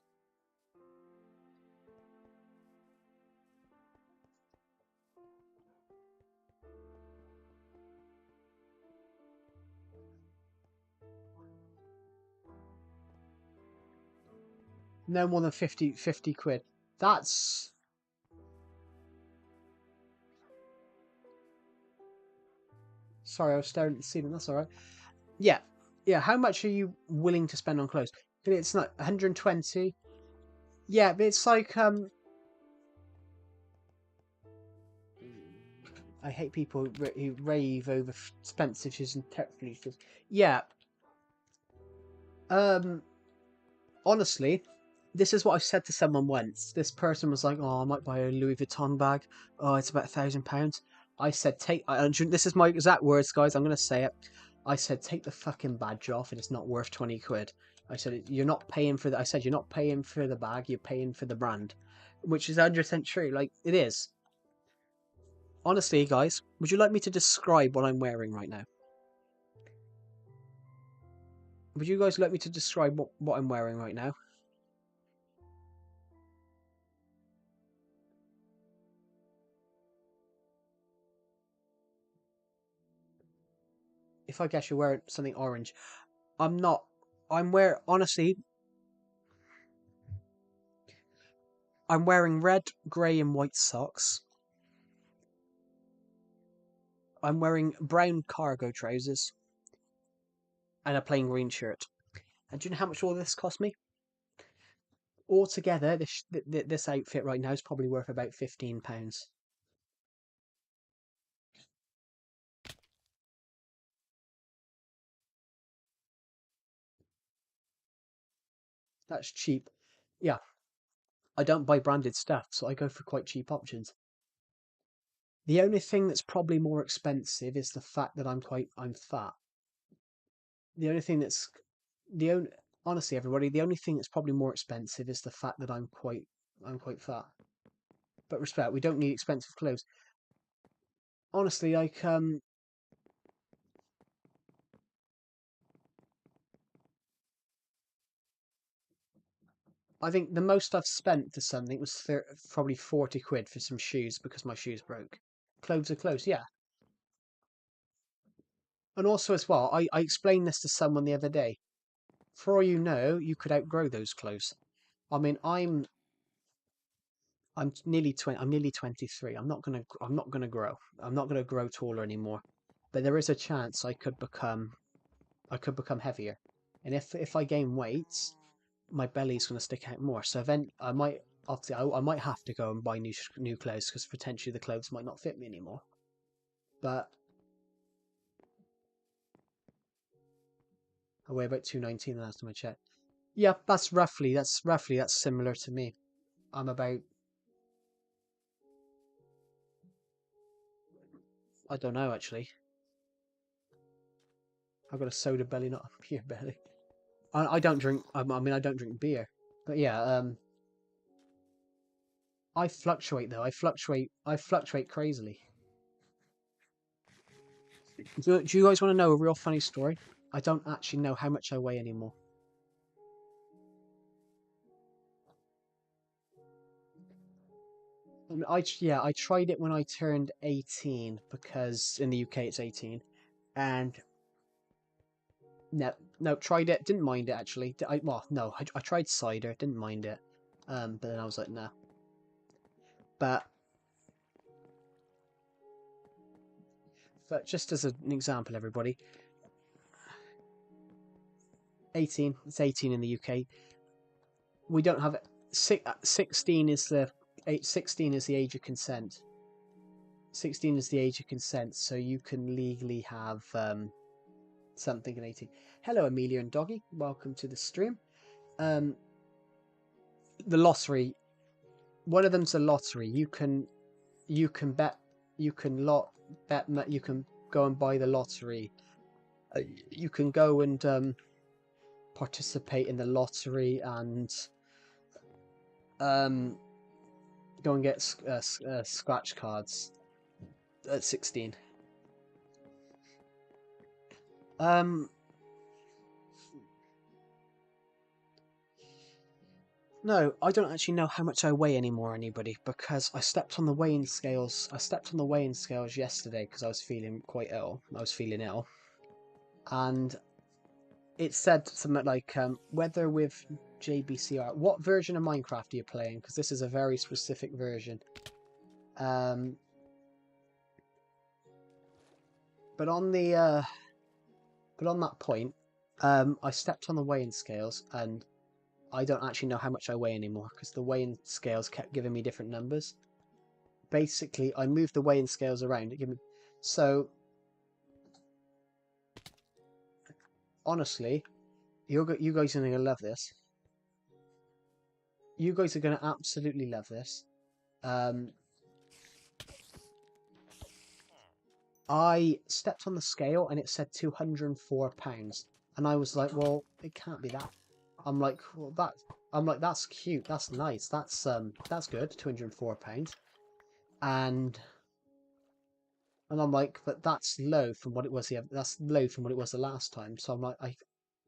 No more than 50 quid. That's... Sorry, I was staring at the ceiling. That's all right. Yeah. Yeah, how much are you willing to spend on clothes? But it's not 120. Yeah, but it's like I hate people who rave over expensive shoes and technically shoes. Yeah. Um Honestly, this is what I said to someone once. This person was like, "Oh, I might buy a Louis Vuitton bag. Oh, it's about £1,000." I said, This is my exact words, guys. I'm gonna say it. I said, "Take the fucking badge off, and it's not worth 20 quid." I said, "You're not paying for the." I said, "You're not paying for the bag. You're paying for the brand," which is 100% true. Like it is. Honestly, guys, would you like me to describe what I'm wearing right now? Would you guys like me to describe what I'm wearing right now? If I guess you're wearing something orange, I'm not. Honestly, I'm wearing red, grey, and white socks. I'm wearing brown cargo trousers and a plain green shirt. And do you know how much all this cost me? Altogether, this outfit right now is probably worth about £15. That's cheap. Yeah, I don't buy branded stuff, so I go for quite cheap options. The only thing that's probably more expensive is the fact that I'm fat. The only thing that's the only Honestly, everybody, the only thing that's probably more expensive is the fact that I'm quite fat. But respect, we don't need expensive clothes. honestly, like, I think the most I've spent for something was probably 40 quid for some shoes because my shoes broke. Clothes are clothes, yeah. And also as well, I explained this to someone the other day. For all you know, you could outgrow those clothes. I mean, I'm nearly 20. I'm nearly 23. I'm not gonna grow. I'm not gonna grow taller anymore. But there is a chance I could become heavier. And if I gain weight, my belly's gonna stick out more. So then I might obviously I might have to go and buy new clothes because potentially the clothes might not fit me anymore. But I weigh about 219 the last time I checked. Yeah, that's similar to me. I'm about, I don't know actually. I've got a soda belly, not a beer belly. I don't drink. I mean, I don't drink beer. But yeah, I fluctuate though. I fluctuate crazily. Do you guys want to know a real funny story? I don't actually know how much I weigh anymore. And yeah, I tried it when I turned 18 because in the UK it's 18, and no, no, tried it, didn't mind it actually. Well, no, I tried cider, didn't mind it, but then I was like, nah. But just as an example, everybody, 18, it's 18 in the UK. We don't have 16 is the 16 is the age of consent. 16 is the age of consent, so you can legally have something at 18. Hello, Amelia and Doggy. Welcome to the stream. Um, the lottery. One of them's a lottery. You can bet. You can bet. You can go and buy the lottery. You can go and participate in the lottery and um, go and get scratch cards at 16. Um, no, I don't actually know how much I weigh anymore, anybody, because I stepped on the weighing scales. I stepped on the weighing scales yesterday because I was feeling quite ill. I was feeling ill, and it said something like, whether with JBCR, what version of Minecraft are you playing? Because this is a very specific version. Um, but on the but on that point, I stepped on the weighing scales, and I don't actually know how much I weigh anymore because the weighing scales kept giving me different numbers. Basically, I moved the weighing scales around. It gave me, so honestly, you guys are gonna love this. You guys are gonna absolutely love this. Um, I stepped on the scale and it said 204 pounds, and I was like, well, it can't be that. I'm like, well, that's cute, that's nice, that's good, 204 pounds, and I'm like, but that's low from what it was that's low from what it was the last time. So I'm like,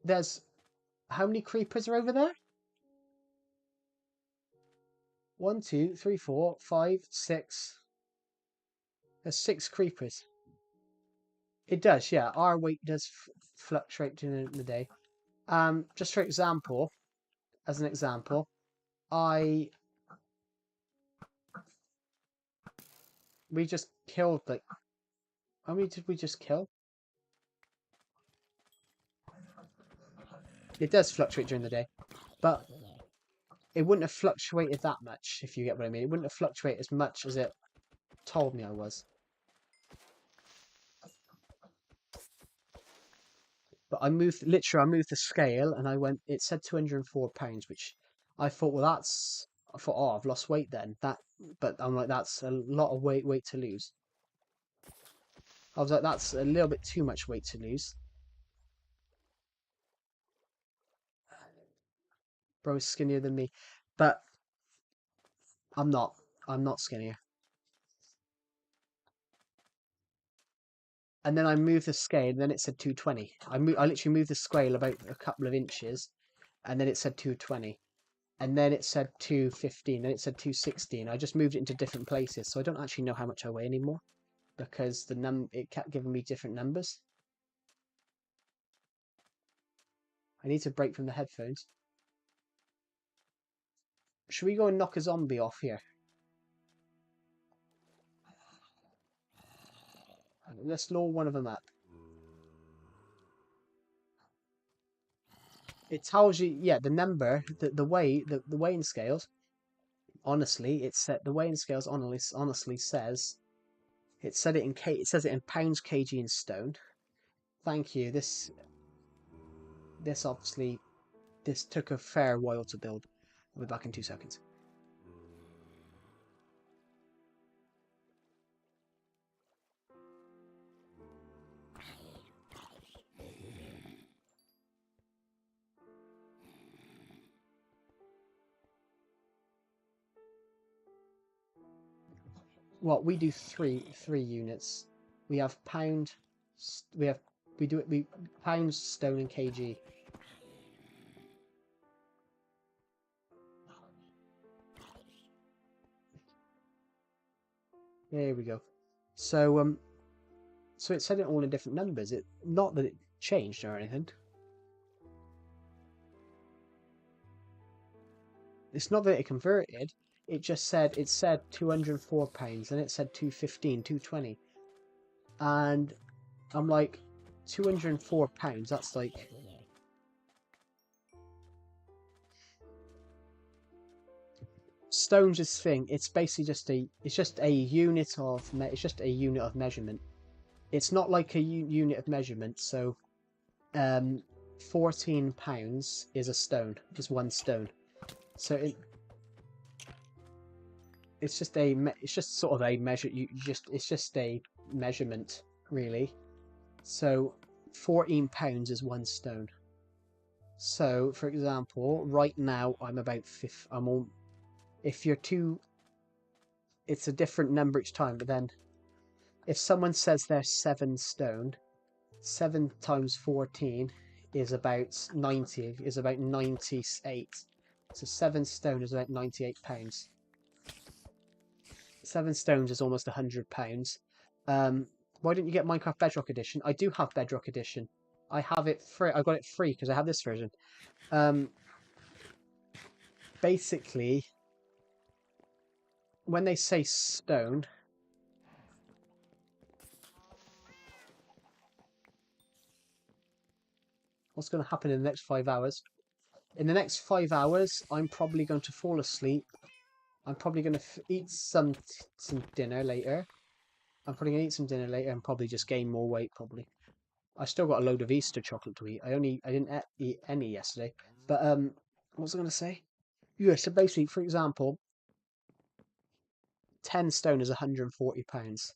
there's how many creepers are over there? One, two, three, four, five, six. There's six creepers. It does, yeah. Our weight does fluctuate during the day. Just for example, as an example, I we just killed like how many did we just kill? It does fluctuate during the day, but it wouldn't have fluctuated that much if you get what I mean. It wouldn't have fluctuated as much as it told me I was. But I moved the scale and I went. It said 204 pounds, which I thought, well, that's. I thought, oh, I've lost weight then. But I'm like, that's a lot of weight to lose. I was like, that's a little bit too much weight to lose. Bro's skinnier than me, but I'm not. I'm not skinnier. and then I moved the scale, and then it said 220. I literally moved the scale about a couple of inches, and then it said 220. And then it said 215, and it said 216. I just moved it into different places, so I don't actually know how much I weigh anymore, because it kept giving me different numbers. I need to break from the headphones. Should we go and knock a zombie off here? Let's lure one of them up. It tells you, yeah, the number, the weighing scales. Honestly, it said the weighing scales honestly says it said it in it says it in pounds, kg, and stone. Thank you. This obviously this took a fair while to build. I'll be back in 2 seconds. Well, we do three units. We have pound, we pounds, stone, and kg. There we go. So so it said it all in different numbers. It not that it changed or anything. It's not that it converted. It just said it said £204, and it said 215, 220, and I'm like, £204. That's like stone's this thing. It's basically just a unit of measurement. It's not like a unit of measurement. So, £14 is a stone. Is 1 stone. So it's just sort of a measure. It's just a measurement, really. So £14 is 1 stone. So, for example, right now I'm about I'm on. If you're too, it's a different number each time. But then, if someone says they're 7 stone, 7 times 14 is about 90. Is about 98. So 7 stone is about £98. 7 stones is almost £100. Why didn't you get Minecraft Bedrock Edition? I do have Bedrock Edition. I have it free. I got it free because I have this version. Basically, when they say stone, what's going to happen in the next 5 hours? In the next 5 hours, I'm probably going to fall asleep. I'm probably going to eat some dinner later. I'm probably going to eat some dinner later and probably just gain more weight, probably. I still got a load of Easter chocolate to eat. I didn't eat any yesterday. But, what was I going to say? Yeah, so basically, for example, 10 stone is £140.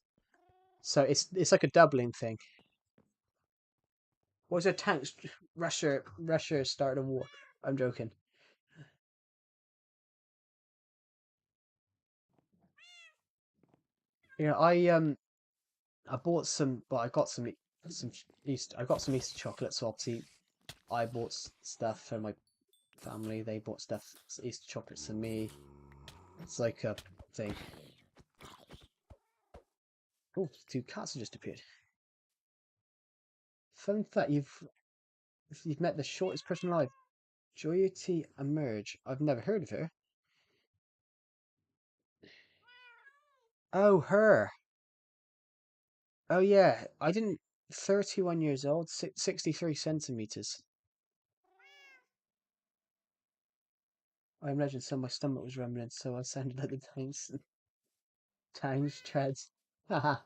So it's like a doubling thing. What was a tank? Russia started a war. I'm joking. Yeah, I bought some, but I got some Easter. I got some Easter chocolate, so obviously I bought stuff for my family. They bought stuff, Easter chocolates for me. It's like a thing. Oh, 2 cats have just appeared. Fun fact: you've met the shortest person alive, Joyity Emerge. I've never heard of her. Oh, her. Oh yeah, I didn't. 31 years old, 63 centimeters. I imagine so. My stomach was rumbling, so I sounded like the times treads. Haha.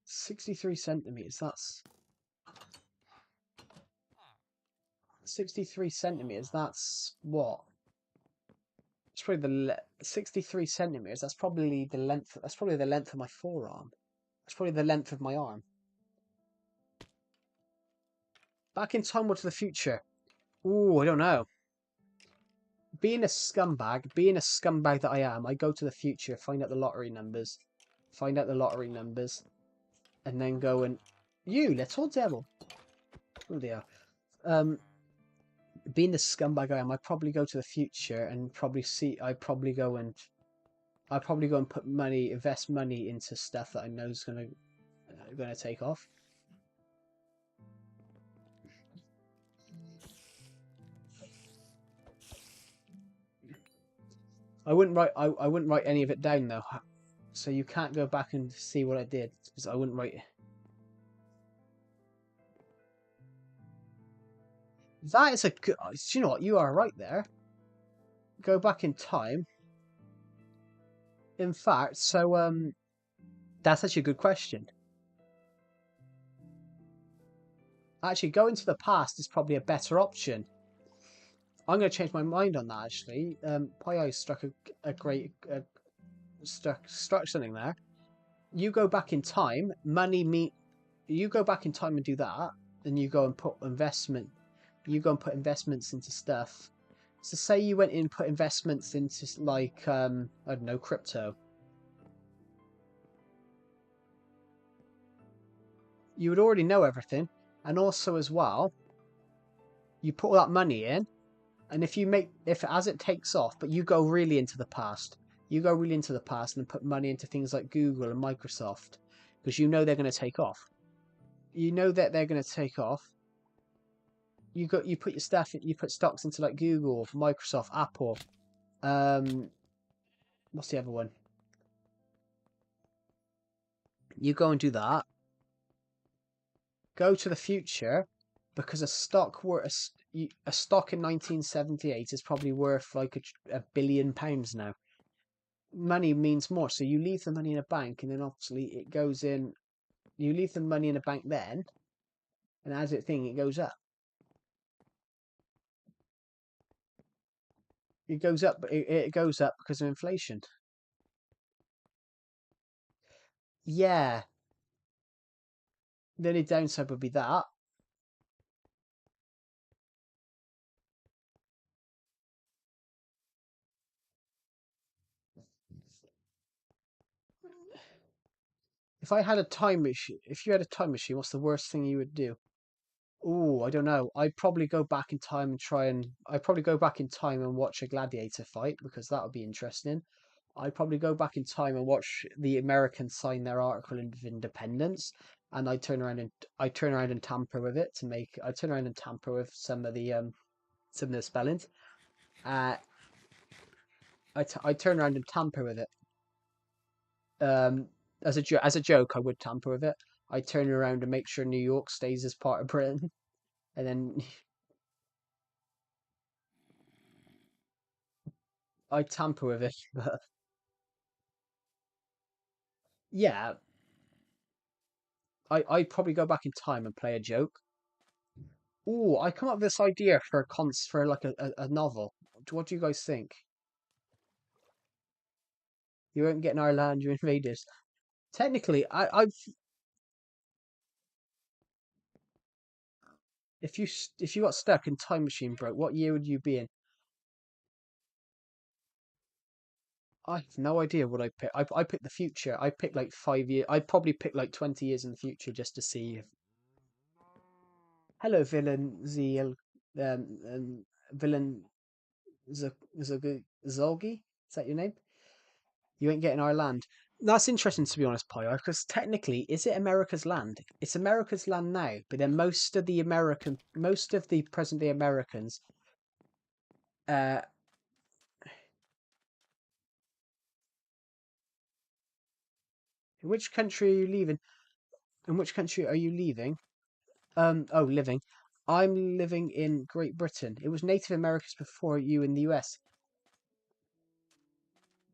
63 centimeters. That's 63 centimeters. That's what? It's probably 63 centimeters. That's probably the length. That's probably the length of my forearm. That's probably the length of my arm. Back in time or to the future? Ooh, I don't know. being a scumbag that I am, I go to the future, find out the lottery numbers, and then go and you little devil. Oh dear. Being the scumbag I am, I probably go to the future and probably see. I probably go and invest money into stuff that I know is gonna take off. I wouldn't write any of it down though, so you can't go back and see what I did because I wouldn't write. That is a good. Do you know what? You are right there. Go back in time. In fact, that's actually a good question. Actually, going to the past is probably a better option. I'm going to change my mind on that. Actually, Pi struck a great struck something there. You go back in time. You go back in time and do that, and you go and put investment. You go and put investments into stuff. So say you went in and put investments into like I don't know, crypto. You would already know everything, and also as well, you put all that money in, and if as it takes off, but you go really into the past, and put money into things like Google and Microsoft, because you know they're going to take off. You know that they're going to take off. You put your stuff, you put stocks into like Google, Microsoft, Apple. What's the other one? You go and do that. Go to the future, because a stock in 1978 is probably worth like a billion pounds now. Money means more, so you leave the money in a bank, and then obviously it goes in. You leave the money in a bank then, and as it goes up. It goes up. It goes up because of inflation. Yeah, the only downside would be that. If you had a time machine, what's the worst thing you would do? Oh, I don't know. I'd probably go back in time and I'd probably go back in time and watch a gladiator fight because that would be interesting. I'd probably go back in time and watch the Americans sign their article of independence, and I'd turn around and tamper with it to make. I'd turn around and tamper with some of the spellings. Uh, I'd turn around and tamper with it. As a joke, I would tamper with it. I'd turn around and make sure New York stays as part of Britain, and then I'd tamper with it. But yeah, I'd probably go back in time and play a joke. Oh, I come up with this idea for for like a novel. What do you guys think? You won't get in our land, you invaders. Technically, if you got stuck and time machine broke, what year would you be in? I have no idea what I pick. I picked the future. I picked like 5 years. I probably picked like 20 years in the future just to see. Hello, villain Zeal, villain Zolgi. Is that your name? You ain't getting our land. That's interesting to be honest, Pyro, because technically, is it America's land? It's America's land now, but then most of the present day Americans, uh, which country are you leaving? In which country are you leaving? Living. I'm living in Great Britain. It was Native Americans before you in the US.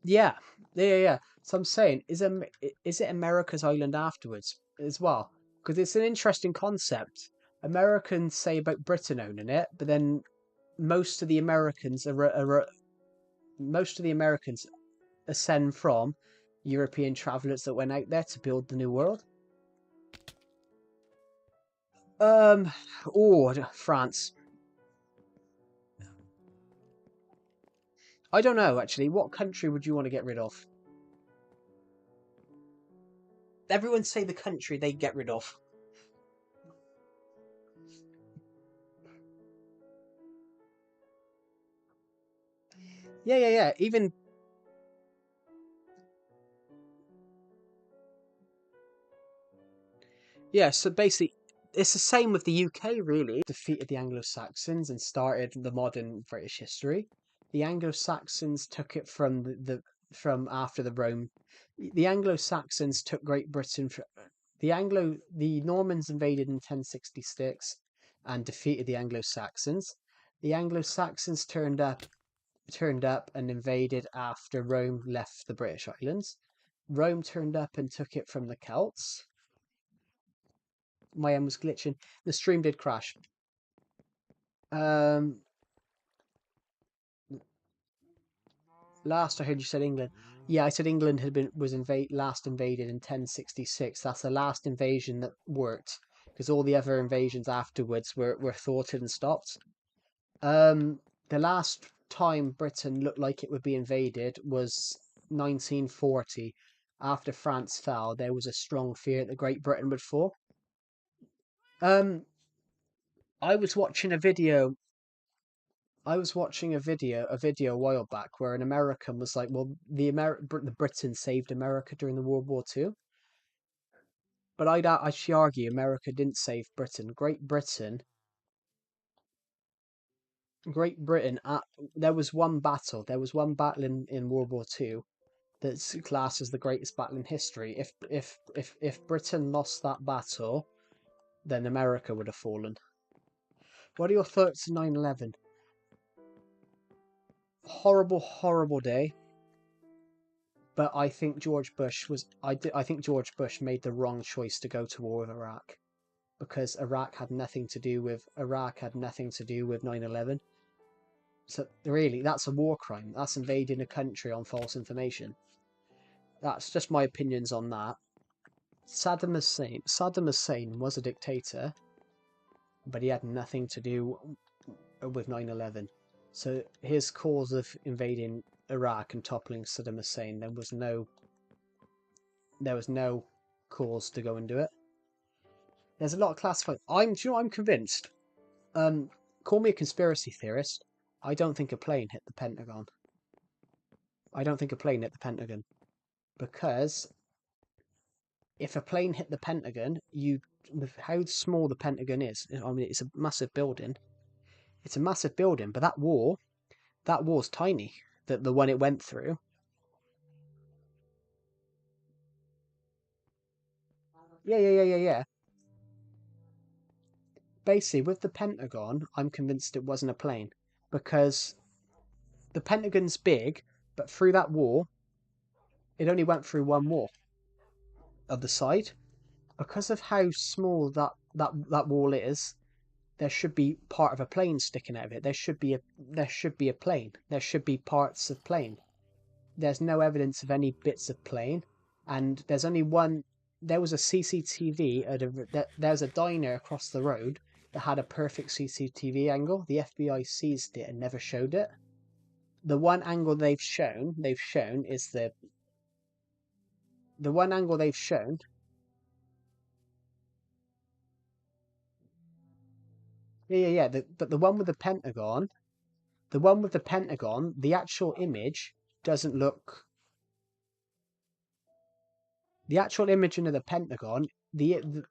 Yeah, yeah. So I'm saying, is it America's island afterwards as well? Because it's an interesting concept. Americans say about Britain owning it, but then most of the Americans most of the Americans ascend from European travellers that went out there to build the New World. Um, France. I don't know, actually. What country would you want to get rid of? Everyone say the country they get rid of. Yeah. Even yeah. So basically, it's the same with the UK. Really, defeated the Anglo-Saxons and started the modern British history. The Anglo-Saxons took it from from after the Rome. The Anglo-Saxons took Great Britain. The Normans invaded in 1066 and defeated the Anglo-Saxons. The Anglo-Saxons turned up and invaded after Rome left the British Islands. Rome turned up and took it from the Celts. My end was glitching. The stream did crash. Um, Last I heard you said England. Yeah, I said England was last invaded in 1066. That's the last invasion that worked because all the other invasions afterwards were thwarted and stopped. The last time Britain looked like it would be invaded was 1940. After France fell, there was a strong fear that Great Britain would fall. Um, I was watching a video. I was watching a video a while back where an American was like, "Well, the Britain saved America during the World War II," but I'd actually argue America didn't save Britain. Great Britain. There was one battle. There was one battle in World War II that's classed as the greatest battle in history. If Britain lost that battle, then America would have fallen. What are your thoughts on 9/11? Horrible day. But I think George Bush was. I think George Bush made the wrong choice to go to war with Iraq because Iraq had nothing to do with 9/11. So really, that's a war crime. That's invading a country on false information. That's just my opinions on that. Saddam Hussein was a dictator, but he had nothing to do with 9/11. So his cause of invading Iraq and toppling Saddam Hussein, there was no cause to go and do it. There's a lot of classified. I'm convinced. Call me a conspiracy theorist. I don't think a plane hit the Pentagon. I don't think a plane hit the Pentagon because if a plane hit the Pentagon, with how small the Pentagon is. I mean, it's a massive building. It's a massive building, but that war's tiny. The one it went through. Yeah. Basically, with the Pentagon, I'm convinced it wasn't a plane because the Pentagon's big, but through that wall, it only went through one wall of the side. Because of how small that wall is, there should be part of a plane sticking out of it. There should be a plane. There should be parts of plane. There's no evidence of any bits of plane, and there's only one. There was a CCTV there's a diner across the road that had a perfect CCTV angle. The FBI seized it and never showed it. The one angle they've shown is the one angle they've shown. Yeah. But the one with the Pentagon, the actual image doesn't look. The actual image of the Pentagon, they've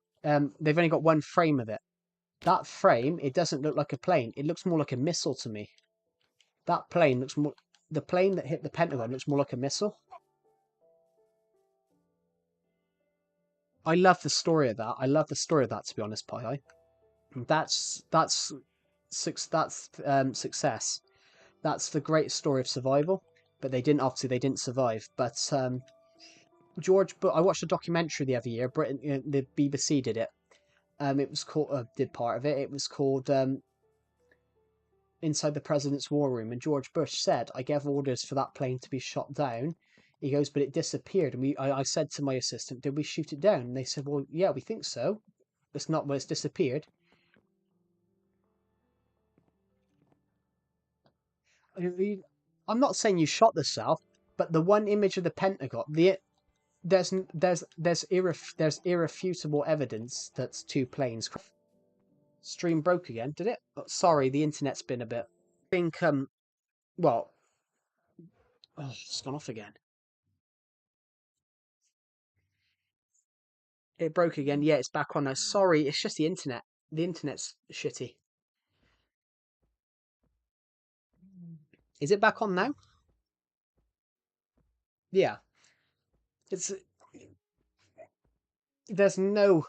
only got one frame of it. That frame, it doesn't look like a plane. It looks more like a missile to me. That plane looks more. The plane that hit the Pentagon looks more like a missile. I love the story of that. To be honest, Pi. That's success. That's the great story of survival. But they didn't survive. But I watched a documentary the other year. The BBC did it. It was called did part of it. It was called Inside the President's War Room, and George Bush said, "I gave orders for that plane to be shot down." He goes, "But it disappeared." And I said to my assistant, "Did we shoot it down?" And they said, "Well, yeah, we think so. It's not when it's disappeared." I I'm not saying you shot the South, but the one image of the Pentagon, there's irrefutable evidence that's two planes. Stream broke again, did it? Oh, sorry, the internet's been a bit. I think well, oh, it's gone off again. It broke again. Yeah, it's back on now. Sorry, it's just the internet. The internet's shitty. Is it back on now? Yeah. It's there's no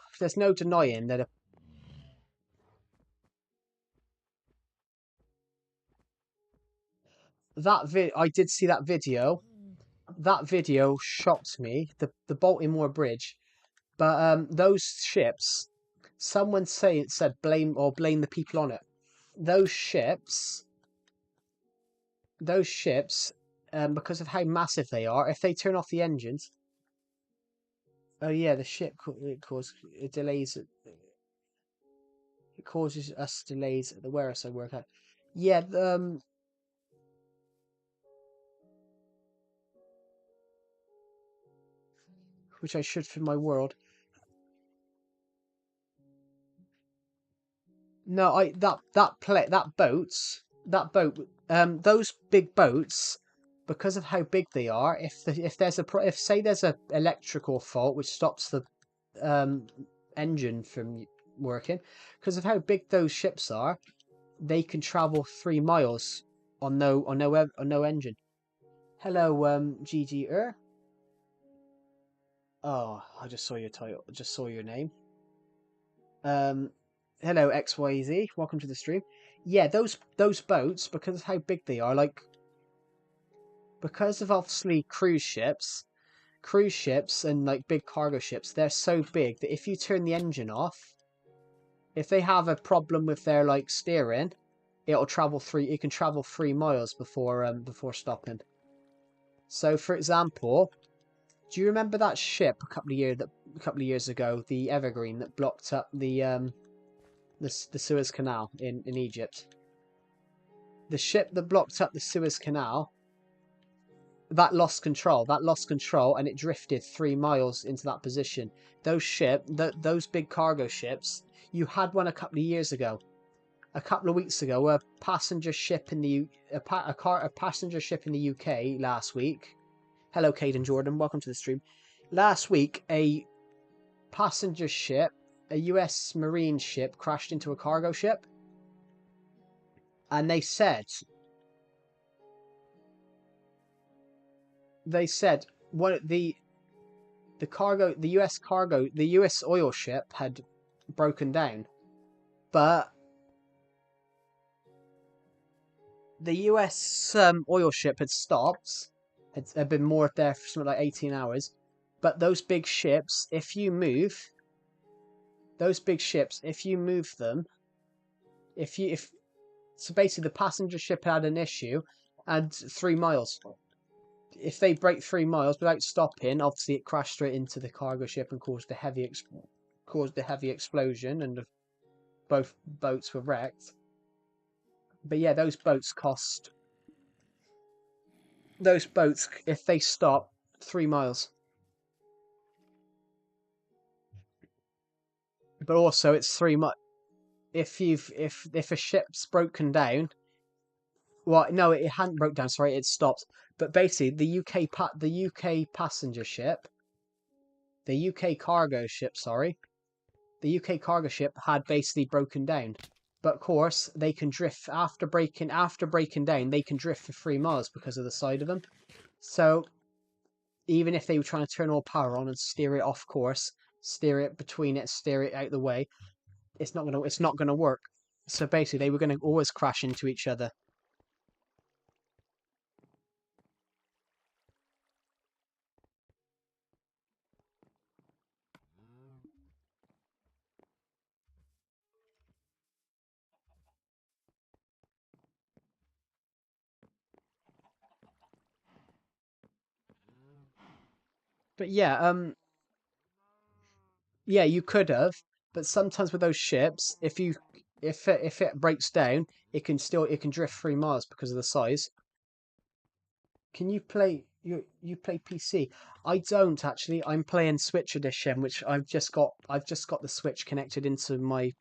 denying that I did see that video. That video shocked me. The Baltimore Bridge, but those ships. Someone said blame the people on it. Those ships, those ships, because of how massive they are, if they turn off the engines, oh yeah, the ship it causes delays. It causes us delays at the warehouse I work at. Yeah, which I should for my world. No, that boat, those big boats, because of how big they are, if there's if say there's a electrical fault which stops the um engine from working, because of how big those ships are, they can travel 3 miles on no engine. Hello, GG Oh, I just saw your title. I just saw your name. Um, hello XYZ. Welcome to the stream. Yeah, those boats, because of how big they are, like because of obviously cruise ships and like big cargo ships, they're so big that if you turn the engine off, if they have a problem with their like steering, it can travel 3 miles before stopping. So for example, do you remember that ship a couple of years ago, the Evergreen that blocked up the Suez Canal in Egypt? The ship that blocked up the Suez Canal, that lost control, and it drifted 3 miles into that position. Those big cargo ships, you had one a couple of years ago, a couple of weeks ago, a passenger ship in the passenger ship in the UK last week. Hello, Caden Jordan. Welcome to the stream. Last week, a passenger ship, a US Marine ship, crashed into a cargo ship, and they said what the US oil ship had broken down, but the US oil ship had stopped, had been moored there for something like 18 hours. But those big ships, if you move them, if so basically the passenger ship had an issue, and 3 miles. If they break 3 miles without stopping, obviously it crashed straight into the cargo ship and caused a heavy explosion, and both boats were wrecked. But yeah, those boats, if they stop, 3 miles. But also it's 3 miles. If a ship's broken down, well, no, it hadn't broke down. Sorry, it stopped. But basically, the UK passenger ship, the UK cargo ship, sorry, the UK cargo ship had basically broken down. But of course, they can drift after breaking down. They can drift for 3 miles because of the side of them. So even if they were trying to turn all power on and steer it off course, steer it between it, steer it out the way, it's not gonna work. So basically, they were gonna always crash into each other. But yeah, you could have. But sometimes with those ships, if it breaks down, it can drift 3 miles because of the size. Can you play PC? I don't actually. I'm playing Switch edition, which I've just got the Switch connected into my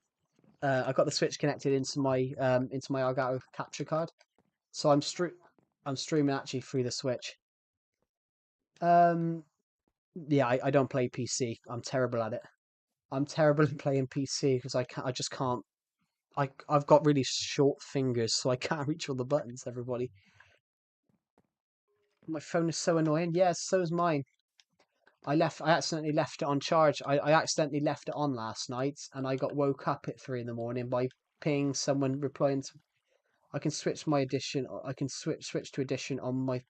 I got the Switch connected into my Elgato capture card. So I'm streaming actually through the Switch. Um yeah, I don't play PC. I'm terrible at it. I'm terrible at playing PC because I just can't. I've got really short fingers, so I can't reach all the buttons. Everybody, my phone is so annoying. Yes, so is mine. I accidentally left it on charge. I accidentally left it on last night, and I got woke up at 3 in the morning by ping someone replying to. I can switch my edition. I can switch to edition on my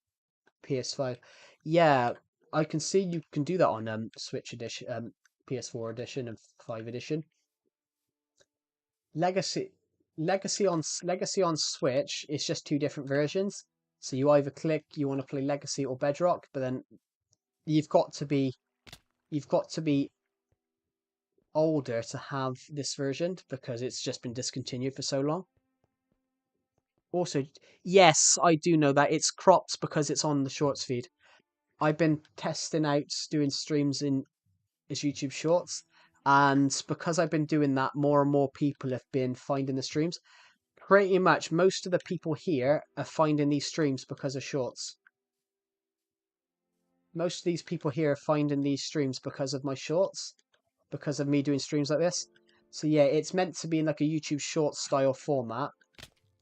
PS5. Yeah, I can see you can do that on Switch edition, PS4 edition, and 5 edition. Legacy, Legacy on Switch is just two different versions. So you either click you want to play Legacy or Bedrock, but then you've got to be you've got to be older to have this version because it's just been discontinued for so long. Also, yes, I do know that it's cropped because it's on the Shorts feed. I've been testing out doing streams in as YouTube Shorts, and because I've been doing that, more and more people have been finding the streams. Pretty much most of the people here are finding these streams because of Shorts. Most of these people here are finding these streams because of my Shorts, because of me doing streams like this. So yeah, it's meant to be in like a YouTube Shorts style format,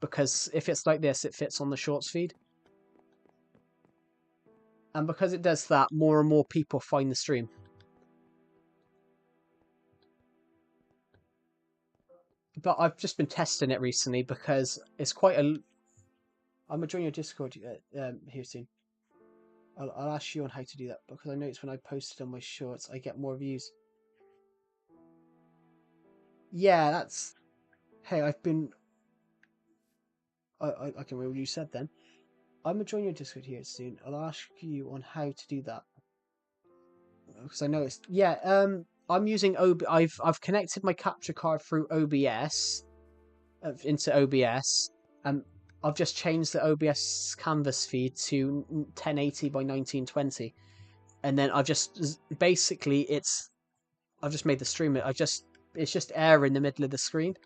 because if it's like this, it fits on the Shorts feed. And because it does that, more and more people find the stream. But I've just been testing it recently because it's quite a. I'm gonna join your Discord here soon. I'll ask you on how to do that because I noticed when I posted on my shorts, I get more views. Yeah, that's. Hey, I've been. I can remember what you said then. I'm gonna join your Discord here soon. I'll ask you on how to do that because I noticed. Yeah, I'm using I've connected my capture card through OBS into OBS. I've just changed the OBS canvas feed to 1080 by 1920, and then I've just basically I've just made the stream. It's just air in the middle of the screen,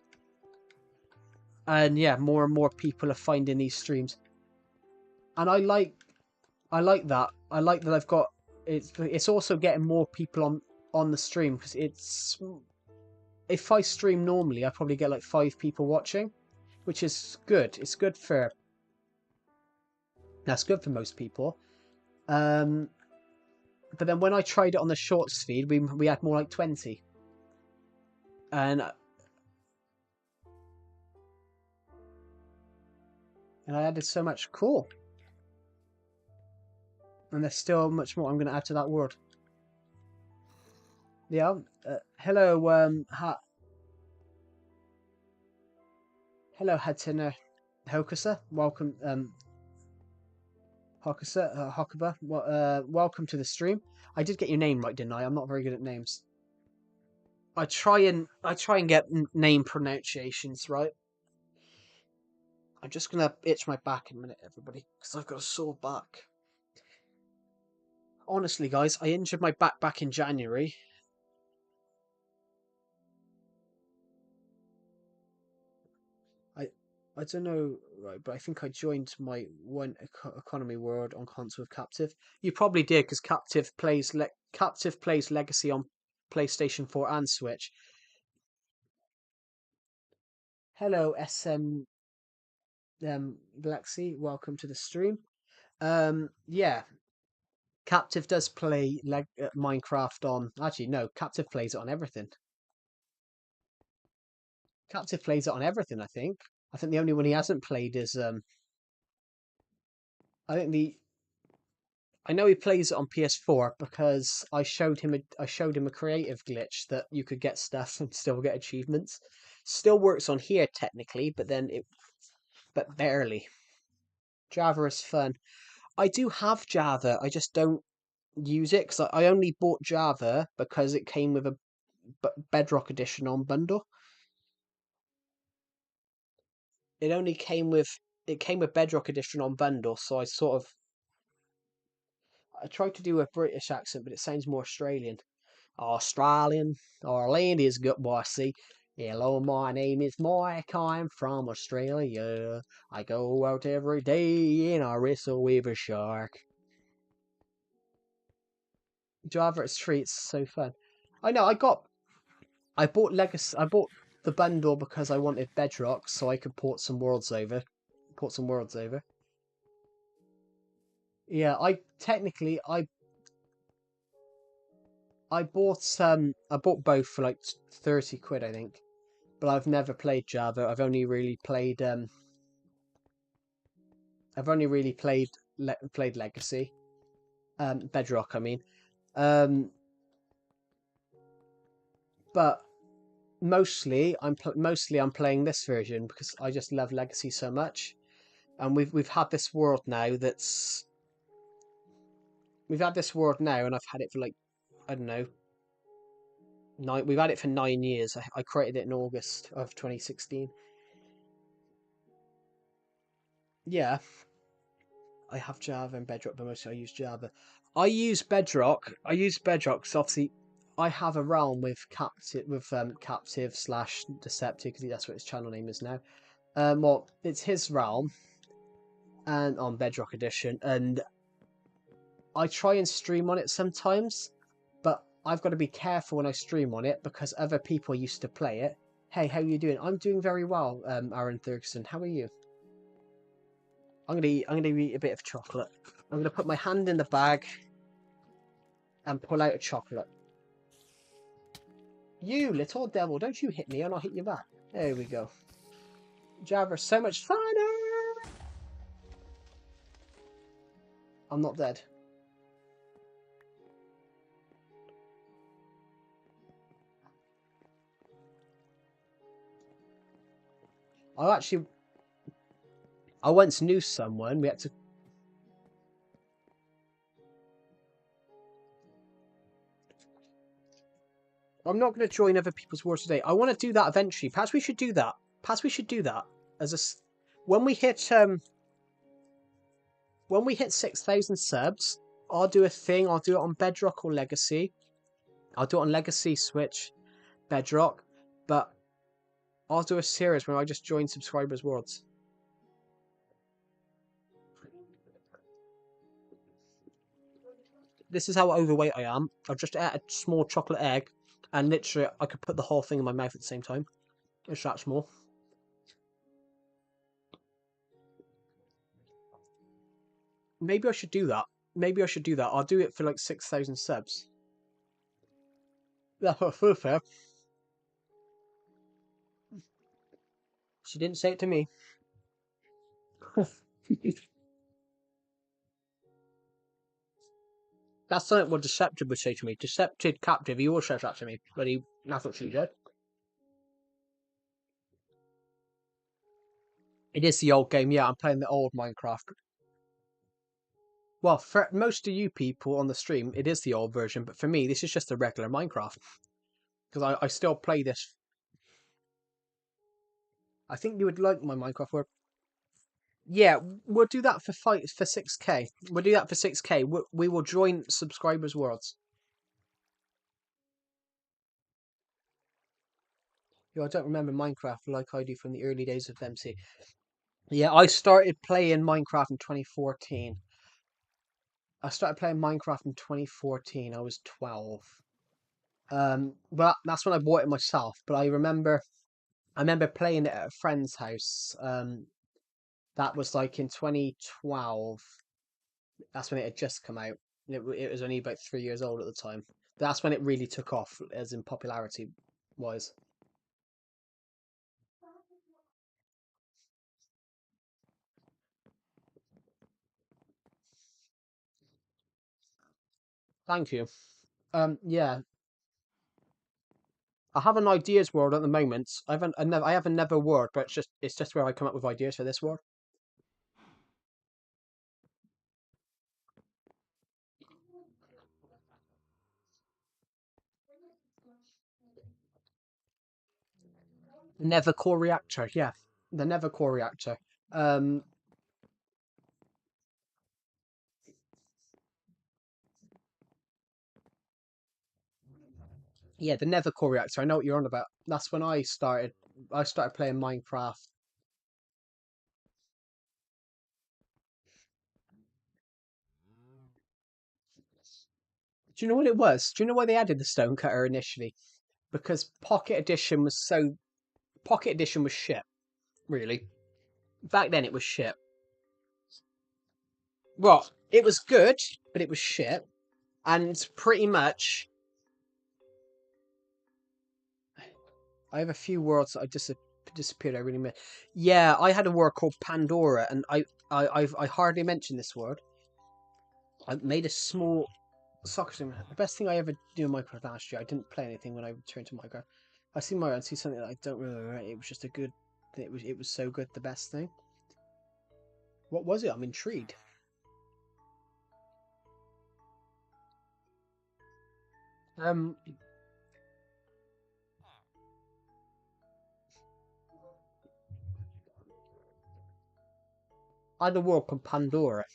and yeah, more and more people are finding these streams, and I like that. I like that I've got it's also getting more people on the stream because it's if I stream normally, I probably get like 5 people watching, which is good. It's good for that's good for most people. Um, but then when I tried it on the shorts feed, we had more like 20, and I added so much cool, and there's still much more I'm going to add to that world. Yeah. Hello. Hello, Hatina Hokusa. Welcome. Hokuba. Welcome to the stream. I did get your name right, didn't I? I'm not very good at names. I try and get name pronunciations right. I'm just gonna itch my back in a minute, everybody, because I've got a sore back. Honestly, guys, I injured my back in January. I I don't know, right, but I think I joined my one economy world on console with Captive. You probably did because Captive plays Legacy on PlayStation 4 and Switch. Hello, SM Blacksea, welcome to the stream. Yeah, Captive does play Minecraft on. Actually, no, Captive plays it on everything. Captive plays it on everything. I think. I think the only one he hasn't played is I think the. I know he plays it on PS4 because I showed him a creative glitch that you could get stuff and still get achievements. Still works on here technically, but barely. Java is fun. I do have Java. I just don't use it because I only bought Java because it came with a Bedrock edition on bundle. It only came with Bedrock edition on bundle, so I sort of I tried to do a British accent, but it sounds more Australian. Australian, our land is good, boy. See, hello, my name is Mike. I'm from Australia. I go out every day and I wrestle with a shark. Java Street's so fun. I know. I bought Legacy. I bought the bundle because I wanted Bedrock, so I could port some worlds over. Port some worlds over. Yeah, I bought both for like 30 quid, I think. But I've never played Java. I've only really played Legacy. Bedrock, I mean. Um, but mostly I'm playing this version because I just love Legacy so much. And we've had this world now that's we've had this world now, and I've had it for like, I don't know, nine. We've had it for 9 years. I created it in August of 2016. Yeah, I have Java and Bedrock, but mostly I use Java. I use Bedrock because obviously I have a realm with captive slash deceptive, because that's what his channel name is now. Well, it's his realm, and on Bedrock Edition, and I try and stream on it sometimes, but I've got to be careful when I stream on it because other people used to play it. Hey, how are you doing? I'm doing very well, Aaron Ferguson. How are you? I'm gonna eat a bit of chocolate. I'm gonna put my hand in the bag and pull out a chocolate. You little devil, don't you hit me and I'll hit you back. There we go. Java's so much funner! I'm not dead. I once knew someone, we had to... I'm not going to join other people's wars today. I want to do that eventually. Perhaps we should do that. Perhaps we should do that as a... When we hit 6,000 subs, I'll do a thing. I'll do it on Bedrock or Legacy. I'll do it on Legacy, Switch, Bedrock, but I'll do a series where I just join subscribers' worlds. This is how overweight I am. I've just ate a small chocolate egg, and literally I could put the whole thing in my mouth at the same time. It's that small. Maybe I should do that. Maybe I should do that. I'll do it for like 6,000 subs. That's not fair. She didn't say it to me. That's something what Deceptive would say to me. Deceptive Captive, he always says that to me. But that's what she said. It is the old game, yeah, I'm playing the old Minecraft. Well, for most of you people on the stream, it is the old version, but for me, this is just a regular Minecraft. Because I still play this. I think you would like my Minecraft work. Yeah, we'll do that for 6K. We'll do that for 6K. We will join subscribers' worlds. I don't remember Minecraft like I do from the early days of MC. Yeah, I started playing Minecraft in 2014. I started playing Minecraft in 2014. I was 12. But that's when I bought it myself. But I remember playing it at a friend's house. That was like in 2012. That's when it had just come out. It was only about 3 years old at the time. That's when it really took off, as in popularity wise. Thank you. Yeah, I have an ideas world at the moment. I have a never word, but it's just where I come up with ideas for this world. Never core reactor, yeah, the never core reactor. Um, Yeah, the Nether core reactor. I know what you're on about. That's when I started. I started playing Minecraft. Do you know what it was? Do you know why they added the stonecutter initially? Because Pocket Edition was shit. Really, back then it was shit. Well, it was good, but it was shit, and pretty much. I have a few words that I disappeared. I really miss. Yeah, I had a word called Pandora, and I hardly mentioned this word. I made a small soccer sim. The best thing I ever do in Minecraft last year. I didn't play anything when I returned to Minecraft. I see Mario and see something that I don't really regret. It was just a good. It was so good. The best thing. What was it? I'm intrigued. Um, I had a word called Pandora.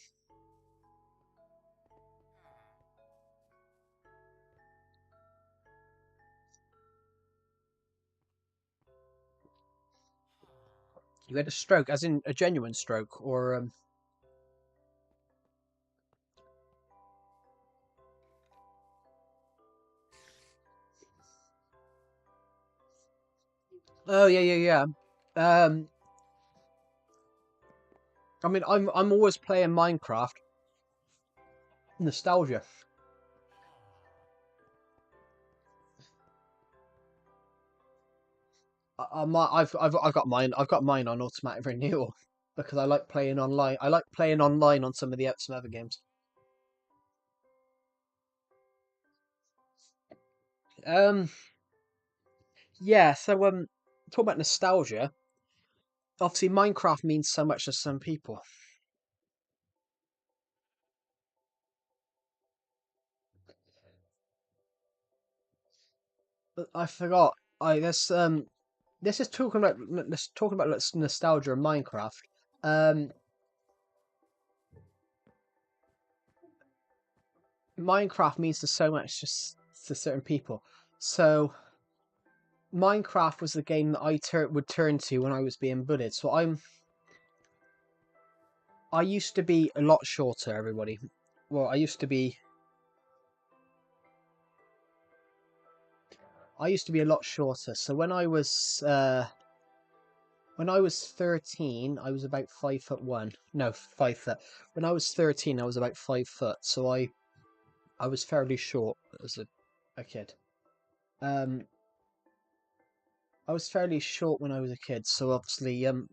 You had a stroke, as in a genuine stroke, or oh yeah, yeah, yeah. I mean, I'm always playing Minecraft. Nostalgia. I've got mine. I've got mine on automatic renewal because I like playing online. I like playing online on some other games. Um, yeah. So talk about nostalgia. Obviously, Minecraft means so much to some people. But I forgot. I this is talking about let's talking about nostalgia in Minecraft. Um, Minecraft means to so much just to certain people. So Minecraft was the game that would turn to when I was being bullied. So I used to be a lot shorter, everybody. Well, I used to be a lot shorter. So when I was 13, I was about 5'1". No, 5 foot. When I was 13, I was about 5 foot. So I was fairly short as a kid. Um, I was fairly short when I was a kid. So obviously, I'm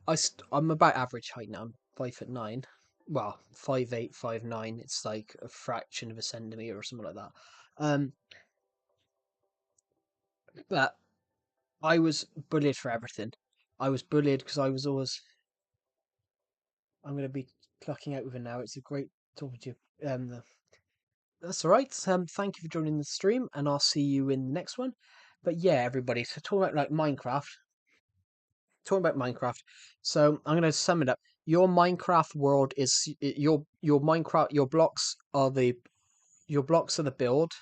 about average height now. I'm 5'9". Well, 5'8", 5'9". It's like a fraction of a centimeter or something like that. Um, but I was bullied for everything. I was bullied because I was always. I'm going to be clocking out with it now. It's a great talking to you. That's all right. Thank you for joining the stream, and I'll see you in the next one. But yeah, everybody. So talking about like Minecraft. Talking about Minecraft. So I'm going to sum it up. Your Minecraft world is your Minecraft. Your blocks are the build.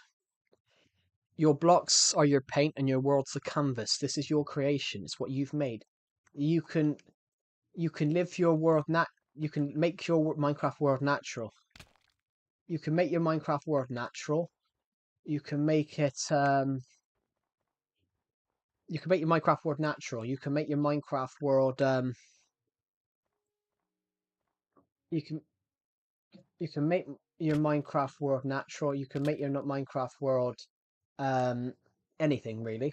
Your blocks are your paint, and your world's the canvas. This is your creation. It's what you've made. You can you can live your world you can make your Minecraft world natural. You can make your Minecraft world natural. You can make it you can make your Minecraft world natural. You can make your Minecraft world you can you can make your Minecraft world natural. You can make your Minecraft world um anything really.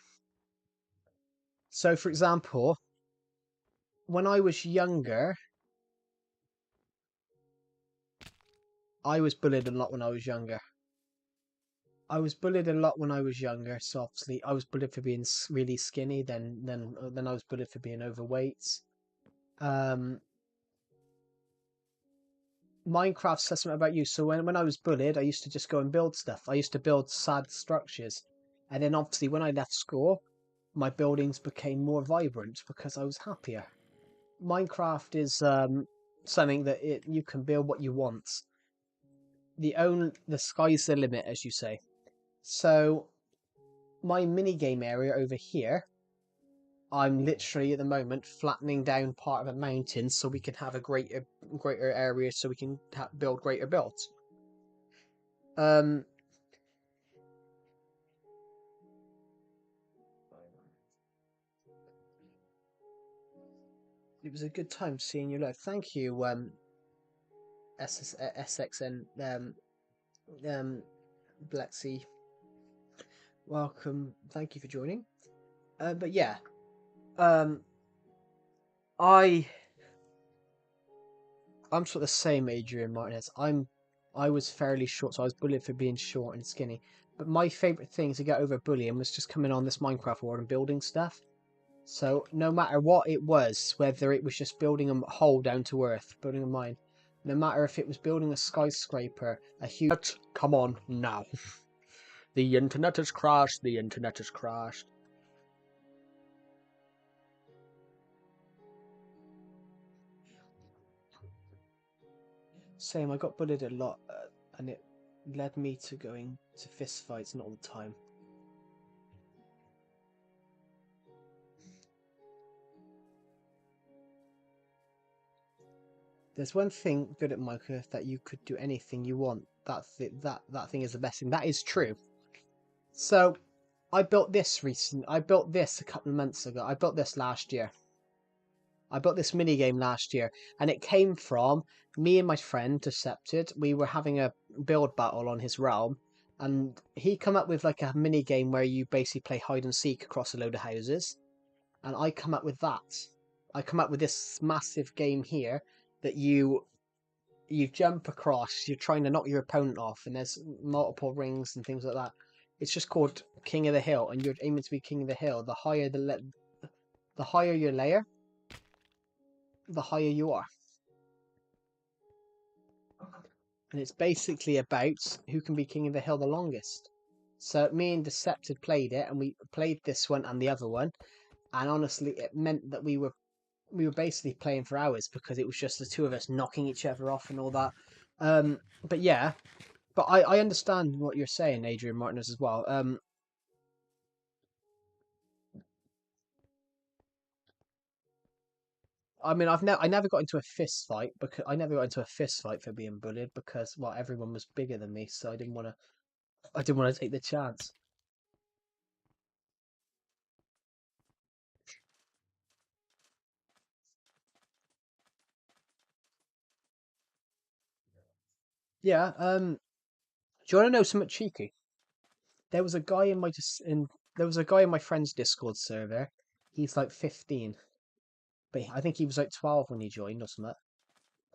So for example, when I was younger, I was bullied a lot when I was younger. I was bullied a lot when I was younger. So obviously, I was bullied for being really skinny. Then I was bullied for being overweight. Um, Minecraft says something about you. So when I was bullied, I used to just go and build stuff. I used to build sad structures, and then obviously when I left school, my buildings became more vibrant because I was happier. Minecraft is something that you can build what you want. The sky's the limit, as you say. So my mini game area over here, I'm literally at the moment flattening down part of a mountain so we can have a greater area, so we can build greater builds. It was a good time seeing you live. Thank you, SXN, Blexy. Welcome. Thank you for joining. But yeah, I'm sort of the same Adrian Martinez. I was fairly short, so I was bullied for being short and skinny. But my favourite thing to get over bullying was just coming on this Minecraft world and building stuff. So no matter what it was, whether it was just building a hole down to earth, building a mine, no matter if it was building a skyscraper, a huge... Come on, now. The internet has crashed, the internet has crashed. Same, I got bullied a lot, and it led me to going to fist fights not all the time. There's one thing good at Minecraft, that you could do anything you want. That thing is the best thing. That is true. So, I built this a couple of months ago. I built this last year. I built this mini game last year, and it came from me and my friend Decepted. We were having a build battle on his realm, and he come up with like a mini game where you basically play hide and seek across a load of houses, and I come up with that. I come up with this massive game here that you jump across. You're trying to knock your opponent off, and there's multiple rings and things like that. It's just called King of the Hill, and you're aiming to be King of the Hill. The higher your layer, the higher you are. And it's basically about who can be King of the Hill the longest. So me and Decepted played it, and we played this one and the other one, and honestly, it meant that we were basically playing for hours because it was just the two of us knocking each other off and all that. But yeah, but I understand what you're saying, Adrian Martinez, as well. I mean, I never got into a fist fight because I never got into a fist fight for being bullied because well, everyone was bigger than me, so I didn't want to take the chance. Yeah. Do you want to know something cheeky? There was a guy in my there was a guy in my friend's Discord server. He's like 15, but I think he was like 12 when he joined or something.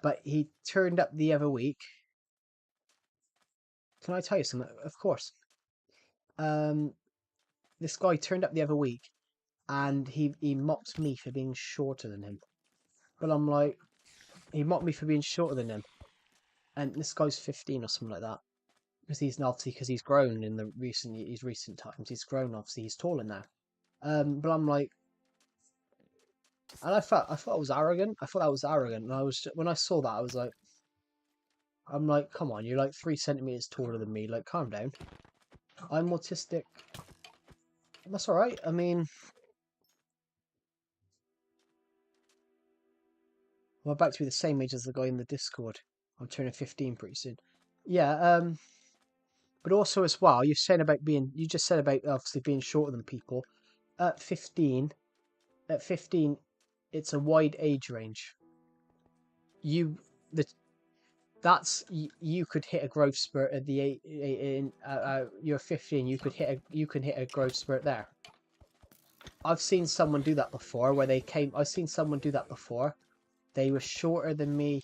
But he turned up the other week. Can I tell you something? Of course. Um, this guy turned up the other week, and he mocked me for being shorter than him. But I'm like, he mocked me for being shorter than him, and this guy's 15 or something like that. Because he's grown in the recent times. He's grown. Obviously, he's taller now. But I'm like, and I thought I was arrogant. I thought I was arrogant, and when I saw that, I was like, I'm like, come on, you're like 3 centimeters taller than me. Like, calm down. I'm autistic. That's all right. I mean, I'm about to be the same age as the guy in the Discord. I'm turning 15 pretty soon. Yeah. But also as well, you just said about obviously being shorter than people. At 15, at 15, it's a wide age range. You the that's you could hit a growth spurt at the you're 15. You can hit a growth spurt there. I've seen someone do that before. I've seen someone do that before. They were shorter than me.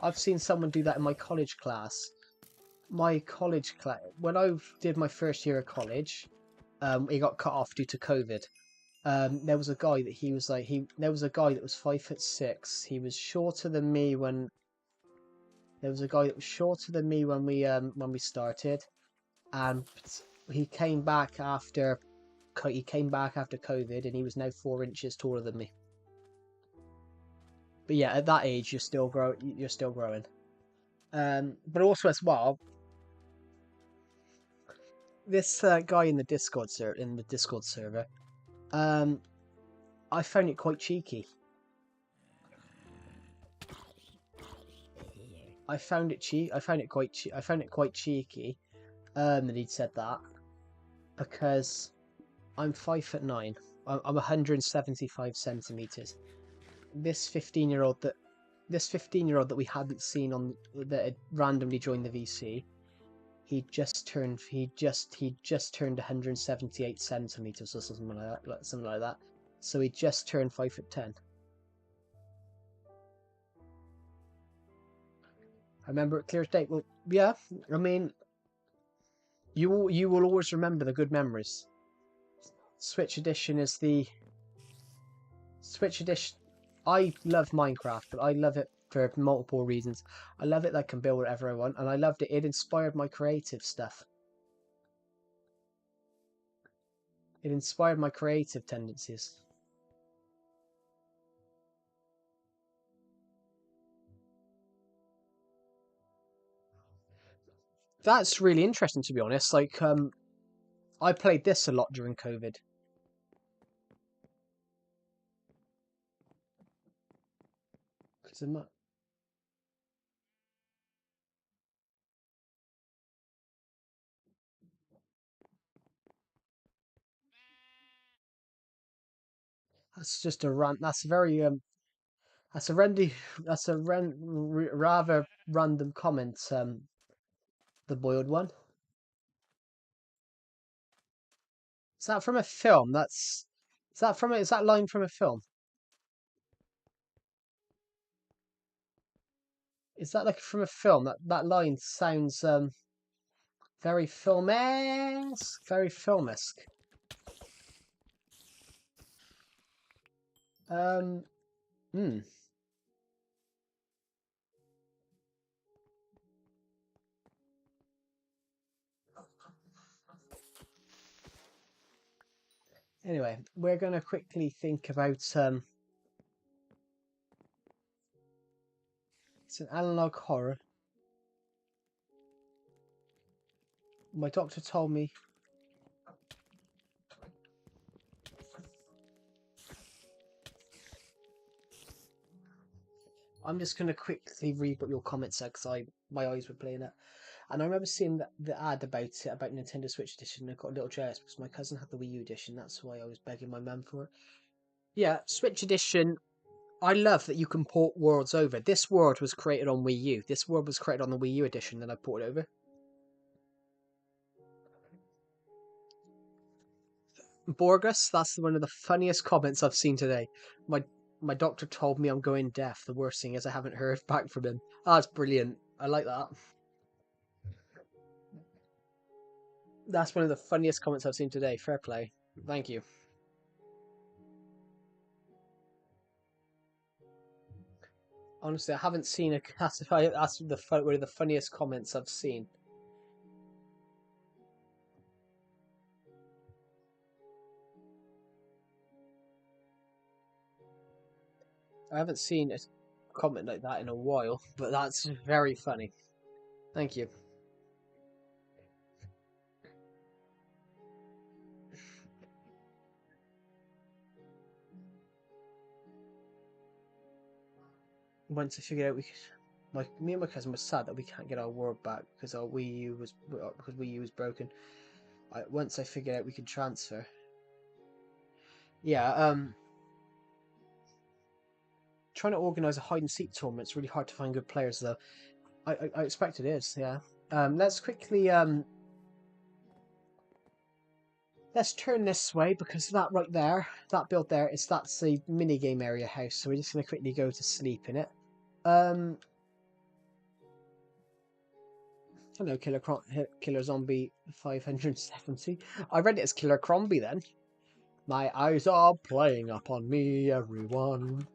I've seen someone do that in my college class. When I did my first year of college, it got cut off due to COVID. There was a guy there was a guy that was 5'6". He was shorter than me when there was a guy that was shorter than me when we started, and he came back after COVID, and he was now 4 inches taller than me. But yeah, at that age, you're still growing. But also as well, this guy in the Discord server, I found it quite cheeky. I found it quite cheeky. That he'd said that because I'm 5'9". I'm 175 centimeters. This 15-year-old that we hadn't seen on that had randomly joined the VC, he just turned 178 centimeters or something like that. So he just turned 5'10". I remember it clear as day. Well, yeah, I mean, you will always remember the good memories. Switch Edition is the Switch Edition. I love Minecraft, but I love it for multiple reasons. I love it that I can build whatever I want, and I loved it. It inspired my creative stuff. It inspired my creative tendencies. That's really interesting, to be honest. Like, I played this a lot during COVID. Because that's just a rant. That's very That's a randy. That's a rather random comment. The boiled one. Is that from a film? Is that line from a film? Is that like from a film? That line sounds very film-esque. Very film-esque. Um. Hmm. Anyway, we're gonna quickly think about It's an analog horror. My doctor told me. I'm just gonna quickly read what your comments said because my eyes were playing it, and I remember seeing the ad about Nintendo Switch Edition. And I got a little jealous because my cousin had the Wii U edition. That's why I was begging my mum for it. Yeah, Switch Edition. I love that you can port worlds over. This world was created on Wii U. This world was created on the Wii U edition that I ported over. Borgus, that's one of the funniest comments I've seen today. My doctor told me I'm going deaf. The worst thing is I haven't heard back from him. That's brilliant. I like that. That's one of the funniest comments I've seen today. Fair play. Thank you. Honestly, I haven't seen a. That's one of the funniest comments I've seen. I haven't seen a comment like that in a while, but that's very funny. Thank you. Once I figured out me and my cousin were sad that we can't get our world back because Wii U was broken. Once I figured out we could transfer. Yeah, trying to organise a hide and seek tournament. It's really hard to find good players though. I expect it is. Yeah. Let's quickly let's turn this way because that right there, that build there, that's the mini game area house. So we're just gonna quickly go to sleep in it. Hello, Killer Zombie 570. I read it as Killer Crombie then. My eyes are playing upon me, everyone.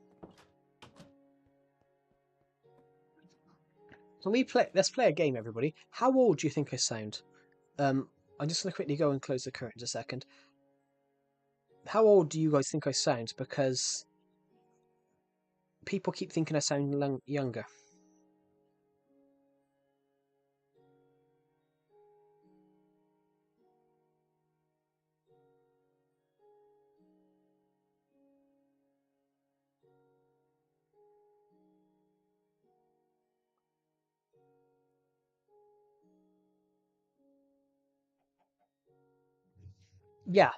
Let's play a game, everybody. How old do you think I sound? I'm just gonna quickly go and close the curtains a second. How old do you guys think I sound? Because people keep thinking I sound younger. Yeah,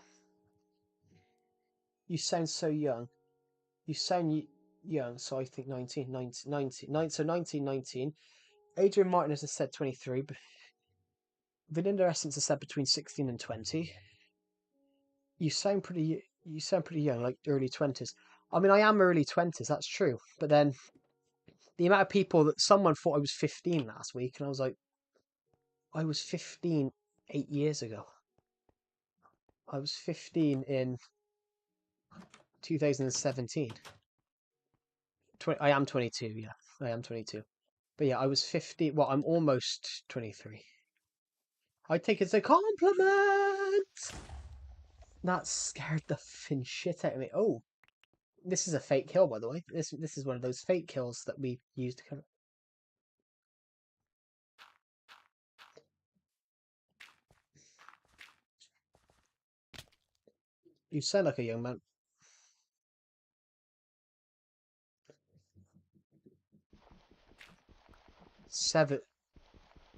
you sound so young. You sound young, so I think 19, 19, 19, 19 so 1919. Adrian Martinez has said 23, but Vanilla Essence has said between 16 and 20. You sound pretty young, like early 20s. I mean, I am early 20s, that's true. But then the amount of people that someone thought I was 15 last week, and I was like, I was 15 8 years ago. I was 15 in 2017. I am 22, yeah. I am 22. But yeah, I was 15. Well, I'm almost 23. I take it as a compliment. That scared the fin shit out of me. Oh, this is a fake kill, by the way. This is one of those fake kills that we used to cover. You sound like a young man. Seven.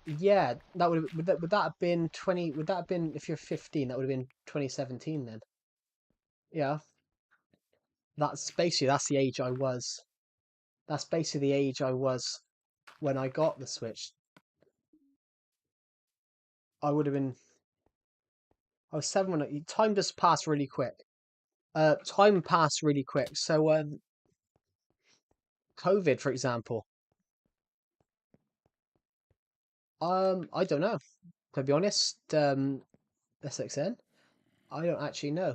Yeah, that would that have been 20? Would that have been if you're 15? That would have been 2017 then. Yeah, that's the age I was. That's basically the age I was when I got the Switch. I would have been. I was seven when time just passed really quick. Time passed really quick. So COVID, for example. I don't know. To be honest, SXN. I don't actually know.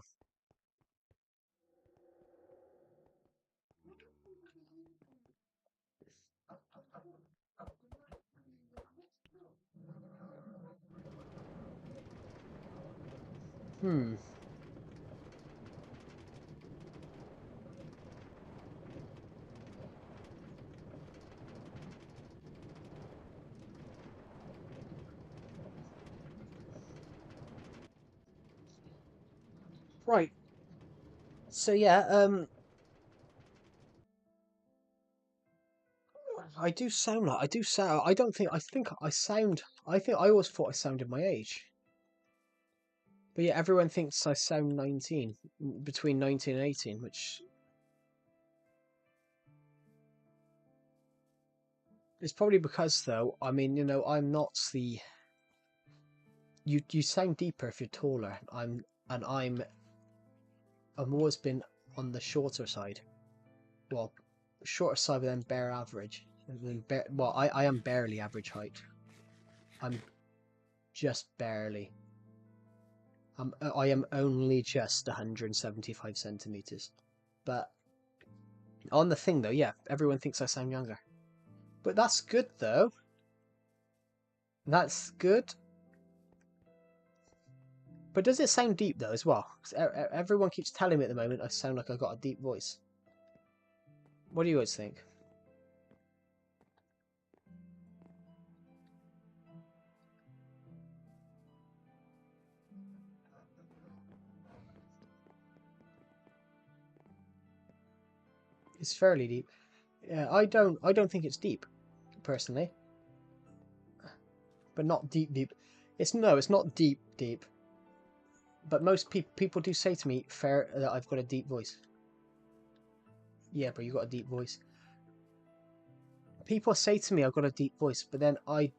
Hmm. Right. So yeah. I do sound like I do sound. I don't think. I think I sound. I think I always thought I sounded my age. But yeah, everyone thinks I sound 19, between 19 and 18, which is probably because, though, I mean, I'm not the. You sound deeper if you're taller. I'm always been on the shorter side. Well, shorter side, but then bare average. Well, I am barely average height. I'm just barely. I am only just 175 centimeters. But on the thing, though, yeah, everyone thinks I sound younger. But that's good, though. That's good. But does it sound deep, though, as well? 'Cause everyone keeps telling me at the moment I sound like I got a deep voice. What do you guys think? It's fairly deep. Yeah, I don't think it's deep, personally. But not deep, deep. It's not deep, deep. But most people do say to me, "Fair, that I've got a deep voice." Yeah, but you got a deep voice. People say to me I've got a deep voice, but then I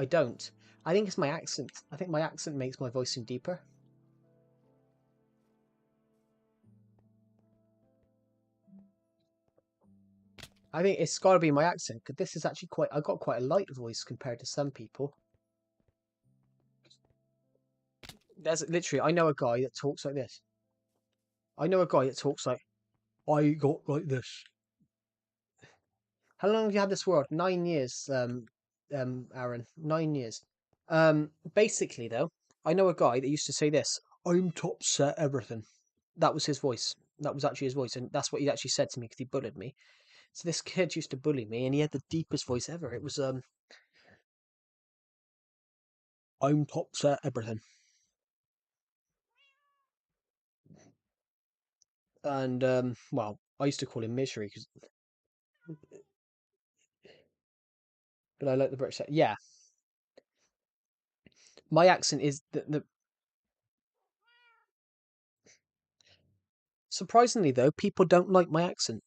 don't. I think it's my accent. I think my accent makes my voice seem deeper. I think it's got to be my accent because this is actually I got quite a light voice compared to some people. There's literally, I know a guy that talks like this. I know a guy that talks like, I got like this. How long have you had this word? 9 years, Aaron. 9 years. Basically though, I know a guy that used to say this. I'm top set everything. That was his voice. That was actually his voice, and that's what he actually said to me because he bullied me. So this kid used to bully me, and he had the deepest voice ever. It was I'm top set everything, and well, I used to call him misery, but I like the British. Yeah, my accent is the Surprisingly, though, people don't like my accent.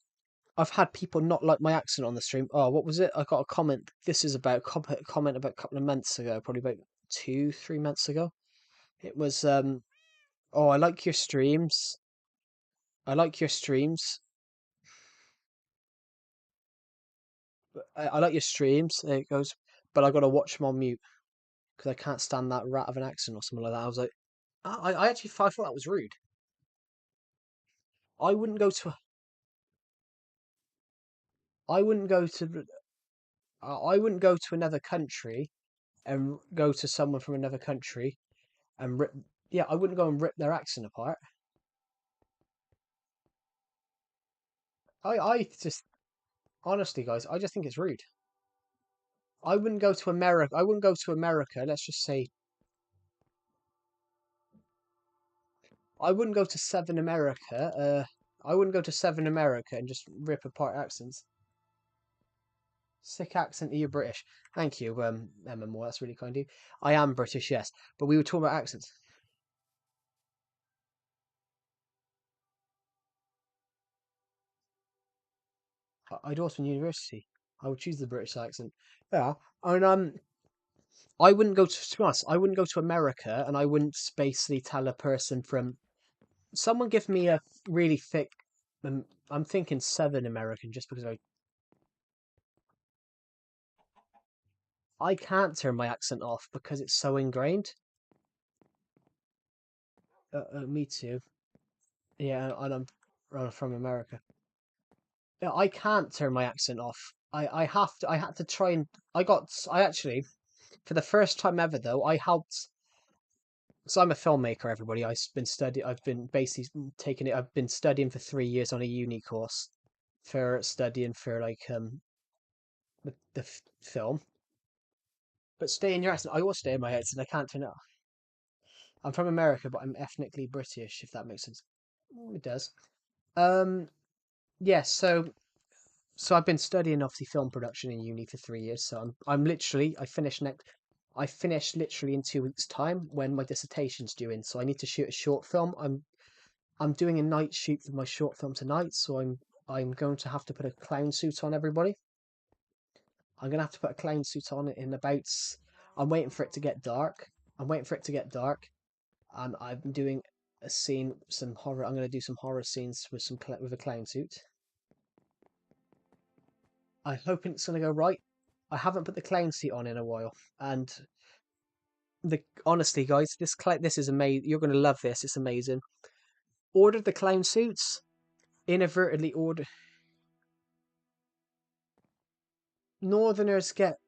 I've had people not like my accent on the stream. Oh, what was it? I got a comment. This is about comment about a couple of months ago, probably about 2, 3 months ago. It was oh, I like your streams. I like your streams. I like your streams. There it goes. But I gotta watch them on mute because I can't stand that rat of an accent or something like that. I was like, I actually I thought that was rude. I wouldn't go to I wouldn't go to I wouldn't go to another country and go to someone from another country and rip. Yeah, I wouldn't go and rip their accent apart. I just honestly, guys, I just think it's rude. I wouldn't go to America. I wouldn't go to America. Let's just say I wouldn't go to Southern America. I wouldn't go to Southern America and just rip apart accents. Sick accent, you're British. Thank you, Emma Moore. That's really kind of you. I am British, yes, but we were talking about accents. I'd also in university. I would choose the British accent. Yeah, and I wouldn't go to us. I wouldn't go to America, and I wouldn't basically tell a person from someone give me a really thick. I'm thinking Southern American just because I can't turn my accent off because it's so ingrained. Me too. Yeah, and I'm from America. Yeah, I can't turn my accent off. I have to. I had to try and I actually for the first time ever though I helped. So I'm a filmmaker. Everybody, I've been basically taking it. I've been studying for 3 years on a uni course for studying for like the film. But stay in your accent. I will stay in my accent. I can't turn it off. I'm from America, but I'm ethnically British. If that makes sense. It does. Um. Yes. So I've been studying obviously film production in uni for 3 years. So I'm literally I finish literally in 2 weeks' time when my dissertation's due in. So I need to shoot a short film. I'm doing a night shoot for my short film tonight, so I'm going to have to put a clown suit on everybody. I'm gonna have to put a clown suit on in about. I'm waiting for it to get dark. I'm waiting for it to get dark, and I'm doing a scene, some horror. I'm gonna do some horror scenes with with a clown suit. I'm hoping it's gonna go right. I haven't put the clown suit on in a while, and the honestly, guys, this is amazing. You're gonna love this. It's amazing. Ordered the clown suits. Inadvertently ordered. Northerners get,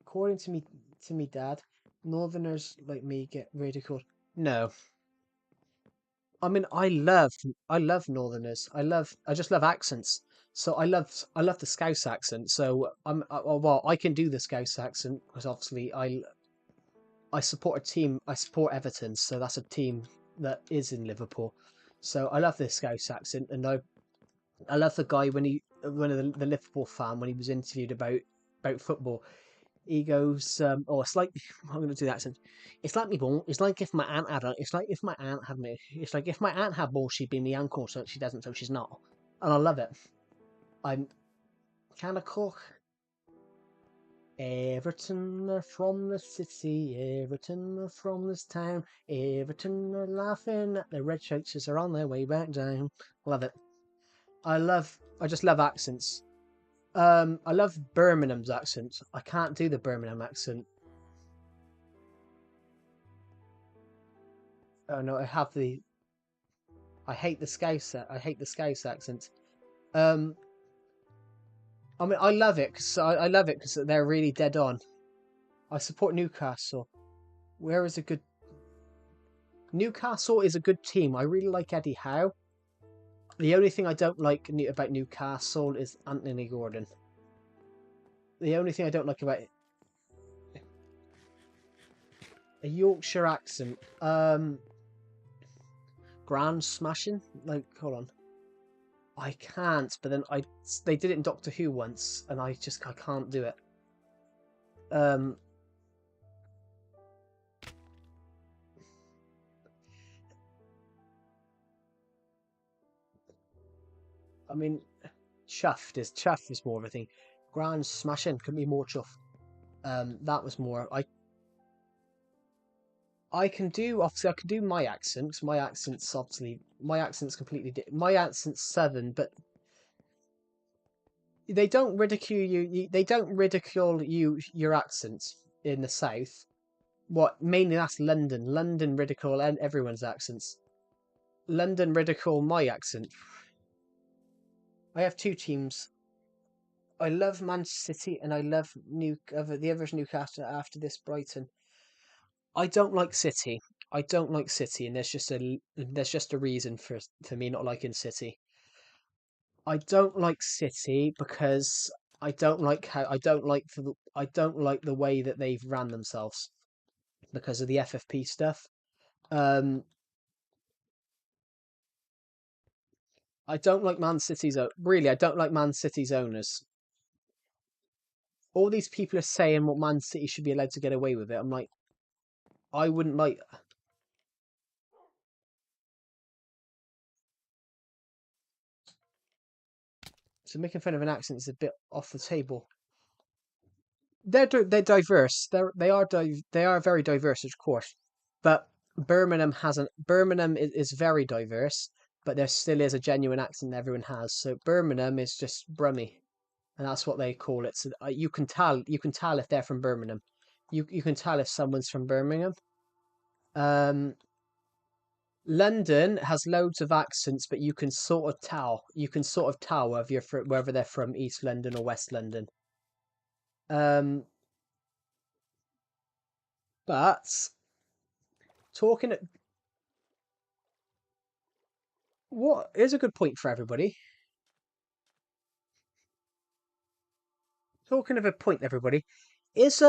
according to me dad, Northerners like me get ridiculed. No, I mean I love Northerners. I just love accents. So I love the Scouse accent. So well I can do the Scouse accent because obviously I support a team. I support Everton, so that's a team that is in Liverpool. So I love this Scouse accent, and I love the guy when the Liverpool fan when he was interviewed about football. He goes, "Oh, it's like I'm going to do that accent. It's like me ball. It's like if my aunt had. It's like if my aunt had me. It's like if my aunt had ball, she'd be my uncle. So she doesn't. So she's not. And I love it. I'm kind of cook. Everton are from the city. Everton are from this town. Everton are laughing at the red shirts are on their way back down. Love it. I just love accents. I love Birmingham's accent. I can't do the Birmingham accent. Oh no, I hate the Scouse. I hate the Scouse accent. Um, I mean, I love it because they're really dead on. I support Newcastle. Where is a good Newcastle is a good team. I really like Eddie Howe. The only thing I don't like about Newcastle is Anthony Gordon. The only thing I don't like about a Yorkshire accent. Grand smashing. Like, hold on. I can't. But then they did it in Doctor Who once, and I can't do it. Um, I mean, chuff is more of a thing. Grand smashing can be more chuff. That was more. I can do obviously I can do my accent. 'Cause my accent's completely my accent's southern, but they don't ridicule they don't ridicule your accent in the south. What mainly that's London. London ridicule and everyone's accents. London ridicule my accent. I have two teams. I love Manchester City and I love the others Newcastle after this Brighton. I don't like City. I don't like City, and there's just a reason for me not liking City. I don't like City because I don't like the way that they've ran themselves because of the FFP stuff. Um, I don't like really. I don't like Man City's owners. All these people are saying what Man City should be allowed to get away with it. I'm like, I wouldn't like. So making fun of an accent is a bit off the table. They're diverse. They are very diverse, of course. But Birmingham is very diverse, but there still is a genuine accent that everyone has. So Birmingham is just Brummy, and that's what they call it. So you can tell if they're from Birmingham. You can tell if someone's from Birmingham. Um, London has loads of accents, but you can sort of tell. You can sort of tell whether they're from East London or West London. Um, but talking what is a good point for everybody. Talking of a point, everybody, is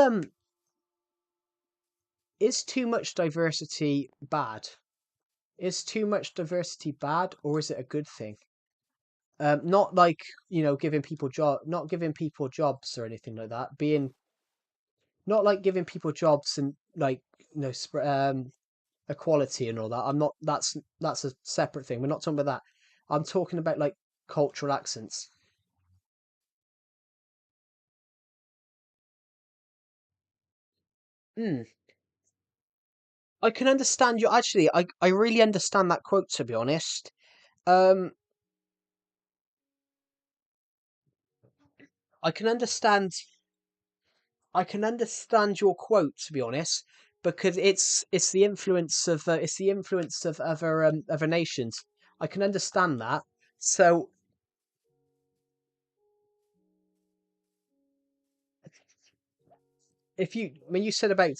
is too much diversity bad? Is too much diversity bad, or is it a good thing? Not like not giving people jobs or anything like that. Not like giving people jobs and like equality and all that. I'm not. That's a separate thing. We're not talking about that. I'm talking about like cultural accents. Hmm. I can understand you. Actually, I really understand that quote, to be honest. Um, I can understand. I can understand your quote, to be honest, because it's the influence of other nations. I can understand that. So if you when you said about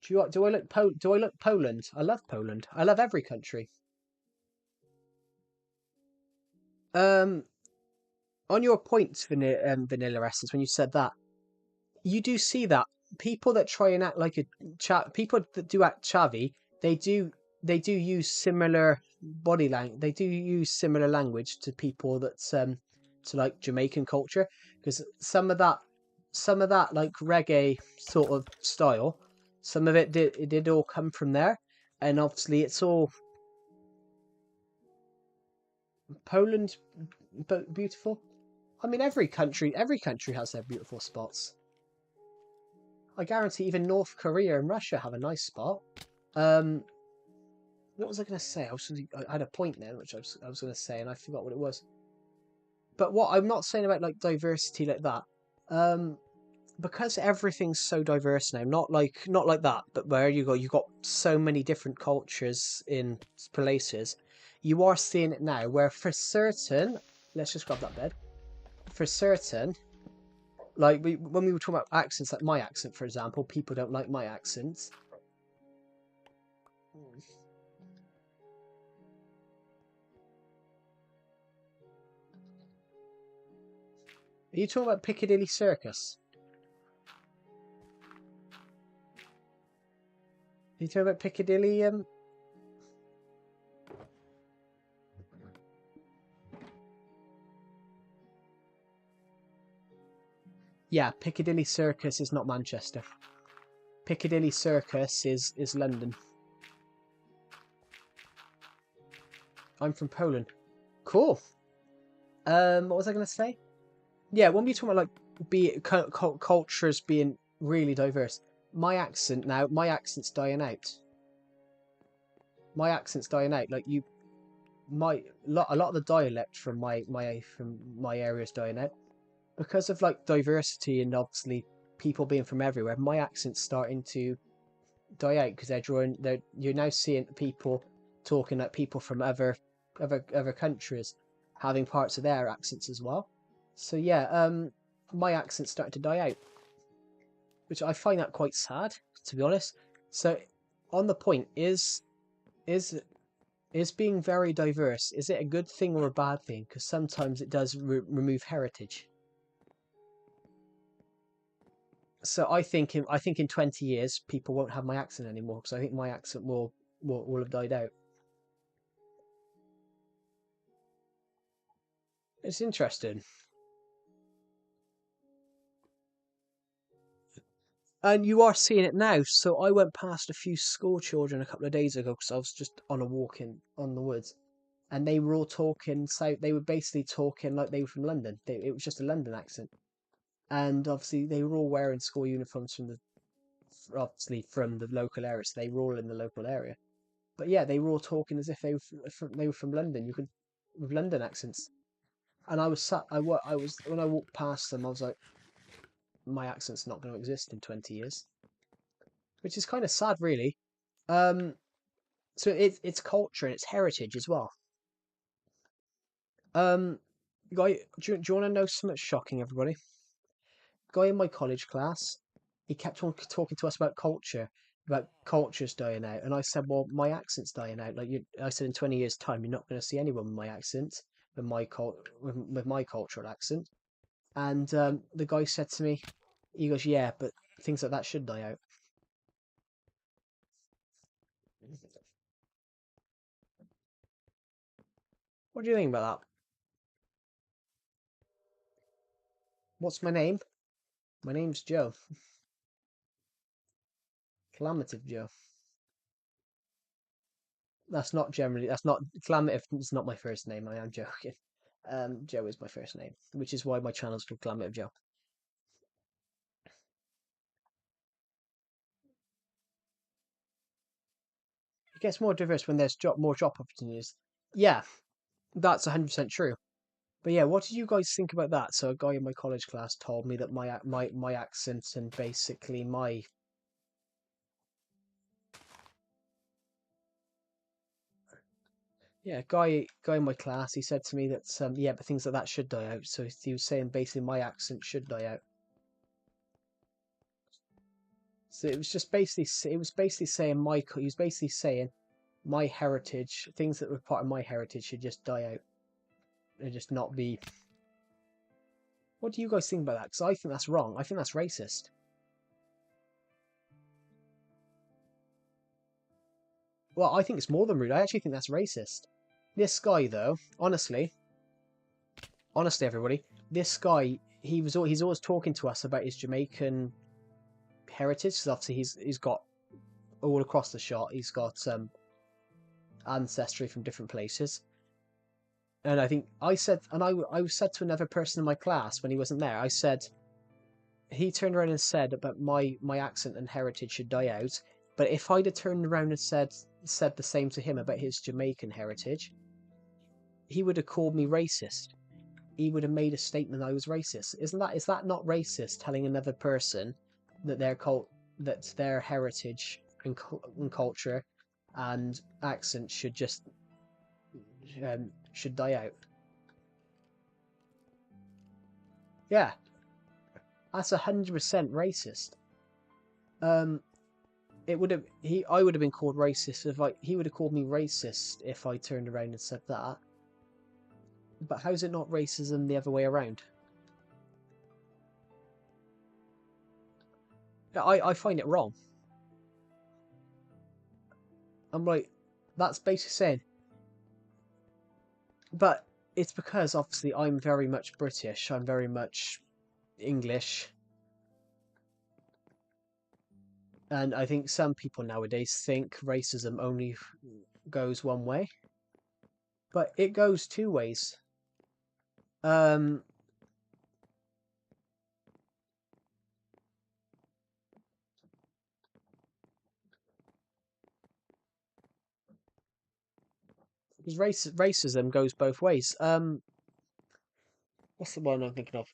do I look Poland? I love Poland. I love every country. Um, on your point, Vanilla Essence, when you said that, you do see that people that try and act like people that do act chavvy, they do they do use similar body language. They do use similar language to people that's to like Jamaican culture because some of that like reggae sort of style, some of it did all come from there, and obviously it's all Poland, but beautiful. I mean, every country has their beautiful spots. I guarantee even North Korea and Russia have a nice spot. Um, what was I going to say? I had a point there, which I was going to say, and I forgot what it was. But what I'm not saying about like diversity like that, um, because everything's so diverse now. Not like that, but where you got so many different cultures in places. You are seeing it now, where for certain, let's just grab that bed. For certain, when we were talking about accents, like my accent, for example, people don't like my accent. Are you talking about Piccadilly Circus? Are you talking about Piccadilly? Yeah, Piccadilly Circus is not Manchester. Piccadilly Circus is London. I'm from Poland. Cool. What was I going to say? Yeah, when we talk about like cultures being really diverse, my accent's dying out. My accent's dying out. Like a lot of the dialect from my area is dying out because of like diversity and obviously people being from everywhere. My accent's starting to die out because you're now seeing people talking like people from other countries having parts of their accents as well. So yeah, my accent's starting to die out, which I find that quite sad, to be honest. So on the point, is is being very diverse, is it a good thing or a bad thing? Because sometimes it does remove heritage. So I think in 20 years people won't have my accent anymore because I think my accent will have died out. It's interesting. And you are seeing it now. So I went past a few school children a couple of days ago because I was just on a walk in on the woods, and they were all talking. So they were basically talking like they were from London. It was just a London accent, and obviously they were all wearing school uniforms from the local area. So they were all in the local area. But yeah, they were all talking as if they were from London. You could with London accents. And I was sat. I was when I walked past them, I was like, my accent's not going to exist in 20 years, which is kind of sad, really. Um, so it's culture and it's heritage as well. Um, do you want to know something shocking, everybody? Guy in my college class, he kept on talking to us about cultures dying out, and I said, well, my accent's dying out. I said, in 20 years' time, you're not going to see anyone with my accent, with my cultural accent. And the guy said to me, he goes, yeah, but things like that should die out. What do you think about that? What's my name? My name's Joe. Calamative Joe. That's not Calamative. It's not my first name. I am joking. Joe is my first name, which is why my channel's called Calamative Joe. It gets more diverse when there's more job opportunities. Yeah, that's 100% true. But yeah, what did you guys think about that? So a guy in my college class told me that my accent and basically my yeah, guy in my class, he said to me that yeah, but things like that should die out. So he was saying basically my accent should die out. So it was basically saying he was basically saying my heritage, things that were part of my heritage should just die out and just not be. What do you guys think about that? Because I think that's wrong. I think that's racist. Well, I think it's more than rude. I actually think that's racist. This guy, though, honestly, everybody, this guy, he's always talking to us about his Jamaican heritage. So obviously, he's got all across the shot. He's got ancestry from different places. And I think I said, and I said to another person in my class when he wasn't there, I said, he turned around and said about my accent and heritage should die out. But if I'd have turned around and said the same to him about his Jamaican heritage, he would have called me racist. He would have made a statement I was racist. Is that not racist? Telling another person that their heritage and culture and accent should die out. Yeah, that's 100% racist. Um, it would have he I would have been called racist if I he would have called me racist if I turned around and said that. But how's it not racism the other way around? I find it wrong. I'm like, that's basically saying, but it's because obviously I'm very much British. I'm very much English, and I think some people nowadays think racism only goes one way. But it goes two ways. Um, because racism goes both ways. What's the one I'm thinking of?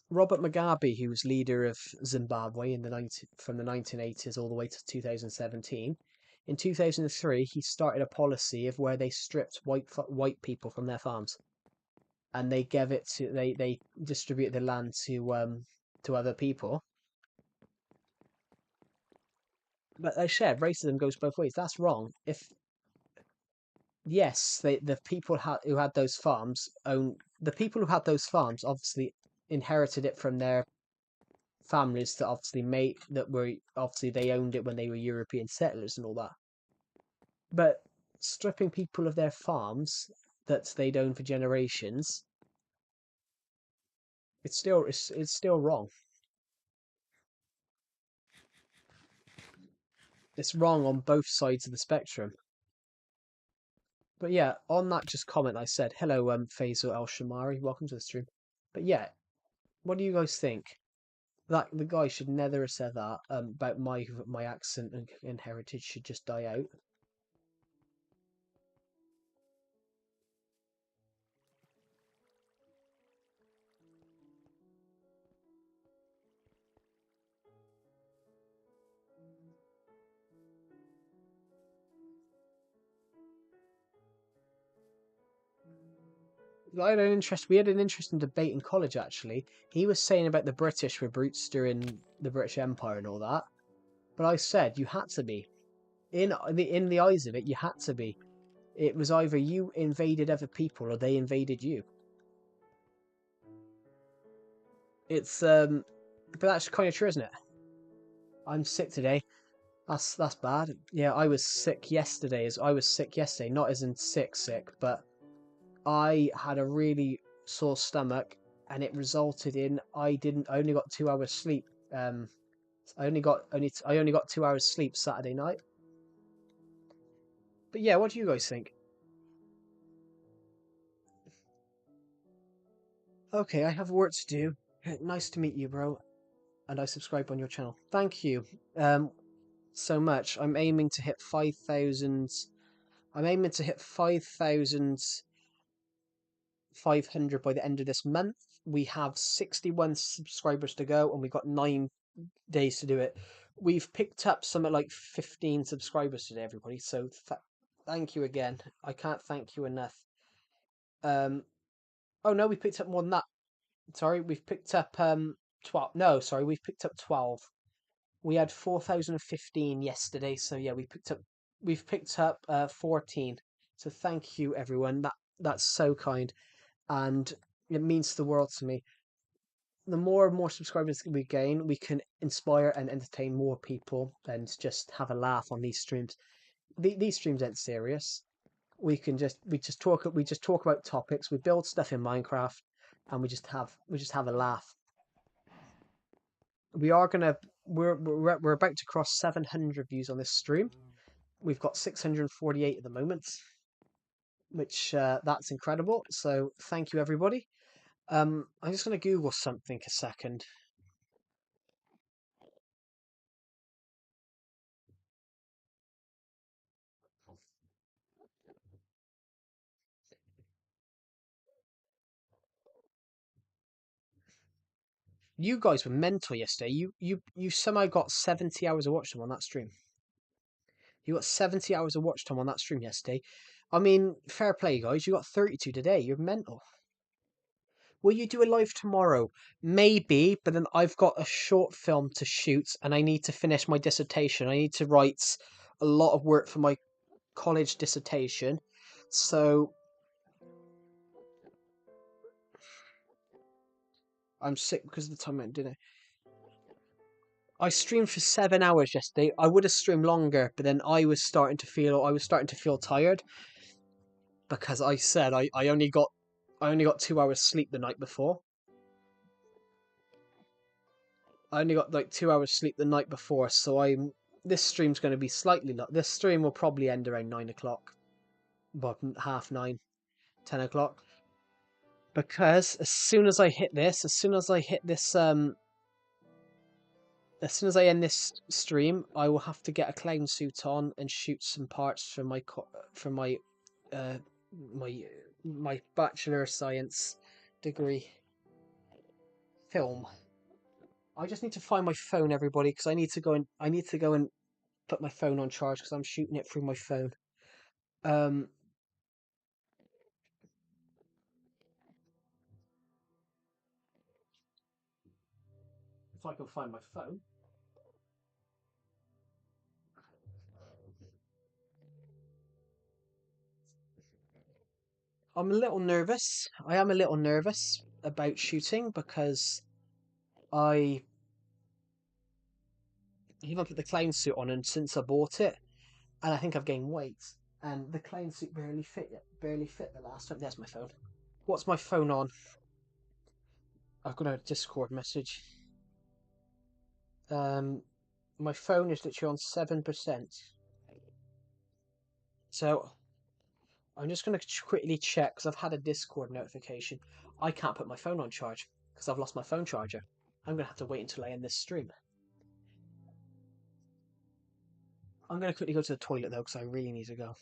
Robert Mugabe, who was leader of Zimbabwe from the 1980s all the way to 2017. In 2003, he started a policy of where they stripped white people from their farms, and they gave it to they distributed the land to other people. But as I said, racism goes both ways. That's wrong. If yes, the people who had those farms own the people who had those farms obviously inherited it from their families that obviously made that were obviously they owned it when they were European settlers and all that. But stripping people of their farms that they'd owned for generations, it's still wrong. It's wrong on both sides of the spectrum. But yeah, on that just comment I said, hello, Faisal El Shamari, welcome to the stream. But yeah, what do you guys think? That the guy should never have said that about my accent and heritage should just die out. We had an interesting debate in college actually. He was saying about the British were brutes during the British Empire and all that, but I said you had to be in the eyes of it. You had to be. It was either you invaded other people or they invaded you. It's but that's kind of true, isn't it? I'm sick today. That's bad. Yeah, I was sick yesterday. I was sick yesterday, not as in sick, but I had a really sore stomach, and it resulted in I only got 2 hours sleep. I only got 2 hours sleep Saturday night. But yeah, what do you guys think? Okay, I have work to do. Nice to meet you, bro. And I subscribe on your channel. Thank you. Um, so much. I'm aiming to hit 5,000. I'm aiming to hit 5,500 by the end of this month. We have 61 subscribers to go, and we got 9 days to do it. We've picked up something like 15 subscribers today, everybody. So thank you again. I can't thank you enough. Um, oh no, we picked up more than that. Sorry, we've picked up 12. No, sorry, we've picked up 12. We had 4,015 yesterday, so yeah, we've picked up 14. So thank you everyone. That's so kind, and it means the world to me. The more and more subscribers we gain, we can inspire and entertain more people and just have a laugh on these streams. These streams aren't serious. We just talk about topics. We build stuff in Minecraft, and we just have a laugh. We are gonna we're about to cross 700 views on this stream. We've got 648 at the moment, which that's incredible. So thank you everybody. I'm just gonna Google something a second. You guys were mental yesterday. You somehow got 70 hours of watch time on that stream. You got 70 hours of watch time on that stream yesterday. I mean, fair play, guys. You got 32 today. You're mental. Will you do a live tomorrow? Maybe, but then I've got a short film to shoot and I need to finish my dissertation. I need to write a lot of work for my college dissertation. So I'm sick because of the time I didn't. I streamed for 7 hours yesterday. I would have streamed longer, but then I was starting to feel tired because I said I only got 2 hours sleep the night before. I only got like 2 hours sleep the night before, so this stream's going to be slightly long. This stream will probably end around 9 o'clock. about 9:30, 10 o'clock. Because as soon as I hit this, as soon as I end this stream, I will have to get a clown suit on and shoot some parts for my uh my my Bachelor of Science degree film. I just need to find my phone, everybody, because I need to go and put my phone on charge because I'm shooting it through my phone. Um, if I can find my phone. I'm a little nervous. I am a little nervous about shooting because I even put the clown suit on, and since I bought it, and I think I've gained weight, and the clown suit barely fit the last time. There's my phone. What's my phone on? I've got a Discord message. My phone is literally on 7%. So I'm just going to quickly check because I've had a Discord notification. I can't put my phone on charge because I've lost my phone charger. I'm going to have to wait until I end this stream. I'm going to quickly go to the toilet though because I really need to go.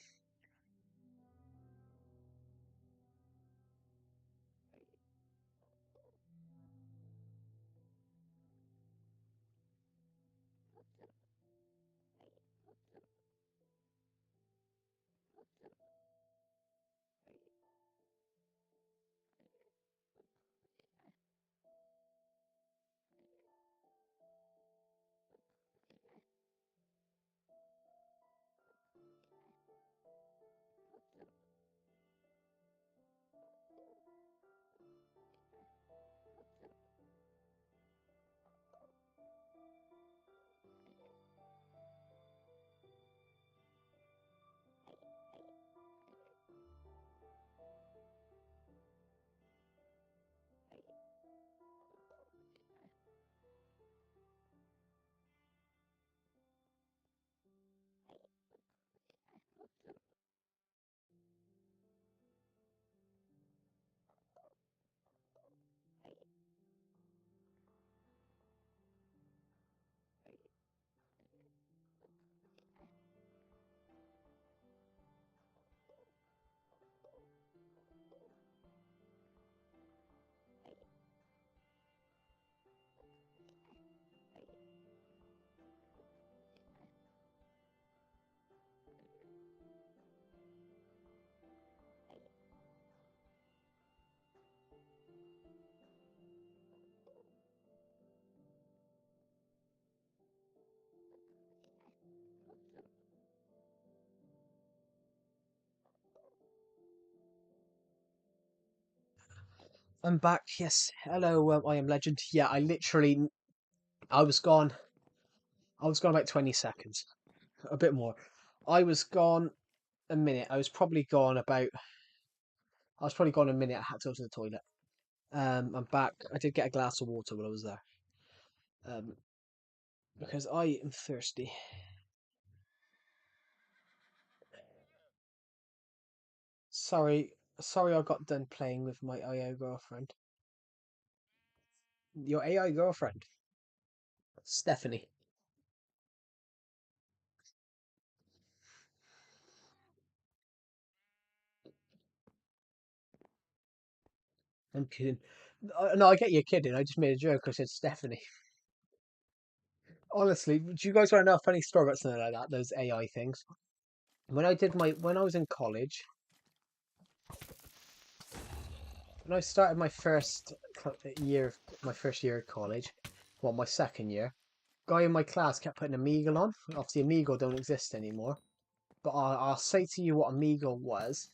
I'm back. Yes. Hello. I am Legend. Yeah. I was gone. I was gone about 20 seconds. A bit more. I was gone a minute. I was probably gone a minute. I had to go to the toilet. I'm back. I did get a glass of water while I was there. Um, because I am thirsty. Sorry, sorry, I got done playing with my AI girlfriend. Your AI girlfriend, Stephanie. I'm kidding. No, I get you kidding. I just made a joke. I said Stephanie. Honestly, do you guys want to know a funny story about something like that? Those AI things. When I was in college, when I started my first year of college, well, my second year, guy in my class kept putting Omegle on. Obviously, Omegle don't exist anymore. But I'll say to you what Omegle was.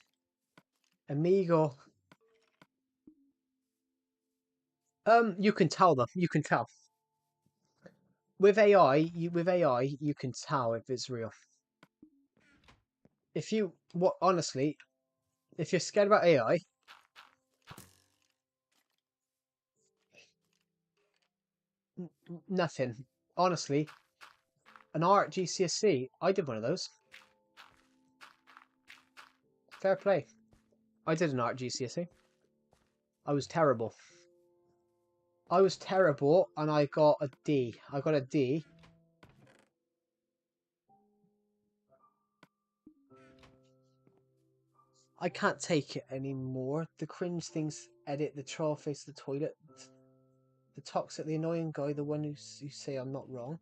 Omegle, you can tell them. You can tell with AI. You can tell if it's real. Honestly, if you're scared about AI, nothing. Honestly, an art GCSE, I did one of those. Fair play. I did an art GCSE. I was terrible. I was terrible, and I got a D. I got a D. I can't take it anymore. The cringe things edit, the troll face, the toilet, the toxic, the annoying guy, the one who say I'm not wrong.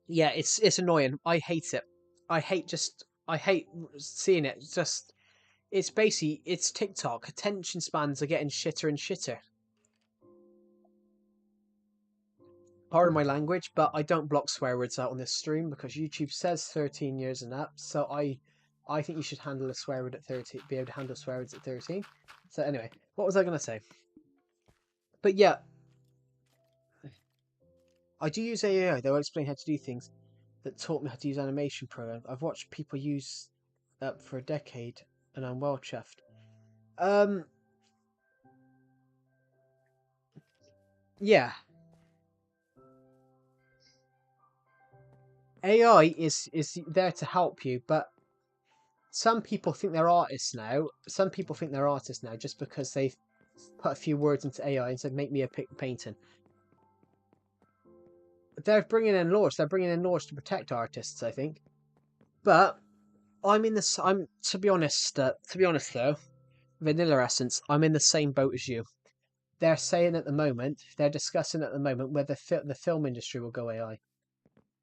Yeah, it's annoying. I hate it. I hate seeing it. It's basically it's TikTok. Attention spans are getting shitter and shitter. Pardon my language, but I don't block swear words out on this stream because YouTube says 13 years and up. So I think you should handle a swear word at 13. Be able to handle swear words at 13. So anyway, what was I gonna say? But yeah, I do use AI. They'll explain how to do things that taught me how to use animation program. I've watched people use that for a decade, and I'm well chuffed. Yeah, AI is there to help you, but some people think they're artists now. Some people think they're artists now just because they've put a few words into AI and said, "Make me a painting." They're bringing in laws. They're bringing in laws to protect artists, I think. But I'm in this. I'm to be honest. To be honest, though, Vanilla Essence, I'm in the same boat as you. They're saying at the moment, they're discussing at the moment whether the film industry will go AI,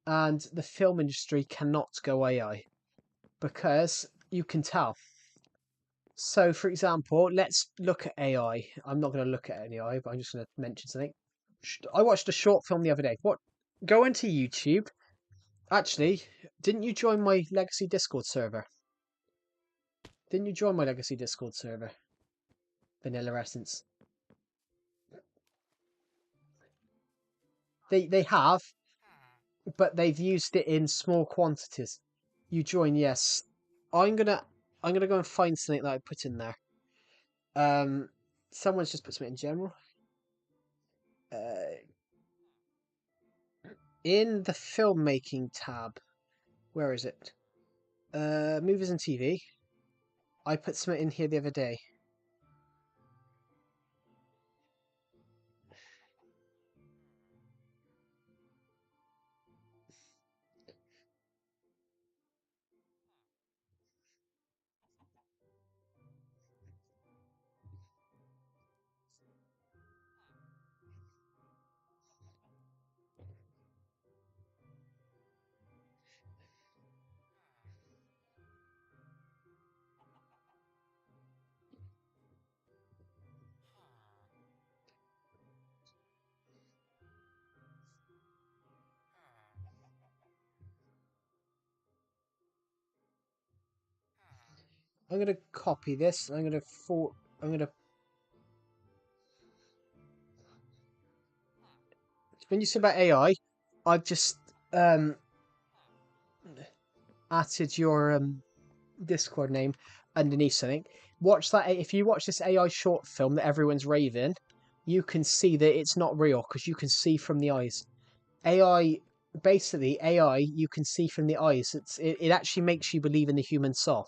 and the film industry cannot go AI because you can tell. So, for example, let's look at AI. I'm not going to look at AI, but I'm just going to mention something. I watched a short film the other day. What? Go into YouTube. Actually, didn't you join my Legacy Discord server? Didn't you join my Legacy Discord server? Vanilla Essence. They have, but they've used it in small quantities. You join, yes. I'm gonna I'm gonna go and find something that I put in there. Um, someone's just put something in general. Uh, in the filmmaking tab, where is it? Movies and TV. I put something in here the other day. I'm gonna copy this. I'm gonna. When you say about AI, I've just added your Discord name underneath something. Watch that. If you watch this AI short film that everyone's raving, you can see that it's not real because you can see from the eyes. AI, basically, AI, you can see from the eyes. It actually makes you believe in the human soul.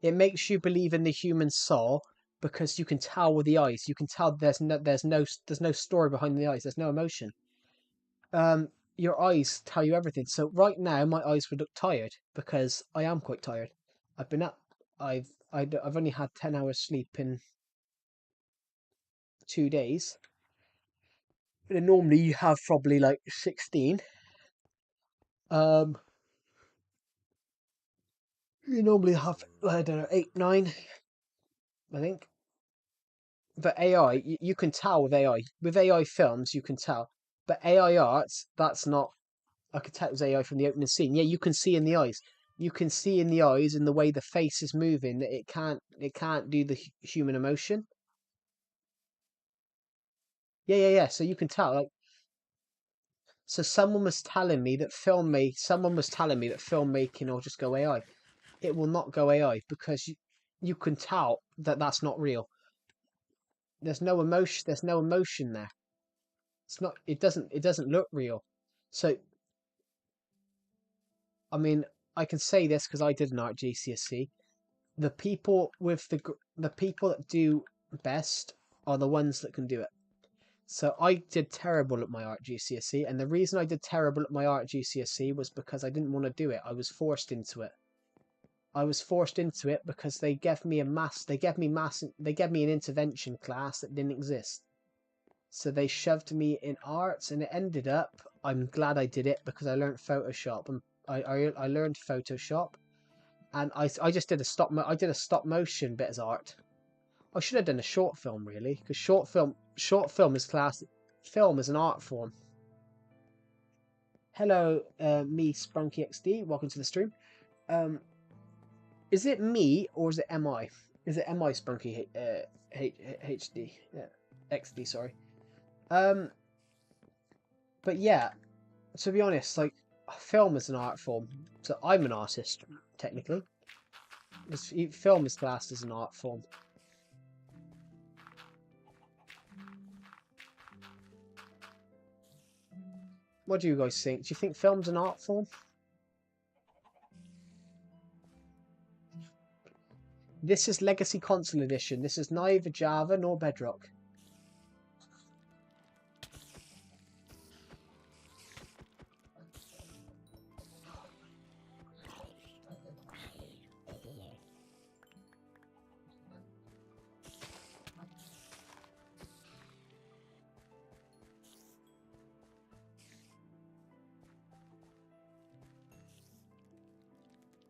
It makes you believe in the human soul because you can tell with the eyes. You can tell there's no story behind the eyes. There's no emotion. Your eyes tell you everything. So right now, my eyes would look tired because I am quite tired. I've been up. I've only had 10 hours sleep in 2 days. And normally you have probably like 16. Um, you normally have I don't know 8, 9. I think. But AI, you can tell with AI. With AI films, you can tell. But AI art, that's not. I could tell it was AI from the opening scene. Yeah, you can see in the eyes. You can see in the eyes and the way the face is moving that it can't do the human emotion. Yeah, yeah, yeah. So you can tell. Like, so someone was telling me that filmmaking will just go AI. It will not go AI because you can tell that that's not real. There's no emotion. There's no emotion there. It's not. It doesn't look real. So I mean, I can say this because I did an art GCSE. The people with the people that do best are the ones that can do it. So I did terrible at my art GCSE, and the reason I did terrible at my art GCSE was because I didn't want to do it. I was forced into it. I was forced into it because they gave me they gave me an intervention class that didn't exist. So they shoved me in arts, and it ended up. I'm glad I did it because I learned Photoshop, and I learned Photoshop, and I just did I did a stop motion bit as art. I should have done a short film really, because short film is class. Film is an art form. Hello, me Sprunky XD. Welcome to the stream. Um, is it me or is it MI? Is it MI Sprunky HD? Yeah, XD. Sorry. Um, but yeah, to be honest, like film is an art form, so I'm an artist technically. Film is classed as an art form. What do you guys think? Do you think film's an art form? This is Legacy Console Edition. This is neither Java nor Bedrock.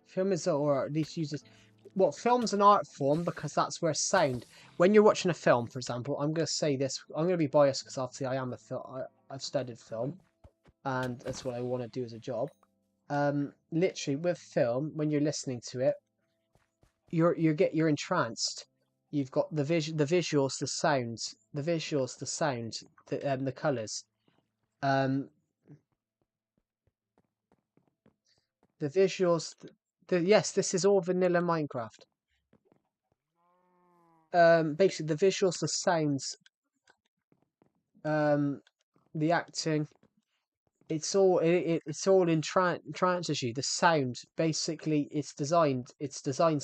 Film is, or at least uses. Well, film's an art form because that's where sound. When you're watching a film, for example, I'm going to say this. I'm going to be biased because obviously I am a film. I've studied film, and that's what I want to do as a job. Literally with film, when you're listening to it, you're entranced. You've got the visuals, the sounds, the colors. Um, the visuals. Yes, this is all vanilla Minecraft. Basically the visuals, the sounds, the acting, it's all entrances you. The sound, basically, it's designed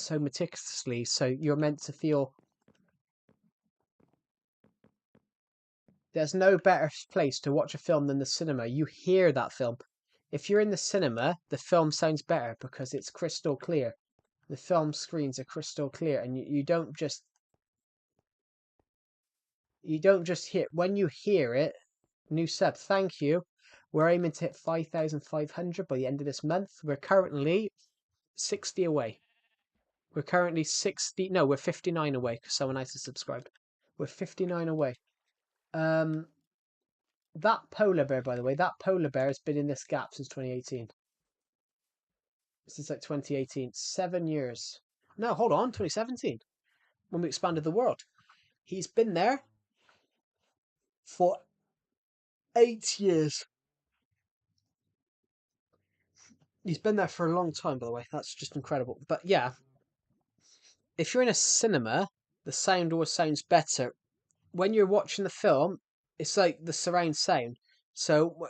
so meticulously, so you're meant to feel. There's no better place to watch a film than the cinema. You hear that film. If you're in the cinema, the film sounds better because it's crystal clear. The film screens are crystal clear, and you don't just hear when you hear it. New sub, thank you. We're aiming to hit 5,500 by the end of this month. We're currently 60 away. We're currently 60. No, we're 59 away because someone else has subscribed. We're 59 away. That polar bear, by the way, that polar bear has been in this gap since 2018. Since like 2018. 7 years. No, hold on, 2017. When we expanded the world. He's been there for 8 years. He's been there for a long time, by the way. That's just incredible. But yeah, if you're in a cinema, the sound always sounds better. When you're watching the film, it's like the surround sound. So,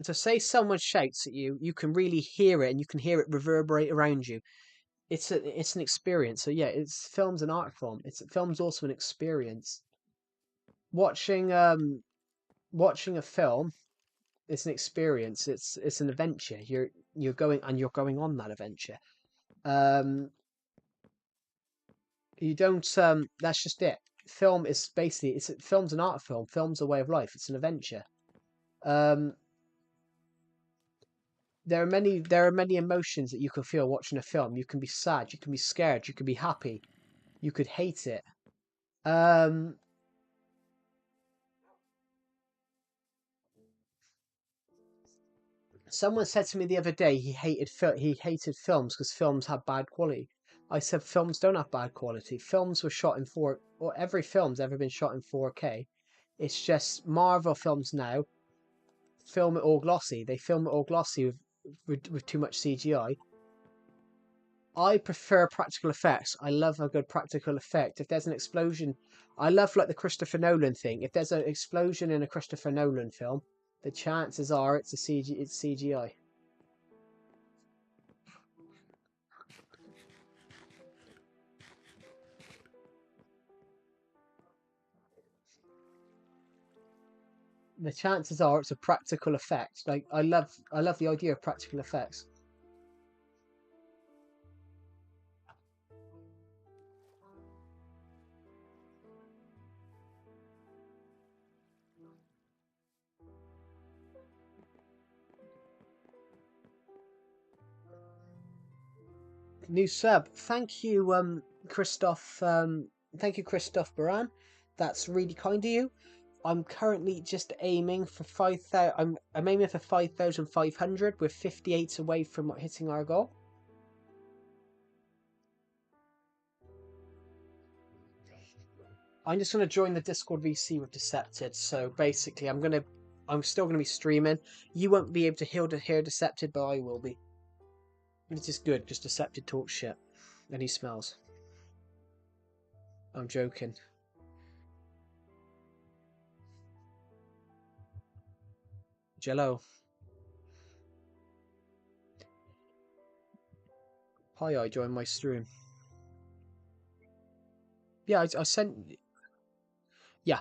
to say someone shouts at you, you can really hear it, and you can hear it reverberate around you. It's an experience. So yeah, it's film's an art form. Film's also an experience. Watching watching a film, it's an experience. It's an adventure. You're going on that adventure. Um, you don't that's just it. Film is basically film's an art form. Film's a way of life. It's an adventure. Um, there are many emotions that you can feel watching a film. You can be sad, you can be scared, you can be happy, you could hate it. Um, Someone said to me the other day he hated films because films have bad quality. I said films don't have bad quality. Films were shot in 4, or every film's ever been shot in 4K. It's just Marvel films now film it all glossy. They film it all glossy with too much CGI. I prefer practical effects. I love a good practical effect. If there's an explosion, I love like the Christopher Nolan thing. If there's an explosion in a Christopher Nolan film, the chances are it's it's CGI. The chances are it's a practical effect. Like I love the idea of practical effects. New sub. Thank you, Christoph. Thank you, Christoph Baran. That's really kind of you. I'm currently just aiming for 5,000. I'm aiming for 5,500. We're 58 away from hitting our goal. I'm just gonna join the Discord VC with Decepted. So basically, I'm still gonna be streaming. You won't be able to hear Decepted, but I will be. It's just good. Just Decepted talk shit, and he smells. I'm joking. Jello. Hi, I joined my stream. Yeah, I sent. Yeah,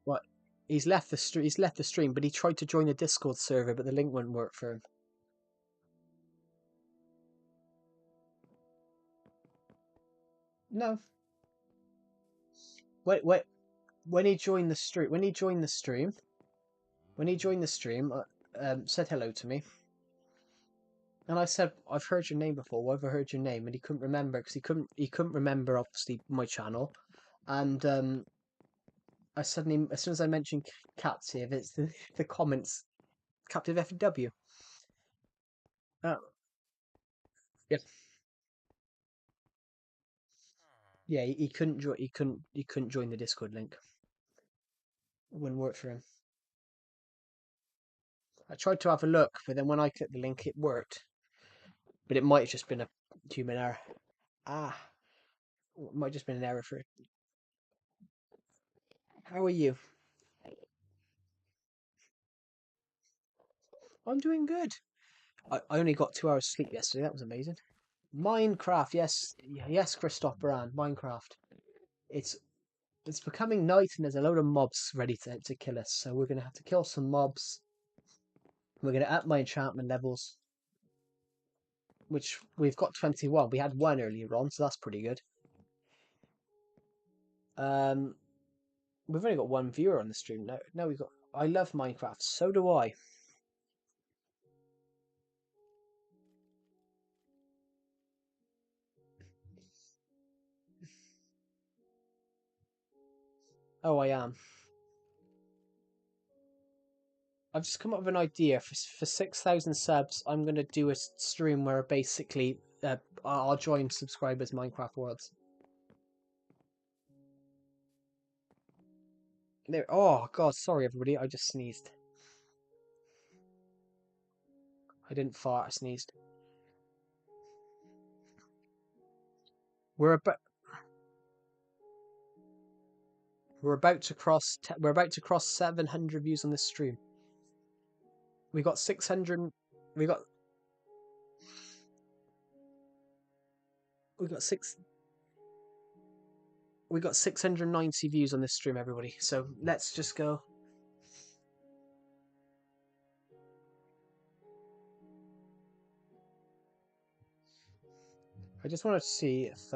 what? He's left the stream. He's left the stream, but he tried to join the Discord server, but the link wouldn't work for him. No. Wait. When he joined the stream, said hello to me, and I said, "I've heard your name before. Why have I heard your name?" And he couldn't remember because he couldn't remember obviously my channel, and I suddenly, as soon as I mentioned Captive, it's the comments Captive FW. Oh, yeah, yeah. He couldn't join. He couldn't join the Discord link. It wouldn't work for him. I tried to have a look, but then when I clicked the link, it worked. But it might have just been a human error. Ah, it might have just been an error for it. How are you? I'm doing good. I only got 2 hours sleep yesterday. That was amazing. Minecraft, yes, yes, Christoph Brand. Minecraft. It's it's becoming night and there's a load of mobs ready to kill us. So we're gonna have to kill some mobs. We're gonna up my enchantment levels, which we've got 21. We had one earlier on, so that's pretty good. Um, we've only got one viewer on the stream now. No, we got. I love Minecraft. So do I. Oh, I am. I've just come up with an idea for 6,000 subs. I'm gonna do a stream where basically I'll join subscribers Minecraft Worlds. There. Oh God, sorry everybody. I just sneezed. I didn't fart. I sneezed. We're about we're about to cross 700 views on this stream. We got 600. We got we got six. We got 690 views on this stream, everybody. So let's just go. I just wanted to see if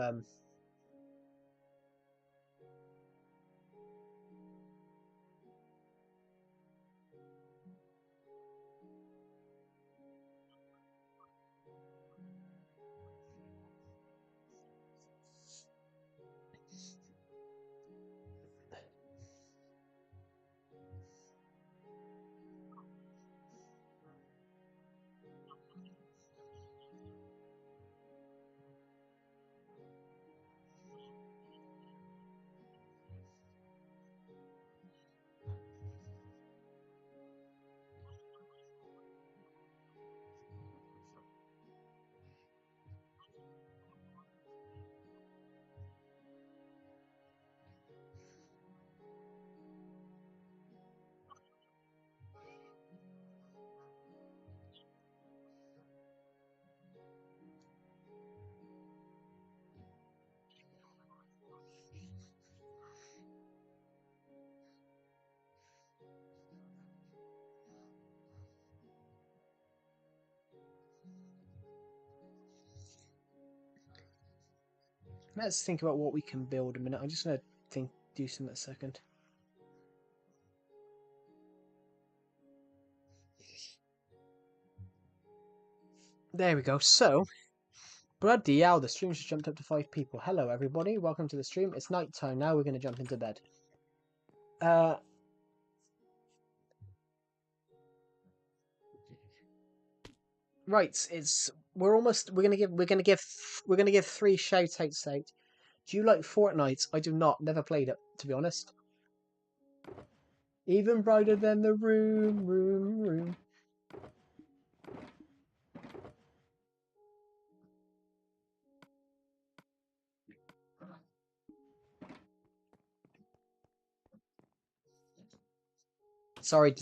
Let's think about what we can build a minute. I'm just gonna do some a second. There we go. So, bloody hell, the stream just jumped up to 5 people. Hello, everybody. Welcome to the stream. It's night time now. We're going to jump into bed. Right. We're gonna give 3 shout outs out. Do you like Fortnite? I do not. Never played it, to be honest. Even brighter than the room. Sorry,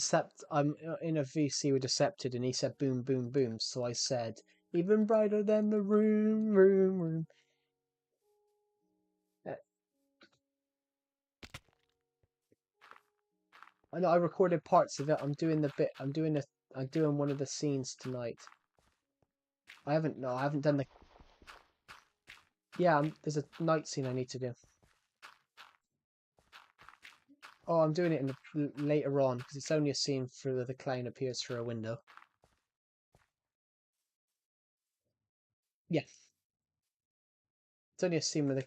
I'm in a VC with Decepted, and he said boom, boom, boom. So I said even brighter than the room. I know I recorded parts of it. I'm doing one of the scenes tonight. I haven't done the. Yeah, there's a night scene I need to do. Oh, I'm doing it later on because it's only a scene where the clown appears through a window. Yeah, it's only a scene where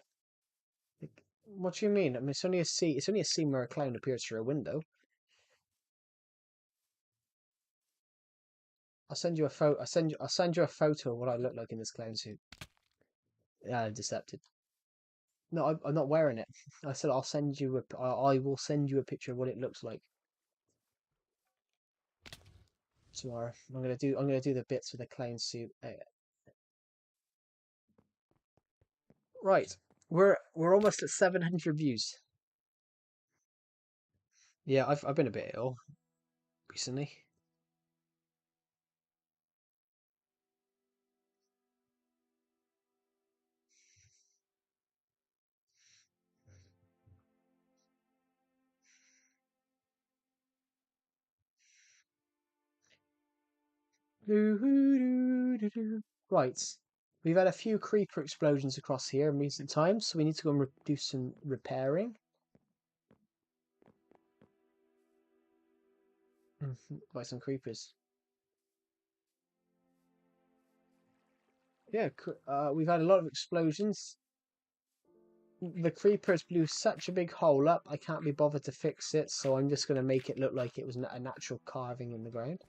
what do you mean? I mean, it's only a scene. It's only a scene where a clown appears through a window. I'll send you a photo. I'll send you a photo of what I look like in this clown suit. Yeah, decepted. No, I'm not wearing it. I said I'll send you I will send you a picture of what it looks like tomorrow. I'm gonna do the bits with the clown suit. Right, we're almost at 700 views. Yeah, I've been a bit ill recently. Right, we've had a few creeper explosions across here in recent times, so we need to go and do some repairing. By some creepers. Yeah, we've had a lot of explosions. The creepers blew such a big hole up, I can't be bothered to fix it, so I'm just going to make it look like it was a natural carving in the ground.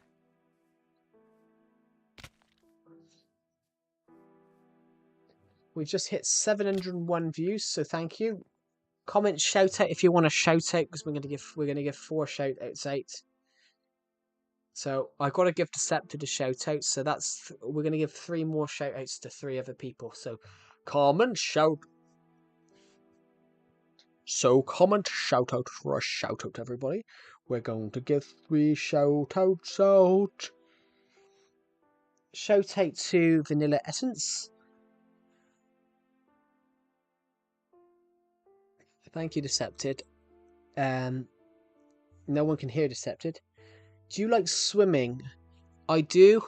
We've just hit 701 views, so thank you. Comment, shout out if you want to shout out, because we're gonna give 4 shout outs out. So I've got to give Decepted a shout out, so we're gonna give 3 more shout outs to 3 other people. So comment, shout. So comment, shout out for a shout out, everybody. We're going to give 3 shout outs out. Shout out to Vanilla Essence. Thank you, Decepted. No one can hear Decepted. Do you like swimming? I do.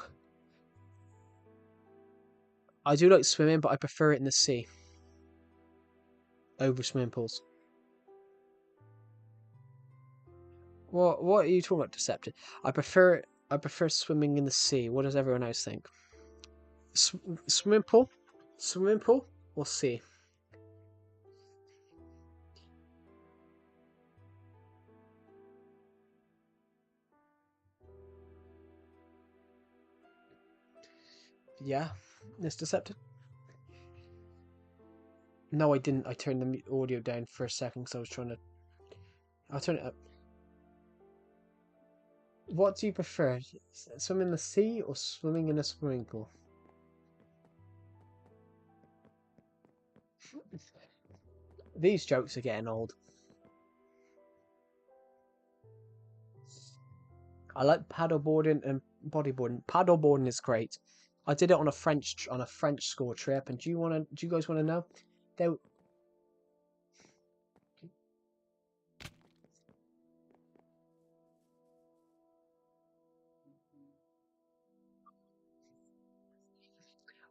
I do like swimming, but I prefer it in the sea over swimming pools. What are you talking about, Decepted? I prefer swimming in the sea. What does everyone else think? Swimming pool, or sea? Yeah, it's Decepted. No, I didn't. I turned the audio down for a second because I was trying to. I'll turn it up. What do you prefer? Swim in the sea or swimming in a swimming pool? These jokes are getting old. I like paddleboarding and bodyboarding. Paddleboarding is great. I did it on a French school trip, and do you guys want to know? There,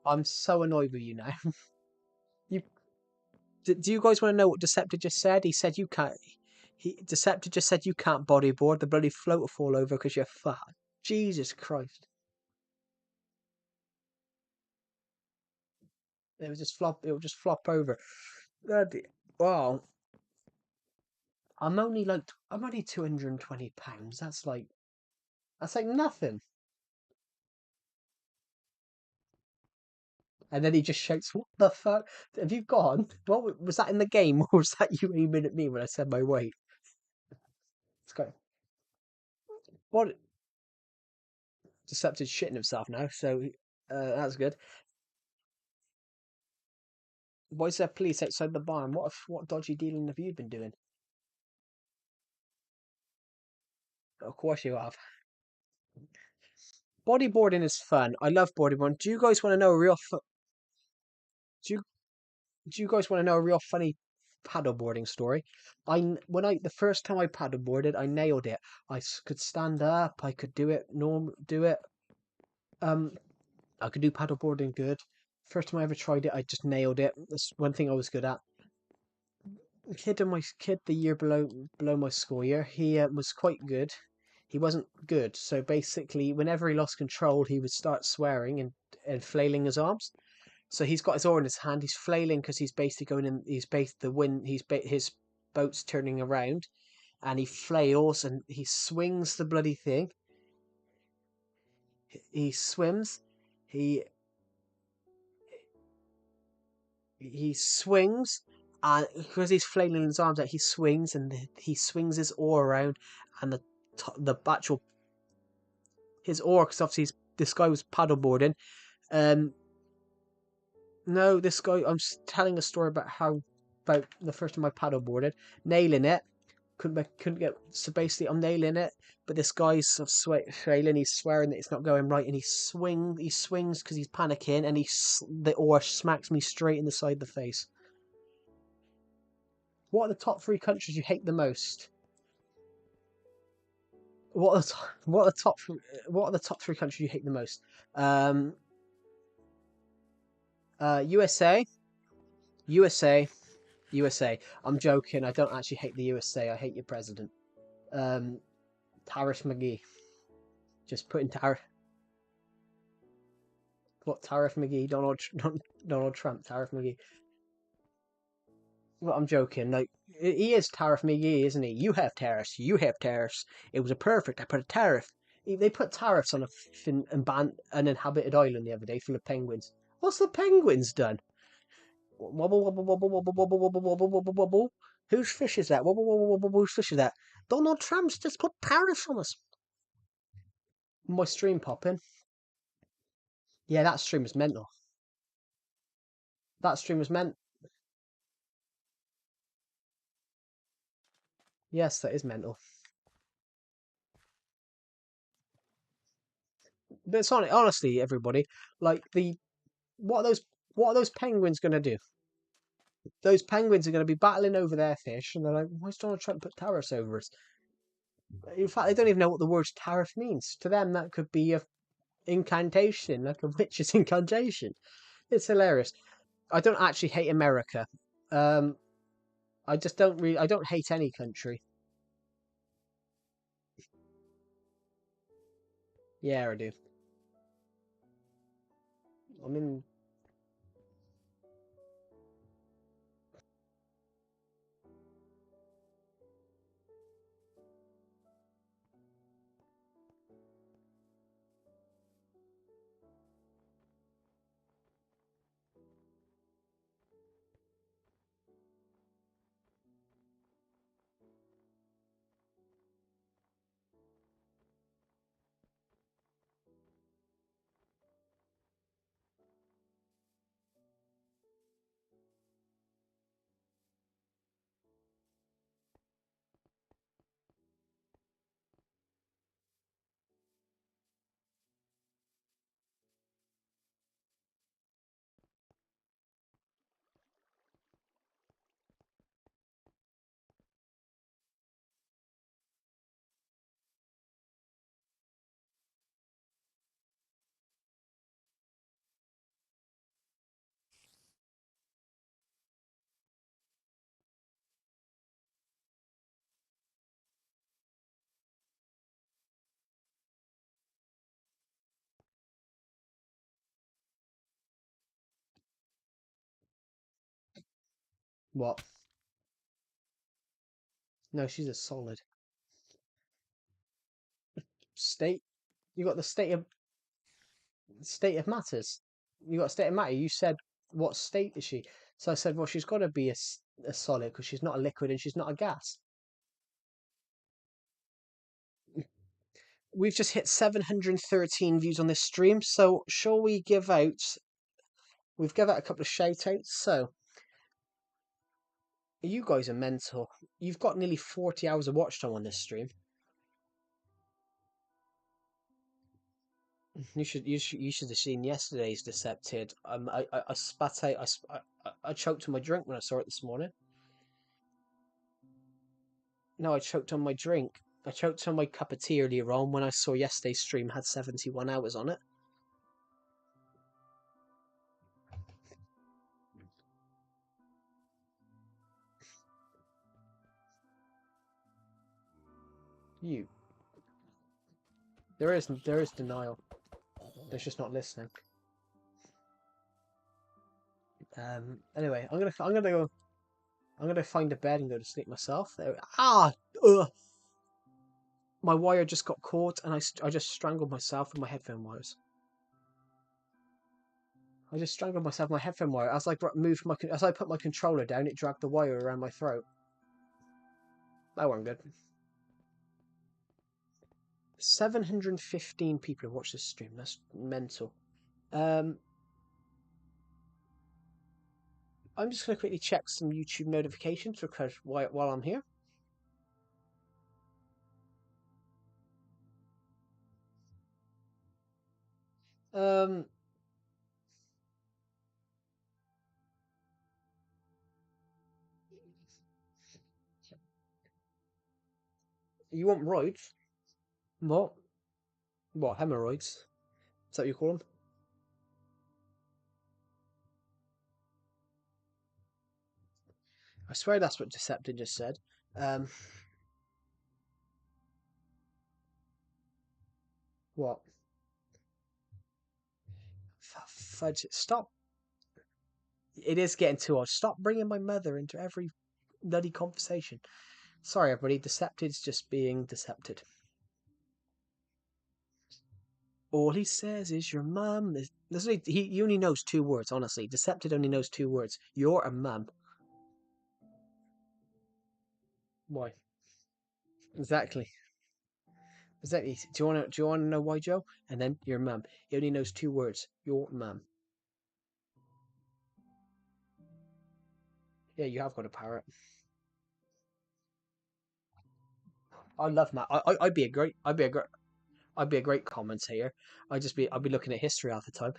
I'm so annoyed with you now. you Do you guys want to know what Deceptor just said? He said you can't. Deceptor just said you can't bodyboard. The bloody float will fall over because you're fat. Jesus Christ! It would just flop. It would just flop over. Wow. I'm only £220. That's like nothing. And then he just shouts, "What the fuck? Have you gone? What was that in the game, or was that you aiming at me when I said my weight?" It's going. What? Deceptor's shitting himself now, so that's good. Why is there police outside the barn? What dodgy dealing have you been doing? Of course you have. Bodyboarding is fun. I love bodyboarding. Do you guys want to know a real do you do you guys want to know a real funny paddleboarding story? The first time I paddleboarded, I nailed it. Could stand up. I could do it. Do it. Um, I could do paddleboarding good. First time I ever tried it, I just nailed it. That's one thing I was good at. Kid the year below my school year, he was quite good. He wasn't good, so basically, whenever he lost control, he would start swearing and flailing his arms. So he's got his oar in his hand. He's flailing because he's basically going in. He's based the wind. His boat's turning around, and he flails and he swings the bloody thing. He swims. He he swings, and because he's flailing his arms out, he swings and he swings his oar around, and the actual his oar, because obviously this guy was paddleboarding. Um, no, this guy. I'm telling a story about the first time I paddleboarded, nailing it. Couldn't get. So basically, I'm nailing it, but this guy's flailing. He's swearing that it's not going right, and he swings because he's panicking, and the oar smacks me straight in the side of the face. What are the top three countries you hate the most? What are the top, what are the top three countries you hate the most? Um, USA, USA, USA. I'm joking. I don't actually hate the USA. I hate your president. Um, Tariff McGee. Just putting Tariff. What Tariff McGee? Donald Trump. Tariff McGee. Well, I'm joking. Like he is Tariff McGee, isn't he? You have tariffs. You have tariffs. It was a perfect. I put a tariff. They put tariffs on an inhabited island the other day full of penguins. What's the penguins done? Wobble wobble wobble wobble wobble wobble wobble wobble wobble. Whose fish is that? Wobble wobble wobble. Whose fish is that? Donald Trump's just put tariffs on us. My stream popping. Yeah, that stream was mental. That stream was meant. Yes, that is mental. But it's honestly, everybody, like what are those penguins gonna do? Those penguins are gonna be battling over their fish, and they're like, "Why's Donald Trump put tariffs over us?" In fact, they don't even know what the word tariff means. To them, that could be a incantation, like a witch's incantation. It's hilarious. I don't actually hate America. Um, I just don't really. I don't hate any country. Yeah, I do. I mean, What? No, she's a solid. State? You got the state of matters. You got a state of matter. You said, what state is she? So I said, well, she's got to be a solid because she's not a liquid and she's not a gas. We've just hit 713 views on this stream, so shall we give out? We've given out a couple of shout outs. So you guys are mental. You've got nearly 40 hours of watch time on this stream. You should have seen yesterday's Decepted. I spat out. I choked on my drink when I saw it this morning. No, I choked on my drink. I choked on my cup of tea earlier on when I saw yesterday's stream had 71 hours on it. You. There is denial. They're just not listening. Anyway, I'm gonna find a bed and go to sleep myself. Ugh. My wire just got caught and I just strangled myself with my headphone wires. I just strangled myself with my headphone wire. As I put my controller down, it dragged the wire around my throat. That weren't good. 715 people have watched this stream. That's mental. I'm just going to quickly check some YouTube notifications because while I'm here. Um, you want roids? What? What, hemorrhoids? Is that what you call them? I swear that's what Deceptive just said. What? Fudge it. Stop. It is getting too old. Stop bringing my mother into every bloody conversation. Sorry, everybody. Decepted's just being decepted. All he says is your mum. He only knows two words, honestly. Decepted only knows two words. You're a mum. Why? Exactly. Exactly. Do you want to know why, Joe? And then your mum. He only knows two words. Your mum. Yeah, you have got a parrot. I love Matt. I'd be a great commentator. I'd be looking at history half the time.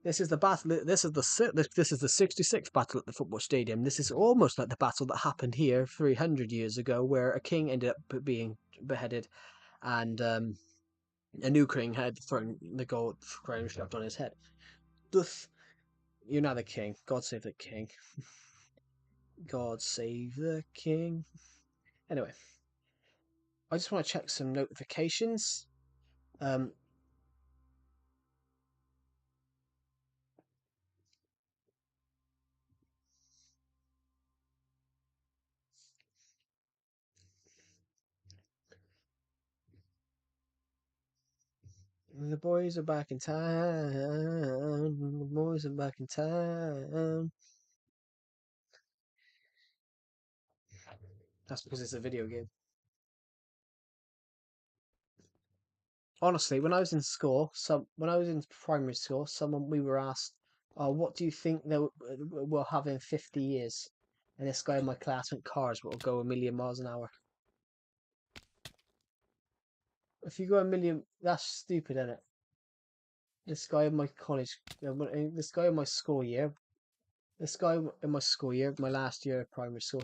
This is the battle. This is the 66th battle at the football stadium. This is almost like the battle that happened here 300 years ago, where a king ended up being beheaded, and a new king had thrown the gold crown shoved on his head. Thus, you're now the king. God save the king. God save the king. Anyway, I just want to check some notifications. Um, The boys are back in town. The boys are back in town. That's because it's a video game. Honestly, when I was in school, when I was in primary school, we were asked, "Oh, what do you think we'll have in 50 years?" And this guy in my class went, "Cars will go a million miles an hour." If you go a million, that's stupid, isn't it? This guy in my this guy in my school year, this guy in my school year, my last year of primary school,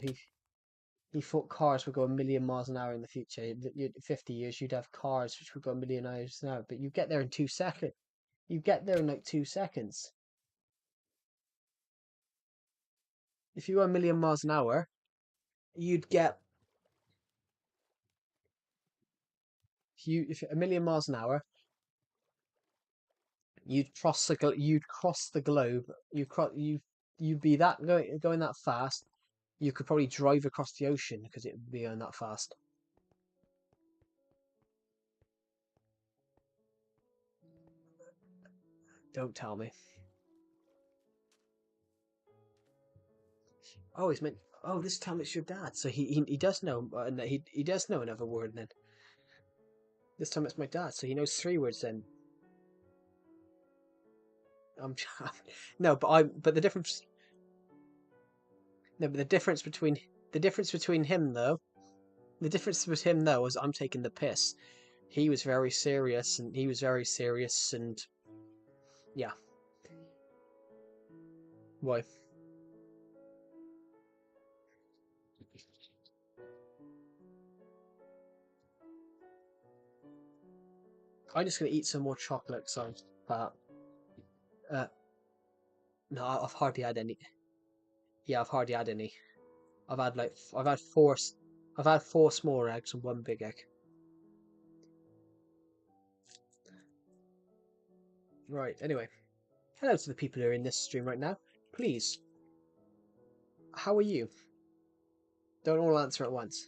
he thought cars would go a million miles an hour in the future. In 50 years, you'd have cars which would go a million miles an hour, but you get there in 2 seconds. You get there in like 2 seconds. If you go a million miles an hour, you'd get if a million miles an hour, you'd cross the globe. You you'd be that going that fast. You could probably drive across the ocean because it would be going that fast. Don't tell me. Oh, he's meant. Oh, this time it's your dad. So he does know, and he does know another word. Then this time it's my dad. So he knows 3 words. Then I'm no, but the difference. No, but the difference between him though. The difference with him though was I'm taking the piss. He was very serious, and he was very serious, and yeah. Why? I'm just gonna eat some more chocolate. So, uh, no, I've hardly had any. Yeah, I've hardly had any. I've had four. I've had 4 small eggs and 1 big egg. Right. Anyway, hello to the people who are in this stream right now. Please, how are you? Don't all answer at once.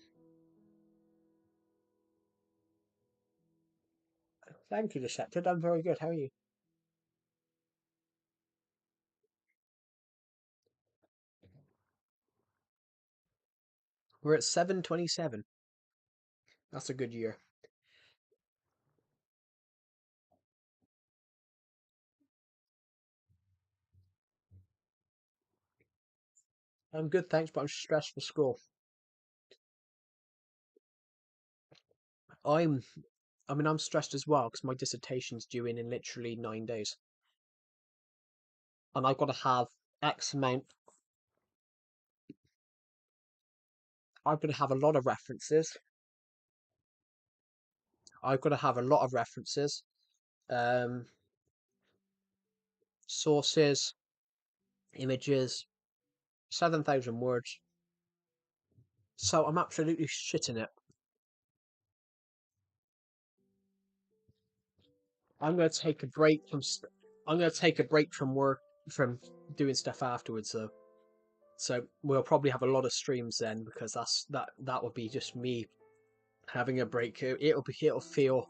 Thank you, Decepted. I'm very good. How are you? We're at 727. That's a good year. I'm good, thanks, but I'm stressed for school. I'm, I mean, I'm stressed as well because my dissertation's due in literally 9 days, and I've got to have X amount. I've got to have a lot of references. I've got to have a lot of references, um, sources, images, 7,000 words. So I'm absolutely shitting it. I'm gonna take a break from. I'm gonna take a break from work, from doing stuff afterwards, though. So we'll probably have a lot of streams then because that will be just me having a break. It would feel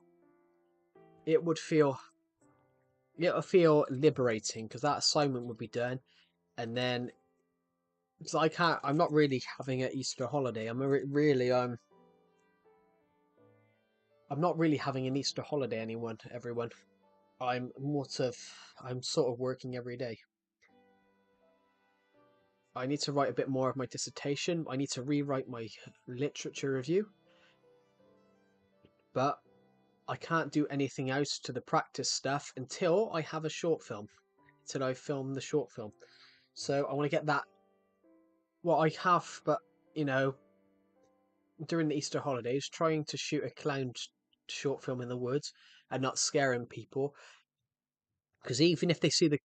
it'll feel liberating because that assignment would be done, and then because I can't. I'm not really having an Easter holiday. I'm not really having an Easter holiday. Everyone. I'm sort of working every day. I need to write a bit more of my dissertation. I need to rewrite my literature review, but I can't do anything else to the practice stuff until I have a short film. Until I film the short film. So I want to get that. Well, I have, but you know, during the Easter holidays, trying to shoot a clown short film in the woods and not scaring people. Because even if they see the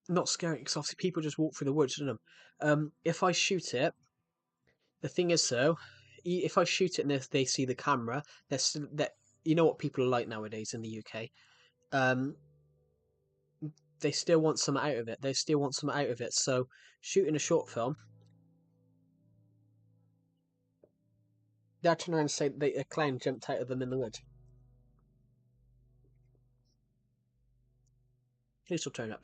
not scaring, because obviously people just walk through the woods, don't they? If I shoot it, the thing is though, if I shoot it and if they see the camera, that you know what people are like nowadays in the UK. Um, they still want some out of it. They still want some out of it. So shooting a short film, they'll turn around and say that a clown jumped out of them in the woods. Police will turn up.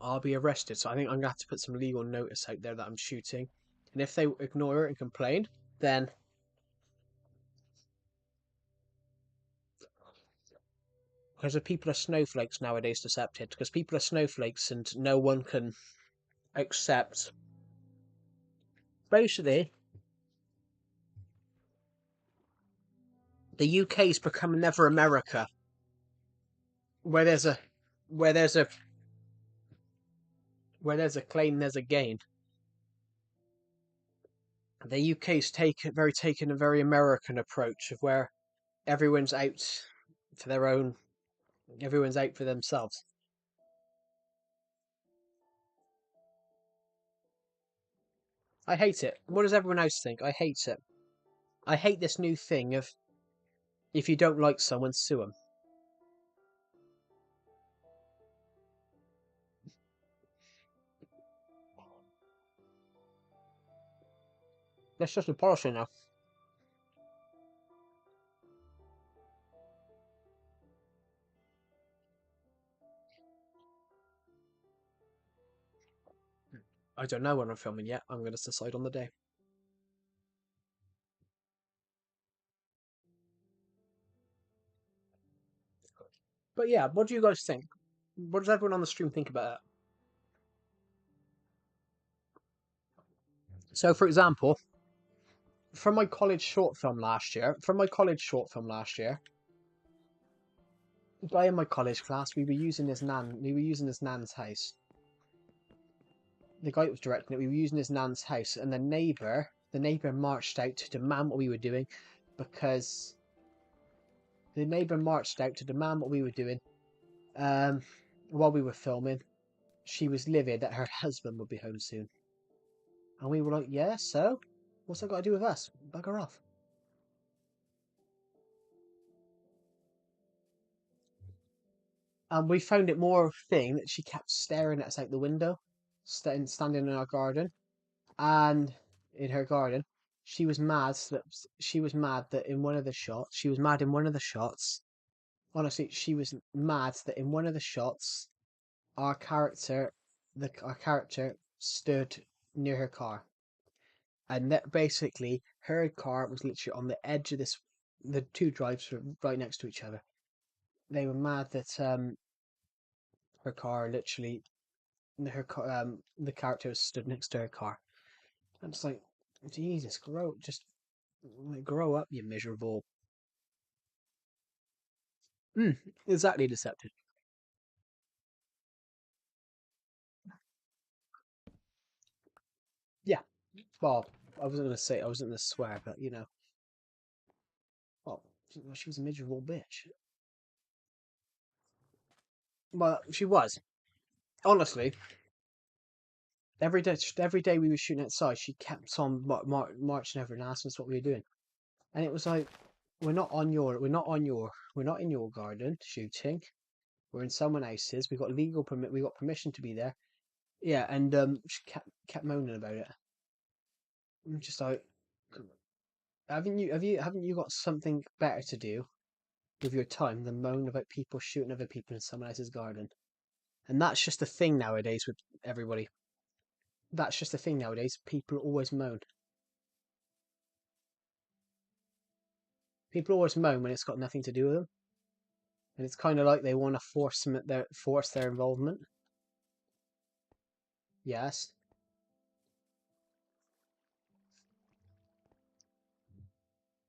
I'll be arrested. So I think I'm gonna have to put some legal notice out there that I'm shooting. And if they ignore it and complain, then because the people are snowflakes nowadays, decepted. Because people are snowflakes and no one can accept. Basically, the UK's become never America, where there's a where there's a where there's a claim, there's a gain. The UK's taken a very American approach of where everyone's out for their own, everyone's out for themselves. I hate it. What does everyone else think? I hate it. I hate this new thing of if you don't like someone, sue them. That's just a policy now. I don't know when I'm filming yet. I'm going to decide on the day. But yeah, what do you guys think? What does everyone on the stream think about it? So, for example, from my college short film last year, the guy in my college class, we were using his nan's house. The guy that was directing it, we were using his nan's house, and the neighbor marched out to demand what we were doing, because the neighbor marched out to demand what we were doing. While we were filming, she was livid that her husband would be home soon, and we were like, "Yeah, so what's that got to do with us? Bugger off." And we found it more thing that she kept staring at us out the window, standing in our garden, and in her garden, she was mad that in one of the shots, honestly, she was mad that in one of the shots, our character stood near her car, and that basically her car was literally on the edge of this. The two drives were right next to each other. They were mad that her car literally the character stood next to her car. I'm just like, Jesus, grow up, you miserable. Exactly, deceptive. Yeah. Well, I wasn't gonna swear, but you know, well, she was a miserable bitch. Well, she was. Honestly, every day we were shooting outside, she kept on marching over and asking us what we were doing, and it was like, we're not in your garden shooting. We're in someone else's. We got permission to be there. Yeah, and she kept moaning about it. I'm just like, haven't you got something better to do with your time than moan about people shooting other people in someone else's garden? And that's just the thing nowadays with everybody. That's just the thing nowadays. People always moan. People always moan when it's got nothing to do with them, and it's kind of like they want to force their involvement. Yes.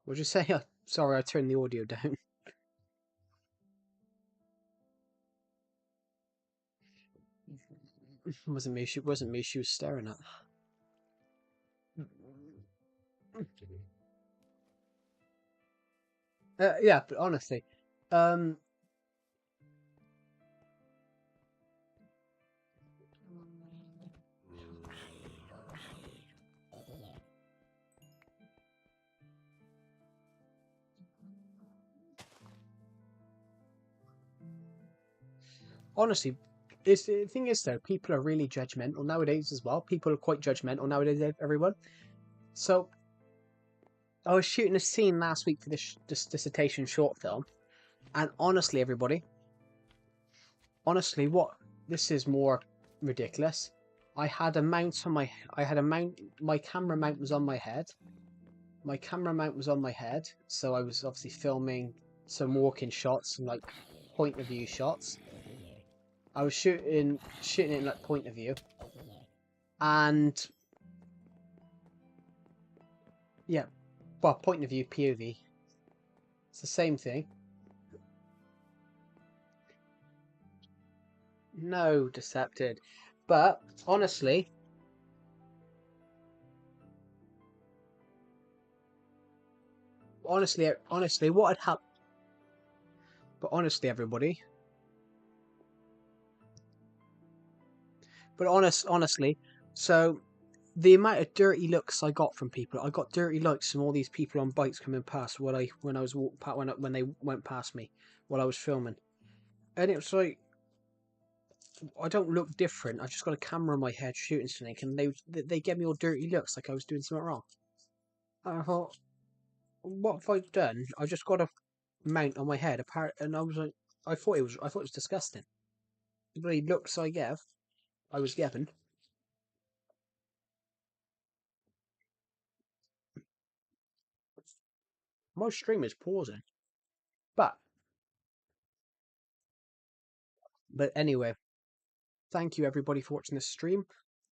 Would you say? Sorry, I turned the audio down. Wasn't me. She wasn't me. She was staring at. Yeah, but honestly, um, honestly, the thing is though, people are really judgmental nowadays as well. People are quite judgmental nowadays. Everyone. So I was shooting a scene last week for this dissertation short film, and honestly, everybody, honestly, what this is more ridiculous. I had a mount on my. I had a mount. My camera mount was on my head. My camera mount was on my head, so I was obviously filming some walking shots and like point of view shots. I was shooting it in like point of view, and yeah, well, point of view POV. It's the same thing. No, decepted, but honestly, what had happened? But honestly, so the amount of dirty looks I got from people, I got dirty looks from all these people on bikes coming past when I was walking past when they went past me while I was filming, and it was like I don't look different. I just got a camera on my head shooting something, and they gave me all dirty looks like I was doing something wrong. I thought, what have I done? I just got a mount on my head, apart, and I was like, I thought it was disgusting. The bloody looks I was given. My stream is pausing, but anyway, thank you everybody for watching this stream,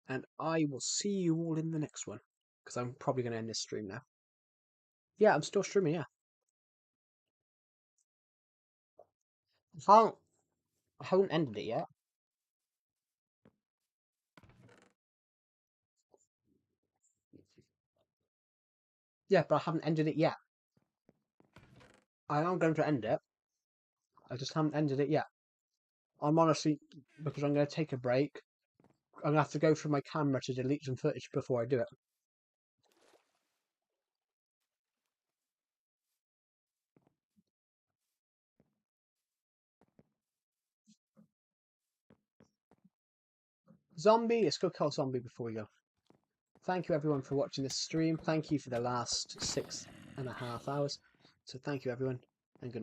and I will see you all in the next one because I'm probably going to end this stream now. Yeah, I'm still streaming. Yeah, I haven't ended it yet. Yeah, but I haven't ended it yet. I am going to end it. I just haven't ended it yet. I'm honestly, because I'm going to take a break. I'm going to have to go through my camera to delete some footage before I do it. Zombie, let's go kill Zombie before we go. Thank you everyone for watching this stream. Thank you for the last 6.5 hours. So thank you everyone.